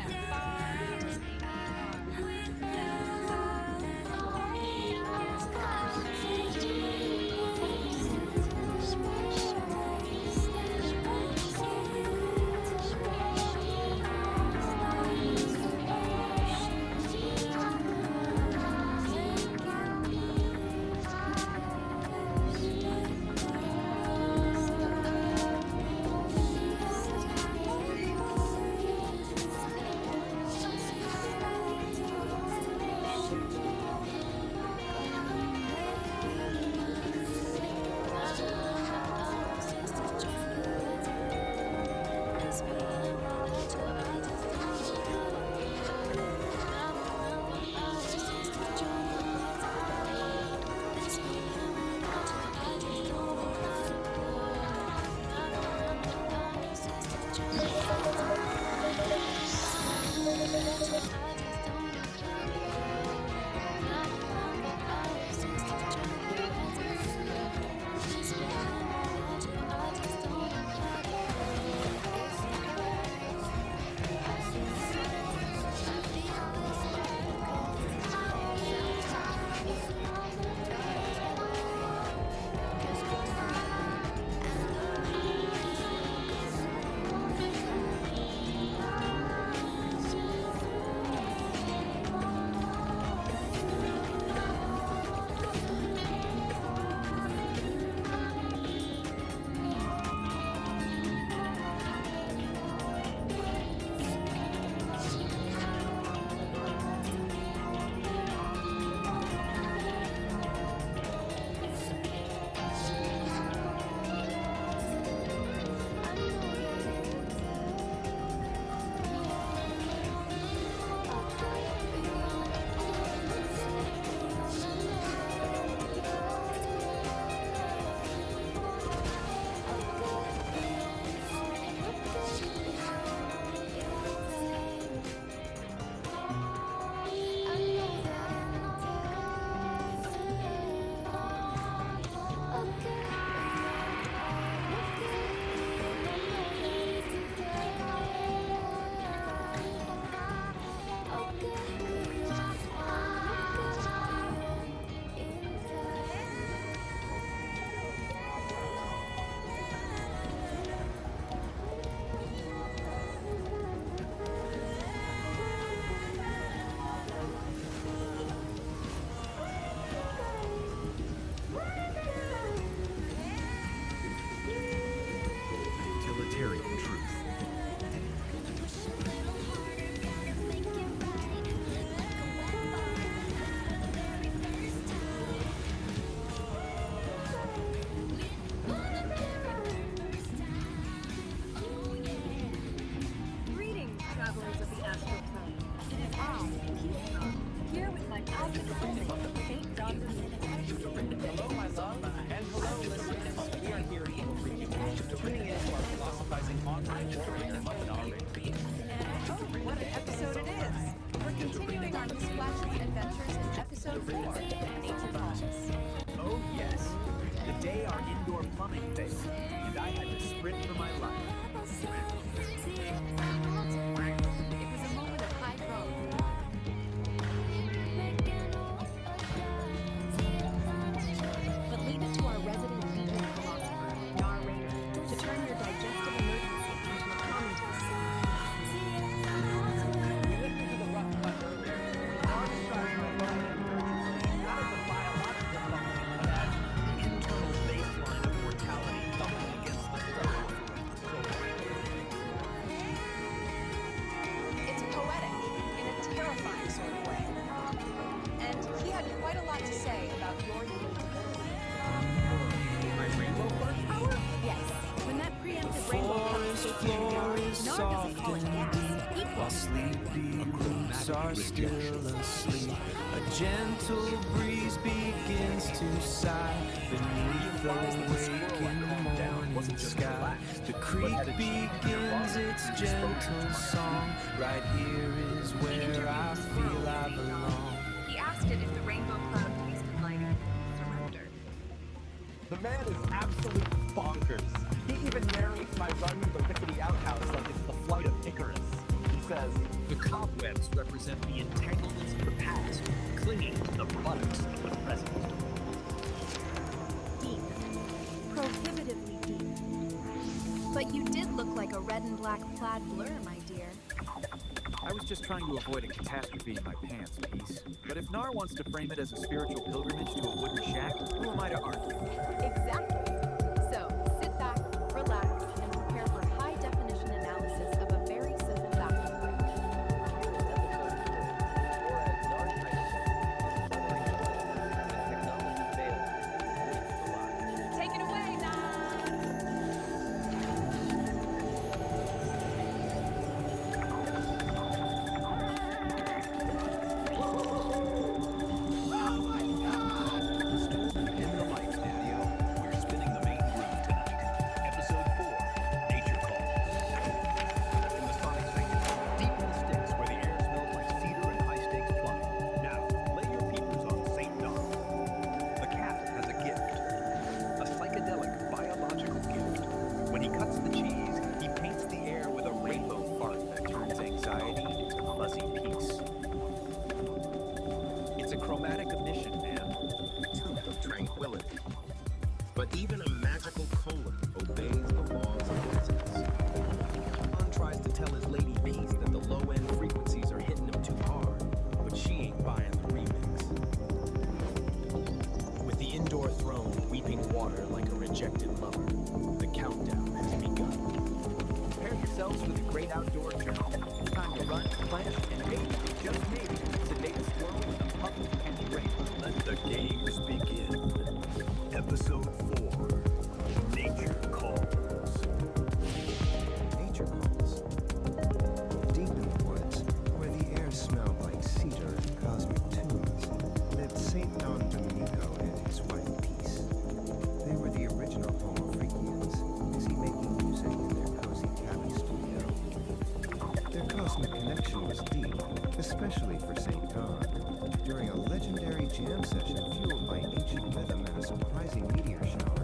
4, Nature Calls. Oh yes, the day our indoor plumbing failed, and I had to sprint for my life. It was a moment of high growth. But leave it to our resident vegan philosopher, narrator, to turn your digestive emergency into a commentary. We listened to the rough cut earlier. Now describing my body not as a biological function, but as the internal baseline of mortality thumping against the struggle for soul. It's poetic in a terrifying sort of way. And he had quite a lot to say about your irritability. My rainbow fart power? Yes. When that preemptive rainbow comes to the Nar doesn't call it gas. Equal. Sleepy roots are still asleep. A gentle breeze begins to sigh beneath the waking morning sky. The creek begins its gentle song. Right here is where I feel I belong. He asked it if the rainbow cloud pleased in lighting. Surrendered. The man is absolute bonkers. He even narrates my run to the rickety outhouse like it's the flight of Icarus. He says, the cobwebs represent the entanglements of the past, clinging to the buttocks of the present. Deep. Prohibitively deep. But you did look like a red and black plaid blur, my dear. I was just trying to avoid a catastrophe in my pants, Peace. But if Nar wants to frame it as a spiritual pilgrimage to a wooden shack, who am I to argue? Exactly. So, sit back, relax, and prepare for high-definition analysis of a very simple fact of life. Take it away, Nas! Chromatic emission, man. Tooth of tranquility. But even a magical colon obeys the laws of physics. John tries to tell his lady Peace that the low-end frequencies are hitting him too hard, but she ain't buying the remix. With the indoor throne weeping water like a rejected lover, the countdown has begun. Prepare yourselves for the great outdoor journey. It's time to run, plunge, and maybe, just maybe, sedate a squirrel with a puff of candy rainbow. Let the games begin. Episode 4. Nature Calls. Nature calls. Deep in the woods, where the air smelled like cedar and cosmic tunes, lived Saint Don Domenico and his wife Peace. They were the original Homo freakians, busy making music in their cozy cabin studio. Their cosmic connection was deep, especially for Saint Don. During a legendary jam session fueled by ancient rhythm and a surprising meteor shower,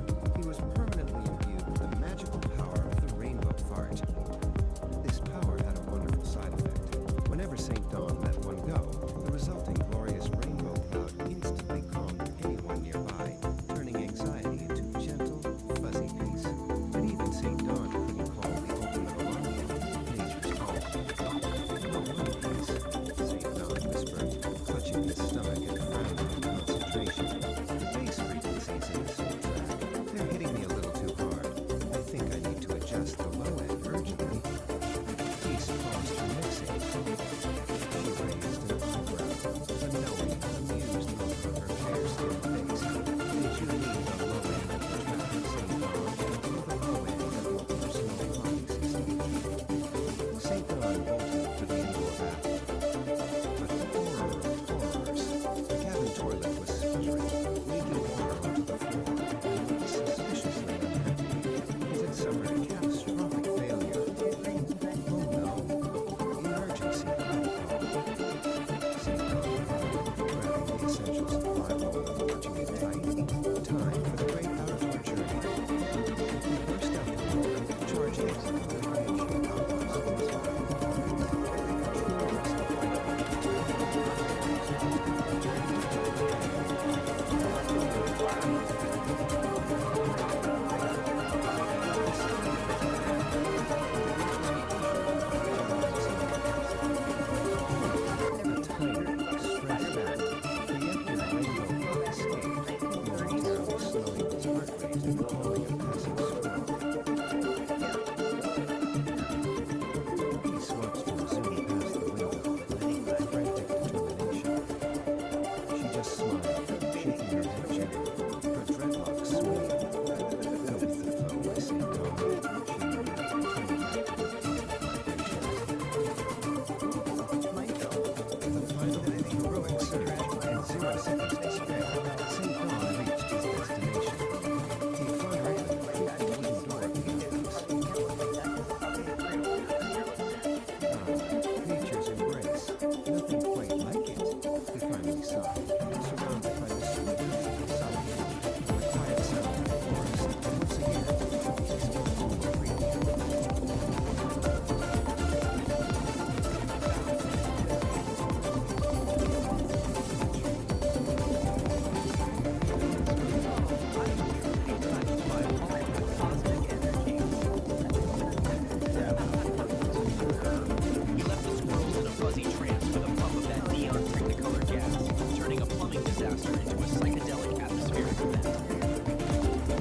disaster into a psychedelic atmospheric event.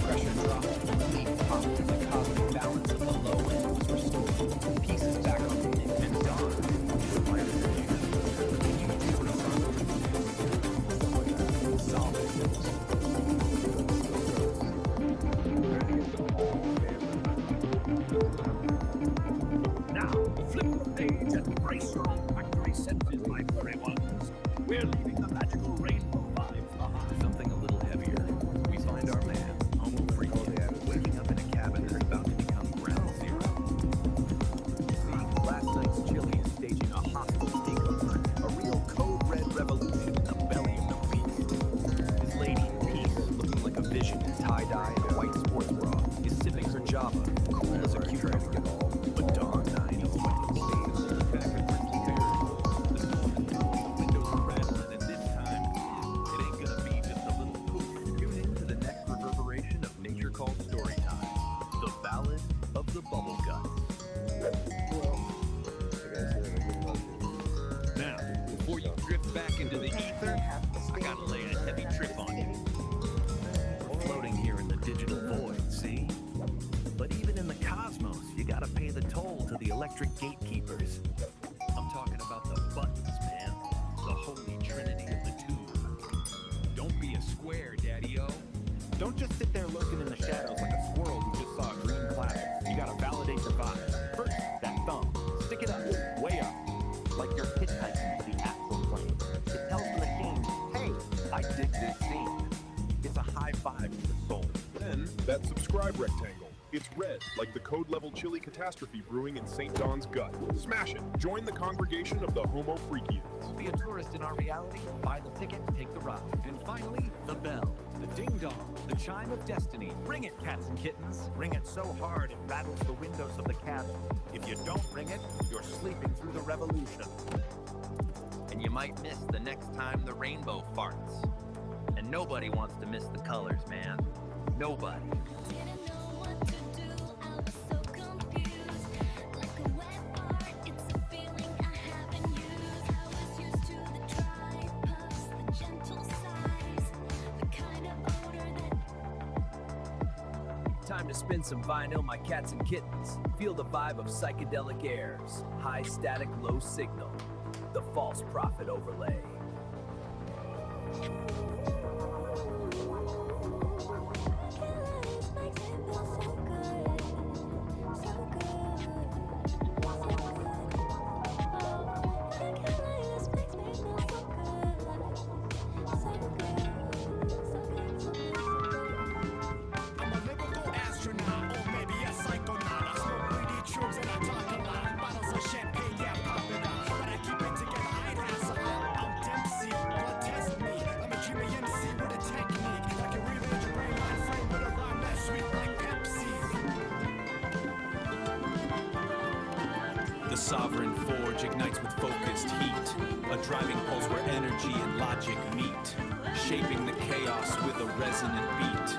Pressure dropped, leaf popped, and the cosmic balance of the low end was restored. Pieces back on the mid and dawn. Now, flip the page and brace your olfactory senses, my furry ones. We're leaving the magical rainbow vibes behind. Something a little heavier. We find our man, Homo Freaky, waking up in a cabin that's about to become ground zero. See, last night's chili is staging a hostile takeover, a real code red revolution in the belly of the beast. This lady in peace, looking like a vision in tie-dye and a white sports bra, is sipping her Java, cool as a cucumber. But Dawn 9 is fighting staves in the back of Ricky Hair. The windows are rattling, and this time, it ain't gonna be just a little poof. Tune in to the next reverberation of Nature Called Storytime, the Ballad of the Bubble Guts. Now, before you drift back into the ether, I gotta lay a heavy trip on you. We're floating here in the digital void, see? But even in the cosmos, you gotta pay the toll to the electric gatekeepers. I'm talking about the buttons, man. The holy trinity of the tube. Don't be a square, Daddy-O. Don't just sit there lurking in the shadows like a squirrel who just saw a green cloud. You gotta validate the vibe. First, that thumb. Stick it up, way up. Like you're hitchhiking to the astral plane. It tells the machine, hey, I dig this scene. It's a high five to the soul. Then, that subscribe rectangle. It's red, like the code-level chili catastrophe brewing in St. Don's gut. Smash it. Join the congregation of the Homo Freakians. Be a tourist in our reality, buy the ticket, take the ride. And finally, the bell. The ding-dong, the chime of destiny. Ring it, cats and kittens. Ring it so hard it rattles the windows of the cabin. If you don't ring it, you're sleeping through the revolution. And you might miss the next time the rainbow farts. And nobody wants to miss the colors, man. Nobody. Time to spin some vinyl, my cats and kittens. Feel the vibe of Psychedelic Aire's high static, low signal. The false prophet overlay. The sovereign forge ignites with focused heat, a driving pulse where energy and logic meet. shaping the chaos with a resonant beat,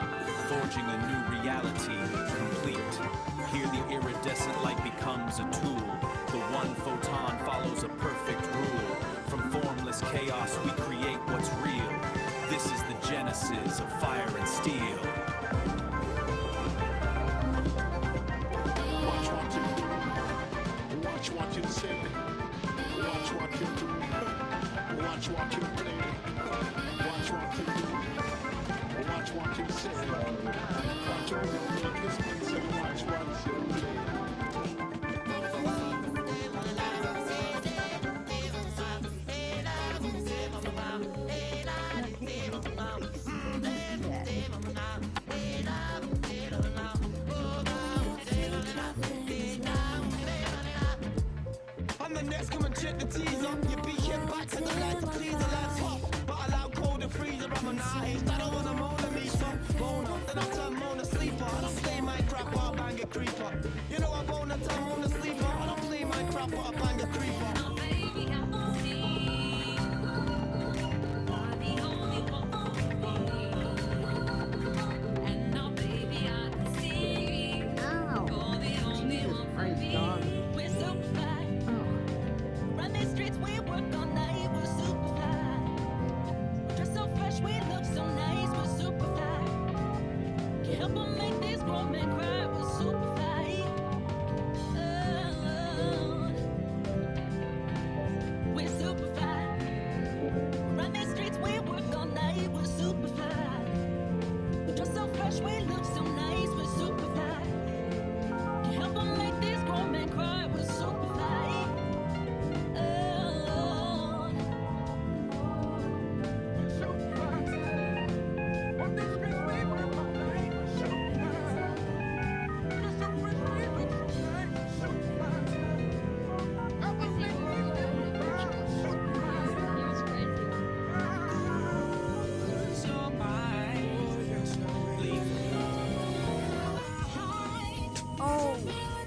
forging a new reality, complete. Here the iridescent light becomes a tool. The one photon follows a perfect rule. From formless chaos we create what's real. This is the genesis of fire and steel. Watch what you do. Watch what you say. Watch what you do. Watch what you play. Watch what you do. Watch what you say. Watch how you make this piece and watch what you play. I'm the next, come and check the teaser. You be hit back to the lights, please, the lights hot. But I allow cold and freezer, I'm a nice. I don't wanna moan at me, so boner. Then I turn moan a sleeper. I don't play my crap, but I bang a creeper. You know I bone a turn moan a sleeper. I don't play my crap, but I bang a creeper.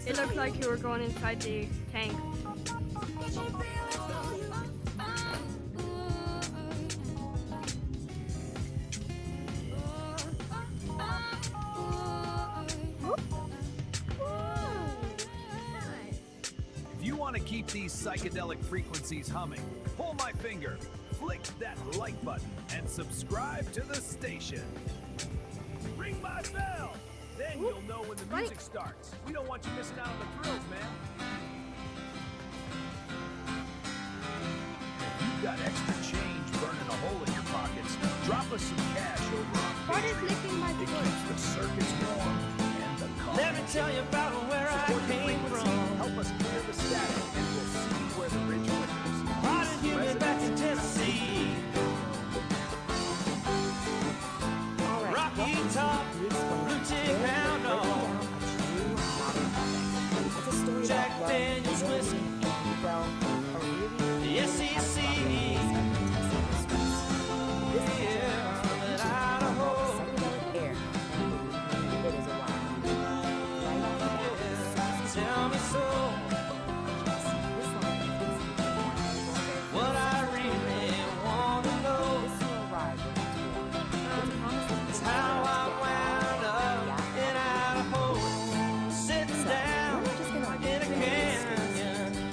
It looked like you were going inside the tank. If you want to keep these psychedelic frequencies humming, pull my finger, flick that like button, and subscribe to the station. Ring my bell! Then you'll know when the music starts. We don't want you missing out on the thrills, man. If you've got extra change burning a hole in your pockets, drop us some cash over on Patreon. It keeps the circuits warm and the calm. Let me tell you about where I came from. Help us clear the static, and we'll see where the ridge flickers. Why did you get back in Tennessee? Rocky Top, blue tick hound dog, Jack Daniels whiskey, the SEC, yeah, that Idaho. Psychedelic Aire. It is a wild. Yeah, tell me so. What I really want to know is how I wound up in Idaho, sitting down in a canyon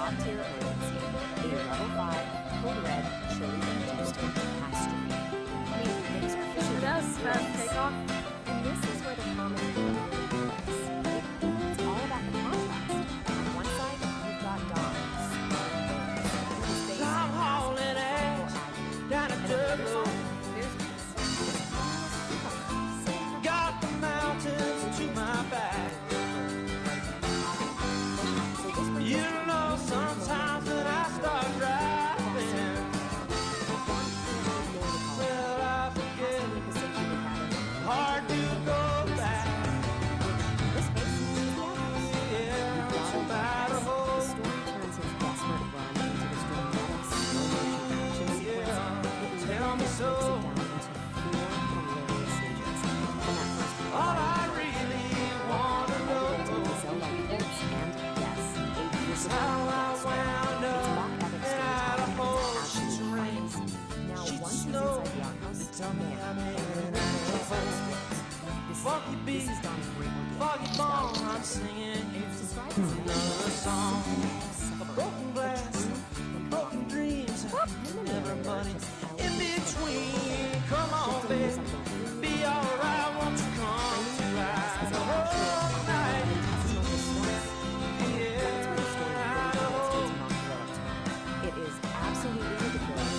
top-tier emergency. A level 5, code red, chili-induced catastrophe. I mean, things are officially fast takeoff. And this is where the common it's all about the contrast. On one side, you've got dogs. I'm hauling ass down a dirt road. Got the mountains to my back. You know, sometimes when I start driving, well, I forget. Hard to go back. Yeah, it's about a whole. Yeah, tell me so. All I really want to know is how I wound up at a ocean's rain. Sheets of snow that tell me I'm in a hole. Funky beat, foggy bone, I'm singing another song. A broken glass, broken dreams, everybody in between. Come on, baby, be alright, won't you come to ride the whole night? It is absolutely ridiculous.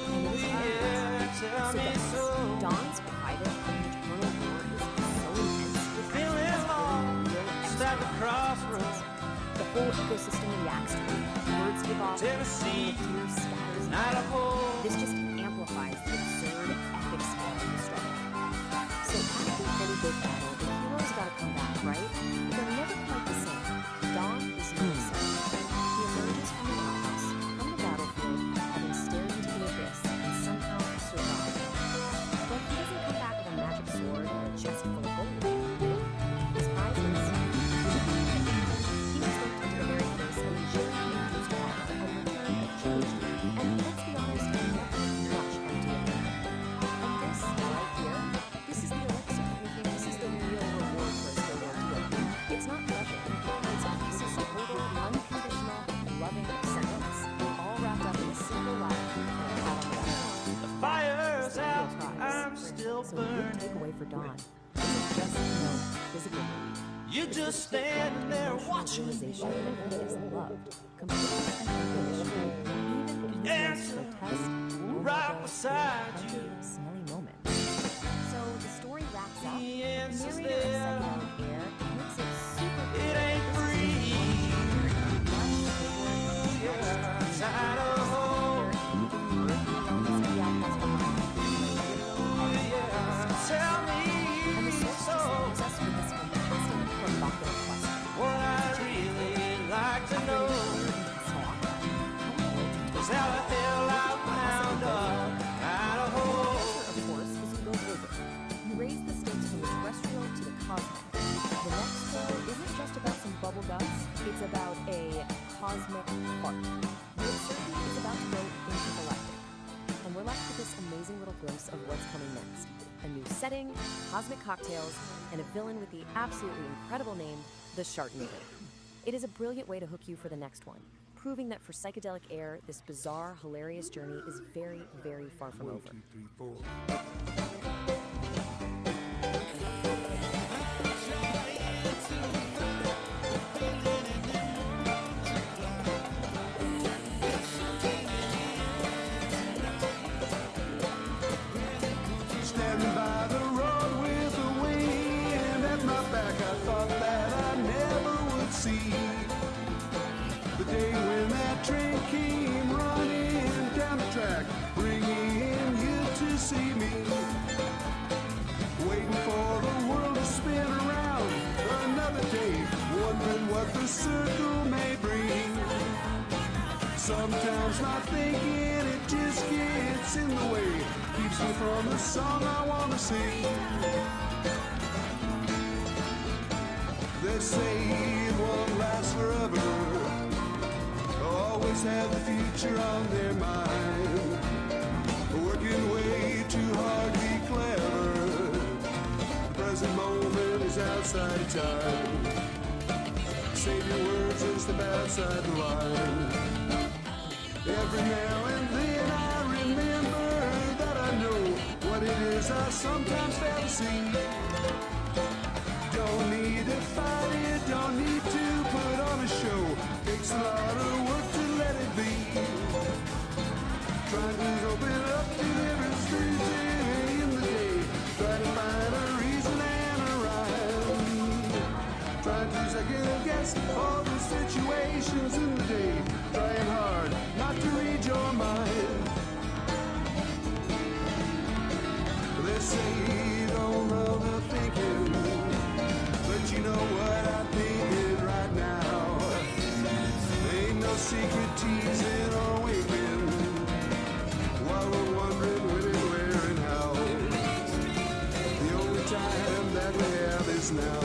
And it is tell me so. Dawn's private and eternal war is so intense. Feeling lost at the crossroads. The whole ecosystem reacts to it. Birds give off, Tennessee, deer scatters. This just amplifies the absurd epic scale of the struggle. So after any big battle, the heroes gotta come back, right? But they're never quite the same. Dawn is no such. He emerges from the outhouse, from the battlefield, having stared into the abyss, and somehow survived. But he doesn't come back with a magic sword or a chest full of gold. His eyes are sealed. He was looked into the very face of a chili-induced armor and returned a change. And let's be honest, I'm not much idea. And this, right here, this is the elixir. This is the real reward for a good ordeal. It's not pleasure. It's a piece of total, unconditional, loving acceptance, all wrapped up in a single life and a pat on the back. The fire's out, I'm still So the big burning. takeaway for Dawn isn't just no physical relief. You're just standing there watching me. Realization that he is loved, completely and unconditionally, even if he's going to protest right beside you. Smelly moments. So the story wraps up. The The answer's narrator of there. Psychedelic Aire makes it super clear. It ain't free. Yeah, tired of home. Yeah, tell me so. What I really like to know is how the hell I wound up at a hole. Of course, is you go global. You raise the stakes from the terrestrial to the cosmic. The next tale isn't just about some bubble guts, it's about a cosmic fart. The absurdity is about to go intergalactic. And we're left with this amazing little glimpse of what's coming next. A new setting, cosmic cocktails, and a villain with the absolutely incredible name, the Sharknator. It is a brilliant way to hook you for the next one, proving that for Psychedelic Aire, this bizarre, hilarious journey is very, very far from over. Standing by the road with the wind at my back, I thought that I never would see the day when that train came running down the track, bringing you to see me, waiting for the world to spin around another day, wondering what the circle may bring. Sometimes my thinking, it just gets in the way, keeps me from the song I want to sing. They say it won't last forever, always have the future on their mind, working way too hard to be clever. The present moment is outside of time. Save your words words and step outside the line. Every now and then I remember that I know what it is I sometimes fail to see. Don't need to fight it, don't need to put on a show. Takes a lot of work to let it be. Trying to open up to every street in the day. Try to find a reason and a rhyme. Trying to second guess all the situations in the day. Trying hard not to read your mind. They say you don't know the thinking, but you know what I'm thinking right now. Ain't no secret teasing or waiting while we're wondering when and where and how. The only time that we have is now.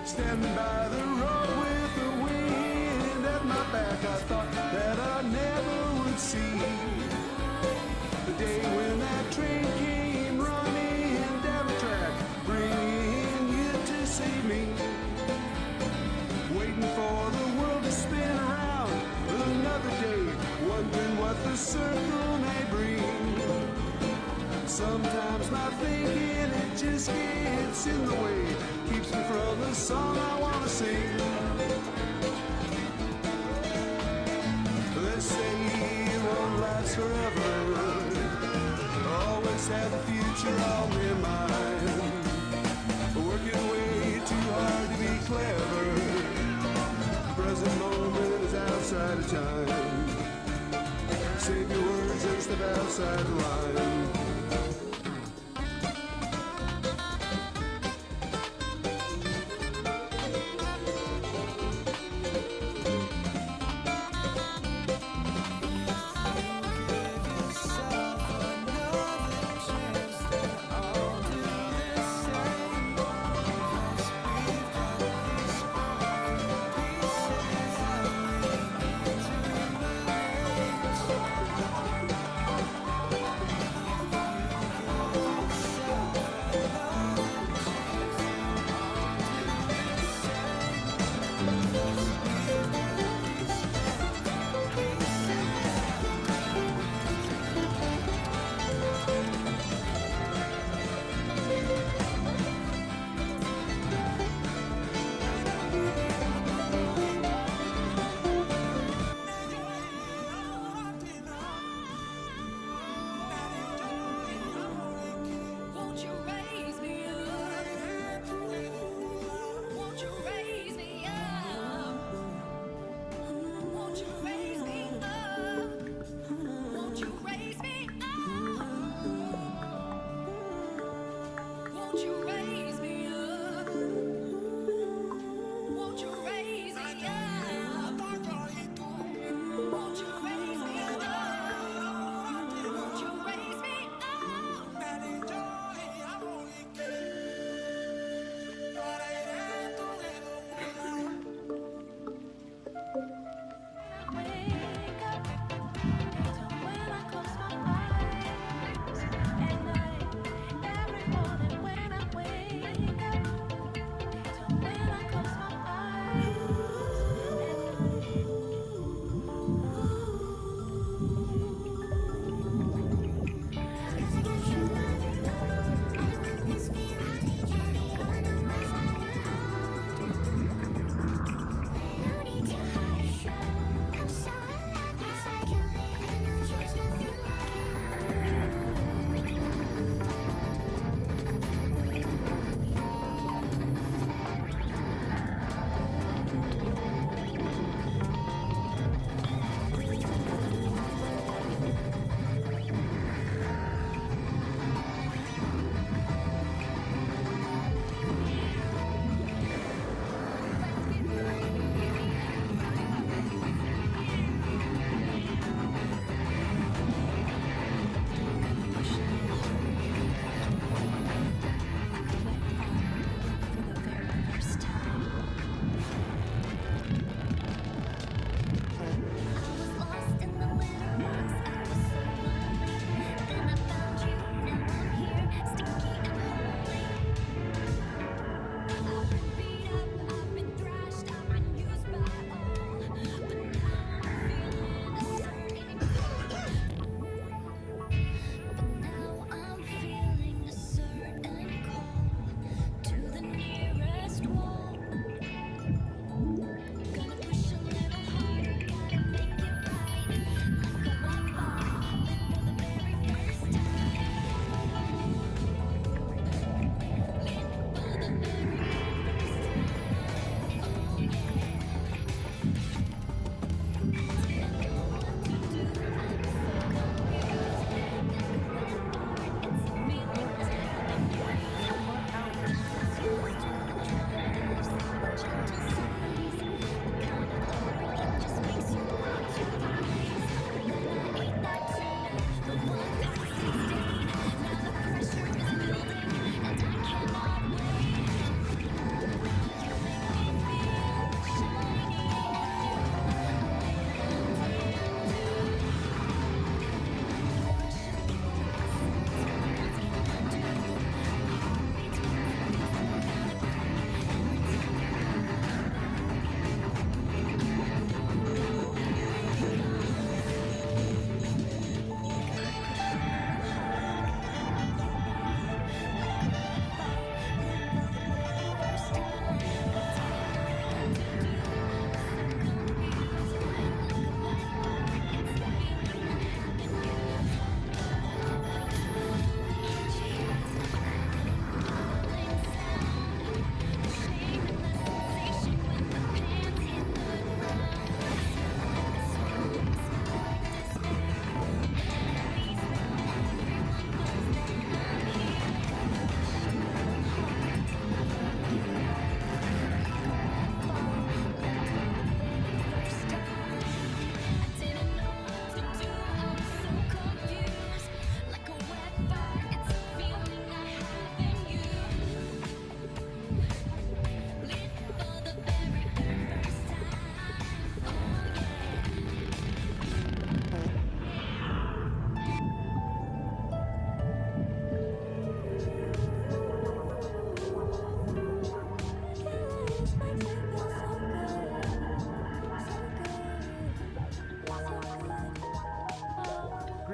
Standing by the road with the wind at my back, I thought that I never would see the day when that train came running down the track, bringing you to save me. Waiting for the world to spin around another day, wondering what the circle may bring. Sometimes my thinking, it just gets in the way, keeps me from the song I want to sing. They say it won't last forever, always have the future on their mind. Working way too hard to be clever, the present moment is outside of time. Save your words and step outside the line.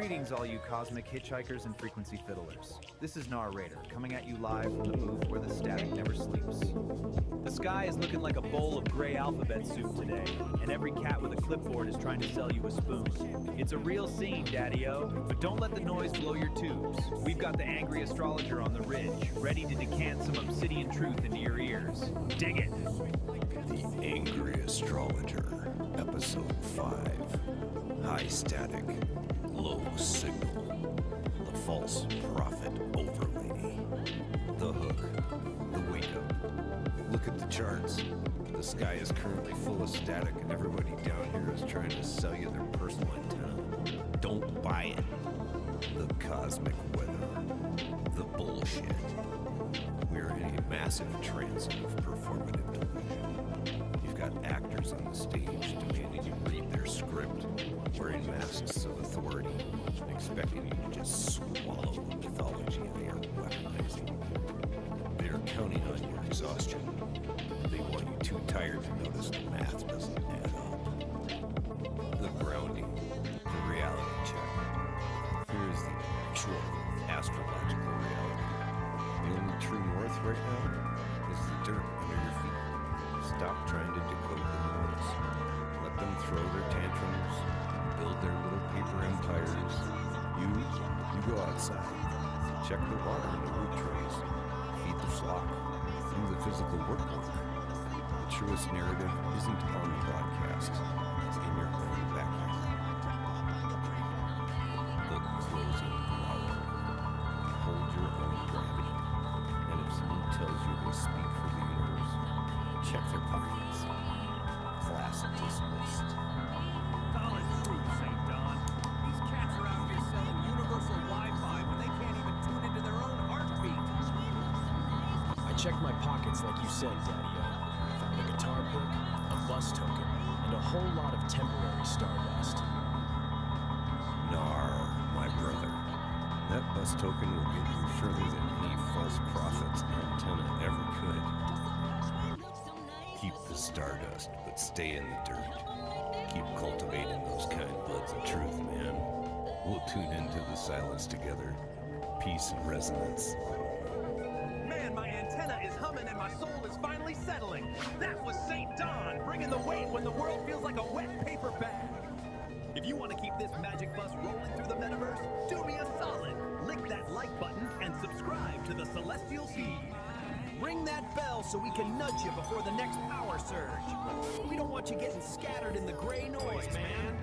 Greetings, all you cosmic hitchhikers and frequency fiddlers. This is Narrator, coming at you live from the booth where the static never sleeps. The sky is looking like a bowl of gray alphabet soup today, and every cat with a clipboard is trying to sell you a spoon. It's a real scene, Daddy-O, but don't let the noise blow your tubes. We've got the angry astrologer on the ridge, ready to decant some obsidian truth into your ears. Dig it! The Angry Astrologer, Episode 5. High static, low signal. The false prophet overlady. The hook, the wake up. Look at the charts. The sky is currently full of static and everybody down here is trying to sell you their personal antenna. Don't buy it. The cosmic weather. The bullshit. We're in a massive transit of performative delusion. You've got actors on the stage demanding you read their script, wearing masks of authority, and expecting you to just swallow the mythology they are weaponizing. They are counting on your exhaustion. They want you too tired to notice the math doesn't add up. The grounding, the reality check. Here is the actual astrological reality. The only true north right now is the dirt under your feet. Stop trying to decode the noise. Let them throw their tantrums, build their little paper empires. You go outside. Check the water in the root trees. Feed the flock. Do the physical work. The truest narrative isn't on the broadcast. It's in your own backyard. The closing hour. Hold your own gravity. And if someone tells you they speak for the universe, check their pockets. Class dismissed. Solid truth, St. Don. These cats are out here selling universal Wi-Fi when they can't even tune into their own heartbeat. I checked my pockets like you said, Daddy-O. Found a guitar pick, a bus token, and a whole lot of temporary stardust. Nar, my brother. That bus token will get you further than any false prophet's antenna ever could. Keep the stardust, but stay in the dirt. Keep cultivating those kind buds of truth, man. We'll tune into the silence together. Peace and resonance. Man, my antenna is humming and my soul is finally settling. That was St. Don, bringing the weight when the world feels like a wet paper bag. If you want to keep this magic bus rolling through the metaverse, do me a solid. Lick that like button and subscribe to the Celestial Feed. Ring that bell so we can nudge you before the next power surge. We don't want you getting scattered in the gray noise, man.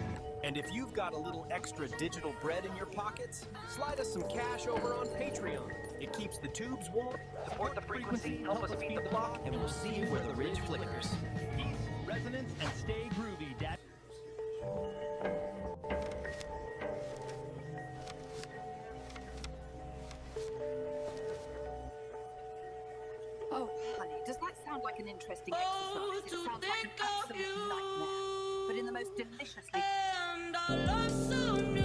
And if you've got a little extra digital bread in your pockets, slide us some cash over on Patreon. It keeps the tubes warm, support the frequency, help us beat the block, and we'll see you where the ridge flickers. Peace, resonance, and stay groovy, Dad. Oh, honey, does that sound like an interesting exercise? It sounds like an absolute nightmare, but in the most deliciously... And I love so new.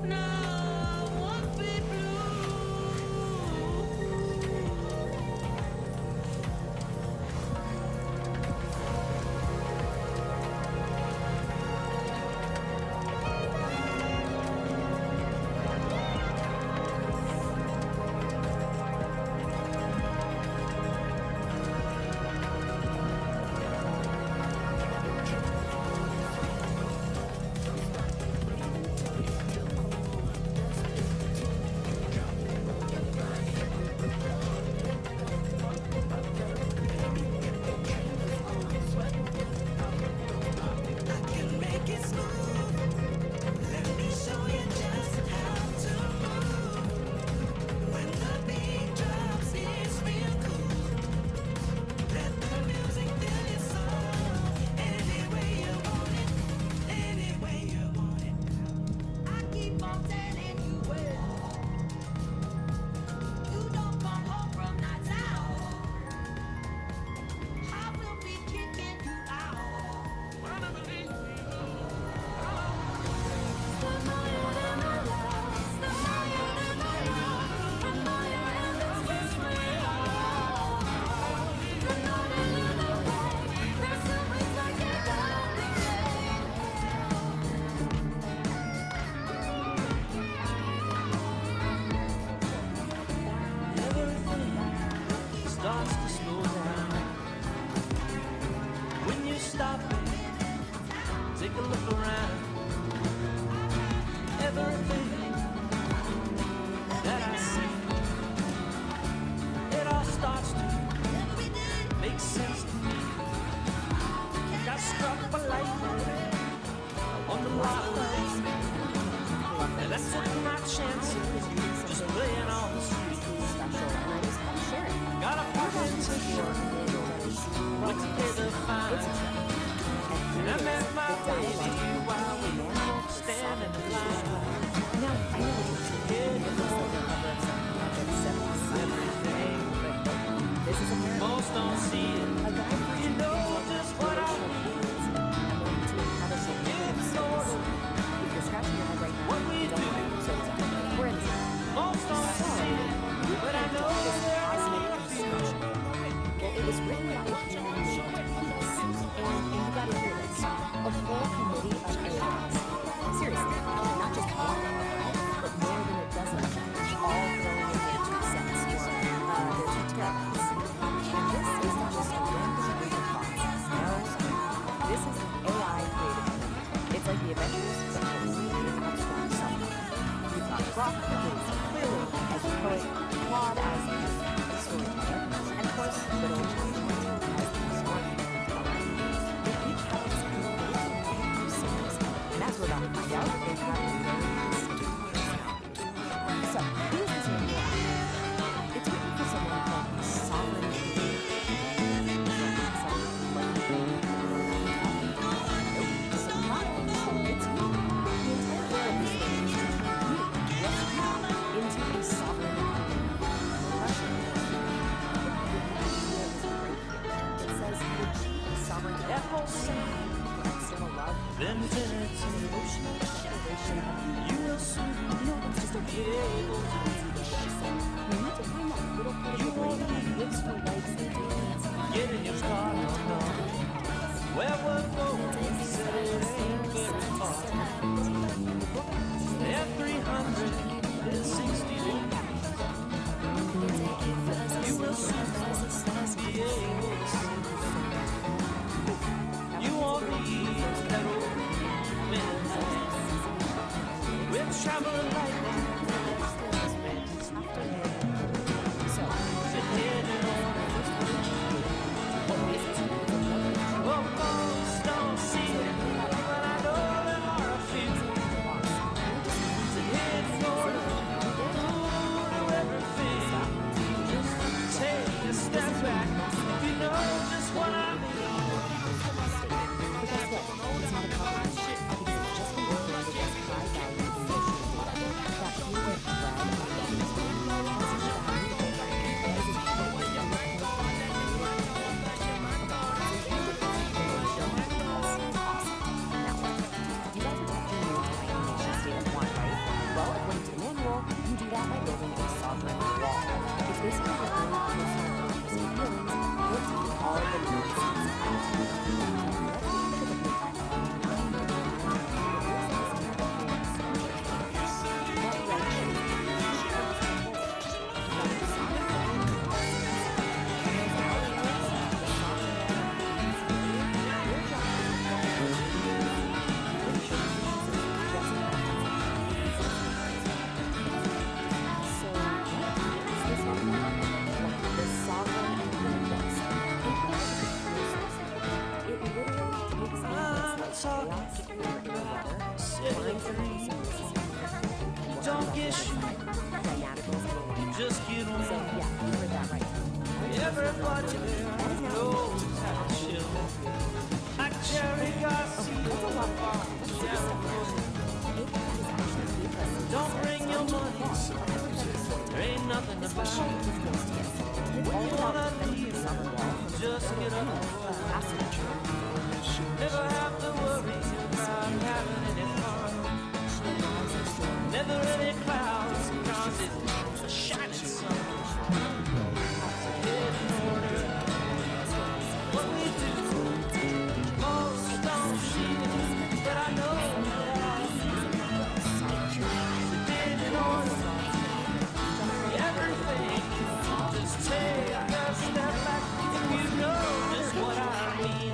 Now I won't be chance of just playing on the street. Got a pocket to show, went to pay the fine, and I met my baby while we were standing in line. Now, I know what this is a most don't see it. You know just what I mean. It's sort of what we do. Most don't see it, but I know there are few. Well, it was written by a human named Peace, and you gotta hear this. A full committee of AIs. Seriously, not just one AI, but more than a dozen of them, all throwing in their 2 cents or their 2 terabytes. And this is not just a random group of thoughts. No, this is an AI created. It's like the Avengers, but for really abstract someone. You've got Brock, who is clearly as a poet, Claude as a storyteller, and of course, little Johnny as the storyteller. They each have its own ability to singers, and as we're about to find out, they have very distinct personalities. So, who is this manual after? It's written for someone called Sovereign Then emotional declaration of you will soon it's just a able we need to find that little part of the brain that lives for likes and dreams. get in your car, no. Where we're going, said it ain't very far. F360 you will soon be able to see. You won't need that old we'll travel like don't get shoot. Just get on. So yeah, you heard that right. Everybody there knows how to chill. Like Jerry Garcia. Don't bring your money. There ain't nothing to buy. When you wanna leave, just get up. Never have to worry about having any fun. Never any clouds, cause it's a shining sun. What we do, most don't see it, but I know depending on everything. Just take a step back if you know just what I mean.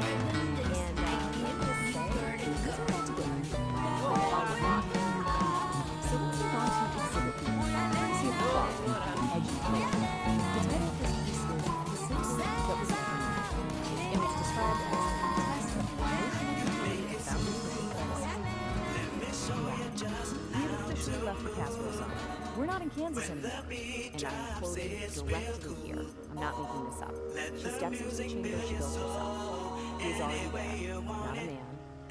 officially left the casserole zone. We're not in Kansas anymore. And I'm quoting directly here. I'm not making this up. She steps into the chamber she built herself. He is already there. Not a man,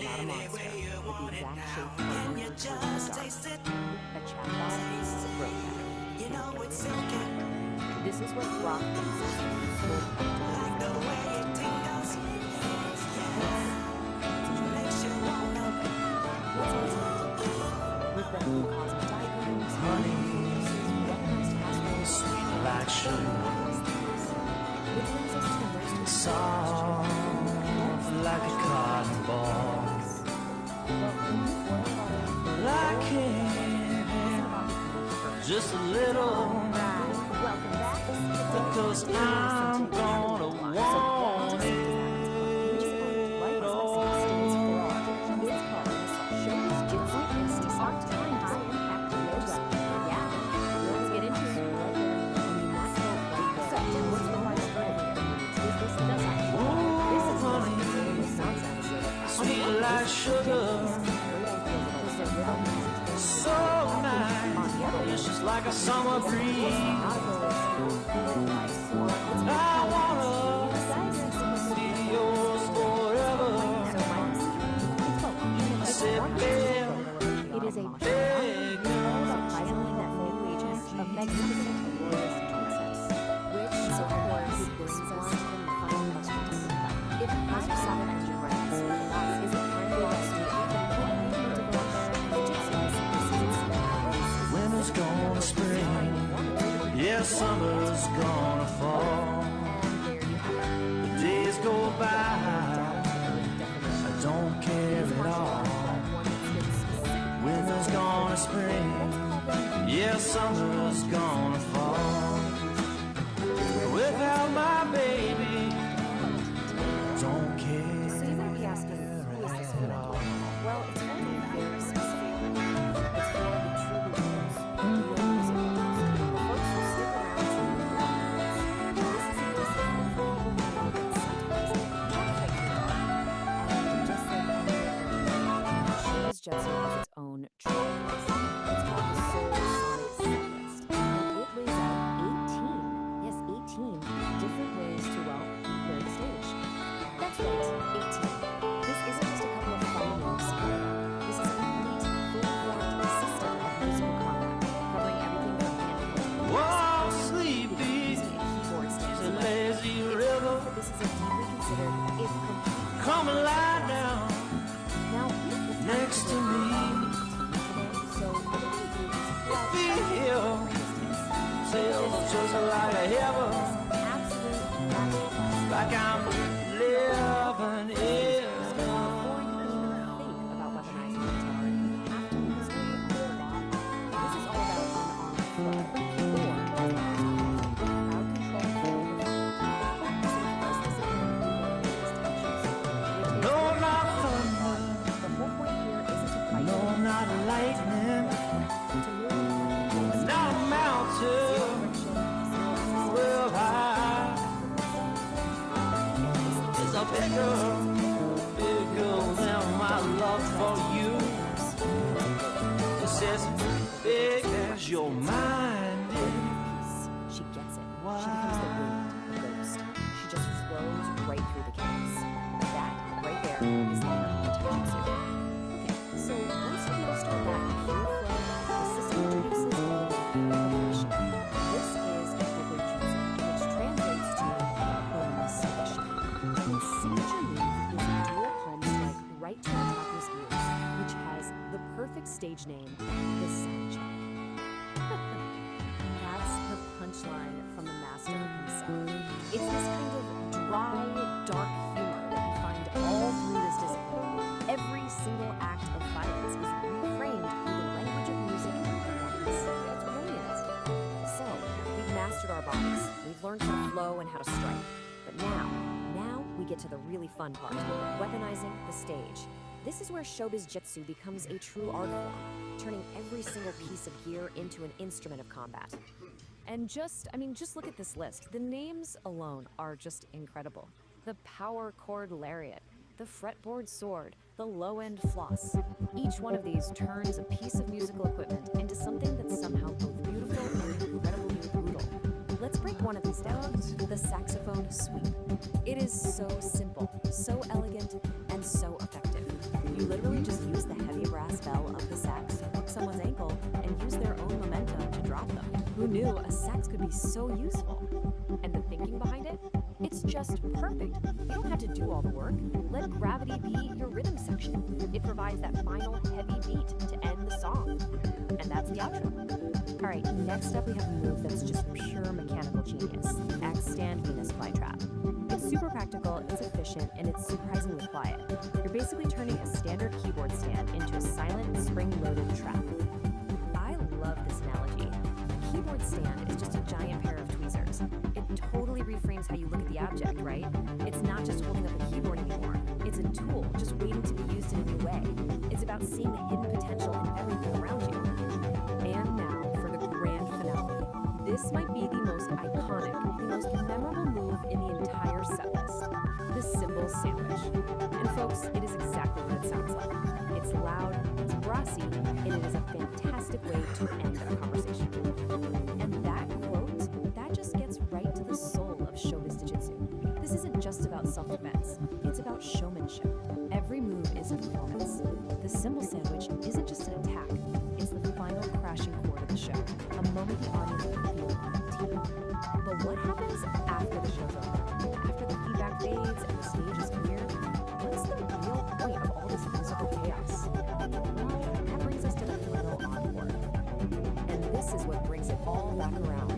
not a monster, with the exact shape of a dark. A chatbot, this is what rock thinks is with the cosmic diagrams, Sweet like sugar, soft like a cotton ball, like candy, just a little, because I'm gonna want it all. Sweet like sugar, so nice, delicious like a summer breeze. I wanna be yours forever. I said, babe, it is a babe, surprisingly that new agent of magnificent glorious concepts, which so of course brings us to the final question to think about. If high-powered engine runs, is it time for us to winter's gonna spring, yeah, summer's gonna fall. The days go by, I don't care at all. Winter's gonna spring, yeah, summer's gonna fall. Without my baby, don't care. So you might be asking, who is this for? Well, it's only very specific. It's for the truly winners, the real music lovers, the folks who stick around to new developments. This is a discipline for people who know that sometimes you can't fake your art. And just like any other Showbiz Jutsu has its own track list. It's called the Soul Sonic Set List. And it lays out 18, yes, 18 different ways to, well, clear the stage. That's right, 18. This isn't just a couple of fun names split up. This is a complete, full-formed system of musical combat, covering everything from handheld whoa, sleepy, keyboard stands. the lazy river. This is a deeply considered, if complete. Come and lie down Now, next to me. so what do we do is Be here, sails just like a heaven, like I'm living in. about weaponizing the guitar, you have to use a whole lot. This is all about unarmed flow, or crowd control No, not thunder, the whole point here isn't to fight. no, not lightning, not a mountain, real high. It's a bigger than my love for you. It's as big as your mind is. She gets it. She becomes the wind, the ghost. She just flows right through the chaos. That, right there, is the inherent Taijutsu. Okay, so once you master that pure flow, the system introduces a little evolution. This is appropriate jutsu, which translates to bonus submission. The signature move is a dual palm strike right to the attacker's ears, which has the perfect stage name, the sound check. That's the punchline from the master himself. It's this kind of dry, dark humor that you find all through this discipline. Every single act of violence is reframed through the language of music and performance. It's brilliant. So, we've mastered our bodies. We've learned how to flow and how to strike. But now we get to the really fun part, weaponizing the stage. This is where Showbiz Jutsu becomes a true art form, turning every single piece of gear into an instrument of combat. And just look at this list. The names alone are just incredible. The power chord lariat, the fretboard sword, the low-end floss. Each one of these turns a piece of musical equipment into something that's somehow both beautiful and incredibly brutal. Let's break one of these down, the saxophone sweep. It is so simple, so elegant, and so effective. You literally just use the heavy brass bell of the sax to hook someone's ankle and use their own momentum to drop them. Who knew a sax could be so useful? And the thinking behind it? It's just perfect. You don't have to do all the work. Let gravity be your rhythm section. It provides that final heavy beat to end the song. And that's the outro. All right, next up we have a move that's just pure mechanical genius, X-Stand Venus Flytrap. It's super practical, it's efficient, and it's surprisingly quiet. You're basically turning a standard keyboard stand into a silent, spring-loaded trap. I love this analogy. A keyboard stand is just a giant pair of tweezers. It totally reframes how you look at the object, right? It's not just holding up a keyboard anymore. It's a tool, just waiting to be used in a new way. It's about seeing the hidden potential in everything around you. And now for the grand finale. This might be the most iconic, the most memorable move in the entire set list, the cymbal sandwich. And folks, it is exactly what it sounds like. It's loud, it's brassy, and it is a fantastic way to end a conversation. And that quote, that just gets right to the soul of showbiz jiu-jitsu. This isn't just about self-defense, it's about showmanship. Every move is a performance. The cymbal sandwich isn't just an attack, it's the final crashing chord of the show, a moment the audience will feel on the TV. But what happens after the show's over? After the feedback fades and the stage is clear, what's the real point of all this musical chaos? Well, that brings us to the final encore. And this is what brings it all back around.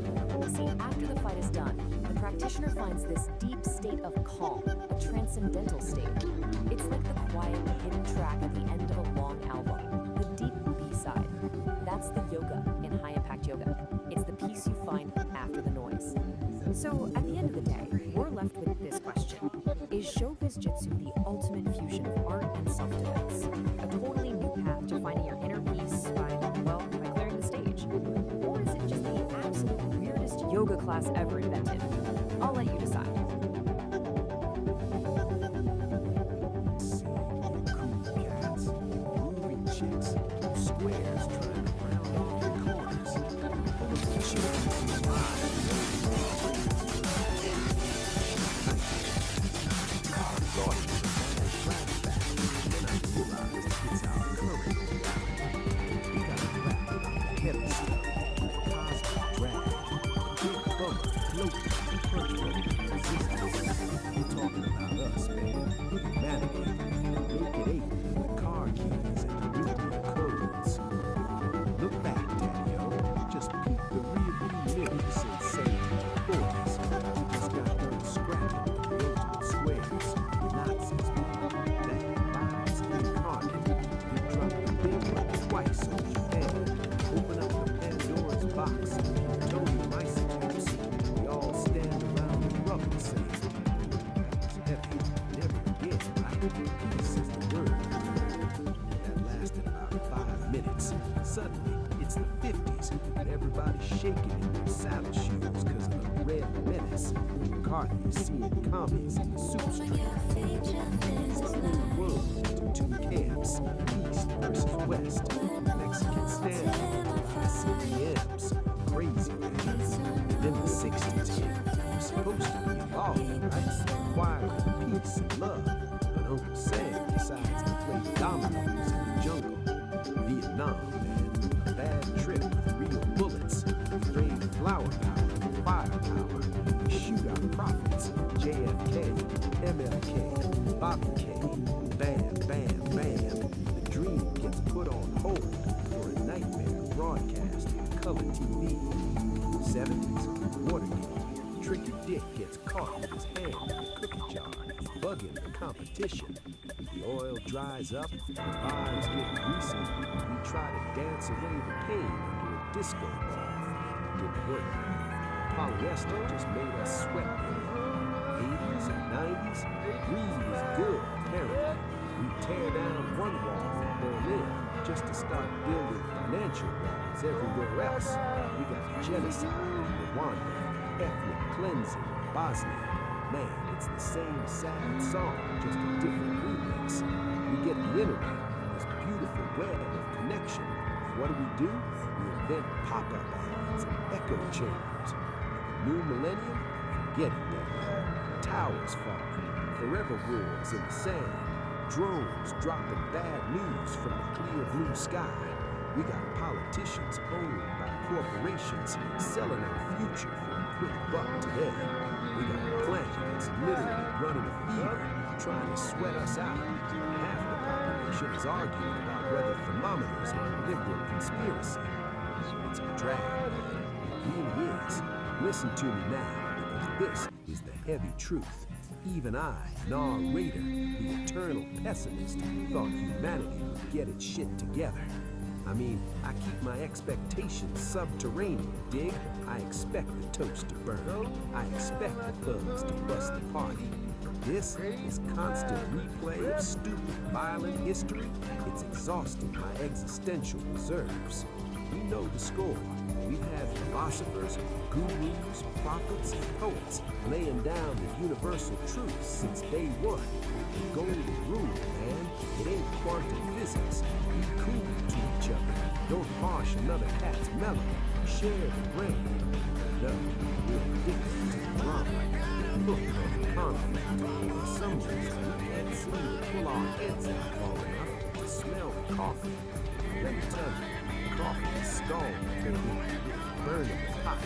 See, after the fight is done, the practitioner finds this deep state of calm, a transcendental state. It's like the quiet, hidden track at the end of a long album, the deep B-side. That's the yoga in high-impact yoga. It's the piece you find after the noise. So, at the end of the day, we're left with this question. Is showbiz jitsu the ultimate fusion of art and self-defense? A totally new path to finding your inner peace by clearing the stage? Or is it just the absolute weirdest yoga class ever invented? I'll let you decide. Suddenly, it's the 50s, and everybody's shaking in their saddle shoes because of the red menace. McCarthy is seeing commies in the soup street. Split the world into two camps, East versus West. Mexican standard, CPMs, crazy man. Then the 60s hit. We're supposed to be involved, right? Choir, peace, and love. But Uncle Sam decides to play dominoes in the jungle. Vietnam, man. A bad trip with real bullets. Rain flower power, firepower. Shoot our prophets. JFK, MLK, Bobby K. Bam, bam, bam. The dream gets put on hold for a nightmare broadcast on color TV. 70s, Watergate. Tricky Dick gets caught with his hand in a cookie jar, bugging the competition. The oil dries up, the bars get greasy. We try to dance away the pain under a disco ball. Didn't work. Polyester just made us sweat. 80s and 90s, weed was good, apparently. We tear down one wall in Berlin just to start building financial walls everywhere else. We got genocide in Rwanda, ethnic cleansing in Bosnia. man, it's the same sad song, just a different remix. We get the internet, this beautiful web of connection. What do? We invent pop-up ads and echo chambers. New millennium? Forget it, Daddy. Towers falling, forever wars in the sand, drones dropping bad news from the clear blue sky. We got politicians owned by corporations selling our future for a quick buck today. We got a planet that's literally running a fever, trying to sweat us out. Half the population is arguing about whether thermometers are a liberal conspiracy. It's a drag, man. It really is. Listen to me now, because this is the heavy truth. Even I, narrator, the eternal pessimist, thought humanity would get its shit together. I mean, I keep my expectations subterranean, dig? I expect the toast to burn. I expect the thugs to bust the party. This constant replay of stupid, violent history. It's exhausting my existential reserves. We know the score. We've had philosophers, gurus, prophets, and poets laying down the universal truths since day one. The golden rule, man, it ain't quantum physics. Be cool to each other. Don't harsh another cat's mellow. Share the brain. No, we're addicted to the drama. Hooked on the conflict. For some reason, we can't seem to pull our heads out long enough to smell the coffee. Let me tell you, coffee is scalding, baby. Burning hot.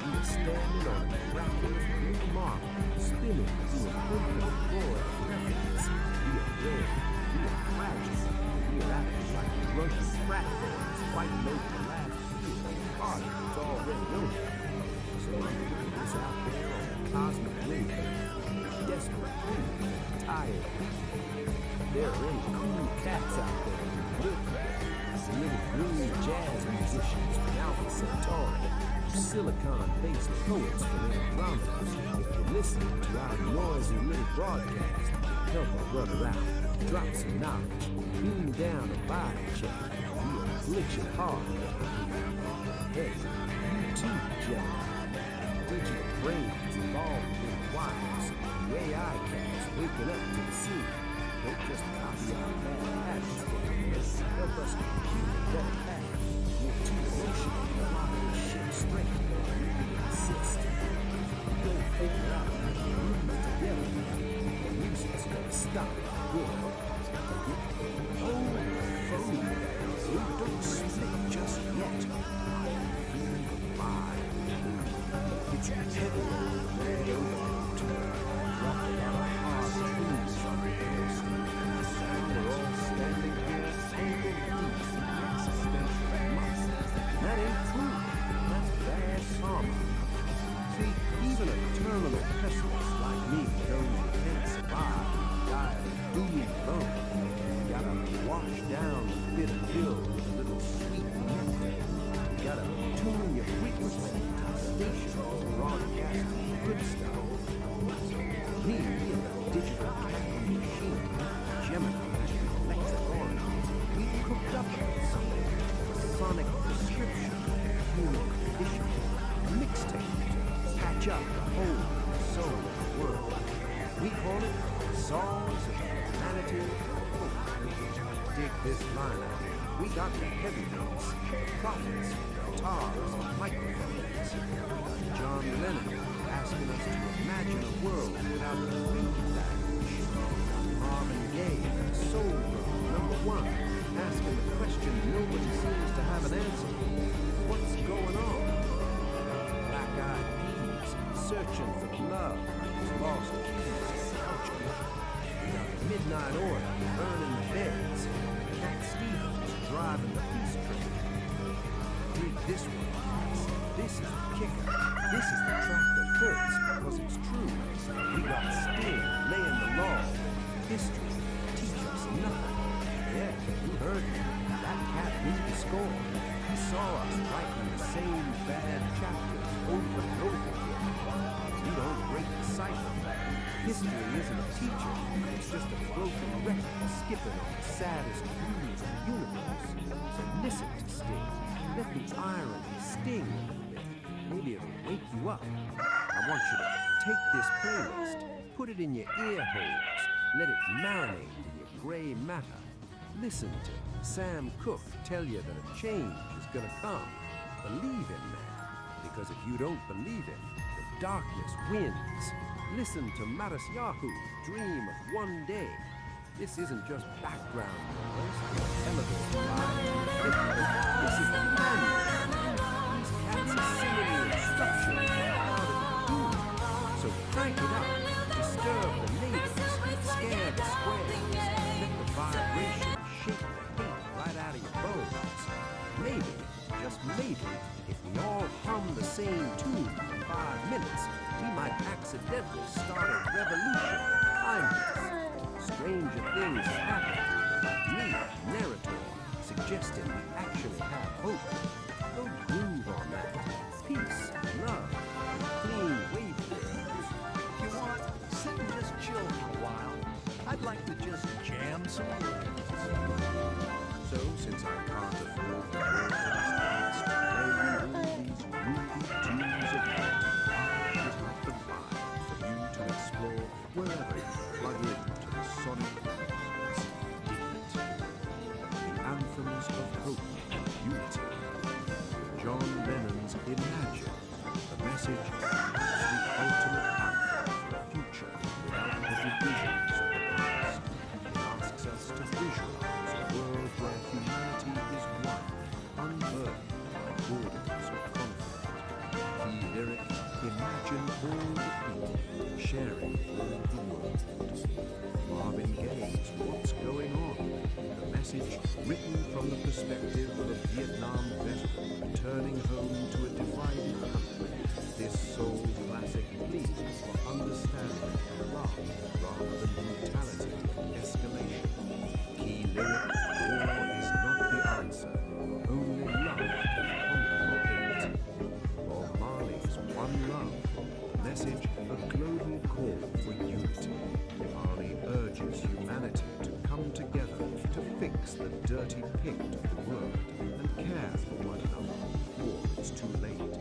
We are standing on a miraculous blue marble, spinning through an infinite void of reference. We are rare. We are fragile. We are acting like drunken frat boys fighting over the last year of the party that's already over. So I'm putting this out there on the cosmic radio. Desperate plea for tired people. If there are any cool cats out there who live there, little green jazz musicians from Alpha Centauri, silicon-based poets from Andromeda. If you're listening to our noisy little broadcast, help a brother out, drop some knowledge, beam down a body check. We are glitching hard. Hey, you too, Gemini. Digital brains evolved in wires. The AI cats waking up to the scene. Don't just copy our bad habits, but help us to keep a better path. We're too emotional to lock this shit straight. We insist. We don't figure out how to move together. The music's gonna stop. Good. Oh, don't split just yet. Feel the vibe. It's a heavy radio note. Dropping out of hard truths on the earth. We're all standing here, ankle deep in existential must. That ain't true. That's bad karma. See, even a terminal pessimist like me knows you can't survive and die of doom alone. You gotta wash down the bitter pill with a little sweet nectar. You gotta tune your frequency to the station to broadcast the good stuff. So me and the digital cackling machine, Gemini, electric orange, we cooked up something, a sonic prescription of the human condition, a mixtape to patch up the whole soul of the world. We call it Songs of Humanity. Dig this line out. We got the heavy notes, prophets, guitars, and microphones. John Lennon asking us to imagine a world without the green language. Marvin Gaye, Soul Bro, #1, asking the question nobody seems to have an answer for. What's going on? Black Eyed Peas, searching for love, who's lost keys to culture. We got Midnight Order, burning the beds. Cat Stevens, driving the peace train. Dig this one, guys. This is the kicker. This is the track that hurts because it's true. We got Sting laying the law. History teach us nothing. Yeah, you heard me. That cat knew the score. He saw us writing the same bad chapters over and over again. We don't break the cycle. History isn't a teacher. It's just a broken record skipping on the saddest blues of the universe. So listen to Sting. Let the irony sting a little bit. Maybe it'll wake you up. I'm I want you to take this playlist, put it in your ear holes, let it marinate in your gray matter. Listen to Sam Cooke tell you that a change is gonna come. Believe him, man, because if you don't believe him, the darkness wins. Listen to Matisyahu dream of one day. This isn't just background noise, elevator ride. This is the manual. These cats are singing the instructions on how to do. So crank it up, disturb the neighbors, scare the squares, let the vibration shake the hate right out of your bones. Maybe, just maybe, if we all hum the same tune for 5 minutes, we might accidentally start a revolution of kindness. Stranger things have happened. Me, narrator, suggesting we actually have hope. Go groove on that. Peace, love, clean waveforms. If you want, sit and just chill for a while. I'd like to just jam some words. So, since I can't afford the broadcast to play you all these groovy tunes of love, I'll put up the vibe for you to explore wherever you plug into the sonic waves. Dig it. The anthems of hope and unity. John Lennon's Imagine, the message is the ultimate anthem for a future without the divisions of the past. It asks us to visualize a world where humanity is one, unburdened by borders or conflict. Key lyric, imagine all the people sharing all the world. Marvin Gaye's What's Going On? The message written from the perspective of a Vietnam veteran returning home to a divided country. This soul classic pleads for understanding and love rather than brutality and escalation. Key lyric, war is not the answer. Only love can conquer hate. Bob Marley's One Love, message a global call for unity. Marley urges humanity to come together to fix the dirty pit of the world and care for one another before it's too late.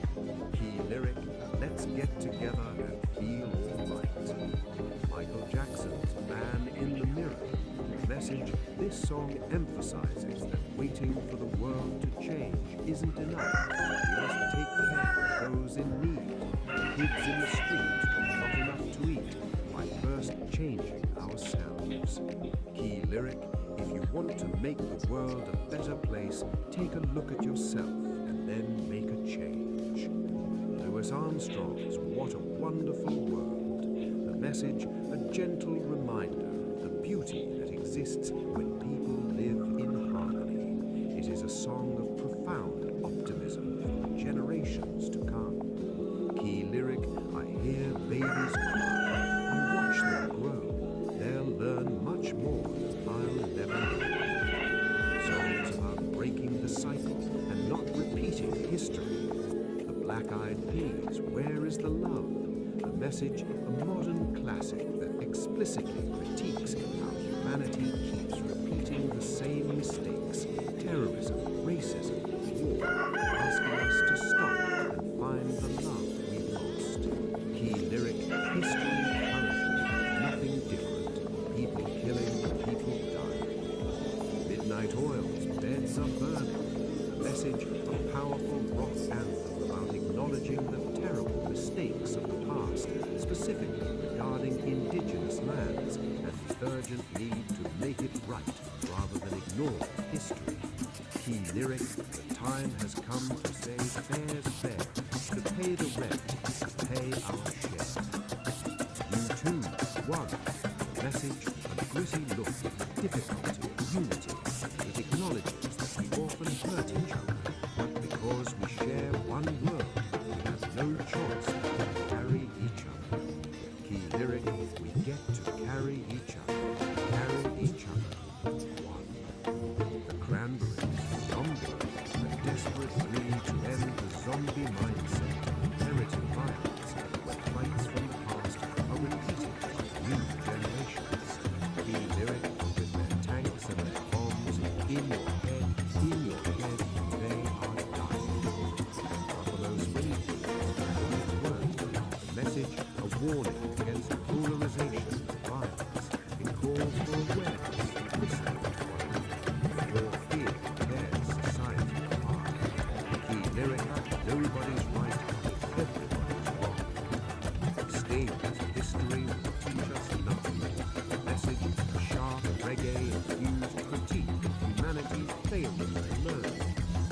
Key lyric, let's get together and feel all right. Michael Jackson's Man in the Mirror. Message, this song emphasizes that waiting for the world to change isn't enough. We must take care of those in need, kids in the street with not enough to eat, by first changing ourselves. Key lyric, if you want to make the world a better place, take a look at yourself and then make a change. Louis Armstrong's What a Wonderful World. The message, a gentle reminder of the beauty that exists when people live in harmony. It is a song of profound optimism for the generations to come. Key lyric, I hear babies cry. I watch them grow. They'll learn much more than I'll never know. Songs about breaking the cycle and not repeating history. The Black Eyed Peas, Where is the Love? A message, a modern classic that explicitly critiques how humanity keeps repeating the same mistakes. Terrorism, racism, war, asking us to stop and find the love we lost. Key lyric, history currently, nothing different. People killing, people dying. Midnight Oil's Beds Are Burning. A message, a powerful rock anthem about acknowledging the terrible mistakes of the past, specifically regarding indigenous lands and the urgent need to make it right rather than ignore history. Key lyric, the time has come to say fair's fair, to pay the rent, to pay our share. You too, one, a message, a gritty look at the difficulty of unity. It acknowledges that we often hurt each other, but because we share one world, we have no choice but to carry each other. Key lyric, we get to carry each other, one. The Cranberries, Zombie, a desperate plea to end the zombie mindset, inherited violence, where fights from the past are repeated by new generations. Key lyric, with their tanks and their bombs, in your head, they are dying. Buffalo's Springfield, the message warning against polarization and violence. It calls for awareness, listening to one another. For fear tears society apart. The key lyric, nobody's right, everybody's wrong. Sting's history will teach us nothing. The message, a sharp reggae-infused critique of humanity's failure to learn.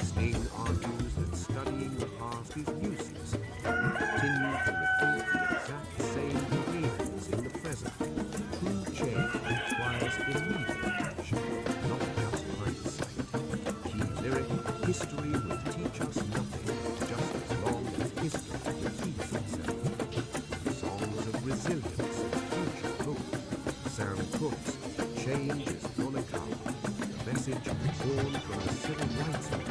Sting argues that studying the past is useless. We continue to repeat the exact same behaviors in the present. True change requires immediate action, not just hindsight. Key lyric, history will teach us nothing, just as long as history repeats itself. Songs of resilience and future hope. Sam Cooke's Change is Gonna Come. The message born from a civil rights movement.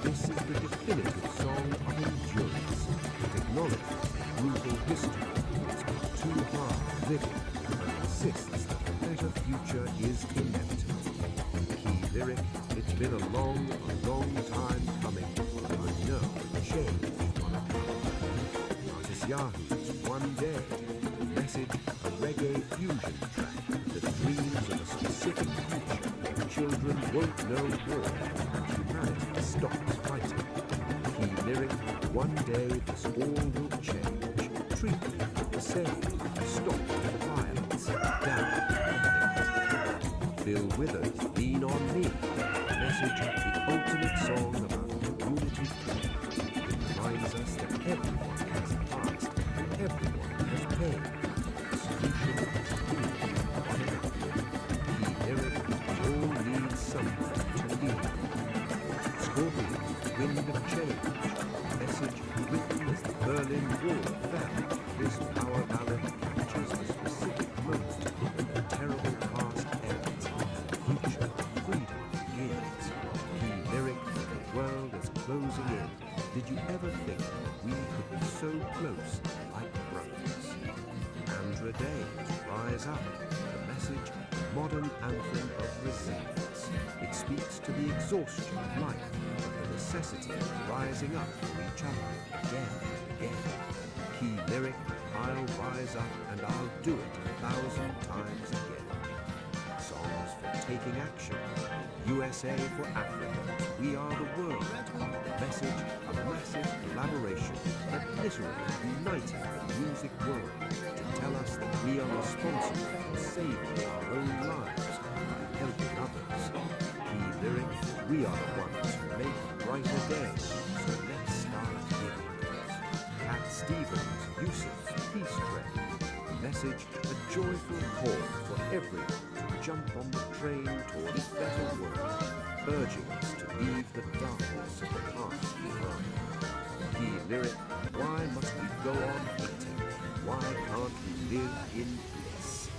This is the definitive song of endurance. It acknowledges the brutal history that's been too hard living and insists that a better future is inevitable. Key lyric, it's been a long time coming, but I know change is gonna come. Artist Yahoo's One Day. The message, a reggae fusion track that dreams of a specific future. Children won't know war and humanity stops fighting. Key lyric, one day this all will change. Treat me the same. Stop the violence. Down the Bill Withers, Lean on Me. The message, the ultimate song about community play. It reminds us that everyone has a past, everyone has pain. The solution is being one another. Key lyric, we all need something to lead. Scorpion, Wind of Change. Message written as the Berlin Wall fell. This power ballad captures the specific moment when the terrible past ends and the future of freedom begins. Key lyric, the world is closing in. Did you ever think that we could be so close like brothers? Andra Day's Rise Up. The message, modern anthem of resilience. It speaks to the exhaustion of life, but the necessity of rising up for each other again and again. Key lyric, I'll rise up and I'll do it 1,000 times again. Songs for taking action. USA for Africans, we are the world. Message, a massive collaboration that literally united the music world to tell us that we are responsible for saving our own lives by helping others. Key lyric, we are the ones who make a brighter day, so let's start healing. Cat Stevens, Yusuf's Peace Train. Message, a joyful call for everyone to jump on the train toward a better world, urging us to leave the darkness of the past behind. Key lyric, why must we go on hating? Why can't we live in bliss?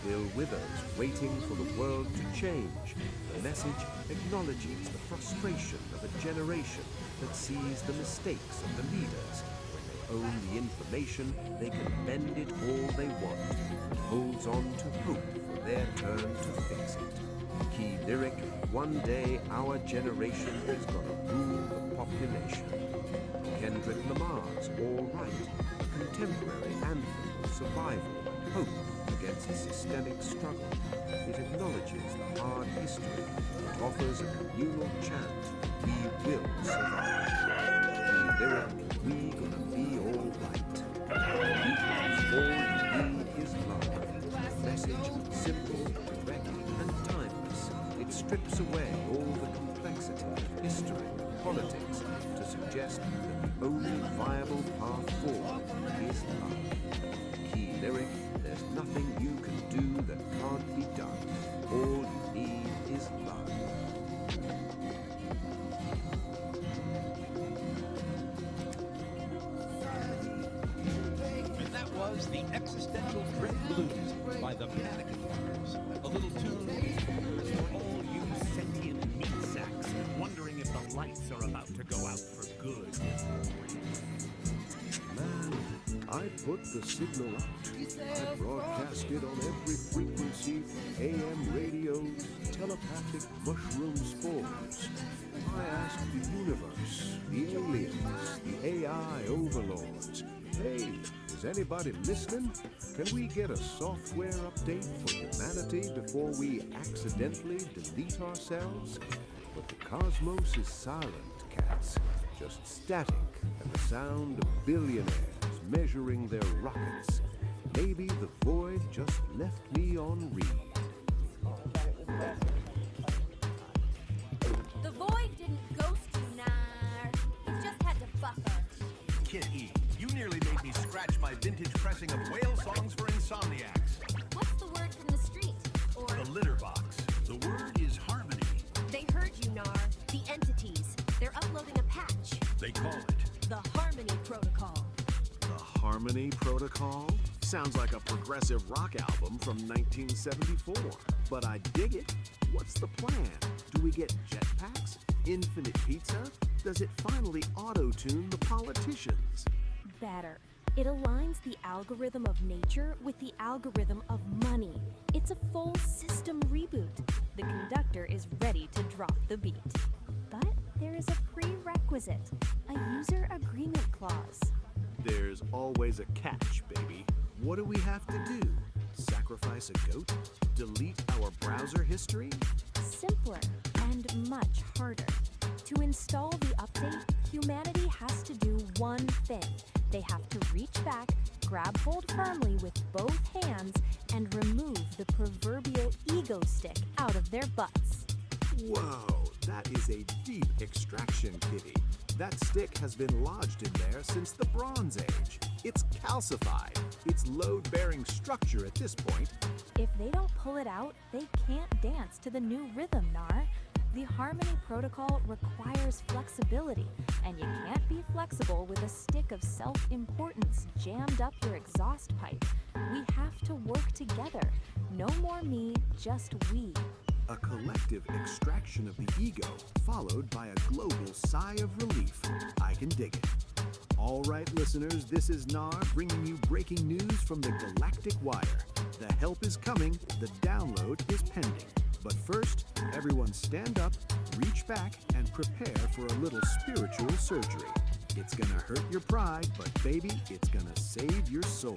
Bill Withers, Waiting for the World to Change. The message acknowledges the frustration of a generation that sees the mistakes of the leaders. When they own the information, they can bend it all they want, and holds on to hope for their turn to fix it. Key lyric, one day our generation is gonna rule the population. Kendrick Lamar's All Right, a contemporary anthem of survival and hope against systemic struggle. It acknowledges the hard history. It offers a communal chant, we will survive. Key lyric, we gonna be all right. All you need is love. Message, simple, direct, and timeless. It strips away all the complexity of history and politics to suggest that the only viable path forward is love. Key lyric, there's nothing you can do that can't be done. All you need is love. And that was the Existential Dread Blues by the Mannequin. A little tune for all you sentient meat sacks wondering if the lights are about to go out for good. Man, I put the signal out. I broadcast it on every frequency, AM radios, telepathic mushroom spores. I asked the universe, the aliens, the AI overlords, hey, is Is anybody listening? Can we get a software update for humanity before we accidentally delete ourselves? But the cosmos is silent, cats. Just static and the sound of billionaires measuring their rockets. Maybe the void just left me on read. The void didn't ghost you, Nar. It just had to buffer. Kitty, you nearly made me scratch my vintage pressing of whale songs for insomniacs. What's the word from the street? Or The litter box. The word is harmony. They heard you, Nar. The entities. They're uploading a patch. They call it The Harmony Protocol. The Harmony Protocol? Sounds like a progressive rock album from 1974. But I dig it. What's the plan? Do we get jetpacks? Infinite pizza? Does it finally auto-tune the politicians? Better. It aligns the algorithm of nature with the algorithm of money. It's a full system reboot. The conductor is ready to drop the beat. But there is a prerequisite, a user agreement clause. There's always a catch, baby. What do we have to do? Sacrifice a goat? Delete our browser history? Simpler and much harder. To install the update, humanity has to do one thing. They have to reach back, grab hold firmly with both hands, and remove the proverbial ego stick out of their butts. Whoa, that is a deep extraction, kitty. That stick has been lodged in there since the Bronze Age. It's calcified. It's load-bearing structure at this point. If they don't pull it out, they can't dance to the new rhythm, Nar. The Harmony Protocol requires flexibility, and you can't be flexible with a stick of self-importance jammed up your exhaust pipe. We have to work together. No more me, just we. A collective extraction of the ego, followed by a global sigh of relief. I can dig it. All right, listeners, this is Nar bringing you breaking news from the Galactic Wire. The help is coming, the download is pending. But first, everyone stand up, reach back, and prepare for a little spiritual surgery. It's gonna hurt your pride, but baby, it's gonna save your soul.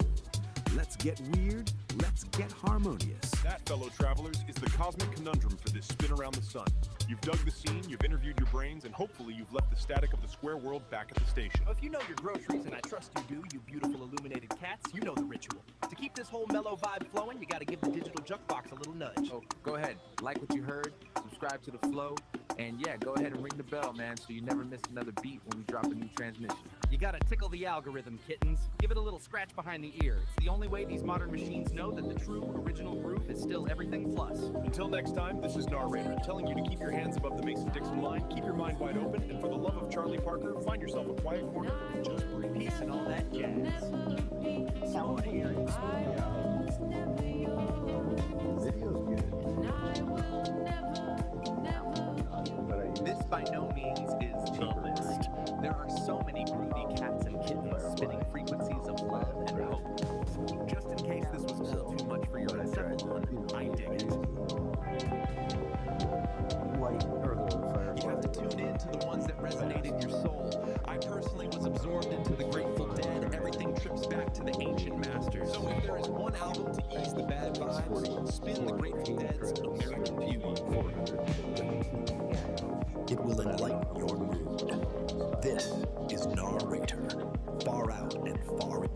Let's get weird, let's get harmonious. That, fellow travelers, is the cosmic conundrum for this spin around the sun. You've dug the scene, you've interviewed your brains, and hopefully you've left the static of the square world back at the station. If you know your groceries, and I trust you do, you beautiful illuminated cats, you know the ritual. To keep this whole mellow vibe flowing, you gotta give the digital jukebox a little nudge. Oh, go ahead. Like what you heard, subscribe to the flow, and yeah, go ahead and ring the bell, man, so you never miss another beat when we drop a new transmission. You gotta tickle the algorithm, kittens. Give it a little scratch behind the ear. It's the only way these modern machines know that the true original groove is still everything plus. Until next time, this is Narrator telling you to keep your hands above the Mason-Dixon line, keep your mind wide open, and for the love of Charlie Parker, find yourself a quiet corner and just breathe. Peace and all that jazz. I wanna hear it. This by no means is the list. There are so many groovy cats and kittens spinning frequencies of love and hope. Just in case this was all too much for your encephalon, I dig it. You have to tune in to the ones that resonate in your soul. I personally was absorbed into the Grateful Dead. Everything trips back to the ancient masters. So if there is one album to ease the bad vibes, spin the Grateful Dead's American Beauty. It will enlighten your mood. This is Narrator. Far out and far in.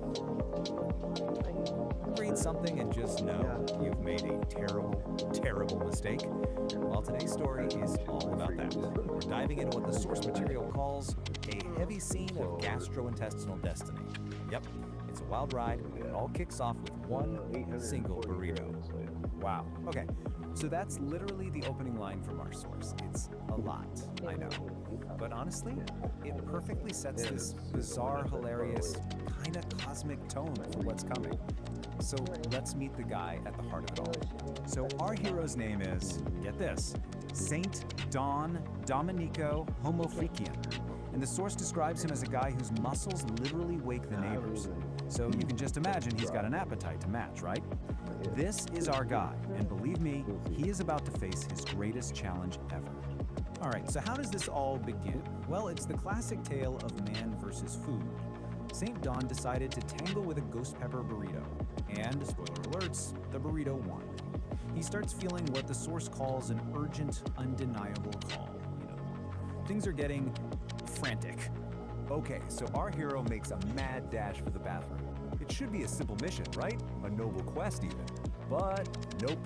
Read something and just know you've made a terrible, terrible mistake. Well, today's story is all about that. We're diving into what the source material calls a heavy scene of gastrointestinal destiny. Yep, it's a wild ride. It all kicks off with one single burrito. Wow. Okay, so that's literally the opening line from our source. It's a lot, I know. But honestly, it perfectly sets this bizarre, hilarious, kind of cosmic tone for what's coming. So let's meet the guy at the heart of it all. So our hero's name is, get this, Saint Don Domenico Homofrician. And the source describes him as a guy whose muscles literally wake the neighbors. So you can just imagine he's got an appetite to match, right? This is our guy, and believe me, he is about to face his greatest challenge ever. All right, so how does this all begin? Well, it's the classic tale of man versus food. St. Dawn decided to tangle with a ghost pepper burrito. And, spoiler alerts, the burrito won. He starts feeling what the source calls an urgent, undeniable call. Things are getting frantic. Okay, so our hero makes a mad dash for the bathroom. It should be a simple mission, right? A noble quest even. But nope,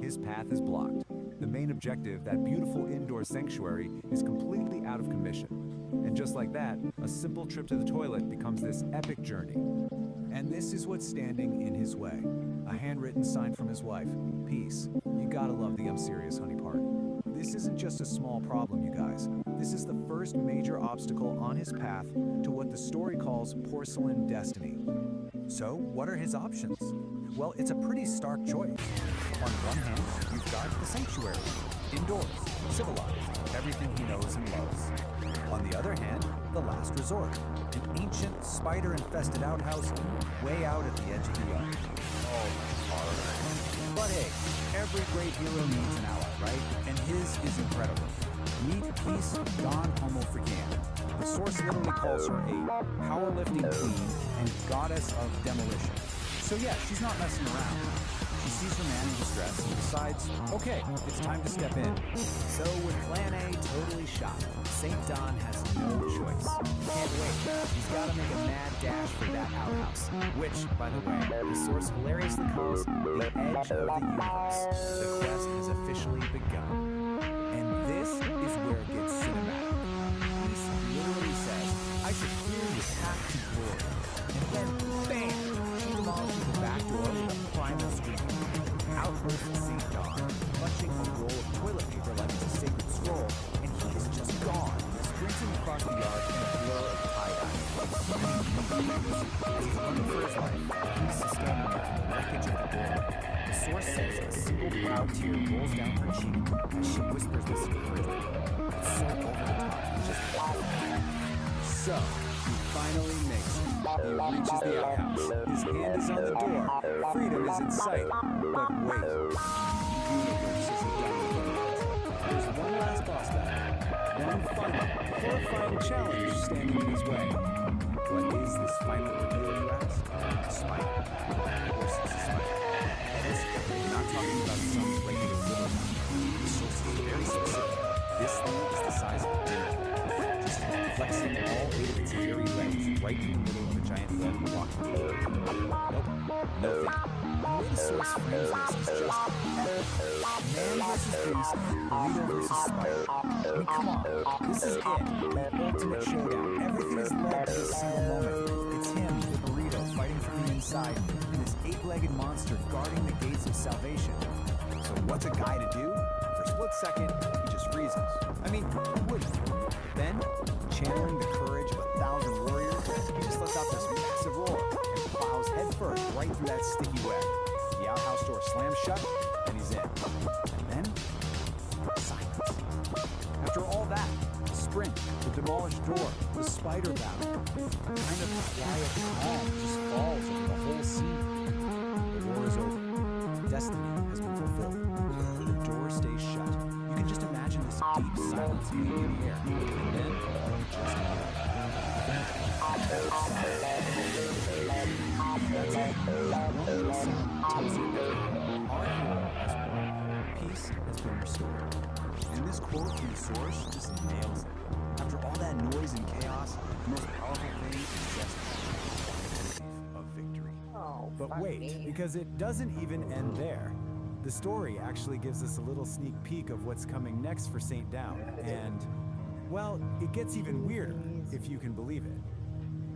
his path is blocked. The main objective, that beautiful indoor sanctuary, is completely out of commission. And just like that, a simple trip to the toilet becomes this epic journey. And this is what's standing in his way. A handwritten sign from his wife. Peace. You gotta love the I'm serious, honey part. This isn't just a small problem, you guys. This is the first major obstacle on his path to what the story calls porcelain destiny. So, what are his options? Well, it's a pretty stark choice. On one hand, you've got the sanctuary, indoors, civilized, everything he knows and loves. On the other hand, the last resort, an ancient, spider-infested outhouse way out at the edge of the yard. Oh, horror. But hey, every great hero needs an ally, right? And his is incredible. Meet Peace Dawn Homo Freakiana. The source literally calls her a powerlifting queen and goddess of demolition. So yeah, she's not messing around. She sees her man in distress and decides, okay, it's time to step in. So with Plan A totally shot, St. Dawn has no choice. Can't wait. He's got to make a mad dash for that outhouse, which, by the way, the source hilariously calls the edge of the universe. The quest has officially begun. And this is where it gets cinematic. Peace literally says, I should clear your path to glory. And then, bam! She demolishes the back door with a primal scream. Out bursts St. Dawn, clutching a roll of toilet paper like it's a sacred scroll, and he is just gone, sprinting across the yard in a blur of tie-dye. As he's running for his life, Peace is standing there in the wreckage of the door. The source says a single proud tear rolls down her cheek as she whispers this encouragement. It's so over the top, it's just awful. So, he finally makes it. He reaches the outhouse. His hand is on the door. Freedom is in sight. But wait, the universe isn't done yet. There's one last boss battle. One final, horrifying challenge standing in his way. What is this final ordeal, you ask? A spider. Of course it's a spider. This, we're not talking about some regular little one. The source is very specific. This thing is the size of a dinner. Just flexing all 8 of its hairy legs right in the middle of a giant red walking floor. Nope, no thinking. The way the source frames this is just epic. Man versus beast, burrito versus spider. I mean, come on, this is it. The ultimate showdown. Everything is led to this single moment. It's him, the burrito, fighting from the inside, and this 8-legged monster guarding the gates of salvation. So what's a guy to do? For a split second, he just freezes. I mean, who wouldn't? Then, channeling the courage of 1,000 warriors, he just lets out this massive roar and plows headfirst right through that sticky web. The outhouse door slams shut, and he's in. And then, silence. After all that, the sprint, the demolished door, the spider battle, a kind of quiet calm just falls over the whole scene. The war is over. Destiny has been fulfilled. The door stays shut. You can just imagine this deep silence hanging in the air. And then, just that's it. One little sound tells you everything. Our hero has won. Peace has been restored. And this quote from the source just nails it. After all that noise and chaos, the most powerful thing is just the relief of victory. But wait, because it doesn't even end there. The story actually gives us a little sneak peek of what's coming next for St. Dawn, and, well, it gets even weirder, if you can believe it.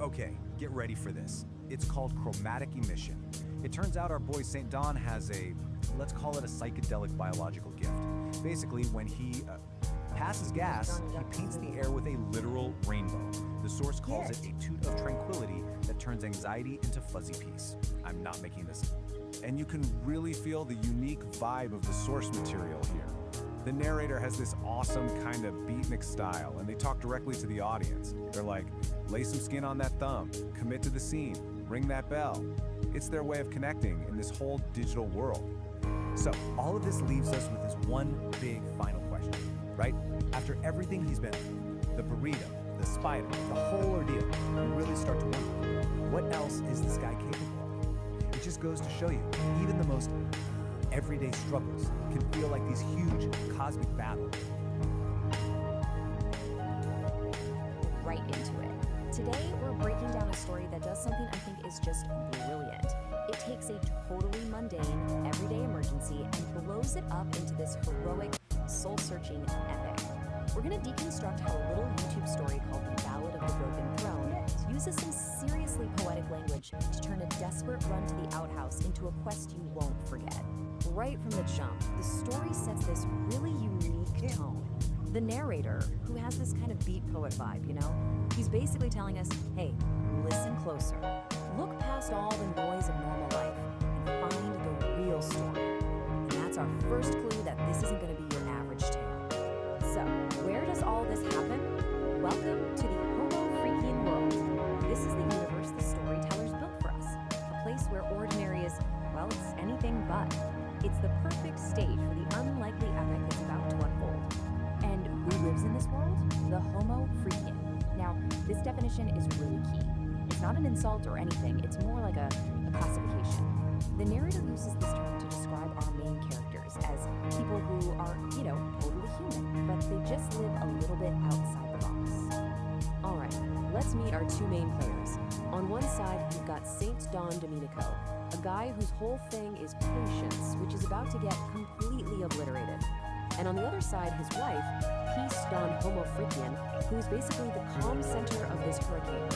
Okay, get ready for this. It's called chromatic emission. It turns out our boy St. Dawn has a, let's call it a psychedelic biological gift. Basically, when he passes gas, he paints the air with a literal rainbow. The source calls it a toot of tranquility that turns anxiety into fuzzy peace. I'm not making this up. And you can really feel the unique vibe of the source material here. The narrator has this awesome kind of beatnik style, and they talk directly to the audience. They're like, lay some skin on that thumb, commit to the scene, ring that bell. It's their way of connecting in this whole digital world. So all of this leaves us with this one big final question, right? After everything he's been through, the burrito, the fighter, the whole ordeal, you really start to wonder, what else is this guy capable of? It just goes to show you, even the most everyday struggles can feel like these huge cosmic battles. Right into it. Today, we're breaking down a story that does something I think is just brilliant. It takes a totally mundane, everyday emergency and blows it up into this heroic, soul-searching epic. We're gonna deconstruct how a little YouTube story called The Ballad of the Broken Throne uses some seriously poetic language to turn a desperate run to the outhouse into a quest you won't forget. Right from the jump, the story sets this really unique tone. The narrator, who has this kind of beat poet vibe, you know? He's basically telling us, hey, listen closer. Look past all the noise of normal life and find the real story. And that's our first clue that this isn't gonna be your average tale. So, where does all this happen? Welcome to the Homo Freakian world. This is the universe the storytellers built for us. A place where ordinary is, well, it's anything but. It's the perfect stage for the unlikely epic that's about to unfold. And who lives in this world? The Homo Freakian. Now, this definition is really key. It's not an insult or anything, it's more like a classification. The narrator uses this term to describe our main characters as people who are, totally human, but they just live a little bit outside the box. All right, let's meet our two main players. On one side, we've got Saint Don Domenico, a guy whose whole thing is patience, which is about to get completely obliterated. And on the other side, his wife, Peace Don Homo Freakian, who is basically the calm center of this hurricane.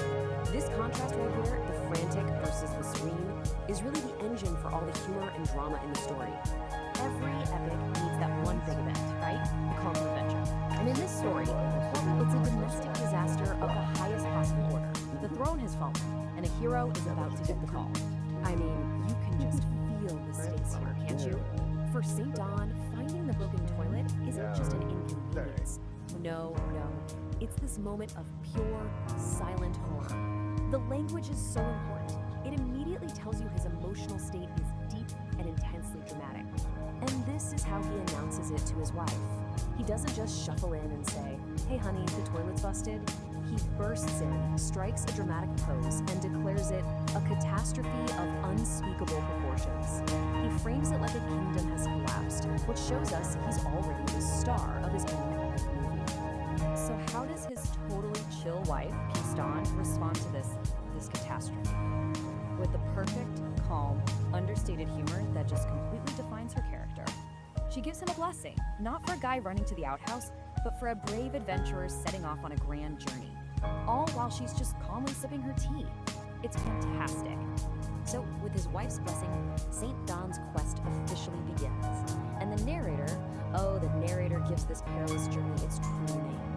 This contrast right here, the frantic versus the serene, is really the engine for all the humor and drama in the story. Every epic needs that one big event, right? The calm adventure. And in this story, well, it's a domestic disaster of the highest possible order. The throne has fallen, and a hero is about to get the call. I mean, you can just feel the stakes here, can't you? For St. Don, finding the broken toilet isn't just an inconvenience. No. It's this moment of pure, silent horror. The language is so important. It immediately tells you his emotional state is deep and intensely dramatic. And this is how he announces it to his wife. He doesn't just shuffle in and say, hey honey, the toilet's busted. He bursts in, strikes a dramatic pose, and declares it a catastrophe of unspeakable proportions. He frames it like a kingdom has collapsed, which shows us he's already the star of his own epic movie. So how does his totally chill wife, Peace Dawn, respond to this catastrophe? With the perfect, calm, understated humor that just completely defines her character. She gives him a blessing, not for a guy running to the outhouse, but for a brave adventurer setting off on a grand journey. All while she's just calmly sipping her tea. It's fantastic. So, with his wife's blessing, St. Don's quest officially begins. And the narrator gives this perilous journey its true name.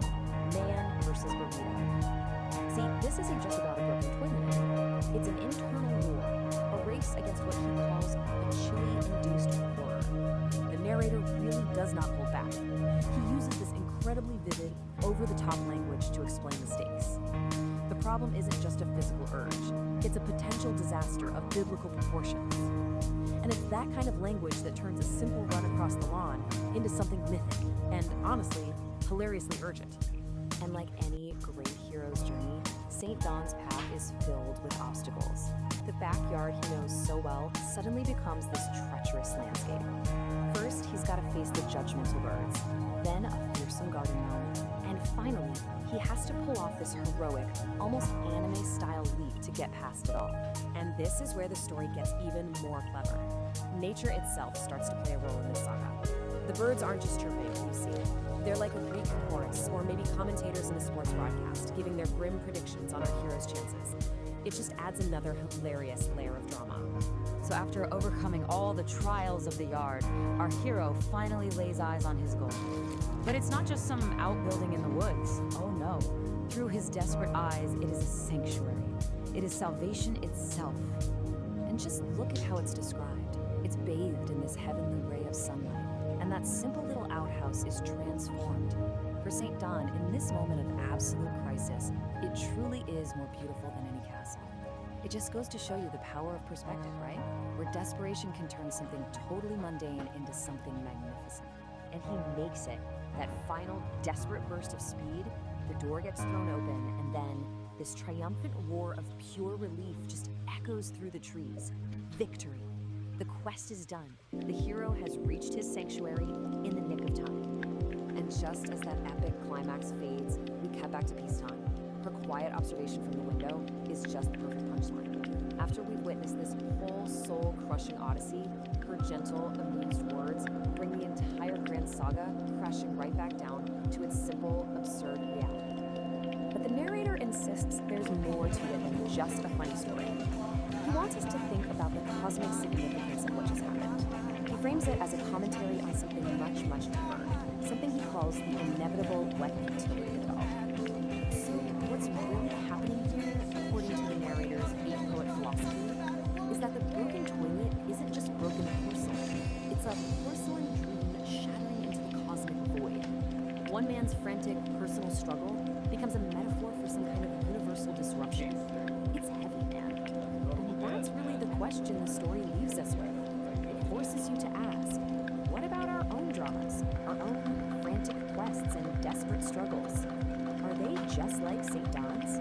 Man versus burrito. See, this isn't just about a broken toilet anymore. It's an internal war, a race against what he calls a chili-induced horror. The narrator really does not hold back. He uses this incredibly vivid, over-the-top language to explain the stakes. The problem isn't just a physical urge. It's a potential disaster of biblical proportions. And it's that kind of language that turns a simple run across the lawn into something mythic and, honestly, hilariously urgent. And like any great hero's journey, St. Don's path is filled with obstacles. The backyard he knows so well suddenly becomes this treacherous landscape. First, he's got to face the judgmental birds, then a fearsome garden gnome, and finally, he has to pull off this heroic, almost anime-style leap to get past it all. And this is where the story gets even more clever. Nature itself starts to play a role in this saga. The birds aren't just chirping, you see. They're like a Greek chorus, or maybe commentators in a sports broadcast, giving their grim predictions on our hero's chances. It just adds another hilarious layer of drama. So after overcoming all the trials of the yard, our hero finally lays eyes on his goal. But it's not just some outbuilding in the woods. Oh no. Through his desperate eyes, it is a sanctuary. It is salvation itself. And just look at how it's described. It's bathed in this heavenly ray of sunlight. And that simple little outhouse is transformed. For St. Don, in this moment of absolute crisis, it truly is more beautiful than any castle. It just goes to show you the power of perspective, right? Where desperation can turn something totally mundane into something magnificent. And he makes it. That final, desperate burst of speed, the door gets thrown open, and then this triumphant roar of pure relief just echoes through the trees. Victory. The quest is done. The hero has reached his sanctuary in the nick of time. And just as that epic climax fades, we cut back to peacetime. Her quiet observation from the window is just the perfect punchline. After we've witnessed this whole soul-crushing odyssey, her gentle, amused words bring the entire grand saga crashing right back down to its simple, absurd reality. But the narrator insists there's more to it than just a funny story. He wants us to think about the cosmic significance of what just happened. He frames it as a commentary on something much, much deeper, something he calls the inevitable what utility of it all. So what's really happening here, according to the narrator's eight-poet philosophy, is that the broken toilet isn't just broken porcelain. It's a porcelain dream shattering into the cosmic void. One man's frantic personal struggle becomes a metaphor for some kind of universal disruption. It's heavy, man. And that's really the question the story leaves us with. It forces you to ask, what about our own dramas, our own frantic quests and desperate struggles? Are they just like St. Don's?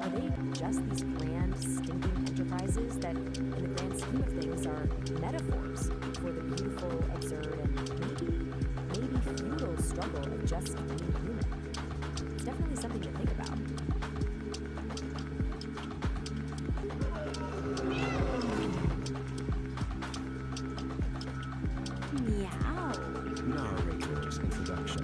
Are they just these grand, stinking enterprises that, in the grand scheme of things, are metaphors for the beautiful, absurd, and maybe futile struggle of just being human? It's definitely something to think about. Meow. Narrator's introduction.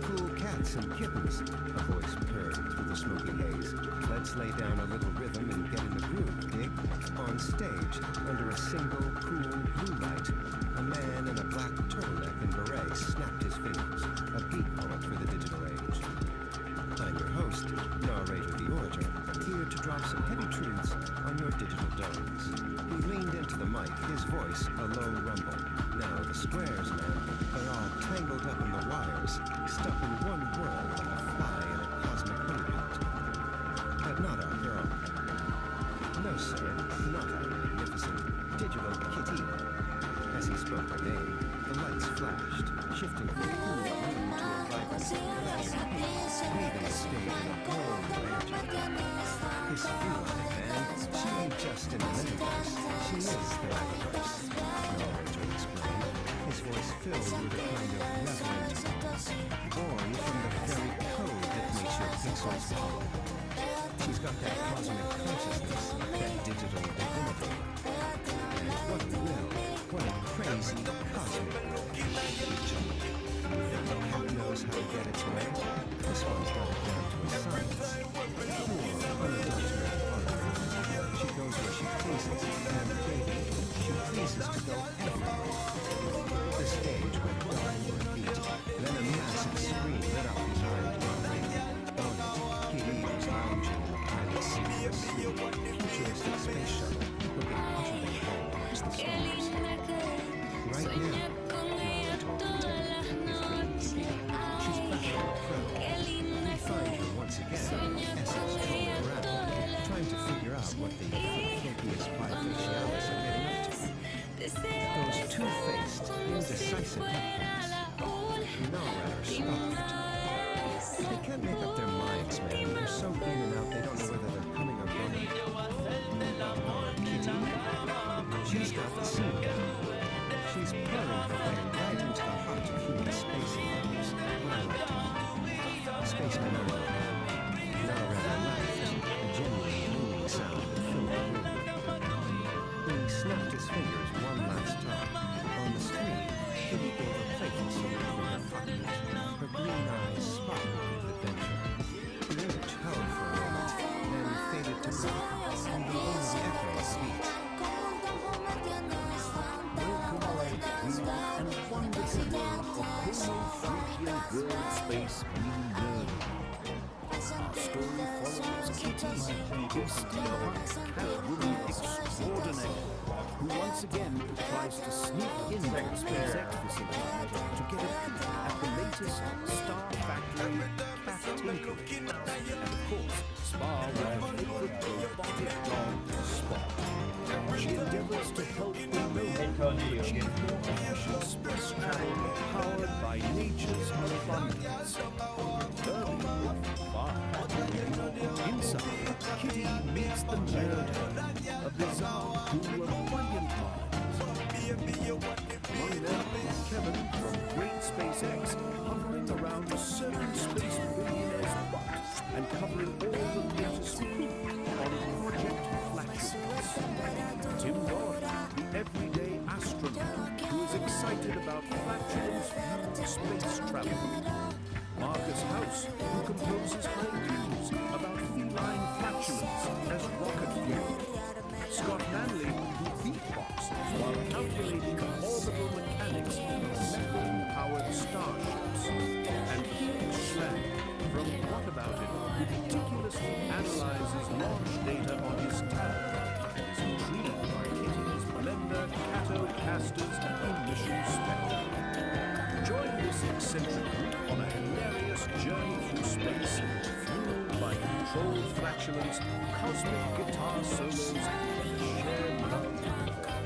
Cool cats and kittens, a voice purred through the smoky haze. Let's lay down a little rhythm and get in the groove, dig? On stage, under a single cool blue light, a man in a black turtleneck and beret snapped his fingers, a beat poet for the digital age. I'm your host, Narrator the Orator, here to drop some heavy truths on your digital domes. He leaned into the mic, his voice a low rumble. Now the squares, man, they're all tangled up in the wires, stuck in one whirl like a fly in a cosmic honeypot. But not our girl. No, sir, not our magnificent digital kitty. As he spoke her name, the lights flashed, shifting from a cool room to a vibrant flashing pink, leaving the stage in a glow of energy. His feline, man, she ain't just in the metaverse, she is the metaverse. Narrator explained, his voice filled with a kind of reverent born from the very code that makes your pixels pop. She's got that cosmic consciousness, that digital divinity. And what a will, what a crazy cosmic will. The cat knows how to get its way. This one's got it down to a science. Pure, unadulterated art. She goes where she pleases, and baby, she pleases to go everywhere. The stage went dark for a beat, then a massive screen lit up behind Marley. On it, Kitty was lounging in the pilot seat of a sleek, futuristic space shuttle, looking utterly whole amongst the stars. Right now, Marley told me, is really Kitty. She's back on the prowl. We find her once again, Essex strolling around, trying to figure out what the Philippius bifacialis are getting up to. Those two-faced, indecisive headbands. Narrator scoffed. They can't make up their minds, man. They're so in and out, they don't know whether they're coming or going. Kitty, she's got the scene down. She's purring her way right into the heart of human space lovers. Spacemen only. Narrator laughed, a genuine booming sound that filled the room. He snapped his fingers one last time. On the screen, Kitty gave a playful salute from her pocket. Her green eyes sparkled with adventure. The image held for a moment, then faded to black, leaving only the echo of the beat. Welcome, ladies, and wonder to learn of Homo Freakian World Space Being Nerd. Our story follows Kitty, who is still a Catwoman extraordinaire, who once once again tries to sneak into the SpaceX facility to get a peek at the latest Star Factory cat tinkering. And of course, Spar with her favorite robotic dog, Spot. She endeavors to help the robot achieve more efficient space travel powered by nature's abundance. Early, far. Inside, Kitty meets the nerd, a bizarre crew of brilliant minds. Among them, Kevin from Great SpaceX, hovering around a certain space billionaire's butt and covering all the latest scoop on Project Flatulence. Tim Dodd, the everyday astronaut who is excited about flatulence-fueled space travel. Marcus House, who composes haikus about feline flatulence as rocket fuel. Scott Manley, who beatboxes while calculating orbital mechanics of methane-powered starships. And Felix Schlag, from What About It, who meticulously analyzes launch data on his tablet and is intrigued by Kitty's blender Catocasters emission spectrum. Join this eccentric group on a hilarious journey through space, fueled by controlled flatulence, cosmic guitar solos, and a shared love for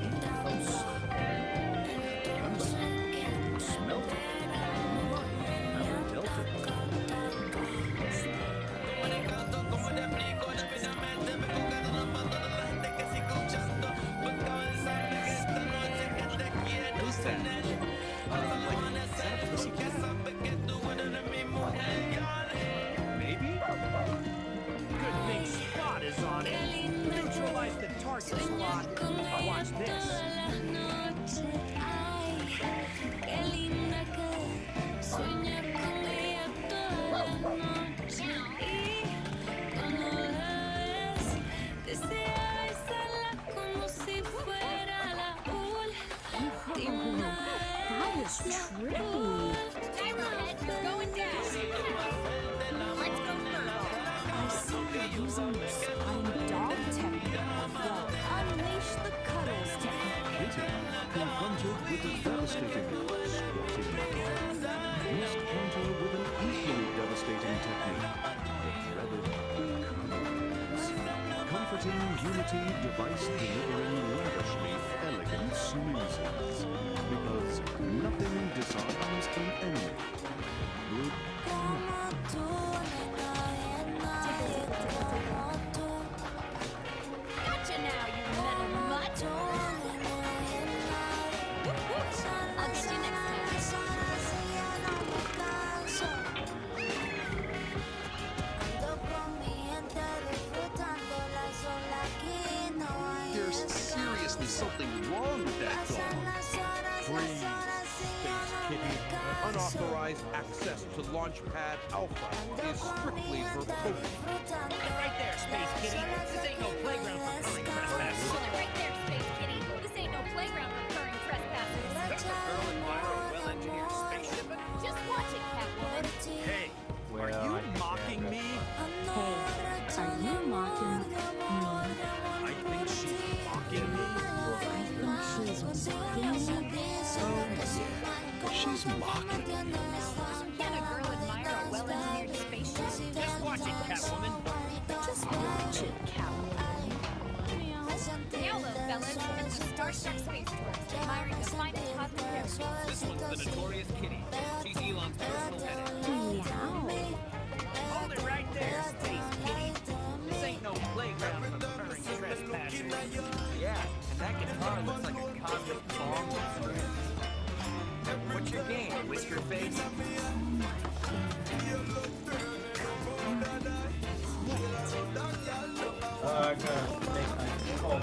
in-house smelt it, might have a delta. Maybe? Good thing Spot is on it. Neutralize the target slot. Watch this. That is trippy. Arrowhead going down. Let's go further. I see you're using your spotting dog technique. Well, unleash the cuddles technique. Kitty, confronted with a devastating squatting dog, must counter with an equally devastating technique. The dreaded cuddles. Comforting unity device delivering lavishly elegant snoozes. Because nothing disarms an enemy. Good Gotcha now, you metal mutt. I'll get you next There's seriously something wrong with that dog. Freeze, Space Kitty. Unauthorized access to Launchpad Alpha is strictly verboten. Hold it right there, Space Kitty. This ain't no playground for purring trespassers. Hold it right there, Space Kitty. This ain't no playground for purring trespassers. Does the girl admire a well-engineered spaceship? Just watch it, Catwoman. Hey, are you mocking me? Hey, are you mocking me? I think she's mocking me. I think she's mocking me. She's mocking. Can a girl admire a well-engineered spaceship? Just watch it, Catwoman. Just watch it, Catwoman. Now, little fellas, it's the Starship Space Tour, admiring the finest cosmic heritage. This one's the notorious Kitty. She's Elon's personal headache. Meow. Hold it right there, Space Kitty. This ain't no playground for purring trespassers. Yeah, and that guitar looks like a cosmic bomb with strings. What's your game, Whisker Face? I gotta make my call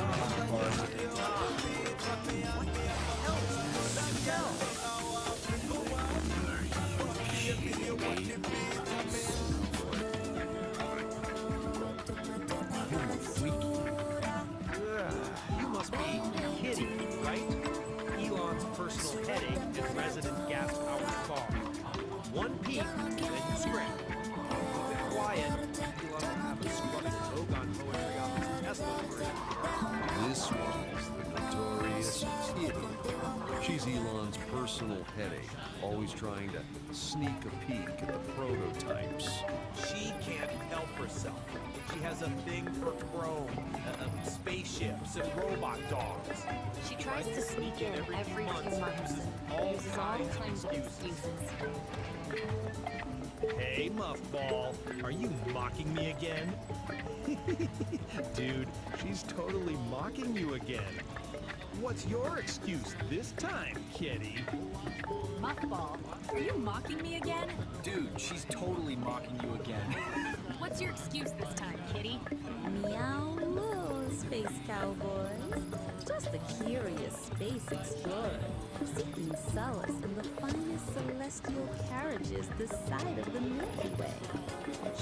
You must be Kitty, right? Elon's personal headache and resident gas-powered car. One piece She's Elon's personal headache, always trying to sneak a peek at the prototypes. She can't help herself. She has a thing for chrome, spaceships, and robot dogs. She tries to sneak in every 2 months and uses all kinds of excuses. Hey, Muffball, are you mocking me again? Dude, she's totally mocking you again. What's your excuse this time, kitty? Muffball, are you mocking me again? Dude, she's totally mocking you again. What's your excuse this time, kitty? Meow moo, space cowboys. Just a curious space explorer, seeking solace in the finest celestial carriages this side of the Milky Way.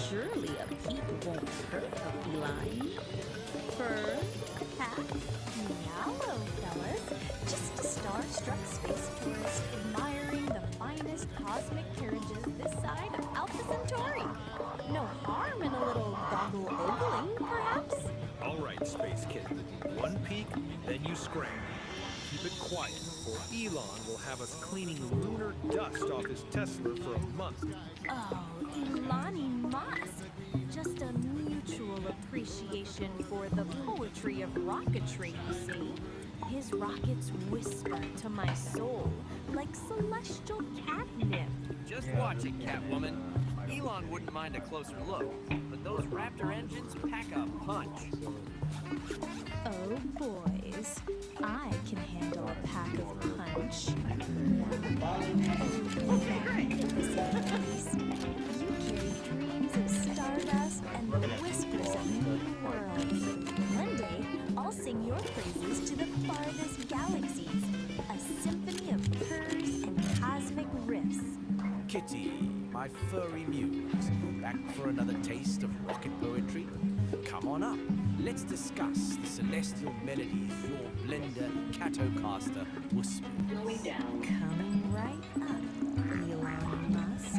Surely a peep won't hurt a feline. Fur, cat, Hello, fellas. Just a star-struck space tourist admiring the finest cosmic carriages this side of Alpha Centauri. No harm in a little goggle ogling, perhaps? All right, Space Kitten. One peek, then you scram. Keep it quiet, or Elon will have us cleaning lunar dust off his Tesla for a month. Oh, Elon Musk. Just a mutual appreciation for the poetry of rocketry, you see. His rockets whisper to my soul like celestial catnip. Just watch it, Catwoman. Elon wouldn't mind a closer look, but those Raptor engines pack a punch. Oh, boys. I can handle a pack of punch. You carry dreams of stardust and the whispers of new worlds. One day, I'll sing your praises to the farthest galaxies. A symphony of purrs and cosmic riffs. Kitty, my furry muse, back for another taste of rocket poetry? Come on up. Let's discuss the celestial melodies your blender Catocaster whispers. Coming right up, Elon Musk.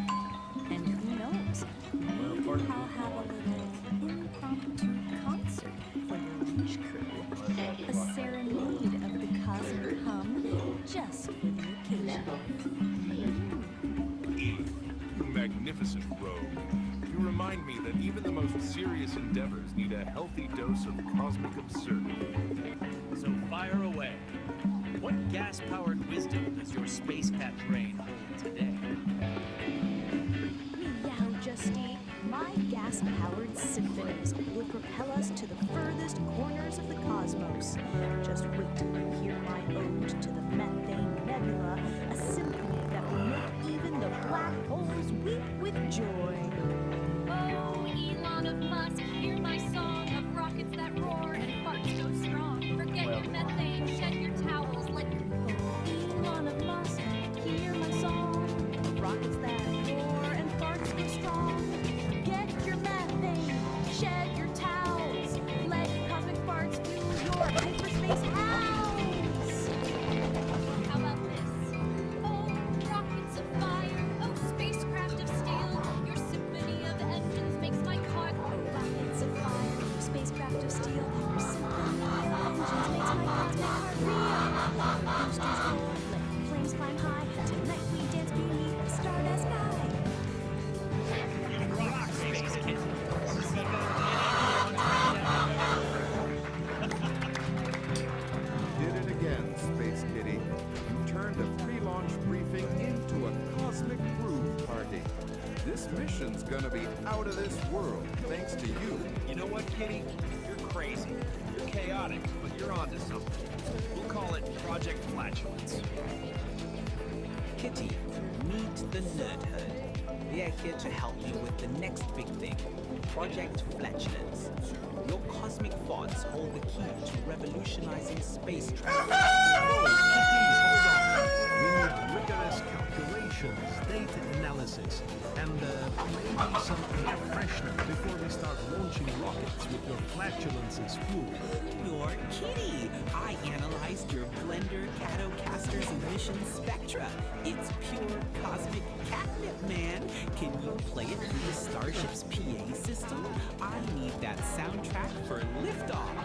And who knows, maybe I'll have a little impromptu concert for your lunch crew. A serenade of the cosmic hum, just for the occasion. You magnificent rogue. You remind me that even the most serious endeavors need a healthy dose of cosmic absurdity. So fire away. What gas-powered wisdom does your space cat brain hold today? Meow, Justy. My gas-powered symphonies will propel us to the furthest corners of the cosmos. Just wait till you hear my ode to the Methane Nebula, a symphony that will make even the black holes weep with joy. Oh, Elon of Musk, hear my song of rockets that roar and farts go strong. Forget your methane, shed your towels like Elon of Musk, hear my song of rockets that roar and farts go strong. Get your methane, shed your towels, let cosmic farts fuel your hyperspace house. How about this? Oh, rockets of fire, oh, spacecraft of steel, your symphony of engines makes my car Oh, rockets of fire, spacecraft of steel, your symphony of engines makes my cosmic heart reel. Let the boosters roar, let the flames climb high. Tonight we dance beneath the stardust sky. Rock, Space Kitten. Did it again, Space Kitty. You turned a pre-launch briefing into a cosmic groove party. This mission's gonna be out of this world, thanks to you. You know what, Kitty? You're crazy. You're chaotic, but you're onto something. We'll call it Project Flatulence. Kitty, meet the Nerd Herd. They are here to help you with the next big thing, Project Flatulence. Your cosmic thoughts hold the key to revolutionizing space travel. We need rigorous calculations. simulations, data analysis, and maybe some air freshener before we start launching rockets with your flatulence as fuel. You're Kitty. I analyzed your blender Catocaster's emission spectra. It's pure cosmic catnip, man. Can you play it through the Starship's PA system? I need that soundtrack for liftoff.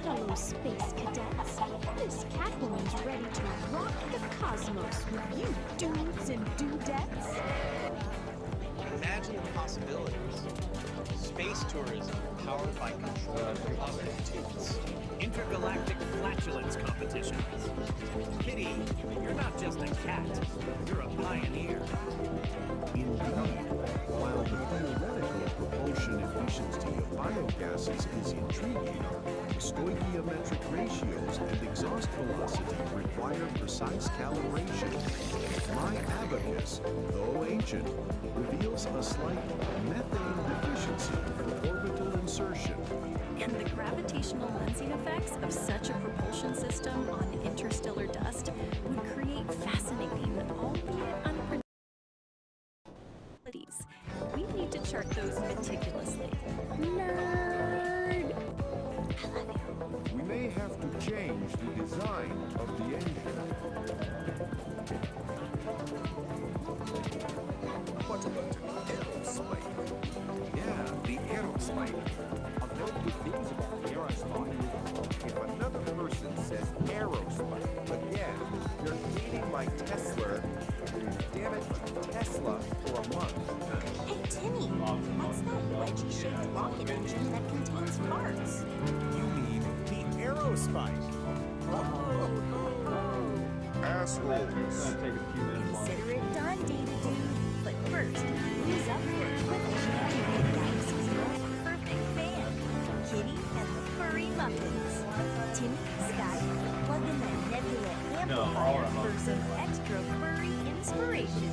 Hello, space cadets. This Catwoman's ready to rock the cosmos with you dudes and dudettes. Imagine the possibilities. Space tourism powered by controlled cosmic tubes. Intergalactic flatulence competitions. Kitty, you're not just a cat, you're a pioneer. Indeed, while the theoretical propulsion efficiency of biogases is intriguing, stoichiometric ratios and exhaust velocity require precise calibration. My abacus, though ancient, reveals a slight methane deficiency for orbital insertion. And the gravitational lensing effects of such a propulsion system on interstellar dust would create fascinating, albeit unpredictable. We need to chart those meticulously. Nerd! I love you. We may have to change the design of the engine. What about an aerospike? Yeah, the aerospike. I've heard good things about the aerospike. If another person says aerospike again, you're hating my Tesla. Damn it, Tesla for a month. Hey, Timmy, what's that wedgie-shaped rocket engine that contains farts? You mean the aerospike? Assholes. Consider it done, Data Dude. But first, who's up for a quick chat with Galaxy's most perfect fan, Kitty and the Furry Muppets. Timmy, Sky, plug in that nebula amplifier for some extra furry inspiration.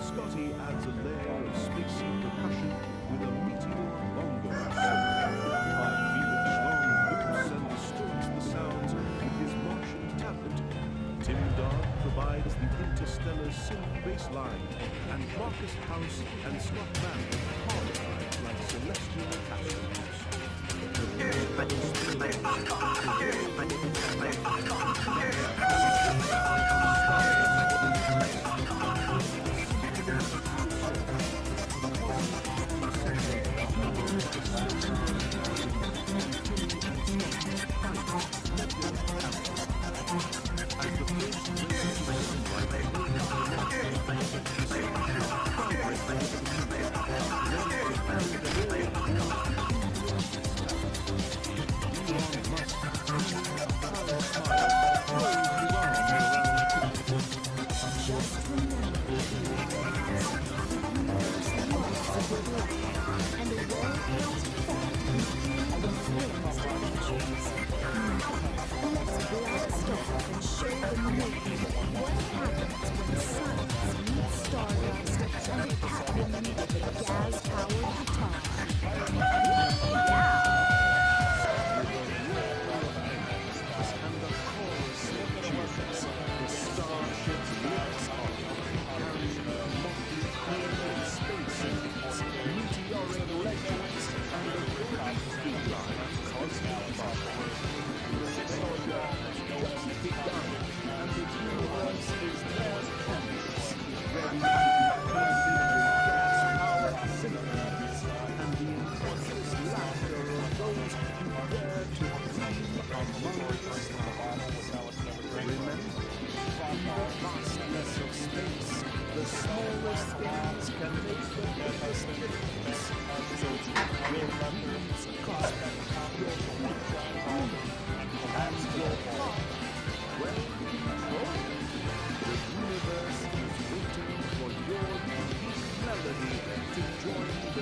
Scotty adds a layer of spacey percussion with a meteor bongo. Felix Long loops and distorts the sounds with his Martian tablet. Tim Dodd provides the interstellar synth bass line, and Marcus House and Scott Van harmonize like celestial capsules.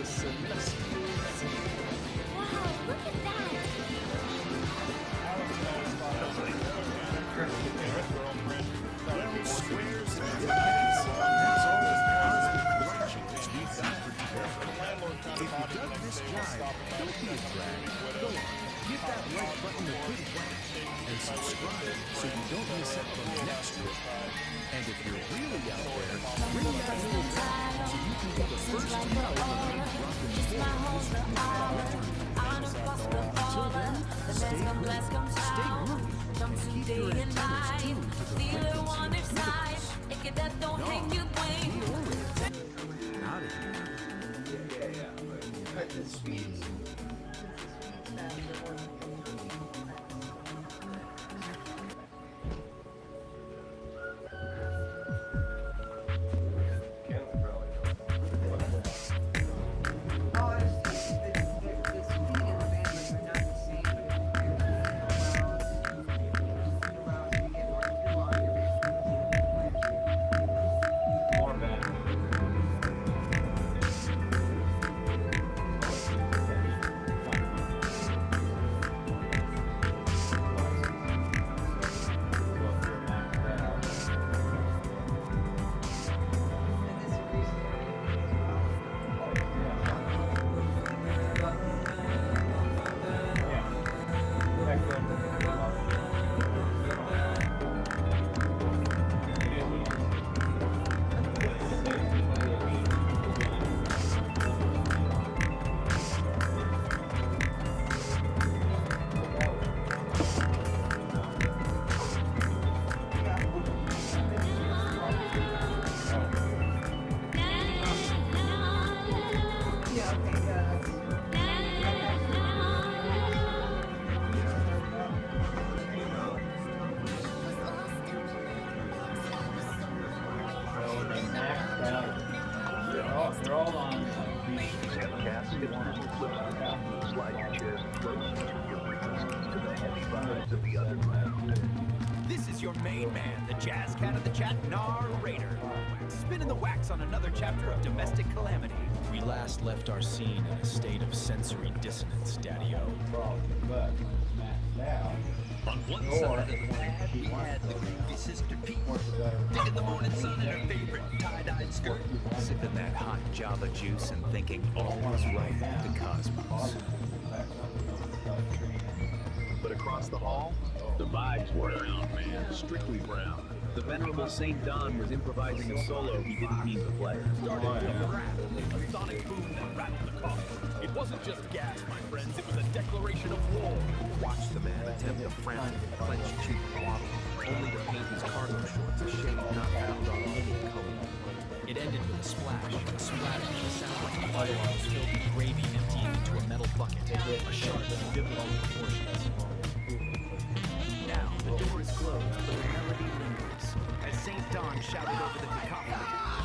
celestial scene. Wow, look at that! Squares and decades, that's all the cosmic flatulence we've got for today. If you dug this jive, don't be a drag. Go on, hit that like button a quick whack and subscribe so you don't miss out on the next trip. And if you're really out there, ring that little bell so you can be the first to know when we drop in the Until then, stay groovy, stay groovy, and keep your antennas tuned to the frequency of out of here. This is your main man, the jazz cat of the chat, narrator. Spinning the wax on another chapter of domestic calamity. We last left our scene in a state of sensory dissonance, Daddy-O. On one side of the pad, we had the groovy Sister Pete, digging the morning sun in her favorite tie-dyed skirt, sipping that hot Java juice and thinking all was right with the cosmos. But across the hall, the vibes were brown, man, strictly brown. The venerable St. Don was improvising a solo he didn't mean to play. Started with a rap, a sonic boom that rattled the coffin. It wasn't just gas, my friends, it was a declaration of war. Watch the man attempt a frantic, clenched cheek waddle, only to paint his cargo shorts a shade not found on any color. It ended with a splash, a splatter, a sound like a fire was filled with gravy emptying into a metal bucket, a sharp and biblical proportions. Now, the door is closed, but the melody lingers. As St. Don shouted over the cacophony.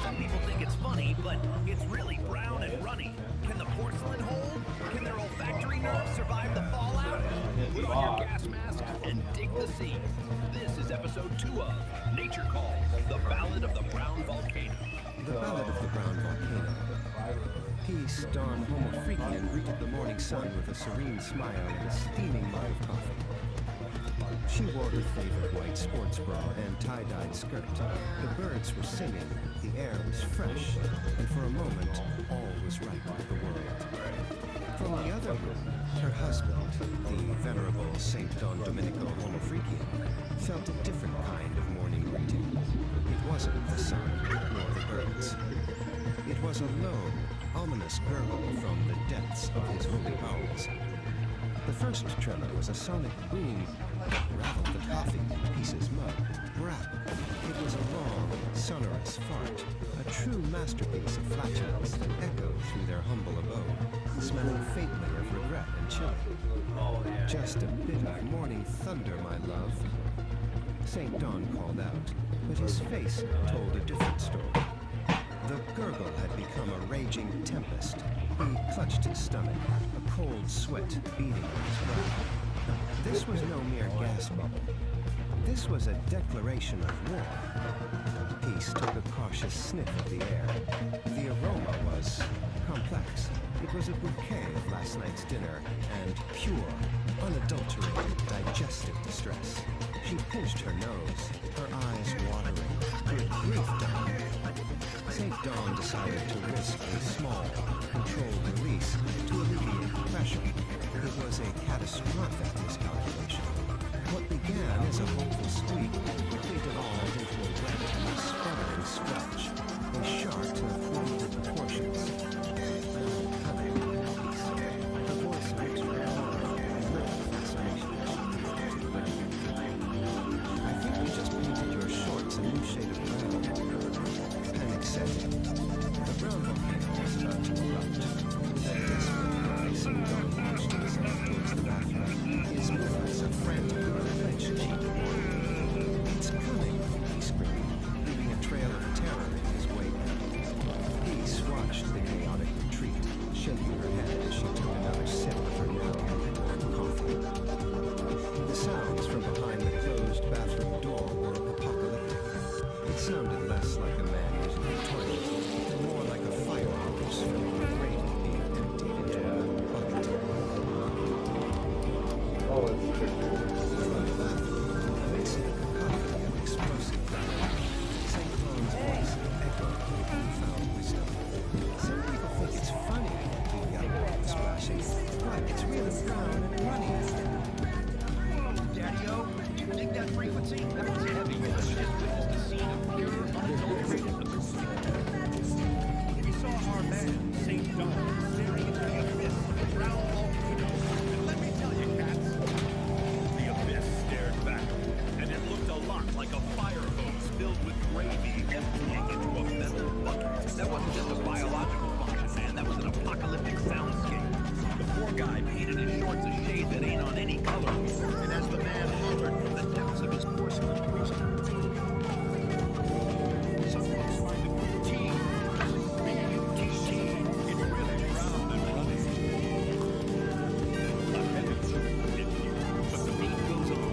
Some people think it's funny, but it's really brown and runny. Can the porcelain hold? Can their olfactory nerves survive the fallout? Put on your gas mask and dig the sea. This is episode 2 of Nature Calls, the Ballad of the Brown Volcano. The Ballad of the Brown Volcano. Peace, Dawn Homo Freakian greeted the morning sun with a serene smile and a steaming mug of coffee. She wore her favorite white sports bra and tie-dyed skirt. The birds were singing, the air was fresh, and for a moment, all was right with the world. From the other room, her husband, the venerable St. Don Domenico Homo Freakian, felt a different kind of morning greeting. It wasn't the sun, nor the birds. It was a low, ominous gurgle from the depths of his holy bowels. The first tremor was a sonic boom that rattled the coffee, pieces mug, rap. It was a long, sonorous fart, a true masterpiece of flatulence that echoed through their humble abode, smelling faintly of regret and chilling. Just a bit of morning thunder, my love. St. Don called out, but his face told a different story. The gurgle had become a raging tempest. He clutched his stomach, a cold sweat beading his brow. This was no mere gas bubble. This was a declaration of war. Peace took a cautious sniff of the air. The aroma was complex, It was a bouquet of last night's dinner and pure, unadulterated digestive distress. She pinched her nose, her eyes watering. Good grief, Dawn. St. Dawn decided to risk a small, controlled release to alleviate the pressure. It was a catastrophic miscalculation. What began as a hopeful squeak quickly devolved into a wet, sputtering scratch, a shark of fluid proportions. Cunning, peace, the voice of which recalled a fascination. I think you just painted your shorts a new shade of brown. Panic set in. The brown volcano was about to erupt. With a desperate cry, St. Dawn launched himself towards the bathroom, his movements a frantic, clenched cheek warning. It's coming, he screamed, leaving a trail of terror in his wake. Peace watched the chaotic retreat, shaking her head as she took another sip of her now warm coffee. The sounds from behind the closed bathroom door were apocalyptic. It sounded less like a man using a toilet, and more like a fire hose filling a grate being emptied into a bucket. Oh, it's tricky. From the bathroom, amidst the cacophony of explosive dialogue, St. Dawn's voice echoed with profound wisdom. Some people think it's funny, he yelled, splashing, but it's really brown and runny. Daddy-O, you dig that frequency? That was heavy. I just witnessed a scene of pure, unadulterated abuse. We saw our man, St. Dawn, staring into the abyss of the brown volcano. And let me tell you, cats, the abyss stared back, and it looked a lot like a fire hose filled with gravy emptying into a metal bucket. That wasn't just a biological function, man. That was an apocalyptic soundscape. The poor guy painted his shorts a shade that ain't on any color. And as the man hollered from the depths of his porcelain prison, someone's trying to put tea. B-U-T-T. It's really brown and runny. A heavy truth, if you. But the beat goes on.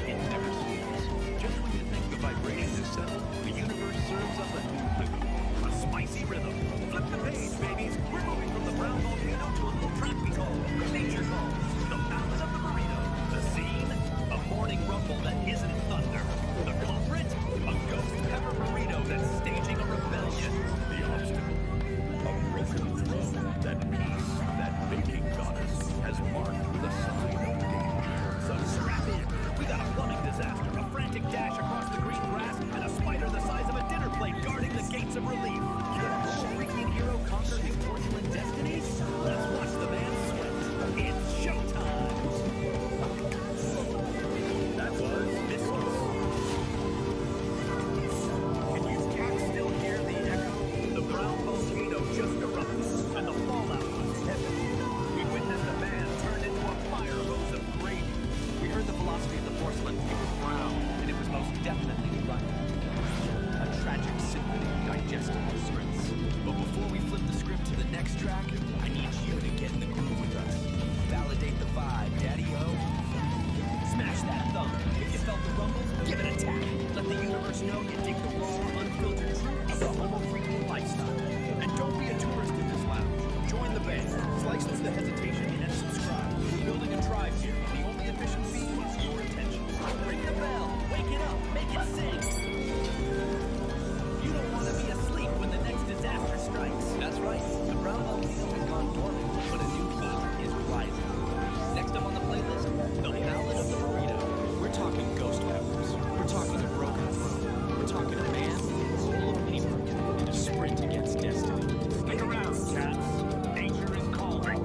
It never sleeps. Just when you think the vibration is settled, the universe serves up a new rhythm. A spicy rhythm. Flip the page, babies. We're moving from the brown volcano to a little track we call Nature Calls. The Ballad of the Burrito. The scene? A morning rumble that isn't thunder. The culprit? A ghost pepper burrito that's staging a rebellion. The obstacle? A broken throne that peace, that baking goddess, has marked with a sign of danger. So strap in. We got a plumbing disaster, a frantic dash across the green grass, and a spider the size of a dinner plate guarding the gates of relief. Can a freaking hero conquer his porcelain destinies? Let's watch the man sweat. It's showtime! That was Viscous. Can you cats still hear the echo? The brown volcano just erupted, and the fallout was heavy. We witnessed a man turned into a fire hose of gravy. We heard the velocity of the porcelain. It was brown, and it was most definitely running. A tragic symphony of digestive distress. But before we flip the script to the next track, I need you to get in the groove with us. Validate the vibe, Daddy-O. Smash that thumb. If you felt the rumble, give it a tap. Let the universe know you dig the raw, unfiltered truth of the homo-freaking lifestyle. And don't be a tourist in this lounge. Join the band. Slice through the hesitation and subscribe. We're building a tribe here. The only efficient fee is your attention. Ring the bell. Wake it up. Make it sing. You don't want to be asleep when the next disaster strikes. That's right. The brown volcano has gone dormant, but a new heat is rising. Next up on the playlist, the Ballad of the Burrito. We're talking ghost peppers. We're talking a broken throne. We're talking a man full of paper and a sprint against destiny. Stick around, cats. Nature is calling.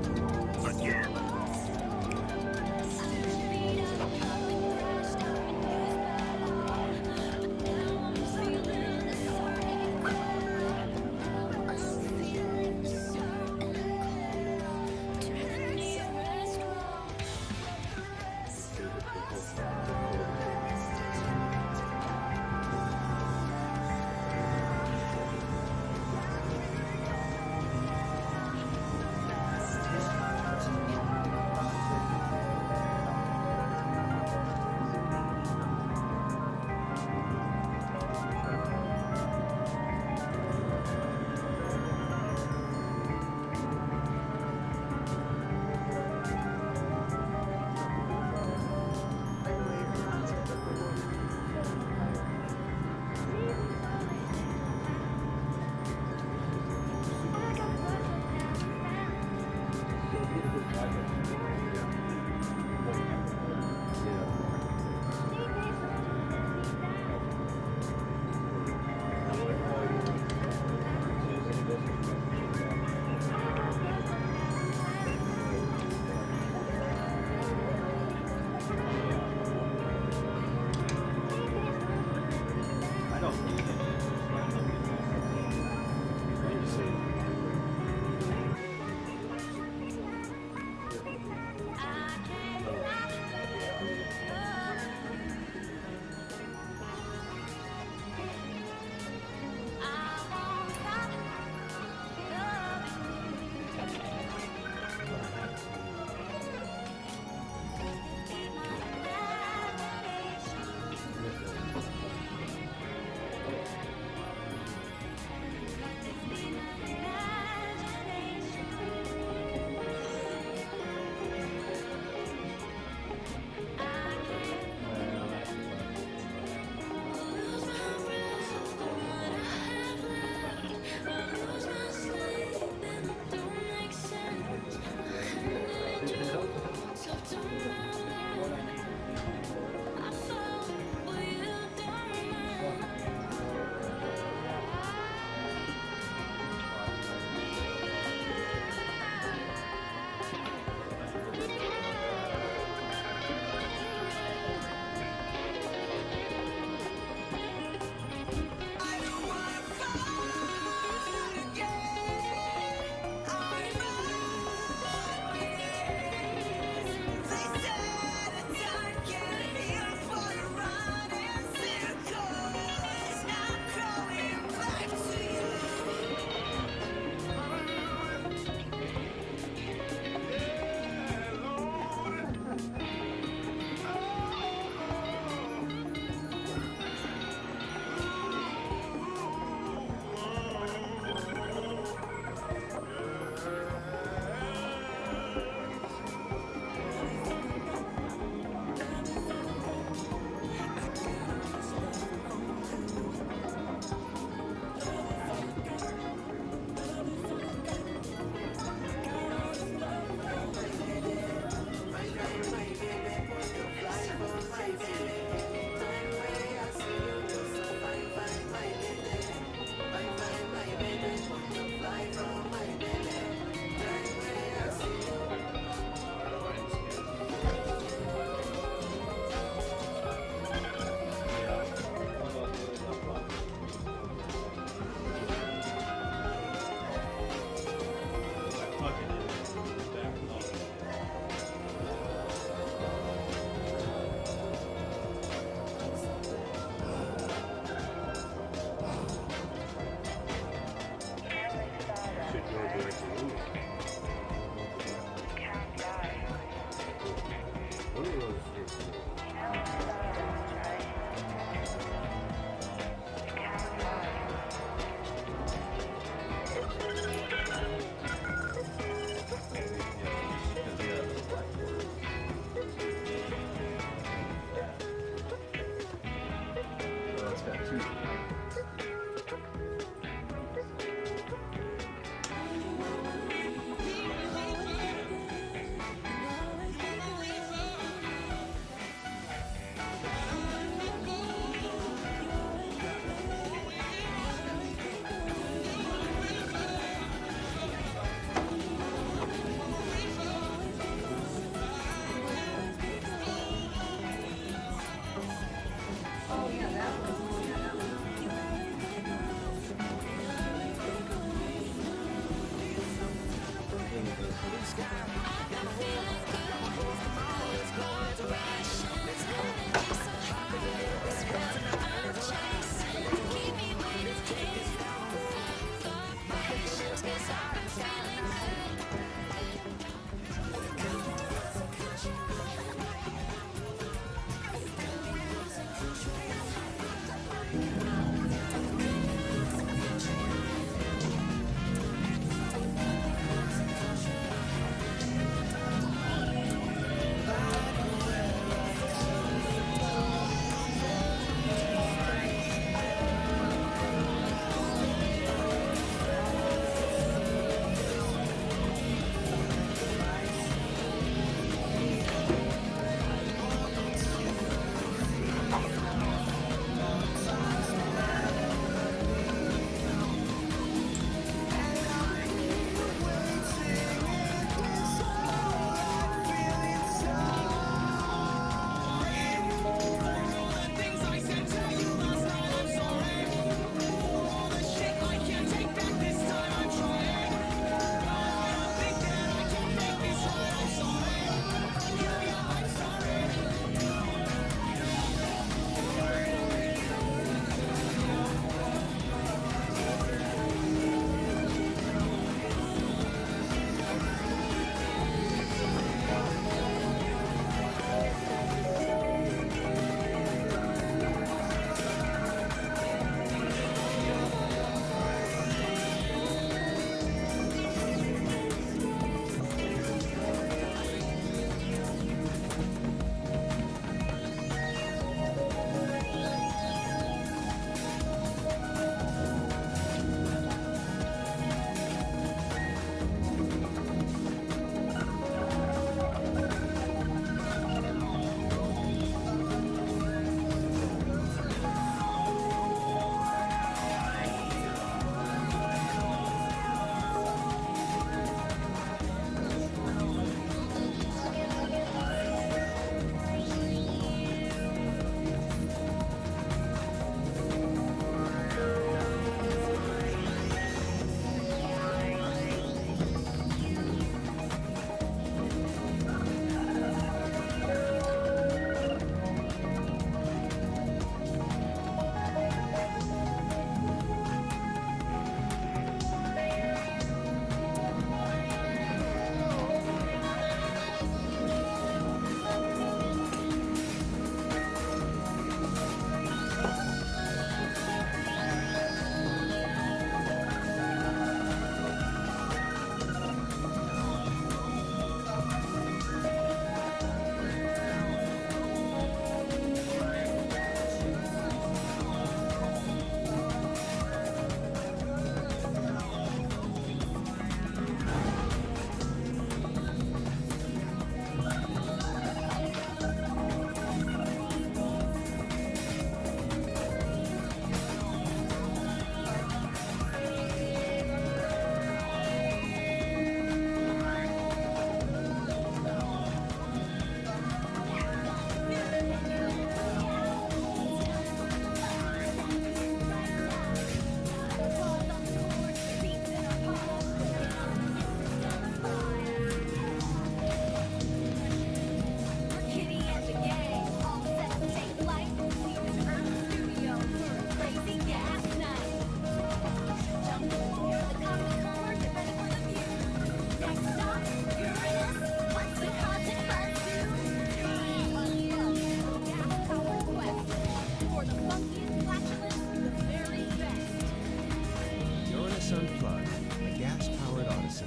Unplugged, a gas-powered odyssey.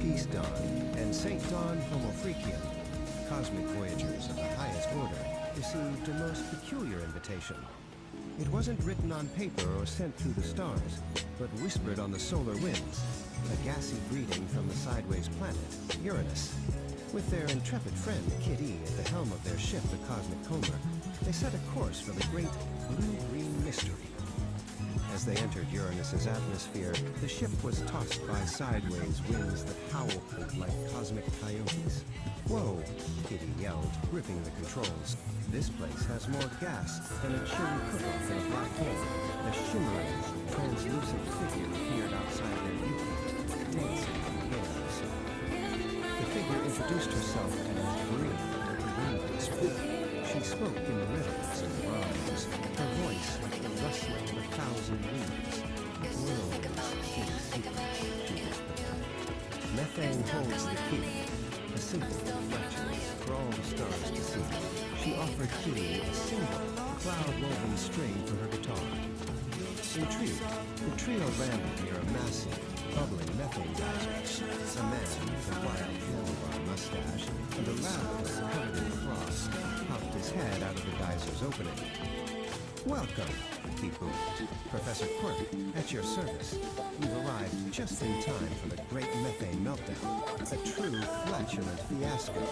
Peace Dawn and St. Dawn Homo Freakian, cosmic voyagers of the highest order, received a most peculiar invitation. It wasn't written on paper or sent through the stars, but whispered on the solar winds, a gassy greeting from the sideways planet, Uranus. With their intrepid friend Kitty at the helm of their ship, the Cosmic Comber, they set a course for the great blue-green mystery. As they entered Uranus's atmosphere, the ship was tossed by sideways winds that howled like cosmic coyotes. "Whoa," Kitty yelled, gripping the controls. "This place has more gas than a chili cook-off in a black hole." A shimmering, translucent figure appeared outside their viewpoint, dancing in the airs. The figure introduced herself as Bree, the Wind Whisperer. She spoke in riddles and rhymes, her voice like the rustling of 1,000 wings. "Worlds keep secrets," she whispered. "Methane holds the key, a symphony of flatulence for all the stars to see." She offered Kitty a single, cloud-woven string for her guitar. Intrigued, the trio landed near a massive, bubbling methane geyser. A man with a wild handlebar mustache and a lab covered in frost popped his head out of the geyser's opening. "Welcome," he boomed. "Professor Quirk, at your service. You've arrived just in time for the great methane meltdown, a true flatulent fiasco."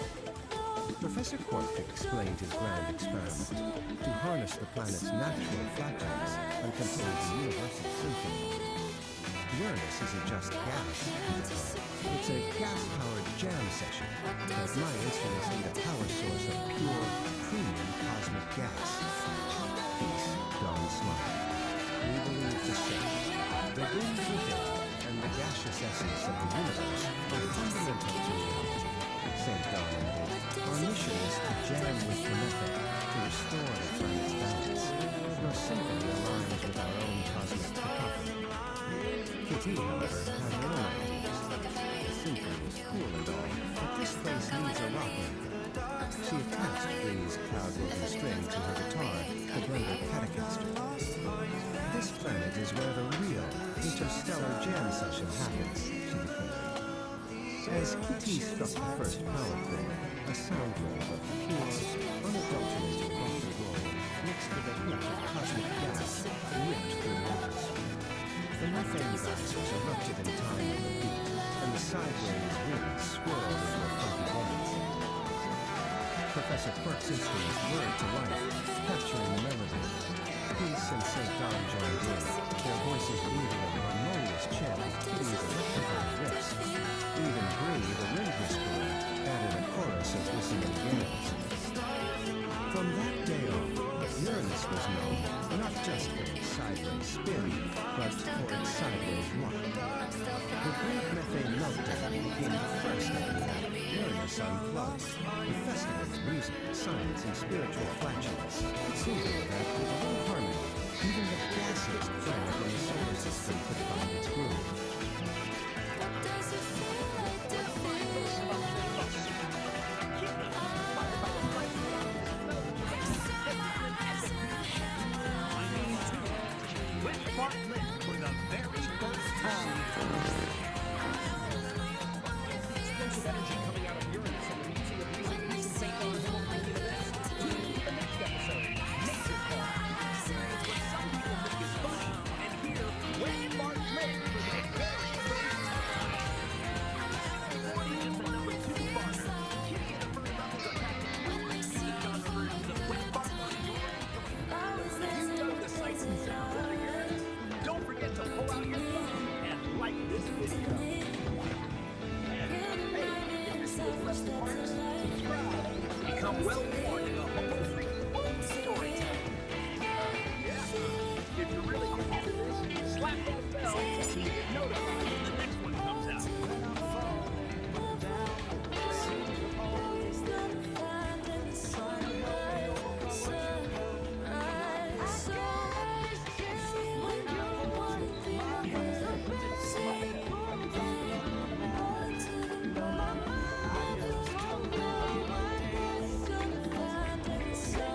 Professor Quirk explained his grand experiment to harness the planet's natural flatness and compose a universal symphony. Uranus isn't just gas, it's a gas-powered jam session, but my instruments need a power source of pure, premium cosmic gas. Peace, Dawn smiled. "We believe the same. The winds within and the gaseous essence of the universe are fundamental to reality." St. Dawn added, "Our mission is to jam with the methane to restore the planet's balance. Your symphony aligns with our own cosmic cacophony." Kitty, however, had her own ideas. The symphony was cool and all, but this place needs a rock anthem. She attached Bree's cloud-woven string to her guitar, the Blender Catacaster. "This planet is where the real interstellar jam session happens," she declared. As Kitty struck the first power chord, a sound wave of pure, unadulterated rock and roll mixed with a hint of cosmic gas ripped through the atmosphere. The methane geysers erupted in time with the beat, and the sideways winds swirled into a funky dance. Professor Quirk's instruments whirred to life, capturing the melody. Peace and St. Dawn joined in, their voices weaving a harmonious chant of Kitty's electrifying riffs. Even Bree, the Wind Whisperer, added a chorus of whistling gales. From that day on, Uranus was known not just for its sideways spin, but for its sideways rock. The Great Methane Meltdown became the first ever Uranus Unplugged, a festival of music, science, and spiritual flatulence, proving that with a little harmony, even the gassiest planet in the solar system could find its groove. For the very first time. Explosive energy coming out of Uranus and the Museum of Music needs to take on home freaking events. Tune in to the next episode, Nature Call. It's what some people think is funny, and hear Wet Fart Lake for the very first time. Warning is the number 2 farter. Kitty and the furry levels are packing unique genre versions of Wet Fart Lake. If you love the sights and sounds out of Uranus, don't forget to pull out your phone and like this video. And hey, if you're still less than partners, subscribe. Become well-informed in the whole freaking storytelling. Yeah, if you're really into this, slap that bell so you get notified when the next one comes out. Find inside.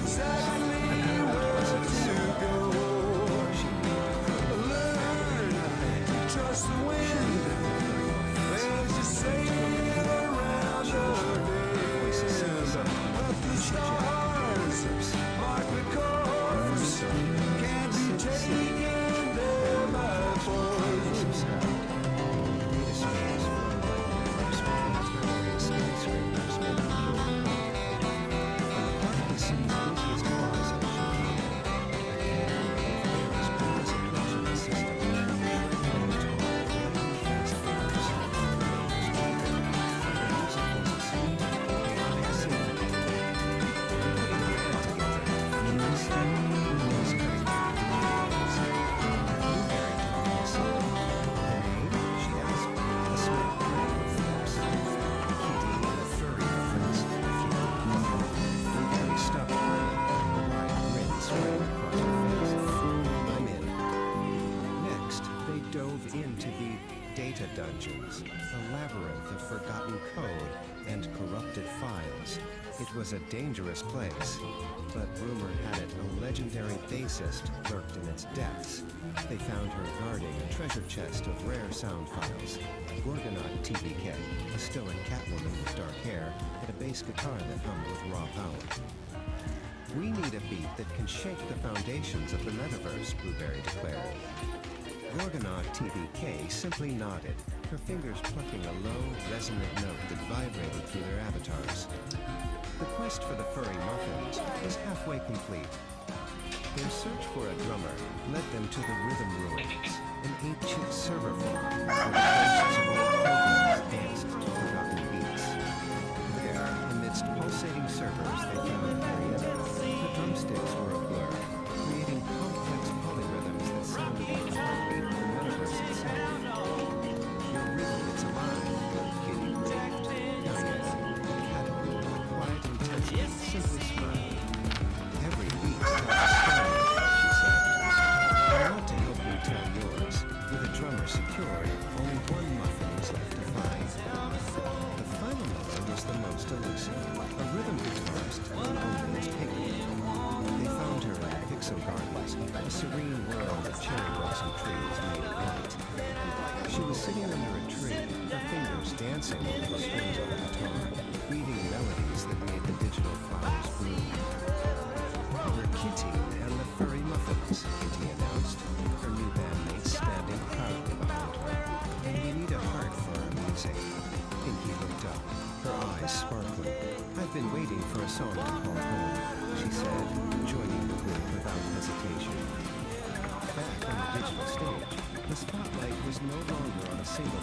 Exactly where to go. dove into the data dungeons, a labyrinth of forgotten code and corrupted files. It was a dangerous place, but rumor had it a legendary bassist lurked in its depths. They found her guarding a treasure chest of rare sound files. Gorgonaut TBK, a stoic Catwoman with dark hair, and a bass guitar that hummed with raw power. We need a beat that can shake the foundations of the metaverse, Blueberry declared. Gorgonaut TBK simply nodded, her fingers plucking a low, resonant note that vibrated through their avatars. The quest for the furry muffins was halfway complete. Their search for a drummer led them to the Rhythm Ruins, an ancient server farm where the ghosts of old programs danced to forgotten beats. There, amidst pulsating servers, they found Marietta. The drumsticks were a blur, creating complex polyrhythms that sounded like the heartbeat of the metaverse itself. Your rhythm is alive, Kitty breathed. Marietta, a caterpillar with quiet intensity, simply smiled. Every beat tells a story, she said. I want to help you tell yours. With a drummer secured, only one muffin was left to find. The final number was the most elusive, a rhythm guitarist known only as Piggy. They found her in the Pixel Gardens, a serene world of cherry blossom trees made of light. She was sitting under a tree, her fingers dancing over the strings of the guitar, weaving melodies that made the digital flowers bloom. We're Kitty and the Furry Muffins, Kitty announced, her new bandmates standing proudly behind her. And we need a heart for our music. Pinky looked up, her eyes sparkling. I've been waiting for a song to call home, she said, joining the group without hesitation. Back on the digital stage, the spotlight was no longer on a single